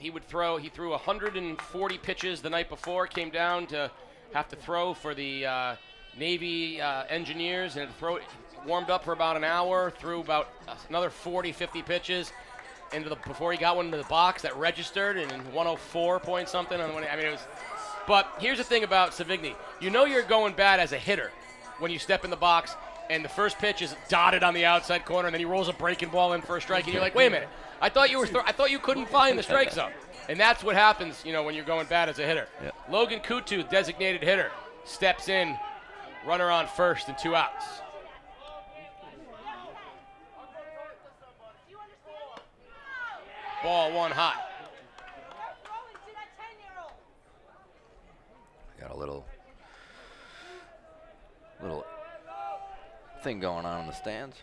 He threw 140 pitches the night before. Came down to have to throw for the Navy engineers, and warmed up for about an hour. Threw about another 40, 50 pitches before he got one into the box that registered, and 104 point something. It was. But here's the thing about Savigny. You know you're going bad as a hitter when you step in the box and the first pitch is dotted on the outside corner, and then he rolls a breaking ball in for a strike, and you're like, wait a minute, I thought you couldn't find the strike zone. And that's what happens, when you're going bad as a hitter. Yep. Logan Kutu, designated hitter, steps in, runner on first and 2 outs. Ball 1 hot. Got a little thing going on in the stands.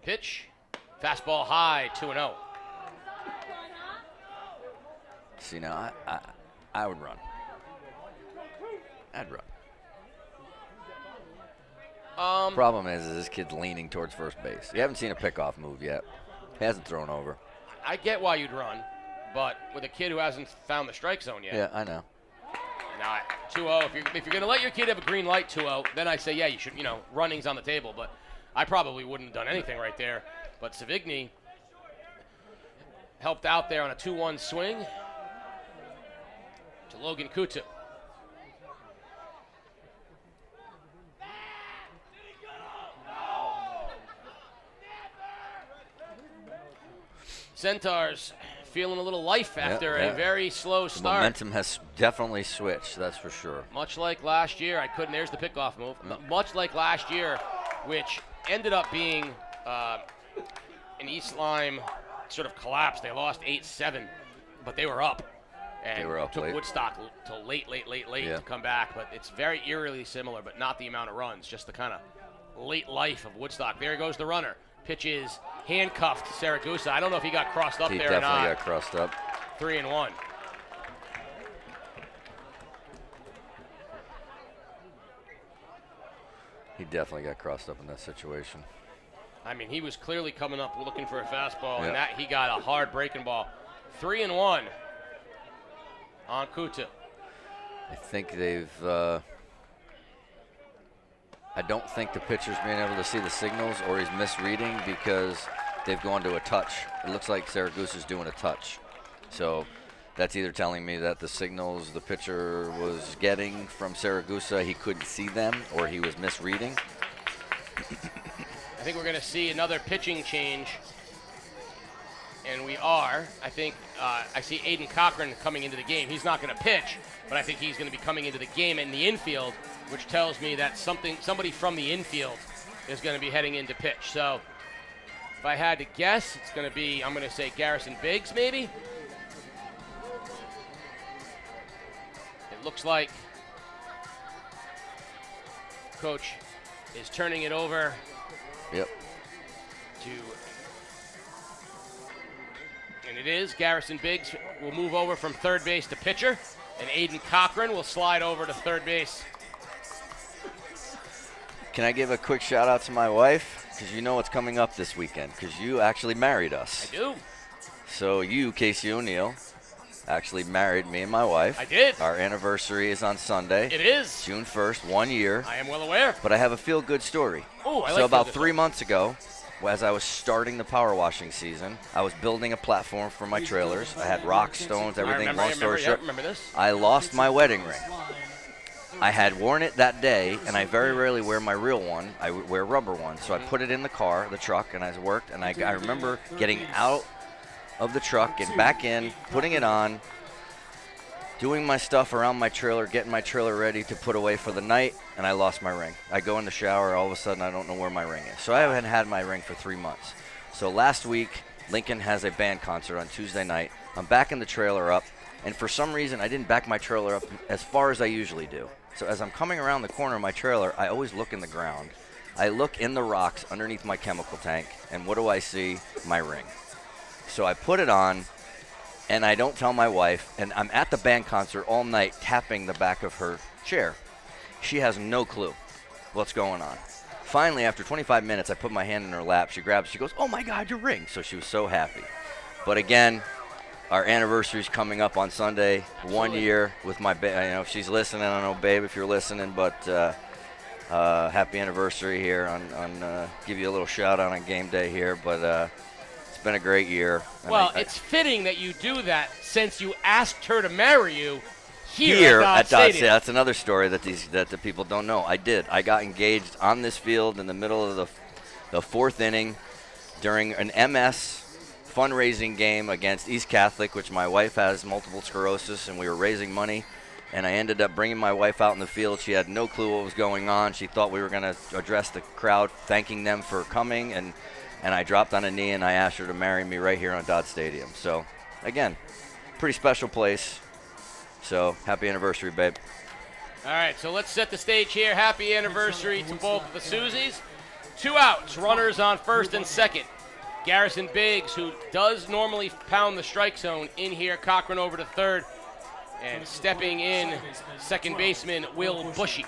Pitch, fastball high, 2-0. See, now I would run. I'd run. Problem is this kid's leaning towards first base. You haven't seen a pickoff move yet. He hasn't thrown over. I get why you'd run. But with a kid who hasn't found the strike zone yet. Yeah, I know. Now, 2-0, if you're going to let your kid have a green light 2-0, then I say, yeah, you should, running's on the table. But I probably wouldn't have done anything right there. But Savigny helped out there on a 2-1 swing to Logan Kutu. Centaurs feeling a little life after a very slow start. The momentum has definitely switched, that's for sure. Much like last year, there's the pickoff move. Much like last year, which ended up being an East Lyme sort of collapse. They lost 8-7, but they were up. And they were up took late. Woodstock till late to come back. But it's very eerily similar, but not the amount of runs, just the kind of late life of Woodstock. There goes the runner. Pitch is handcuffed to Saragusa. I don't know if he got crossed up there or not. He definitely got crossed up. 3-1. He definitely got crossed up in that situation. I mean, he was clearly coming up looking for a fastball, and that he got a hard breaking ball. 3-1 on Kutu. I think they've I don't think the pitcher's being able to see the signals, or he's misreading, because they've gone to a touch. It looks like Saragusa's doing a touch. So that's either telling me that the signals the pitcher was getting from Saragusa, he couldn't see them, or he was misreading. I think we're going to see another pitching change. And we are. I think I see Aiden Cochran coming into the game. He's not going to pitch, but I think he's going to be coming into the game in the infield, which tells me that somebody from the infield is going to be heading in to pitch. So if I had to guess, it's going to be, I'm going to say Garrison Biggs maybe. It looks like Coach is turning it over to, and it is. Garrison Biggs will move over from third base to pitcher, and Aiden Cochran will slide over to third base. Can I give a quick shout out to my wife? Because you know what's coming up this weekend, because you actually married us. I do. So you, Casey O'Neill, actually married me and my wife. I did. Our anniversary is on Sunday. It is. June 1st, 1 year. I am well aware. But I have a feel-good story. Oh, I like So about feel-good 3 months ago, as I was starting the power washing season, I was building a platform for my trailers. I had rocks, stones, everything. Long story short, remember this. I lost my wedding ring. I had worn it that day, and I very rarely wear my real one. I wear rubber ones. So I put it in the car, the truck, and I worked. And I remember getting out of the truck, getting back in, putting it on, doing my stuff around my trailer, getting my trailer ready to put away for the night, and I lost my ring. I go in the shower, all of a sudden I don't know where my ring is. So I haven't had my ring for 3 months. So last week, Lincoln has a band concert on Tuesday night. I'm backing the trailer up, and for some reason I didn't back my trailer up as far as I usually do. So as I'm coming around the corner of my trailer, I always look in the ground. I look in the rocks underneath my chemical tank, and what do I see? My ring. So I put it on, and I don't tell my wife, and I'm at the band concert all night tapping the back of her chair. She has no clue what's going on. Finally, after 25 minutes, I put my hand in her lap. She goes, "Oh my God, your ring." So she was so happy. But again, our anniversary's coming up on Sunday, 1 year with my babe. If she's listening, I don't know, babe, if you're listening, but happy anniversary here. Give you a little shout out on game day here, but it's been a great year. Well, it's fitting that you do that since you asked her to marry you here at Dodd Stadium. That's another story that the people don't know. I did. I got engaged on this field in the middle of the fourth inning during an MS fundraising game against East Catholic, which my wife has multiple sclerosis, and we were raising money. And I ended up bringing my wife out in the field. She had no clue what was going on. She thought we were going to address the crowd, thanking them for coming, and I dropped on a knee and I asked her to marry me right here on Dodd Stadium. So, again, pretty special place. So, happy anniversary, babe. All right, so let's set the stage here. Happy anniversary to both the Susies. 2 outs, runners on first and second. Garrison Biggs, who does normally pound the strike zone, in here. Cochran over to third. And stepping in, second baseman Will Bushy.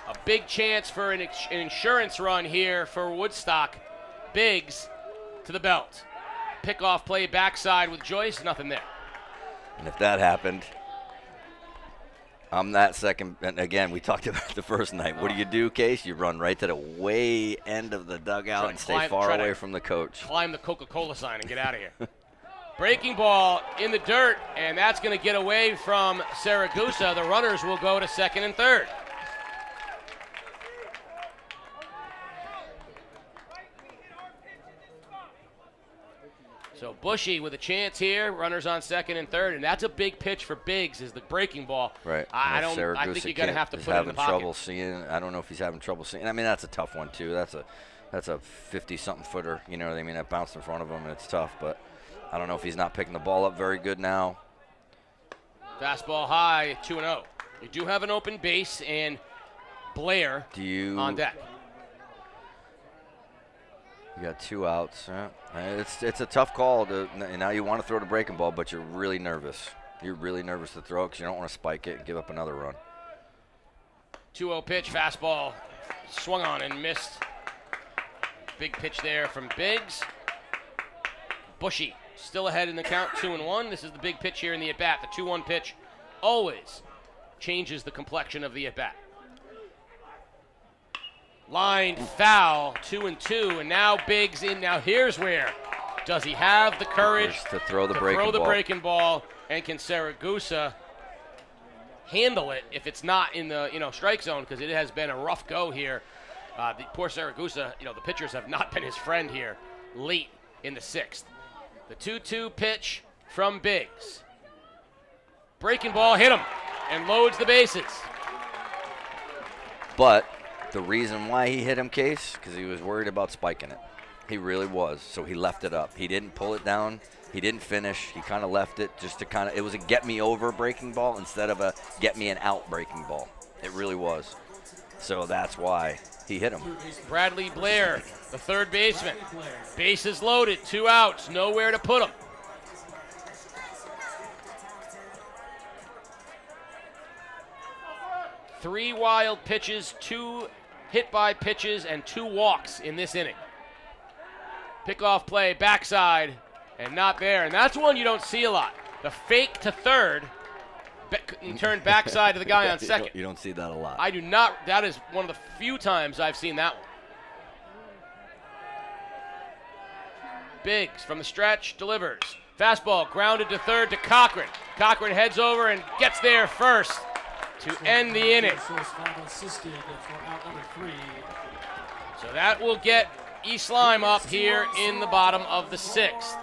A big chance for an insurance run here for Woodstock. Biggs to the belt. Pickoff play backside with Joyce, nothing there. And if that happened, I'm that second. And again, we talked about the first night. What do, Case? You run right to the way end of the dugout and stay far away from the coach. Climb the Coca-Cola sign and get out of here. Breaking ball in the dirt, and that's going to get away from Saragusa. The runners will go to second and third. So Bushy with a chance here, runners on second and third, and that's a big pitch for Biggs, is the breaking ball. Right. I think you're going to have to put it in the pocket. Trouble seeing. I don't know if he's having trouble seeing. I mean, that's a tough one too. That's a 50-something footer. You know what I mean? That bounced in front of him, and it's tough. But I don't know if he's not picking the ball up very good now. Fastball high, 2-0. You do have an open base, and Blair on deck. You got 2 outs. It's a tough call. Now you want to throw the breaking ball, but you're really nervous. You're really nervous to throw because you don't want to spike it and give up another run. 2-0 pitch, fastball swung on and missed. Big pitch there from Biggs. Bushy still ahead in the count, 2-1. This is the big pitch here in the at-bat. The 2-1 pitch always changes the complexion of the at-bat. Line foul, 2-2, and now Biggs in. Now here's where does he have the courage to throw the breaking ball? And can Saragusa handle it if it's not in the strike zone? Because it has been a rough go here. The poor Saragusa, the pitchers have not been his friend here late in the 6th. The 2-2 pitch from Biggs. Breaking ball hit him and loads the bases. But the reason why he hit him, Case, because he was worried about spiking it. He really was. So he left it up. He didn't pull it down. He didn't finish. He kind of left it just to it was a get me over breaking ball instead of a get me an out breaking ball. It really was. So that's why he hit him. Bradley Blair, the third baseman. Bases loaded, 2 outs, nowhere to put him. Three wild pitches, 2 hit by pitches, and 2 walks in this inning. Pickoff play, backside, and not there. And that's one you don't see a lot. The fake to third, and turn backside to the guy on second. You don't see that a lot. I do not. That is one of the few times I've seen that one. Biggs from the stretch delivers. Fastball grounded to third to Cochran. Cochran heads over and gets there first to end the inning. So that will get East Lyme up here in the bottom of the 6th.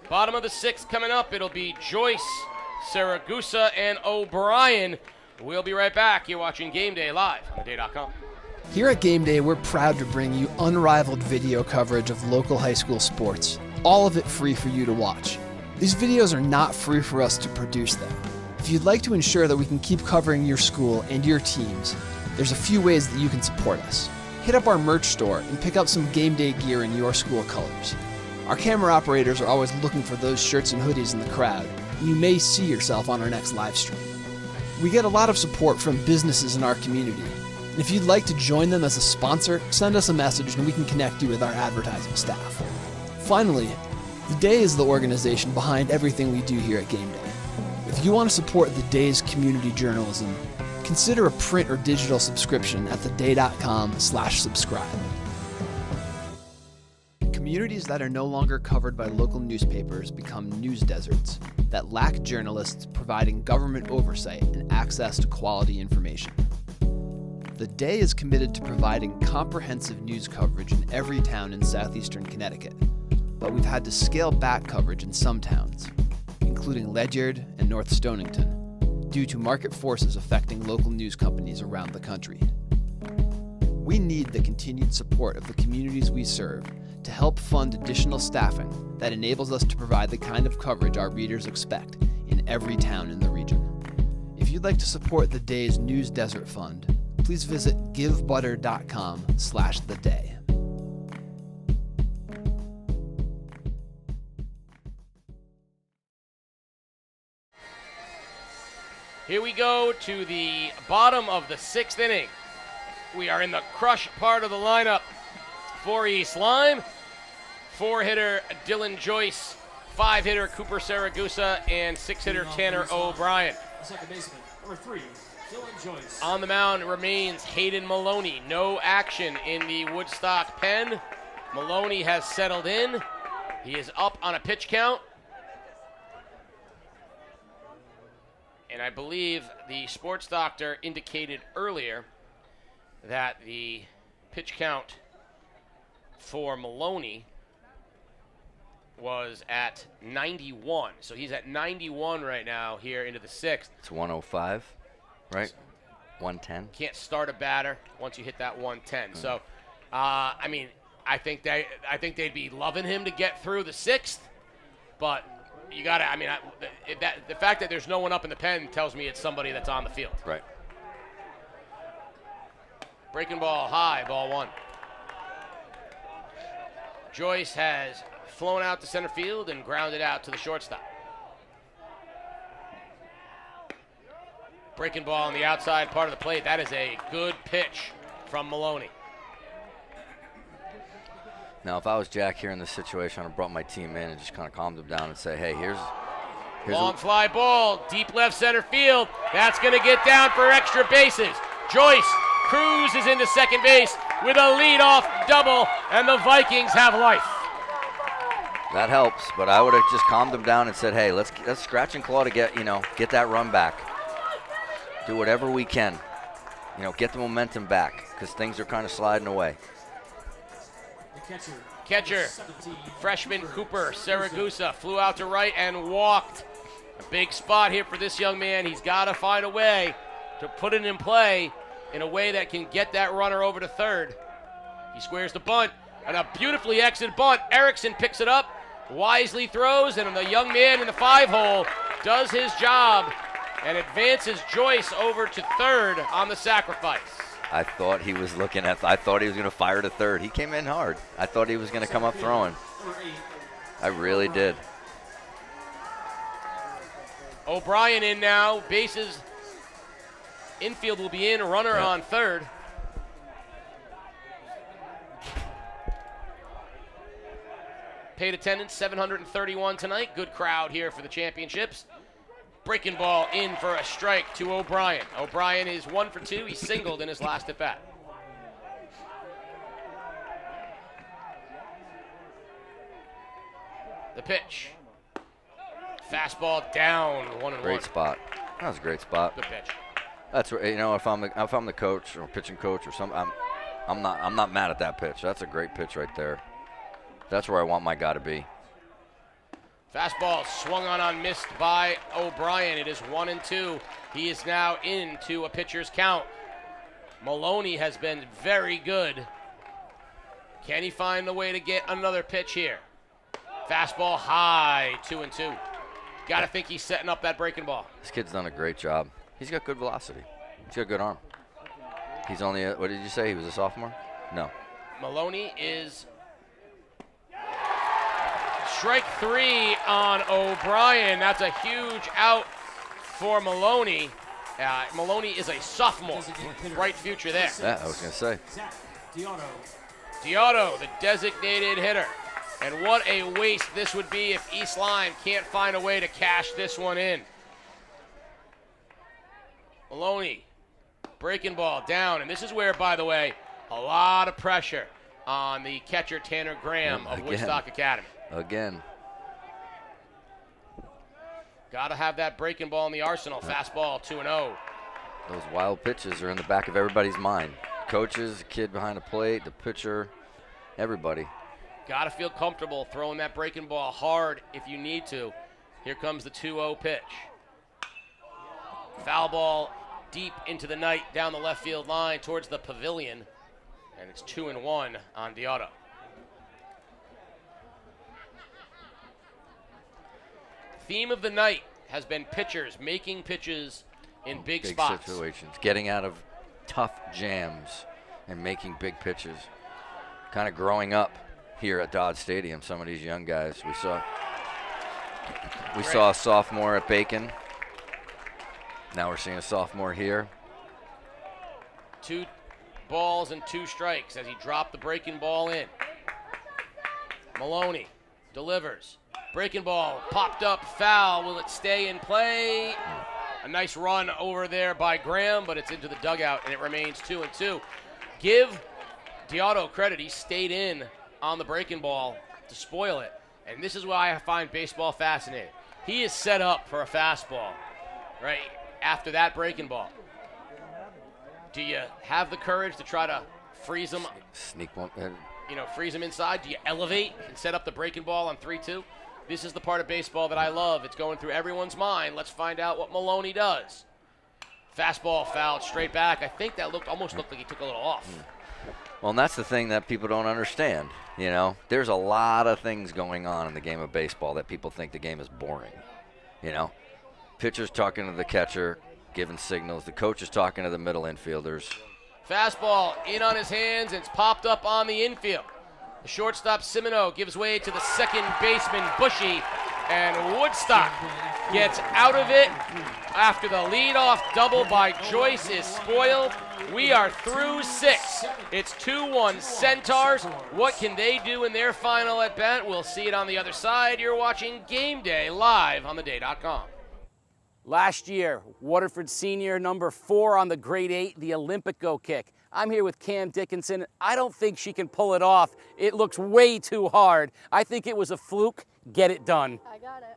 Bottom of the 6th coming up. It'll be Joyce, Saragusa, and O'Brien. We'll be right back. You're watching Game Day live on theday.com. Here at Game Day, we're proud to bring you unrivaled video coverage of local high school sports, all of it free for you to watch. These videos are not free for us to produce them. If you'd like to ensure that we can keep covering your school and your teams, there's a few ways that you can support us. Hit up our merch store and pick up some Game Day gear in your school colors. Our camera operators are always looking for those shirts and hoodies in the crowd, and you may see yourself on our next live stream. We get a lot of support from businesses in our community, and if you'd like to join them as a sponsor, send us a message and we can connect you with our advertising staff. Finally, The Day is the organization behind everything we do here at Game Day. If you want to support The Day's community journalism, consider a print or digital subscription at theday.com/subscribe. Communities that are no longer covered by local newspapers become news deserts that lack journalists providing government oversight and access to quality information. The Day is committed to providing comprehensive news coverage in every town in southeastern Connecticut, but we've had to scale back coverage in some towns, including Ledyard and North Stonington, due to market forces affecting local news companies around the country. We need the continued support of the communities we serve to help fund additional staffing that enables us to provide the kind of coverage our readers expect in every town in the region. If you'd like to support the Day's News Desert Fund, please visit givebutter.com/theday. Here we go to the bottom of the 6th inning. We are in the crush part of the lineup for East Lyme. 4-hitter Dylan Joyce, 5-hitter Cooper Saragusa, and 6-hitter Tanner O'Brien. Second baseman, number 3, Dylan Joyce. On the mound remains Hayden Maloney. No action in the Woodstock pen. Maloney has settled in. He is up on a pitch count. And I believe the sports doctor indicated earlier that the pitch count for Maloney was at 91. So he's at 91 right now here into the 6th. It's 105, right? 110. Can't start a batter once you hit that 110. So, I mean, I think they'd be loving him to get through the 6th, but you got to, I mean, the fact that there's no one up in the pen tells me it's somebody that's on the field. Right. Breaking ball high, ball 1. Joyce has flown out to center field and grounded out to the shortstop. Breaking ball on the outside part of the plate. That is a good pitch from Maloney. Now, if I was Jack here in this situation, I'd have brought my team in and just kind of calmed them down and say, hey, here's long fly ball, deep left center field. That's going to get down for extra bases. Joyce cruises into second base, with a leadoff double, and the Vikings have life. That helps, but I would have just calmed them down and said, hey, let's scratch and claw to get that run back. Do whatever we can. Get the momentum back because things are kind of sliding away. Catcher, freshman Cooper Saragusa flew out to right and walked. A big spot here for this young man. He's got to find a way to put it in play in a way that can get that runner over to third. He squares the bunt, and a beautifully exited bunt. Erickson picks it up, wisely throws, and the young man in the 5-hole does his job and advances Joyce over to third on the sacrifice. I thought he was going to fire to third. He came in hard. I thought he was going to come up throwing. I really did. O'Brien in now. Bases. Infield will be in. Runner on third. Paid attendance, 731 tonight. Good crowd here for the championships. Breaking ball in for a strike to O'Brien. O'Brien is 1 for 2. He singled in his last at bat. The pitch. Fastball down, 1-1. Great spot. That was a great spot. Good pitch. That's where, if I'm the coach or pitching coach or something, I'm not mad at that pitch. That's a great pitch right there. That's where I want my guy to be. Fastball swung on missed by O'Brien. It is 1-2. He is now into a pitcher's count. Maloney has been very good. Can he find the way to get another pitch here? Fastball high, 2-2. Got to think he's setting up that breaking ball. This kid's done a great job. He's got good velocity. He's got a good arm. He's only, what did you say? He was a sophomore? No. Maloney is strike 3 on O'Brien. That's a huge out for Maloney. Maloney is a sophomore. Bright future there. Yeah, I was going to say. Deotto, the designated hitter. And what a waste this would be if East Lyme can't find a way to cash this one in. Maloney, breaking ball down. And this is where, by the way, a lot of pressure on the catcher Tanner Graham of Woodstock Academy. Again. Got to have that breaking ball in the arsenal. Fastball, 2-0. Those wild pitches are in the back of everybody's mind. Coaches, the kid behind the plate, the pitcher, everybody. Got to feel comfortable throwing that breaking ball hard if you need to. Here comes the 2-0 pitch. Foul ball deep into the night down the left field line towards the pavilion. And it's 2-1 on Deotto. Theme of the night has been pitchers making pitches in big spots. Situations, getting out of tough jams and making big pitches. Kind of growing up here at Dodd Stadium, some of these young guys. We saw a sophomore at Bacon. Now we're seeing a sophomore here. 2 balls and 2 strikes as he dropped the breaking ball in. Maloney delivers. Breaking ball popped up, foul. Will it stay in play? A nice run over there by Graham, but it's into the dugout, and it remains 2-2. Give Deotto credit. He stayed in on the breaking ball to spoil it. And this is why I find baseball fascinating. He is set up for a fastball right after that breaking ball. Do you have the courage to try to freeze him? Sneak one. Freeze him inside? Do you elevate and set up the breaking ball on 3-2? This is the part of baseball that I love. It's going through everyone's mind. Let's find out what Maloney does. Fastball fouled straight back. I think that almost looked like he took a little off. Well, and that's the thing that people don't understand. There's a lot of things going on in the game of baseball that people think the game is boring. Pitcher's talking to the catcher, giving signals. The coach is talking to the middle infielders. Fastball in on his hands, and it's popped up on the infield. The shortstop, Simino, gives way to the second baseman, Bushy, and Woodstock gets out of it after the leadoff double by Joyce is spoiled. We are through 6. It's 2-1 Centaurs. What can they do in their final at bat? We'll see it on the other side. You're watching Game Day live on theday.com. Last year, Waterford senior number 4 on the grade 8, the Olympico kick. I'm here with Cam Dickinson. I don't think she can pull it off. It looks way too hard. I think it was a fluke. Get it done. I got it.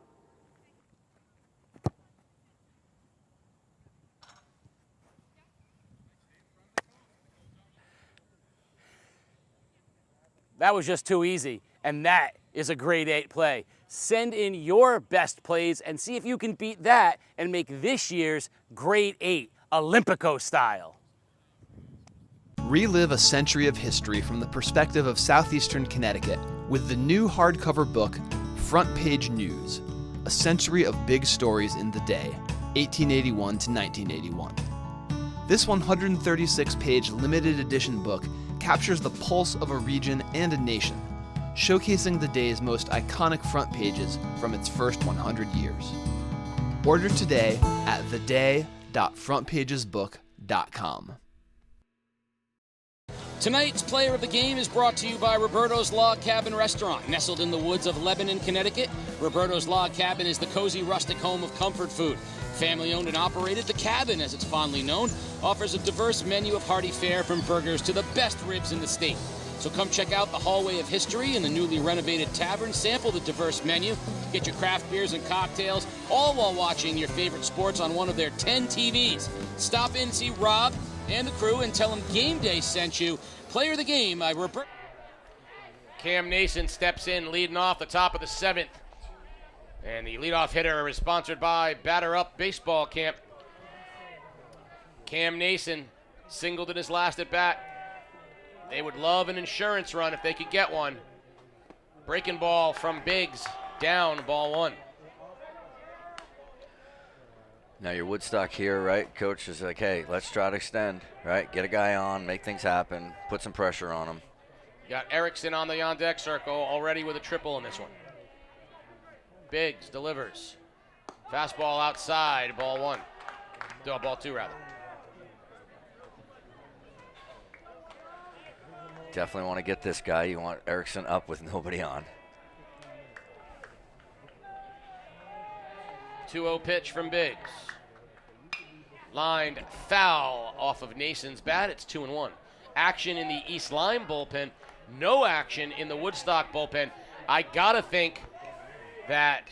That was just too easy, and that is a grade 8 play. Send in your best plays and see if you can beat that and make this year's grade 8 Olympico style. Relive a century of history from the perspective of southeastern Connecticut with the new hardcover book, Front Page News, A Century of Big Stories in the Day, 1881 to 1981. This 136-page limited edition book captures the pulse of a region and a nation, showcasing the day's most iconic front pages from its first 100 years. Order today at theday.frontpagesbook.com. Tonight's player of the game is brought to you by Roberto's Log Cabin Restaurant. Nestled in the woods of Lebanon, Connecticut, Roberto's Log Cabin is the cozy rustic home of comfort food. Family owned and operated, The Cabin, as it's fondly known, offers a diverse menu of hearty fare from burgers to the best ribs in the state. So come check out the Hallway of History in the newly renovated tavern, sample the diverse menu, get your craft beers and cocktails, all while watching your favorite sports on one of their 10 TVs. Stop in, see Rob and the crew, and tell them Game Day sent you. Player of the game, Roberto. Cam Nason steps in, leading off the top of the 7th. And the leadoff hitter is sponsored by Batter Up Baseball Camp. Cam Nason singled in his last at bat. They would love an insurance run if they could get one. Breaking ball from Biggs, down, ball 1. Now your Woodstock here, right? Coach is like, hey, let's try to extend, right? Get a guy on, make things happen, put some pressure on him. Got Erickson on the on-deck circle, already with a triple in this one. Biggs delivers. Fastball outside, ball 1. No, ball 2, rather. Definitely want to get this guy. You want Erickson up with nobody on. 2-0 pitch from Biggs. Lined foul off of Nason's bat. It's 2-1. Action in the East Lyme bullpen. No action in the Woodstock bullpen. I gotta think that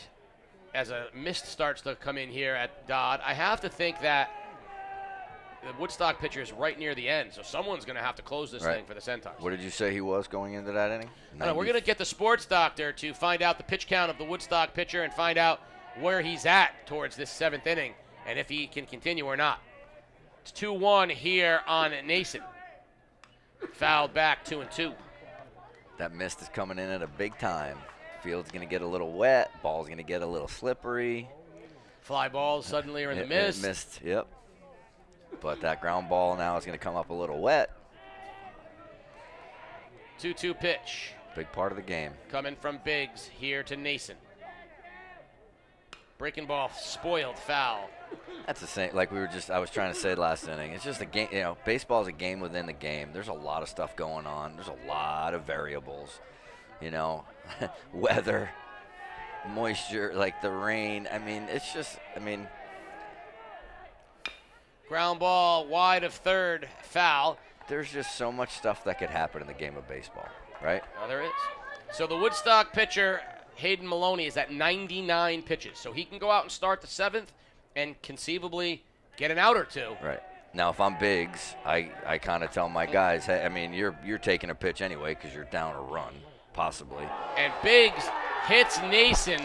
as a mist starts to come in here at Dodd, I have to think that the Woodstock pitcher is right near the end, so someone's going to have to close this thing for the Centaurs. What did you say he was going into that inning? We're going to get the sports doctor to find out the pitch count of the Woodstock pitcher and find out where he's at towards this 7th inning and if he can continue or not. It's 2-1 here on Nason. Fouled back, 2-2. That mist is coming in at a big time. Field's going to get a little wet. Ball's going to get a little slippery. Fly balls suddenly are in the mist. Mist, yep. But that ground ball now is going to come up a little wet. 2-2 pitch. Big part of the game. Coming from Biggs here to Nason. Breaking ball, spoiled, foul. That's the same, like I was trying to say last inning. It's just a game, baseball is a game within the game. There's a lot of stuff going on. There's a lot of variables, weather, moisture, like the rain. Ground ball wide of third, foul. There's just so much stuff that could happen in the game of baseball, right? Oh, there is. So the Woodstock pitcher, Hayden Maloney, is at 99 pitches. So he can go out and start the 7th and conceivably get an out or two. Right. Now, if I'm Biggs, I kind of tell my guys, hey, you're taking a pitch anyway because you're down a run, possibly. And Biggs hits Nason,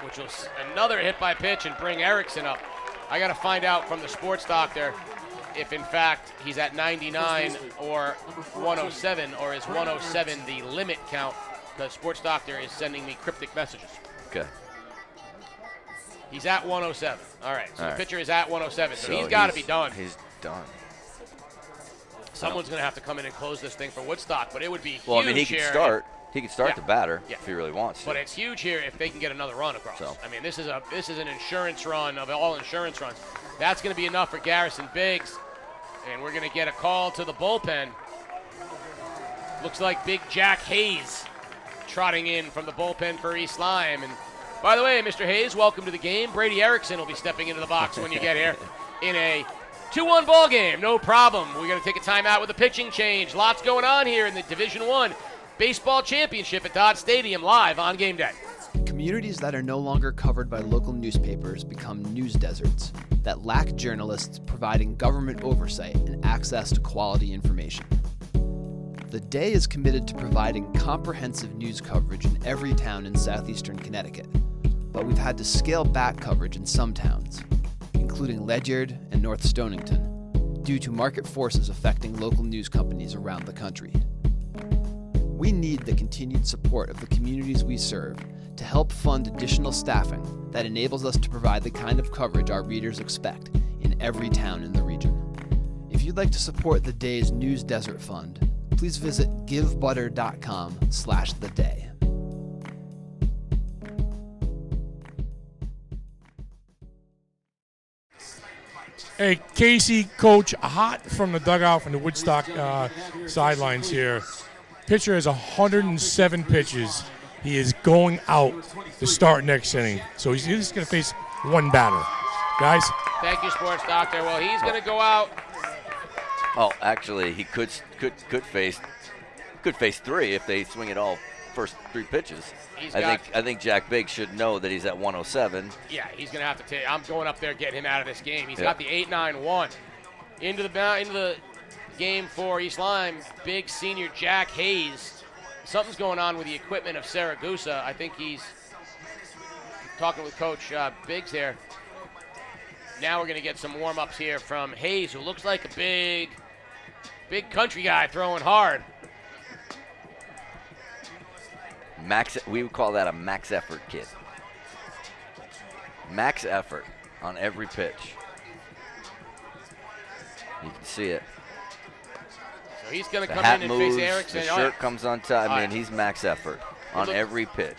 which was another hit by pitch and bring Erickson up. I got to find out from the sports doctor if, in fact, he's at 99 or 107, or is 107 the limit count. The sports doctor is sending me cryptic messages. Okay. He's at 107. All right, so the pitcher is at 107, so he's got to be done. He's done. Someone's going to have to come in and close this thing for Woodstock, but it would be huge. Well, he here can start. He can start the batter if he really wants to. But it's huge here if they can get another run across. This is an insurance run of all insurance runs. That's going to be enough for Garrison Biggs, and we're going to get a call to the bullpen. Looks like Big Jack Hayes trotting in from the bullpen for East Lyme. And by the way, Mr. Hayes, welcome to the game. Brady Erickson will be stepping into the box when you get here in a 2-1 ball game, no problem. We're going to take a timeout with a pitching change. Lots going on here in the Division I Baseball Championship at Dodd Stadium, live on game day. Communities that are no longer covered by local newspapers become news deserts that lack journalists providing government oversight and access to quality information. The Day is committed to providing comprehensive news coverage in every town in southeastern Connecticut, but we've had to scale back coverage in some towns, including Ledyard and North Stonington, due to market forces affecting local news companies around the country. We need the continued support of the communities we serve to help fund additional staffing that enables us to provide the kind of coverage our readers expect in every town in the region. If you'd like to support the Day's News Desert Fund, please visit givebutter.com/theday. Hey, Casey, coach, hot from the dugout from the Woodstock sidelines here. Pitcher has 107 pitches. He is going out to start next inning. So he's just going to face one batter. Guys? Thank you, Sports Doctor. Well, he's going to go out. Oh, actually, he could face three if they swing it all first three pitches. I think Jack Biggs should know that he's at 107. Yeah, he's going to have to take. I'm going up there getting him out of this game. He's got the 8-9-1 into the game for East Lyme. Big senior Jack Hayes. Something's going on with the equipment of Saragusa. I think he's talking with Coach Biggs there. Now we're going to get some warm-ups here from Hayes, who looks like a big country guy throwing hard. We would call that a max effort kid. Max effort on every pitch. You can see it. So he's going to come in and moves, face Erickson. The shirt comes on top. I mean, he's max effort on every pitch.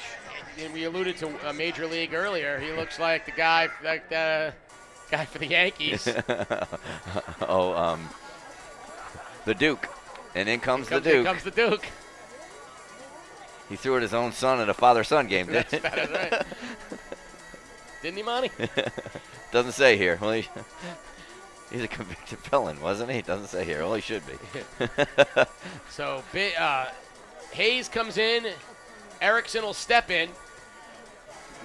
And we alluded to a major league earlier. He looks like the guy, guy for the Yankees. The Duke. And in comes the Duke. In comes the Duke. He threw at his own son at a father-son game, didn't he? That's right. Didn't he, Monty? Doesn't say here. Well, he's a convicted felon, wasn't he? Doesn't say here. Well, he should be. So Hayes comes in. Erickson will step in.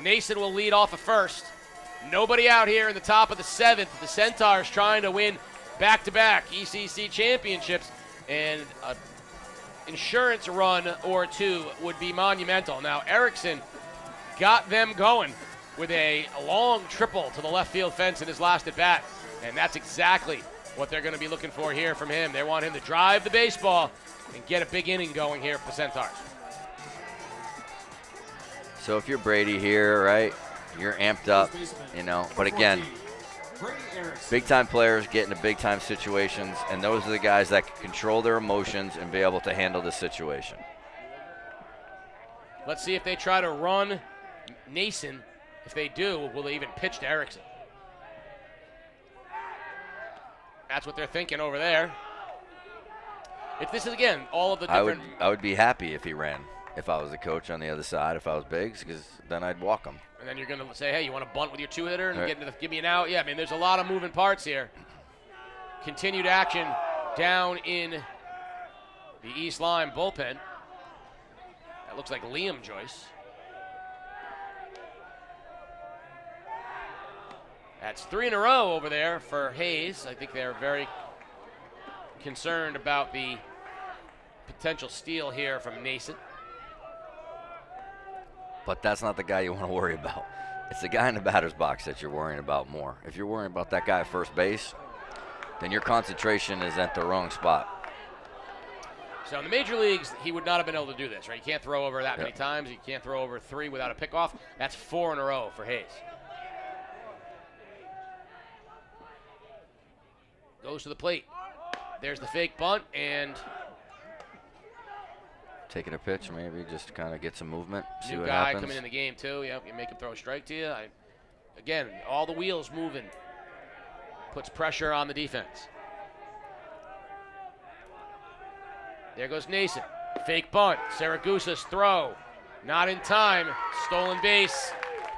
Nason will lead off at first. Nobody out here in the top of the seventh. The Centaurs trying to win back-to-back ECC championships, and an insurance run or two would be monumental. Now, Erickson got them going with a long triple to the left field fence in his last at-bat, and that's exactly what they're going to be looking for here from him. They want him to drive the baseball and get a big inning going here for the Centaurs. So if you're Brady here, right, you're amped up, But again, big-time players get into big-time situations, and those are the guys that can control their emotions and be able to handle the situation. Let's see if they try to run Nason. If they do, will they even pitch to Erickson? That's what they're thinking over there. If this is, again, all of the different... I would be happy if he ran, if I was the coach on the other side, if I was Biggs, because then I'd walk him. And then you're going to say, hey, you want to bunt with your two-hitter and give me an out? Yeah, I mean, there's a lot of moving parts here. Continued action down in the East Lyme bullpen. That looks like Liam Joyce. That's 3 in a row over there for Hayes. I think they're very concerned about the potential steal here from Nason. But that's not the guy you want to worry about. It's the guy in the batter's box that you're worrying about more. If you're worrying about that guy at first base, then your concentration is at the wrong spot. So in the major leagues, he would not have been able to do this, right? You can't throw over that many times. You can't throw over 3 without a pickoff. That's 4 in a row for Hayes. Goes to the plate. There's the fake bunt, and taking a pitch, maybe just to kind of get some movement, see what new guy happens. coming in the game too. Yep, you make him throw a strike to you. Again, all the wheels moving. Puts pressure on the defense. There goes Nason. Fake bunt. Saragusa's throw. Not in time. Stolen base.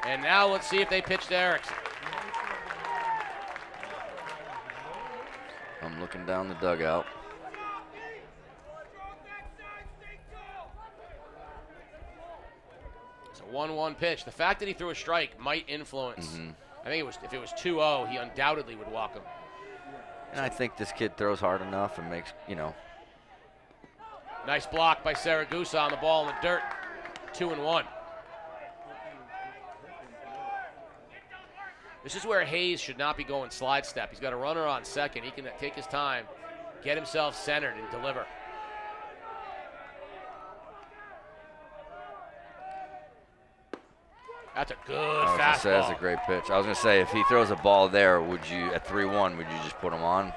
And now let's see if they pitch to Erickson. down the dugout. It's a 1-1 pitch. The fact that he threw a strike might influence. I think if it was 2-0, he undoubtedly would walk him. And I think this kid throws hard enough and makes, Nice block by Saragusa on the ball in the dirt. 2-1. This is where Hayes should not be going slide step. He's got a runner on second. He can take his time, get himself centered, and deliver. That's a good fastball. That's a great pitch. I was going to say, if he throws a ball there, at 3-1, would you just put him on?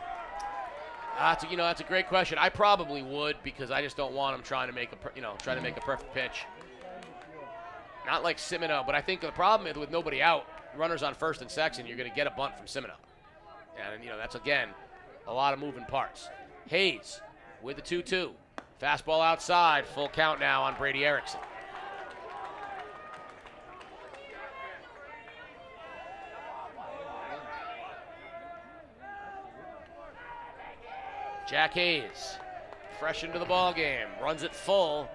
That's a great question. I probably would, because I just don't want him trying to make a perfect pitch. Not like Cimino, but I think the problem is with nobody out, runners on first and second, you're going to get a bunt from Cimino. And, that's, again, a lot of moving parts. Hayes with the 2-2. Fastball outside. Full count now on Brady Erickson. Jack Hayes, fresh into the ball game, runs it full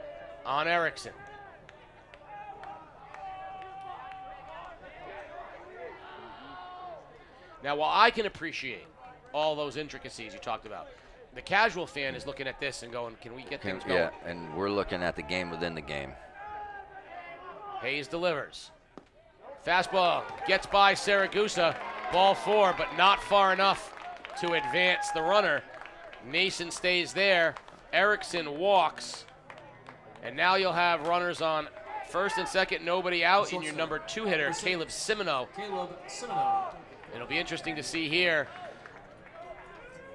on Erickson. Now, while I can appreciate all those intricacies you talked about, the casual fan is looking at this and going, can we get things going? Yeah, and we're looking at the game within the game. Hayes delivers. Fastball gets by Saragusa. Ball 4, but not far enough to advance the runner. Mason stays there. Erickson walks. And now you'll have runners on first and second, nobody out, in your number 2 hitter, Caleb Cimino. It'll be interesting to see here.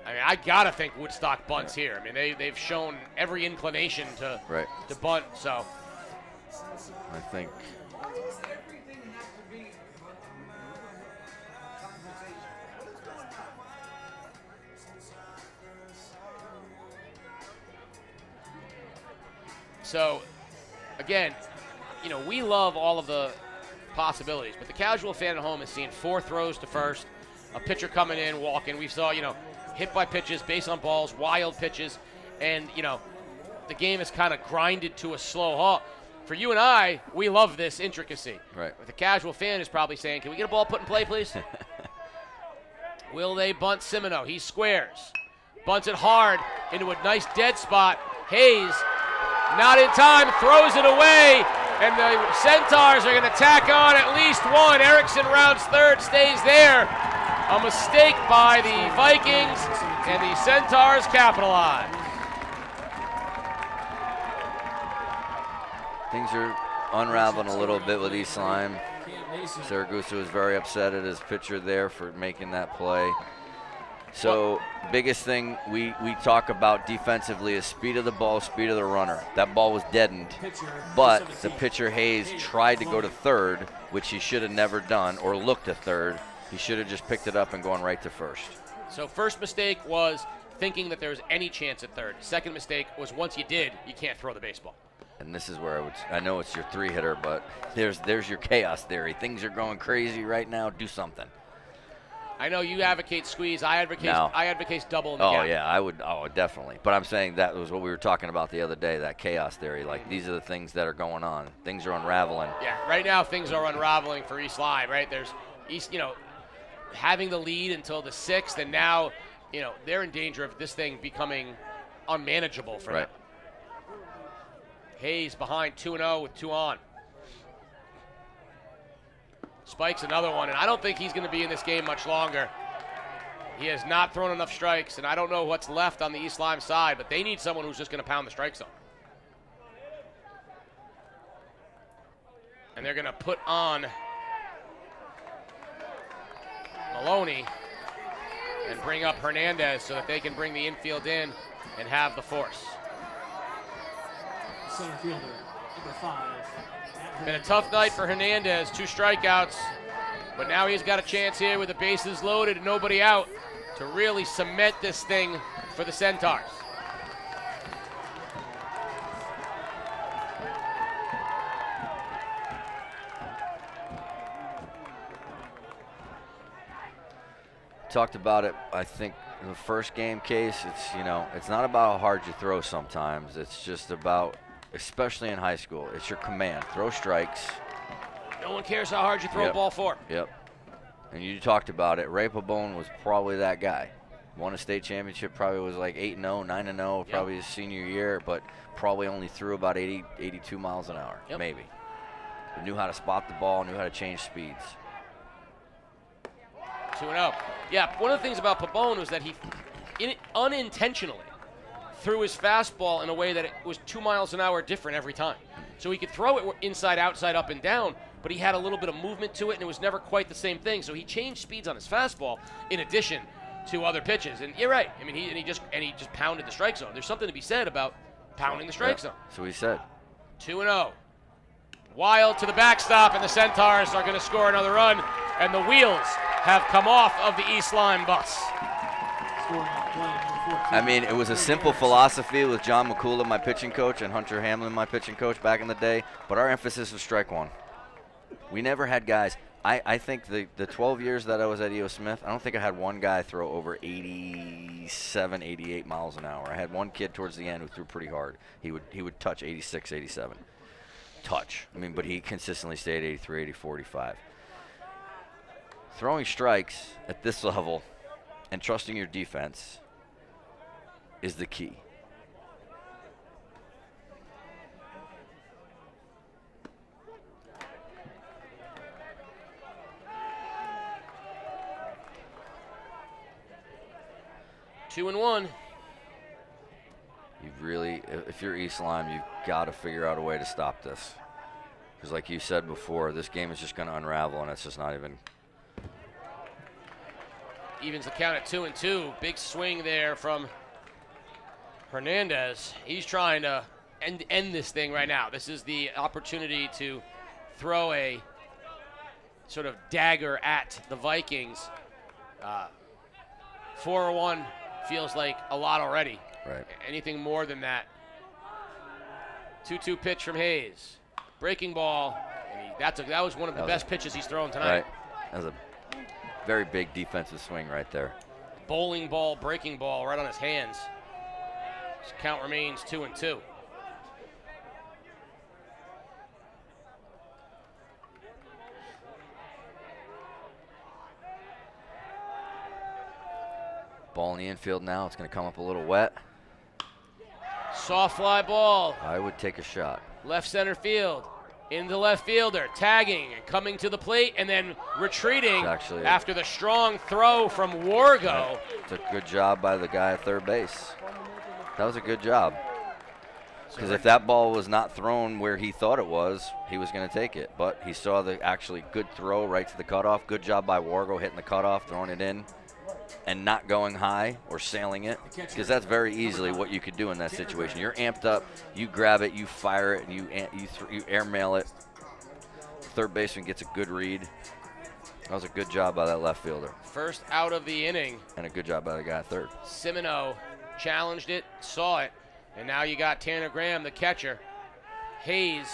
I mean, I gotta think Woodstock bunts here. I mean, they've shown every inclination to bunt. So I think So, again, we love all of the possibilities, but the casual fan at home has seen 4 throws to first, a pitcher coming in, walking. We saw, hit by pitches, base on balls, wild pitches, and, the game is kind of grinded to a slow halt. For you and I, we love this intricacy. Right. But the casual fan is probably saying, can we get a ball put in play, please? Will they bunt Cimino? He squares. Bunts it hard into a nice dead spot. Hayes, not in time, throws it away, and the Centaurs are going to tack on at least one. Erickson rounds third, stays there. A mistake by the Vikings, and the Centaurs capitalize. things are unraveling a little bit with East Lyme. Saragusa was very upset at his pitcher there for making that play. So biggest thing we talk about defensively is speed of the ball, speed of the runner. That ball was deadened, but the pitcher Hayes tried to go to third, which he should have never done, or looked to third. He should have just picked it up and gone right to first. So first mistake was thinking that there was any chance at third. Second mistake was once you did, you can't throw the baseball. And this is where I know it's your three hitter, but there's your chaos theory. Things are going crazy right now. Do something. I know you advocate squeeze. I advocate double in the gap. gap. Oh yeah, I would. Oh, definitely. But I'm saying that was what we were talking about the other day. That chaos theory. Like these are the things that are going on. Things are unraveling. Yeah. Right now things are unraveling for East Lyme. Right. There's East. Having the lead until the 6th, and now they're in danger of this thing becoming unmanageable for them. Hayes behind 2-0 with 2 on. Spikes another one, and I don't think he's going to be in this game much longer. He has not thrown enough strikes, and I don't know what's left on the East Lyme side, but they need someone who's just going to pound the strike zone. And they're going to put on Maloney and bring up Hernandez so that they can bring the infield in and have the force. Center fielder, number 5. Been a tough night for Hernandez, 2 strikeouts, but now he's got a chance here with the bases loaded and nobody out to really cement this thing for the Centaurs. Talked about it, I think, the first game case, it's not about how hard you throw sometimes. It's just about, especially in high school, it's your command. Throw strikes. No one cares how hard you throw a ball for. Yep. And you talked about it. Ray Pabon was probably that guy. Won a state championship, probably was like 8-0, 9-0, probably his senior year, but probably only threw about 80, 82 miles an hour, maybe. But knew how to spot the ball, knew how to change speeds. 2-0. Yeah, one of the things about Pabon was that he unintentionally threw his fastball in a way that it was 2 miles an hour different every time. So he could throw it inside, outside, up, and down, but he had a little bit of movement to it, and it was never quite the same thing. So he changed speeds on his fastball in addition to other pitches. And you're right. I mean, he just pounded the strike zone. There's something to be said about pounding the strike zone. So he said. 2-0. Wild to the backstop, and the Centaurs are going to score another run, and the wheels have come off of the East Lyme bus. I mean, it was a simple philosophy with John McCullough, my pitching coach, and Hunter Hamlin, my pitching coach back in the day, but our emphasis was strike one. We never had guys. I think the 12 years that I was at E.O. Smith, I don't think I had one guy throw over 87, 88 miles an hour. I had one kid towards the end who threw pretty hard. He would touch 86, 87. Touch. I mean, but he consistently stayed 83, 84, 85. Throwing strikes at this level and trusting your defense is the key. Two and one. You've really, if you're East Lyme, you've got to figure out a way to stop this. Because like you said before, this game is just going to unravel, and it's just not even. Evens the count at 2-2. Big swing there from Hernandez. He's trying to end this thing right now. This is the opportunity to throw a sort of dagger at the Vikings. 4-1 feels like a lot already. Right. Anything more than that. 2-2 pitch from Hayes. Breaking ball. That was one of the best pitches he's thrown tonight. Right. That was a very big defensive swing right there. Bowling ball, breaking ball right on his hands. His count remains 2-2. Ball in the infield now. It's going to come up a little wet. Soft fly ball. I would take a shot. Left center field. Into left fielder. Tagging and coming to the plate and then retreating after the strong throw from Wargo. It's a good job by the guy at third base. That was a good job. Because if that ball was not thrown where he thought it was, he was going to take it. But he saw the actually good throw right to the cutoff. Good job by Wargo hitting the cutoff, throwing it in, and not going high or sailing it. Because that's very easily what you could do in that situation. You're amped up, you grab it, you fire it, and you airmail it. Third baseman gets a good read. That was a good job by that left fielder. First out of the inning. And a good job by the guy at third. Simino challenged it, saw it, and now you got Tanner Graham, the catcher. Hayes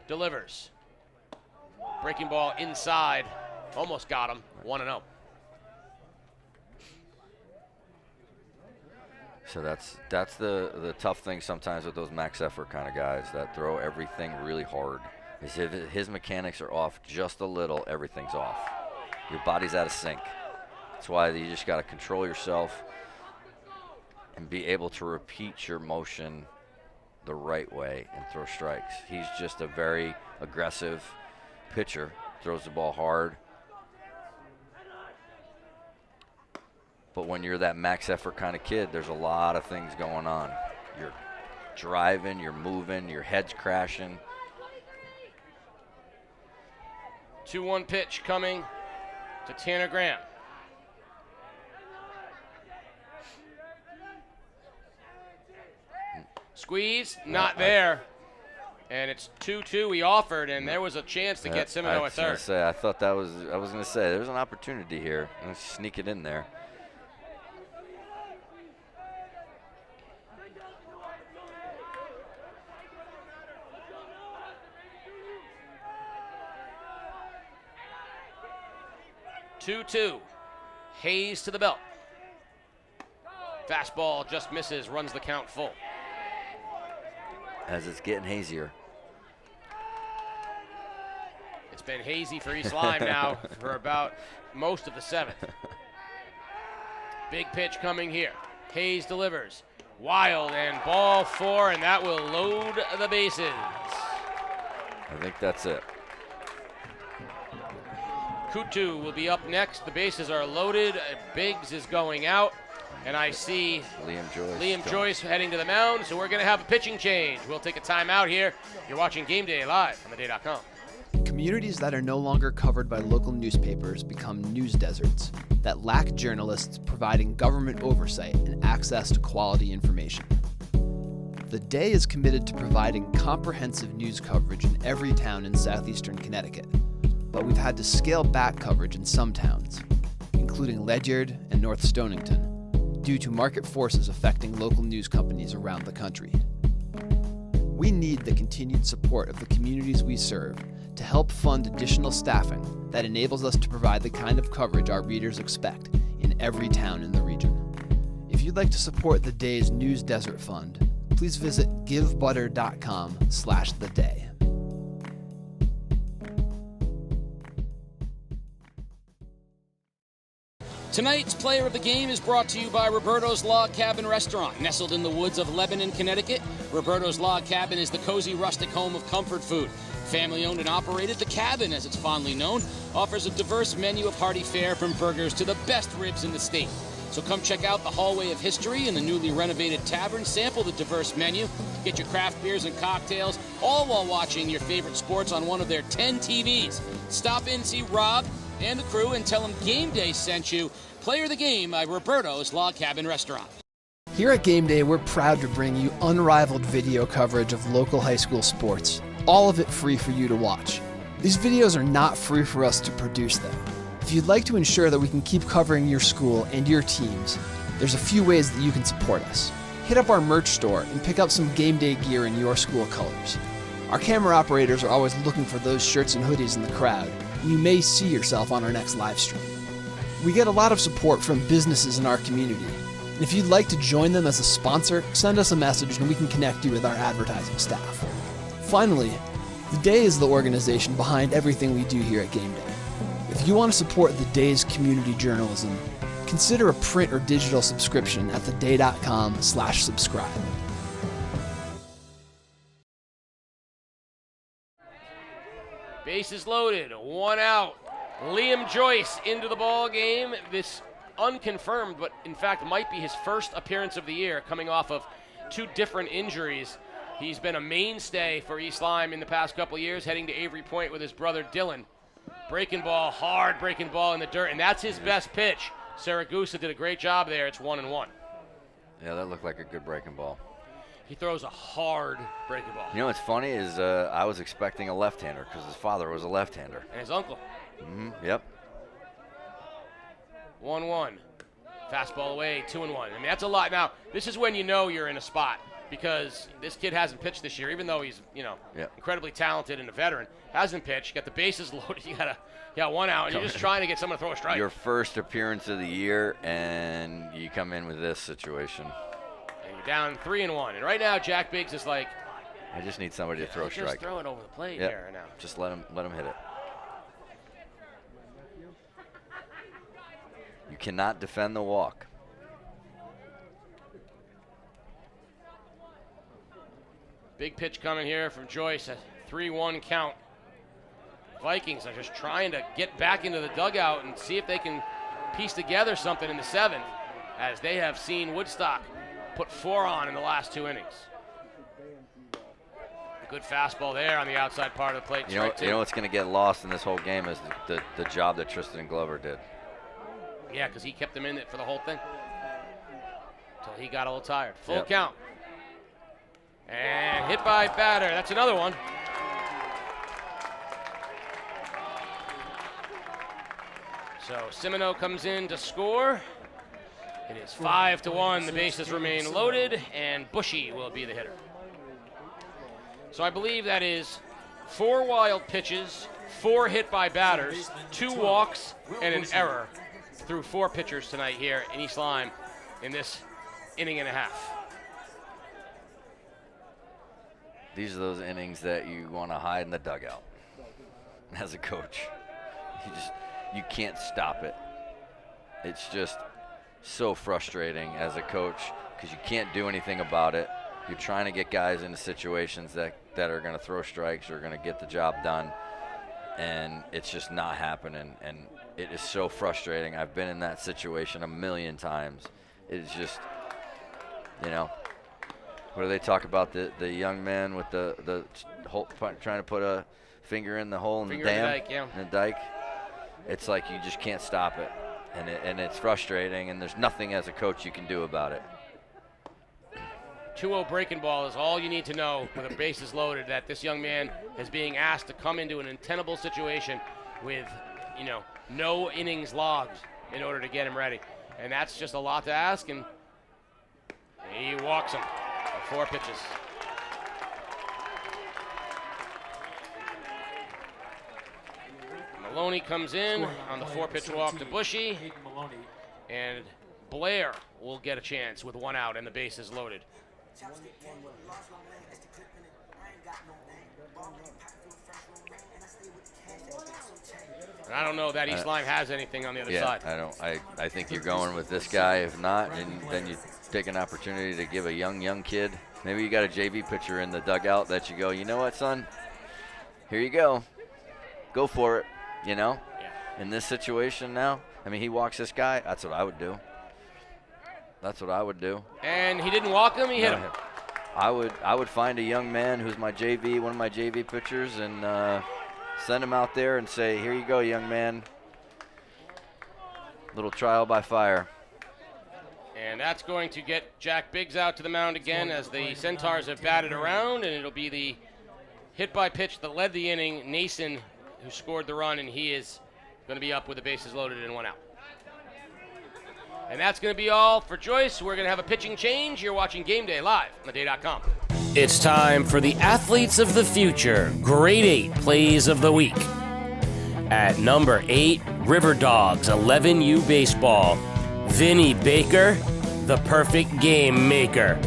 delivers. Breaking ball inside. Almost got him. 1-0. So that's the tough thing sometimes with those max effort kind of guys that throw everything really hard. Is if his mechanics are off just a little, everything's off. Your body's out of sync. That's why you just got to control yourself and be able to repeat your motion the right way and throw strikes. He's just a very aggressive pitcher, throws the ball hard. But when you're that max effort kind of kid, there's a lot of things going on. You're driving, you're moving, your head's crashing. 2-1 pitch coming to Tanner Graham. Squeeze, not there. And it's 2-2 he offered, and there was a chance to get Simino at third. I thought that was, I was going to say, there's an opportunity here. Let's sneak it in there. Hayes to the belt. Fastball just misses, runs the count full. As it's getting hazier. It's been hazy for East Lyme now for about most of the 7th. Big pitch coming here. Hayes delivers. Wild and ball 4, and that will load the bases. I think that's it. Kutu will be up next. The bases are loaded. Biggs is going out. And I see Liam Joyce heading to the mound, so we're going to have a pitching change. We'll take a timeout here. You're watching Game Day live on theday.com. Communities that are no longer covered by local newspapers become news deserts that lack journalists providing government oversight and access to quality information. The Day is committed to providing comprehensive news coverage in every town in southeastern Connecticut, but we've had to scale back coverage in some towns, including Ledyard and North Stonington, due to market forces affecting local news companies around the country. We need the continued support of the communities we serve to help fund additional staffing that enables us to provide the kind of coverage our readers expect in every town in the region. If you'd like to support the Day's News Desert Fund, please visit givebutter.com/theday. Tonight's player of the game is brought to you by Roberto's Log Cabin Restaurant. Nestled in the woods of Lebanon, Connecticut, Roberto's Log Cabin is the cozy rustic home of comfort food. Family owned and operated, The Cabin, as it's fondly known, offers a diverse menu of hearty fare from burgers to the best ribs in the state. So come check out the Hallway of History in the newly renovated tavern, sample the diverse menu, get your craft beers and cocktails, all while watching your favorite sports on one of their 10 TVs. Stop in, see Rob and the crew, and tell them Game Day sent you. Player of the Game by Roberto's Log Cabin Restaurant. Here at Game Day, we're proud to bring you unrivaled video coverage of local high school sports, all of it free for you to watch. These videos are not free for us to produce them. If you'd like to ensure that we can keep covering your school and your teams, there's a few ways that you can support us. Hit up our merch store and pick up some Game Day gear in your school colors. Our camera operators are always looking for those shirts and hoodies in the crowd, and you may see yourself on our next live stream. We get a lot of support from businesses in our community, and if you'd like to join them as a sponsor, send us a message and we can connect you with our advertising staff. Finally, The Day is the organization behind everything we do here at Game Day. If you want to support The Day's community journalism, consider a print or digital subscription at theday.com/subscribe. Bases loaded, 1 out. Liam Joyce into the ball game. This unconfirmed, but in fact might be his first appearance of the year, coming off of 2 different injuries. He's been a mainstay for East Lyme in the past couple of years, heading to Avery Point with his brother Dylan. Breaking ball, hard breaking ball in the dirt, and that's his best pitch. Saragusa did a great job there. It's 1-1. Yeah, that looked like a good breaking ball. He throws a hard breaking ball. You know what's funny is I was expecting a left-hander because his father was a left-hander. And his uncle. Yep. 1-1. Fastball away, 2-1. I mean, that's a lot. Now, this is when you know you're in a spot because this kid hasn't pitched this year, even though he's, incredibly talented and a veteran. Hasn't pitched. You got the bases loaded. You got 1 out, and you're just trying to get someone to throw a strike. Your first appearance of the year, and you come in with this situation. And you're down 3-1. And right now, Jack Biggs is like, I just need somebody to throw a strike. Just throw it over the plate here now. Just let him hit it. You cannot defend the walk. Big pitch coming here from Joyce, a 3-1 count. Vikings are just trying to get back into the dugout and see if they can piece together something in the 7th, as they have seen Woodstock put 4 on in the last 2 innings. A good fastball there on the outside part of the plate. You know what's going to get lost in this whole game is the job that Tristan Glover did. Yeah, because he kept them in it for the whole thing until he got a little tired. Full count. And hit by batter. That's another one. So Simino comes in to score. It is 5-1. The bases remain loaded, and Bushy will be the hitter. So I believe that is 4 wild pitches, 4 hit by batters, 2 walks, and an error through 4 pitchers tonight here in East Lyme in this inning and a half. These are those innings that you want to hide in the dugout as a coach. You can't stop it. It's just so frustrating as a coach because you can't do anything about it. You're trying to get guys into situations that are going to throw strikes or going to get the job done, and it's just not happening, and it is so frustrating. I've been in that situation a million times. It's just, what do they talk about, the young man with the hole, trying to put a finger in the hole in the dam? In the dike, yeah. In the dike. It's like you just can't stop it, and it's frustrating, and there's nothing as a coach you can do about it. 2-0 breaking ball is all you need to know with the bases loaded, that this young man is being asked to come into an untenable situation with, no innings logged in order to get him ready. And that's just a lot to ask, and he walks him for 4 pitches. Maloney comes in on the 4-pitch walk to Bushy, and Blair will get a chance with 1 out and the bases loaded. And I don't know that East Lyme has anything on the other side. I think you're going with this guy. If not, and then you take an opportunity to give a young kid. Maybe you got a JV pitcher in the dugout that you go, you know what, son? Here you go. Go for it, Yeah. In this situation now, he walks this guy. That's what I would do. And he didn't walk him, he hit him. I would find a young man who's one of my JV pitchers, and send him out there and say, here you go, young man. Little trial by fire. And that's going to get Jack Biggs out to the mound again as the Centaurs have batted around, and it'll be the hit by pitch that led the inning, Nason, who scored the run, and he is going to be up with the bases loaded and 1 out. And that's going to be all for Joyce. We're going to have a pitching change. You're watching Game Day live on theday.com. It's time for the Athletes of the Future Grade 8 Plays of the Week. At number 8, River Dogs 11U Baseball. Vinny Baker, the perfect game maker.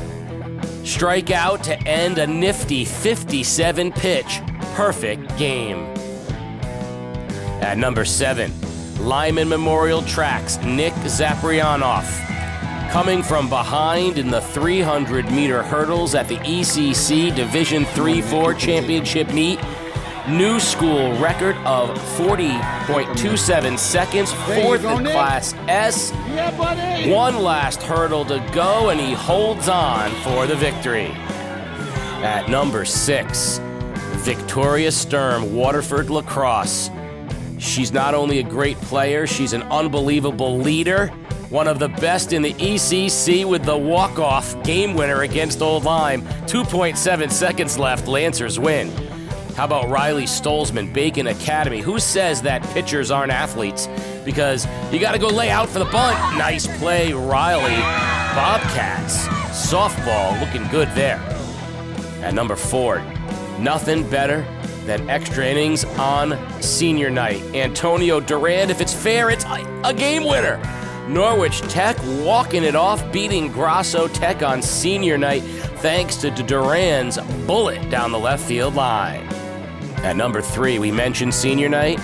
Strikeout to end a nifty 57-pitch perfect game. At number 7, Lyman Memorial Tracks, Nick Zaprianoff. Coming from behind in the 300-meter hurdles at the ECC Division III-IV Championship meet, new school record of 40.27 seconds, 4th in Class S. Yeah, buddy. 1 last hurdle to go, and he holds on for the victory. At number 6, Victoria Sturm, Waterford Lacrosse. She's not only a great player, she's an unbelievable leader. One of the best in the ECC with the walk-off game winner against Old Lyme. 2.7 seconds left, Lancers win. How about Riley Stolzman, Bacon Academy? Who says that pitchers aren't athletes? Because you got to go lay out for the bunt. Nice play, Riley. Bobcats, softball, looking good there. At number 4, nothing better than extra innings on senior night. Antonio Duran, if it's fair, it's a game winner. Norwich Tech walking it off, beating Grasso Tech on senior night thanks to Duran's bullet down the left field line. At number 3, we mentioned senior night.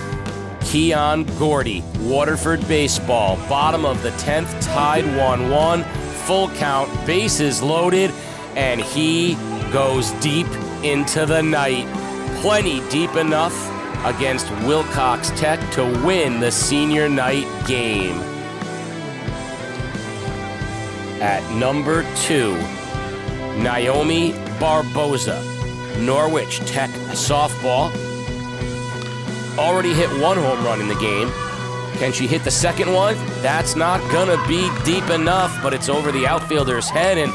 Keon Gordy, Waterford Baseball, bottom of the 10th, tied 1-1, full count, bases loaded, and he goes deep into the night. Plenty deep enough against Wilcox Tech to win the senior night game. At number 2, Naomi Barboza, Norwich Tech softball. Already hit 1 home run in the game. Can she hit the second one? That's not gonna be deep enough, but it's over the outfielder's head, and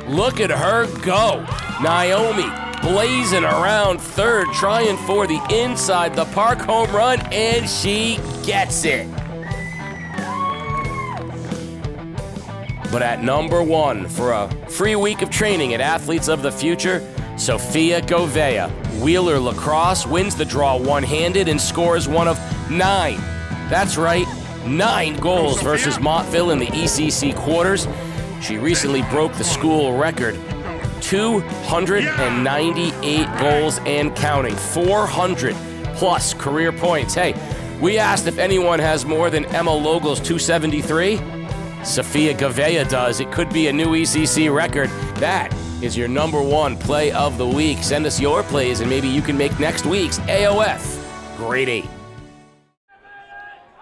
look at her go. Naomi blazing around third, trying for the inside the park home run, and she gets it. But at number 1 for a free week of training at Athletes of the Future, Sophia Govea, Wheeler Lacrosse, wins the draw one-handed and scores one of 9. That's right, 9 goals versus Montville in the ECC quarters. She recently broke the school record, 298 goals and counting, 400 plus career points. Hey, we asked if anyone has more than Emma Logal's 273. Sophia Gavea does. It could be a new ECC record. That is your #1 play of the week. Send us your plays, and maybe you can make next week's AOF Grade 8.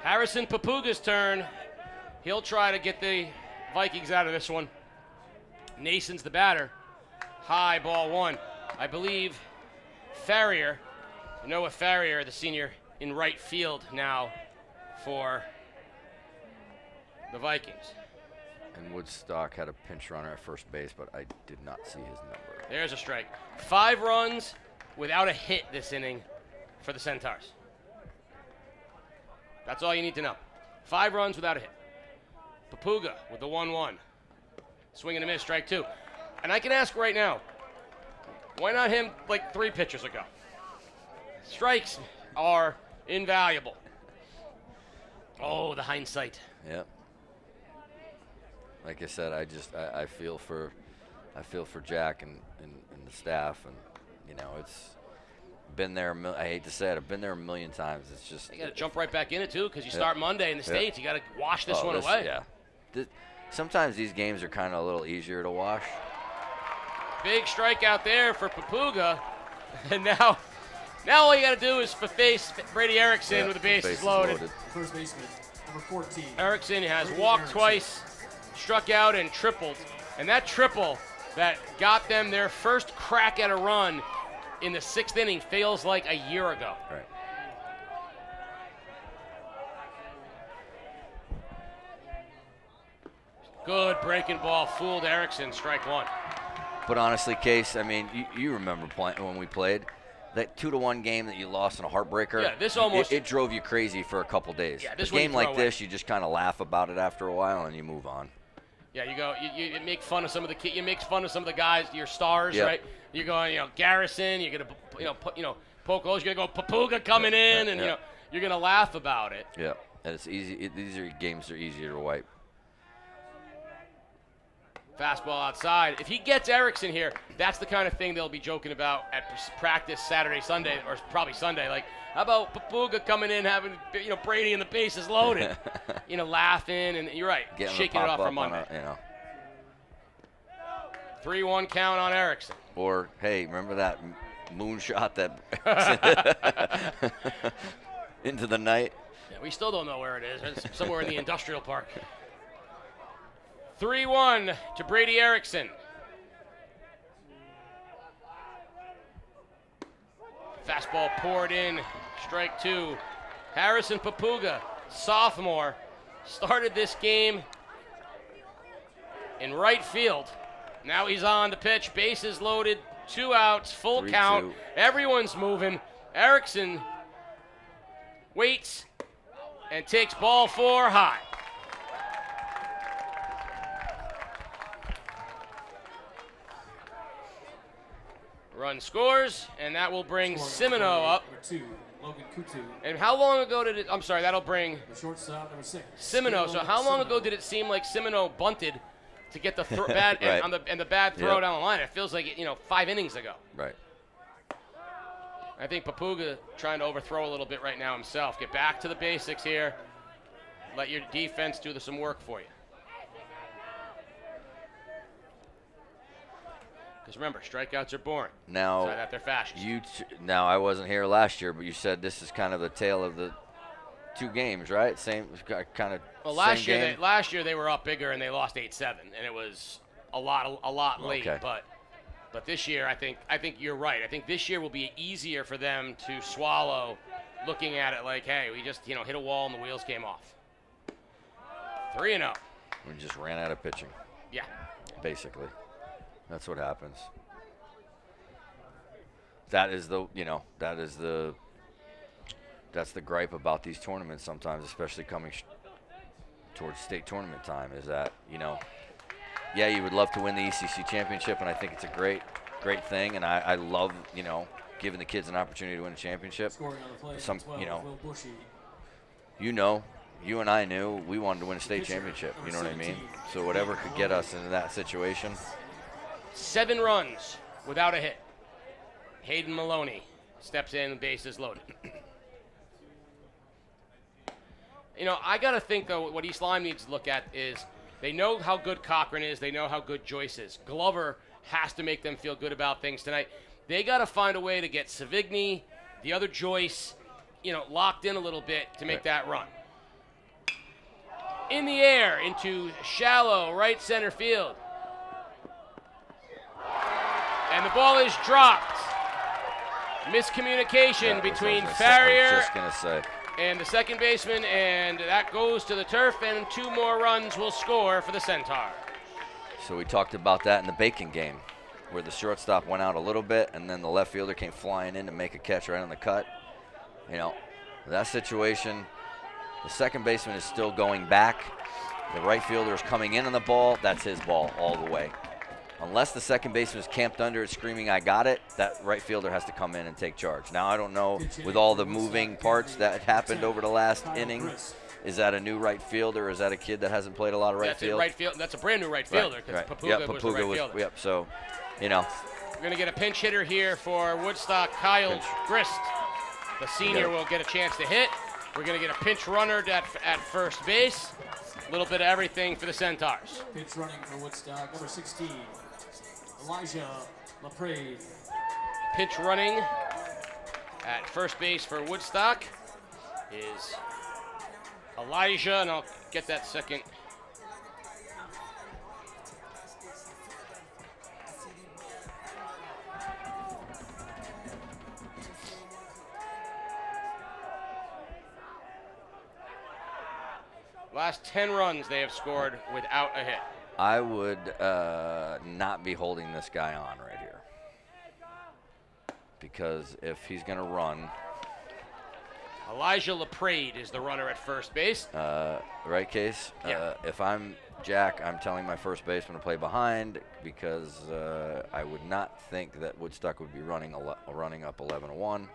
Harrison Papuga's turn. He'll try to get the Vikings out of this one. Nason's the batter. High, ball 1. I believe Farrier, Noah Farrier, the senior in right field now for the Vikings. And Woodstock had a pinch runner at first base, but I did not see his number. There's a strike. 5 runs without a hit this inning for the Centaurs. That's all you need to know. 5 runs without a hit. Papuga with the 1-1. Swing and a miss, strike 2. And I can ask right now, why not him like 3 pitchers ago? Strikes are invaluable. Oh, the hindsight. Yep. Like I said, I feel for Jack and the staff, and you know, it's been there. I hate to say it, I've been there a million times. It's just you got to jump right back in it too, because you start Monday in the States. You got to wash this one away. Yeah. Sometimes these games are kind of a little easier to wash. Big strikeout there for Papuga, and now all you got to do is face Brady Erickson with the bases loaded. First baseman, number 14. Erickson has walked twice, struck out, and tripled. And that triple that got them their first crack at a run in the 6th inning feels like a year ago. Right. Good breaking ball, fooled Erickson, strike 1. But honestly, Case, I mean, you remember playing when we played that 2-1 game that you lost in a heartbreaker. Yeah, this almost it drove you crazy for a couple days. Yeah, this a game like away. this, you just kind of laugh about it after a while and you move on. Yeah, you go. You make fun of some of the kids. You make fun of some of the guys, your stars, right? You're going, Garrison. You're gonna, Poco's. You're gonna go Papuga coming in, and you're gonna laugh about it. Yeah, and it's easy. These are games that are easier to wipe. Fastball outside. If he gets Erickson here, that's the kind of thing they'll be joking about at practice Saturday, Sunday, or probably Sunday. Like, how about Papuga coming in, having Brady and the bases loaded, laughing, and you're right, shaking it off for Monday. 3-1 count on Erickson. Or hey, remember that moonshot that into the night? Yeah, we still don't know where it is. It's somewhere in the industrial park. 3-1 to Brady Erickson. Fastball poured in, strike 2. Harrison Papuga, sophomore, started this game in right field. Now he's on to pitch, bases loaded, 2 outs, full 3-2. count. Everyone's moving. Erickson waits and takes ball 4 high. Run scores, and that will bring Simino up. Number 2, Logan Kutu. And how long ago did it? I'm sorry, that'll bring The shortstop, number 6. Simino. So how long ago did it seem like Simino bunted to get the bad Right. and the bad throw down the line? It feels like 5 innings ago. Right. I think Papuga trying to overthrow a little bit right now himself. Get back to the basics here. Let your defense do some work for you. Because remember, strikeouts are boring. Now, that they're fashion. Now I wasn't here last year, but you said this is kind of the tale of the 2 games, right? Same kind of. Well, same last year they were up bigger and they lost 8-7, and it was a lot late. Okay. But this year, I think you're right. I think this year will be easier for them to swallow, looking at it like, hey, we just hit a wall and the wheels came off. 3-0. We just ran out of pitching. Yeah. Basically. That's what happens. That's the gripe about these tournaments sometimes, especially coming towards state tournament time, is that, you would love to win the ECC championship, and I think it's a great thing, and I love, giving the kids an opportunity to win a championship. Scoring on the play, Some, 12, Will Bushy. you and I knew we wanted to win a state championship. You know what I mean? So whatever could get us into that situation. 7 runs without a hit. Hayden Maloney steps in, bases loaded. You know, I got to think, though, what East Lyme needs to look at is they know how good Cochran is. They know how good Joyce is. Glover has to make them feel good about things tonight. They got to find a way to get Savigny, the other Joyce, you know, locked in a little bit to make that run. In the air into shallow right center field. And the ball is dropped. Miscommunication between Farrier and the second baseman, and that goes to the turf, and 2 more runs will score for the Centaurs. So we talked about that in the Bacon game, where the shortstop went out a little bit, and then the left fielder came flying in to make a catch right on the cut. You know, that situation, the second baseman is still going back. The right fielder is coming in on the ball. That's his ball all the way. Unless the second baseman is camped under it screaming, I got it, that right fielder has to come in and take charge. Now, I don't know, with all the moving parts that happened over the last inning, is that a new right fielder, or is that a kid that hasn't played a lot of right field? That's a brand new right fielder, because Papuga was the right fielder. Yep, so, you know. We're going to get a pinch hitter here for Woodstock, Kyle Grist. The senior will get a chance to hit. We're going to get a pinch runner at first base. A little bit of everything for the Centaurs. Pinch running for Woodstock, number 16, Elijah LaPrade. Pinch running at first base for Woodstock is Elijah, and I'll get that second. Last 10 runs they have scored without a hit. I would not be holding this guy on right here. Because if he's going to run. Elijah LaPrade is the runner at first base. Right, Case? Yeah. If I'm Jack, I'm telling my first baseman to play behind, because I would not think that Woodstock would be running up 11-1,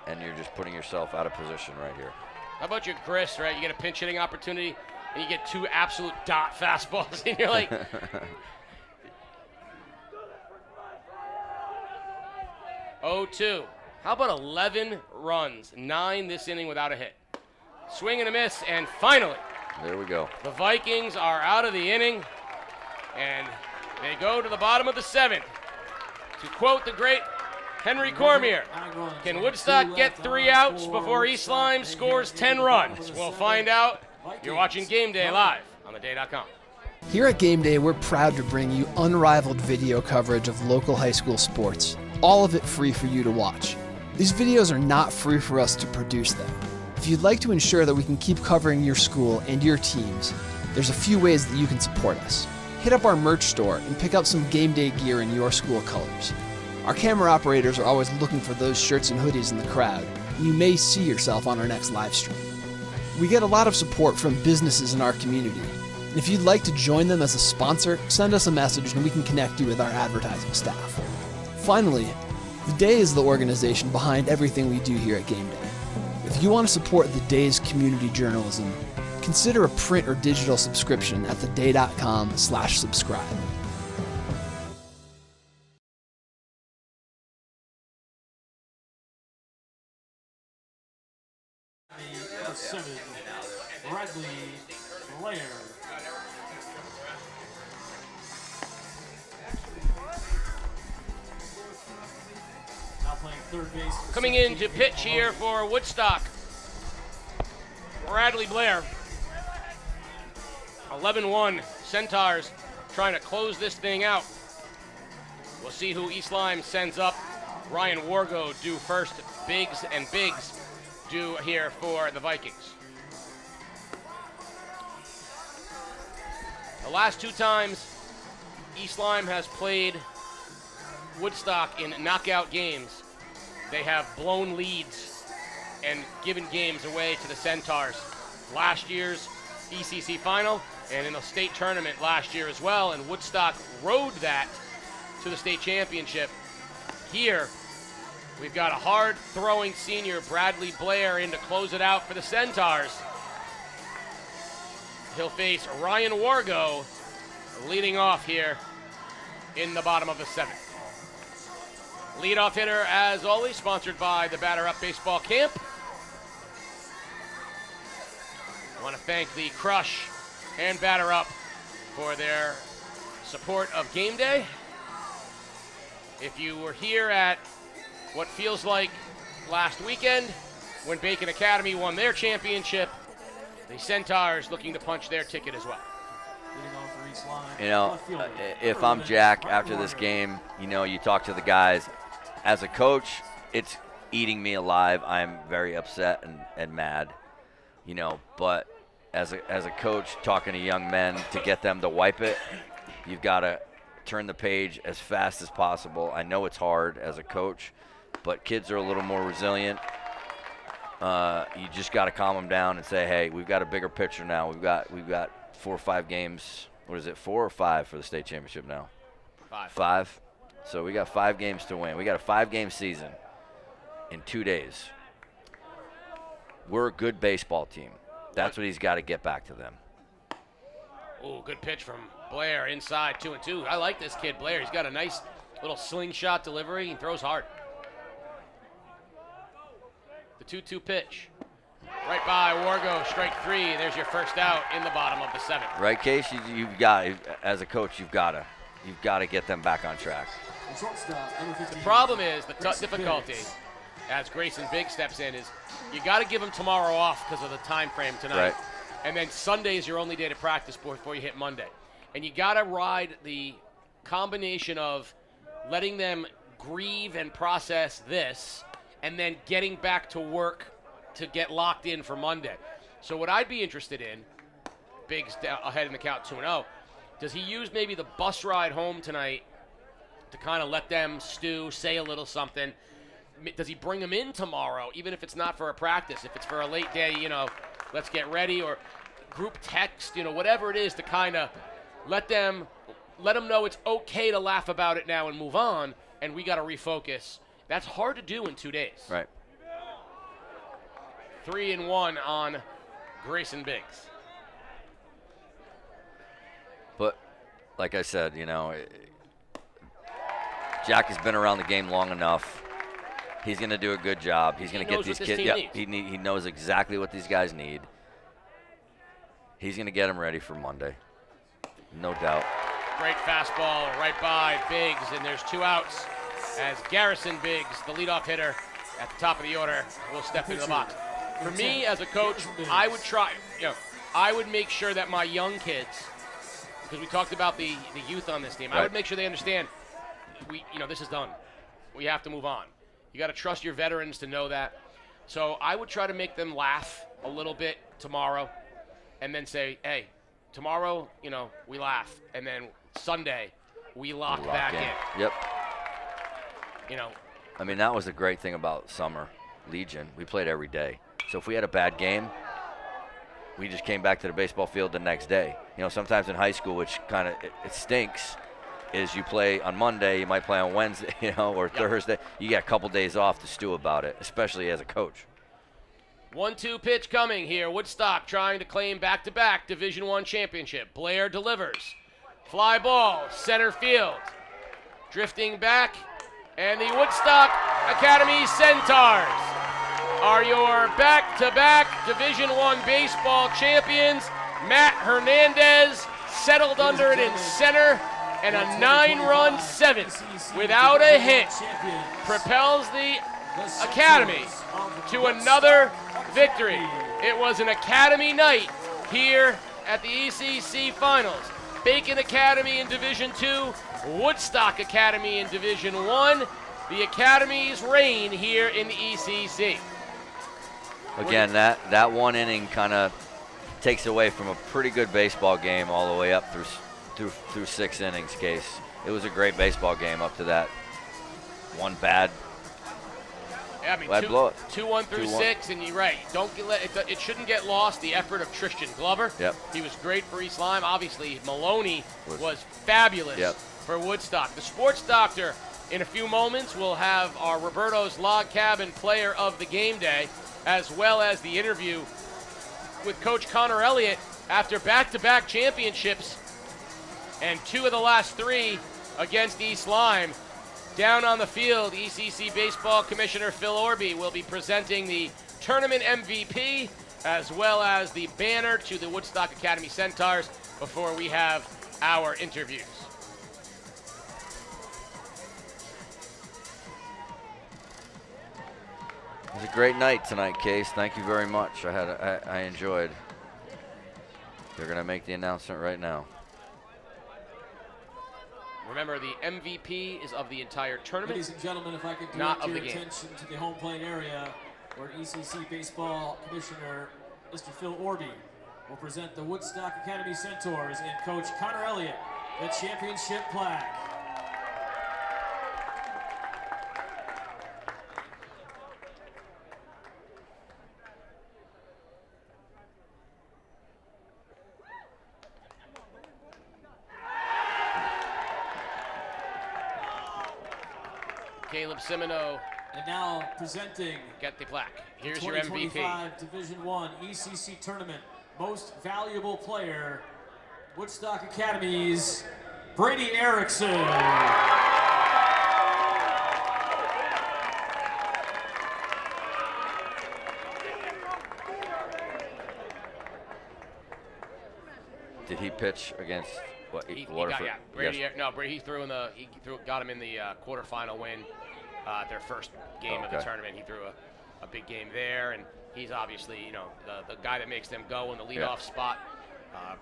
and you're just putting yourself out of position right here. How about your Chris, right? You get a pinch hitting opportunity, and you get 2 absolute dot fastballs, and you're like... 0-2. How about 11 runs, 9 this inning without a hit? Swing and a miss, and finally... There we go. The Vikings are out of the inning, and they go to the bottom of the 7th. To quote the great Henry Cormier, can Woodstock get 3 outs before East Lyme scores 10 runs? We'll find out. You're watching Game Day live on theday.com. Here at Game Day, we're proud to bring you unrivaled video coverage of local high school sports, all of it free for you to watch. These videos are not free for us to produce them. If you'd like to ensure that we can keep covering your school and your teams, there's a few ways that you can support us. Hit up our merch store and pick up some Game Day gear in your school colors. Our camera operators are always looking for those shirts and hoodies in the crowd, and you may see yourself on our next live stream. We get a lot of support from businesses in our community, and if you'd like to join them as a sponsor, send us a message and we can connect you with our advertising staff. Finally, The Day is the organization behind everything we do here at Game Day. If you want to support The Day's community journalism, consider a print or digital subscription at theday.com/subscribe. Bradley Blair. Now playing third base. Coming in to pitch here for Woodstock, Bradley Blair. 11-1, Centaurs trying to close this thing out. We'll see who East Lyme sends up. Ryan Wargo do first. Biggs and Biggs do here for the Vikings. The last 2 times East Lyme has played Woodstock in knockout games, they have blown leads and given games away to the Centaurs. Last year's ECC final and in the state tournament last year as well, and Woodstock rode that to the state championship. Here, we've got a hard-throwing senior, Bradley Blair, in to close it out for the Centaurs. he'll face Ryan Wargo leading off here in the bottom of the 7th. Leadoff hitter, as always, sponsored by the Batter Up Baseball Camp. I want to thank the Crush and Batter Up for their support of game day. If you were here at what feels like last weekend when Bacon Academy won their championship, the Centaurs looking to punch their ticket as well. You know, if I'm Jack after this game, you know, you talk to the guys. As a coach, it's eating me alive. I'm very upset and mad, you know, but as a coach talking to young men to get them to wipe it, you've got to turn the page as fast as possible. I know it's hard as a coach, but kids are a little more resilient. You just got to calm them down and say, hey, we've got a bigger picture now. We've got 4 or 5 games. What is it, 4 or 5 for the state championship now? 5. 5. So we got 5 games to win. We got a 5-game season in 2 days. We're a good baseball team. That's what he's got to get back to them. Oh, good pitch from Blair inside 2-2. I like this kid, Blair. He's got a nice little slingshot delivery. He throws hard. The 2-2 pitch. Right by Wargo, strike 3. There's your first out in the bottom of the 7th. Right, Case? You've got, as a coach, you've got to get them back on track. The problem is the difficulty, as Grayson Big steps in, is you got to give him tomorrow off because of the time frame tonight. Right. And then Sunday is your only day to practice before you hit Monday. And you got to ride the combination of letting them grieve and process this and then getting back to work to get locked in for Monday. So what I'd be interested in, Big's ahead in the count 2-0, does he use maybe the bus ride home tonight to kind of let them stew, say a little something? Does he bring them in tomorrow, even if it's not for a practice, if it's for a late day, you know, let's get ready, or group text, you know, whatever it is to kind of let them know it's okay to laugh about it now and move on, and we got to refocus. That's hard to do in 2 days. Right. 3-1 on Grayson Biggs. But like I said, you know, Jack has been around the game long enough. He's going to do a good job. He's going to get these kids. Yeah, he knows exactly what these guys need. He's going to get them ready for Monday, no doubt. Great fastball right by Biggs, and there's 2 outs as Garrison Biggs, the leadoff hitter at the top of the order, will step into the box. For me as a coach, I would try, you know, I would make sure that my young kids, because we talked about the youth on this team, I would make sure they understand, this is done. We have to move on. You got to trust your veterans to know that. So I would try to make them laugh a little bit tomorrow, and then say, hey, tomorrow, you know, we laugh, and then Sunday we lock back in. Yep. You know, I mean, that was the great thing about summer Legion. We played every day. So if we had a bad game, we just came back to the baseball field the next day. You know, sometimes in high school, which kind of it stinks, is you play on Monday, you might play on Wednesday, you know, or Thursday. You get a couple days off to stew about it, especially as a coach. 1-2 pitch coming here. Woodstock trying to claim back-to-back Division I championship. Blair delivers. Fly ball, center field. Drifting back, and the Woodstock Academy Centaurs are your back-to-back Division I baseball champions. Matt Hernandez settled under it in center, and a 9-run 7th without a hit propels the Academy to another victory. It was an Academy night here at the ECC Finals. Bacon Academy in Division II, Woodstock Academy in Division I. The Academy's reign here in the ECC. Again, that one inning kind of takes away from a pretty good baseball game all the way up through 6 innings, Case. It was a great baseball game up to that one bad. Yeah, I mean, blow it. 2-1 through 6, and you're right. It shouldn't get lost, the effort of Tristan Glover. Yep. He was great for East Lyme. Obviously, Maloney was fabulous for Woodstock. The sports doctor, in a few moments, will have our Roberto's Log Cabin player of the game day, as well as the interview with Coach Connor Elliott after back-to-back championships and 2 of the last 3 against East Lyme. Down on the field, ECC Baseball Commissioner Phil Orby will be presenting the tournament MVP as well as the banner to the Woodstock Academy Centaurs before we have our interviews. It was a great night tonight, Case. Thank you very much. I enjoyed. They're going to make the announcement right now. Remember, the MVP is of the entire tournament. Ladies and gentlemen, if I could not direct of your the game. attention to the home plate area, where ECC Baseball Commissioner Mr. Phil Orby will present the Woodstock Academy Centaurs and Coach Connor Elliott the championship plaque. Caleb Simino. And now presenting Get the plaque. Here's the your 2025 MVP. Division I ECC Tournament Most Valuable Player, Woodstock Academy's Brady Erickson. Did he pitch against what? Brady. No, Brady. He got him in the quarterfinal win. Their first game of the tournament. He threw a big game there, and he's obviously, the guy that makes them go in the leadoff spot.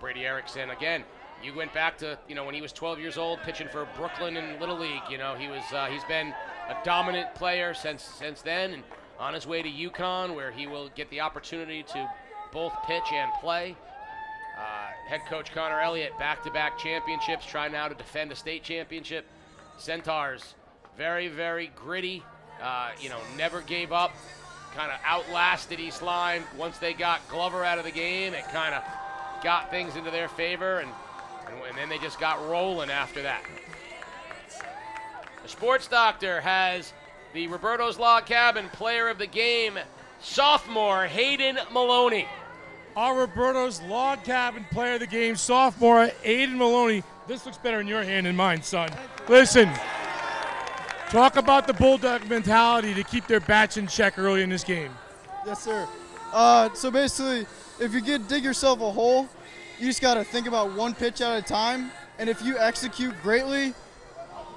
Brady Erickson, again, you went back to, when he was 12 years old, pitching for Brooklyn in Little League. He's been a dominant player since then, and on his way to UConn, where he will get the opportunity to both pitch and play. Head coach Connor Elliott, back-to-back championships, trying now to defend the state championship. Centaurs, very, very gritty, never gave up, kind of outlasted East Lyme. Once they got Glover out of the game, it kind of got things into their favor, and then they just got rolling after that. The Sports Doctor has the Roberto's Log Cabin Player of the Game, sophomore Hayden Maloney. Our Roberto's Log Cabin Player of the Game, sophomore Aiden Maloney. This looks better in your hand than mine, son. Listen, talk about the Bulldog mentality to keep their bats in check early in this game. Yes, sir. So basically, if you dig yourself a hole, you just got to think about one pitch at a time. And if you execute greatly,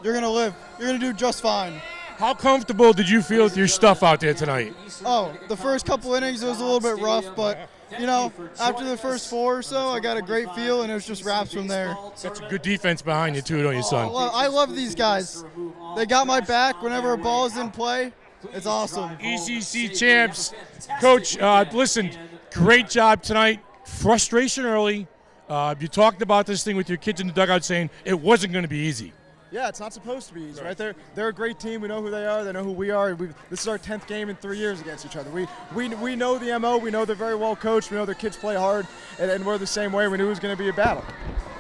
you're going to live. You're going to do just fine. How comfortable did you feel with your stuff out there tonight? Oh, the first couple innings, it was a little bit rough, but after the first 4 or so, I got a great feel, and it was just wraps from there. That's a good defense behind you, too, don't you, son? I love these guys. They got my back whenever a ball is in play. It's awesome. ECC champs. Coach, listen, great job tonight. Frustration early. You talked about this thing with your kids in the dugout saying it wasn't going to be easy. Yeah, it's not supposed to be easy, right? They're a great team. We know who they are. They know who we are. This is our 10th game in 3 years against each other. We know the MO. We know they're very well coached. We know their kids play hard, and we're the same way. We knew it was going to be a battle.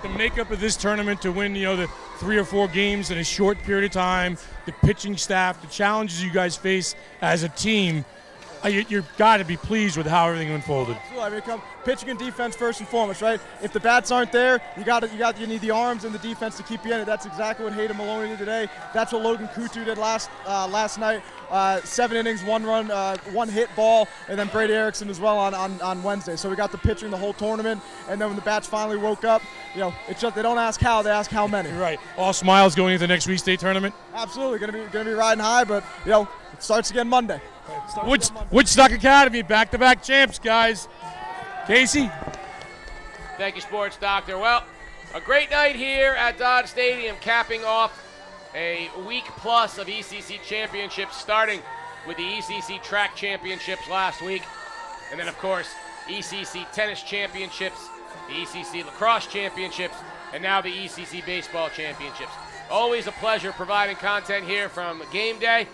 The makeup of this tournament to win, the 3 or 4 games in a short period of time, the pitching staff, the challenges you guys face as a team, you've got to be pleased with how everything unfolded. Absolutely. I mean, come pitching and defense first and foremost, right? If the bats aren't there, you need the arms and the defense to keep you in it. That's exactly what Hayden Maloney did today. That's what Logan Kutu did last night. 7 innings, 1 run, 1 hit ball, and then Brady Erickson as well on Wednesday. So we got the pitching the whole tournament, and then when the bats finally woke up, it's just they don't ask how, they ask how many. You're right. All smiles going into the next week's state tournament. Absolutely, gonna be riding high, but it starts again Monday. Woodstock Academy, back-to-back champs, guys. Casey? Thank you, Sports Doctor. Well, a great night here at Dodd Stadium, capping off a week plus of ECC championships, starting with the ECC track championships last week, and then, of course, ECC tennis championships, the ECC lacrosse championships, and now the ECC baseball championships. Always a pleasure providing content here from Game Day.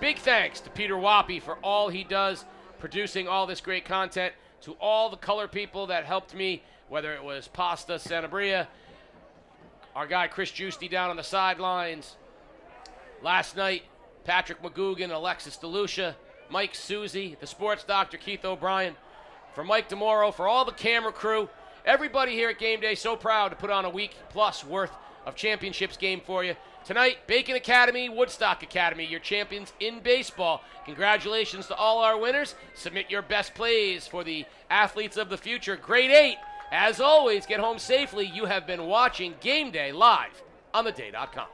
Big thanks to Peter Wappy for all he does, producing all this great content, to all the color people that helped me, whether it was Pasta Sanabria, our guy Chris Giusti down on the sidelines. Last night, Patrick McGugan, Alexis DeLucia, Mike Susie, the Sports Doctor Keith O'Brien, for Mike DeMoro, for all the camera crew, Everybody here at Game Day so proud to put on a week plus worth of championships game for you. Tonight, Bacon Academy, Woodstock Academy, your champions in baseball. Congratulations to all our winners. Submit your best plays for the athletes of the future. Grade 8, as always, get home safely. You have been watching Game Day live on theday.com.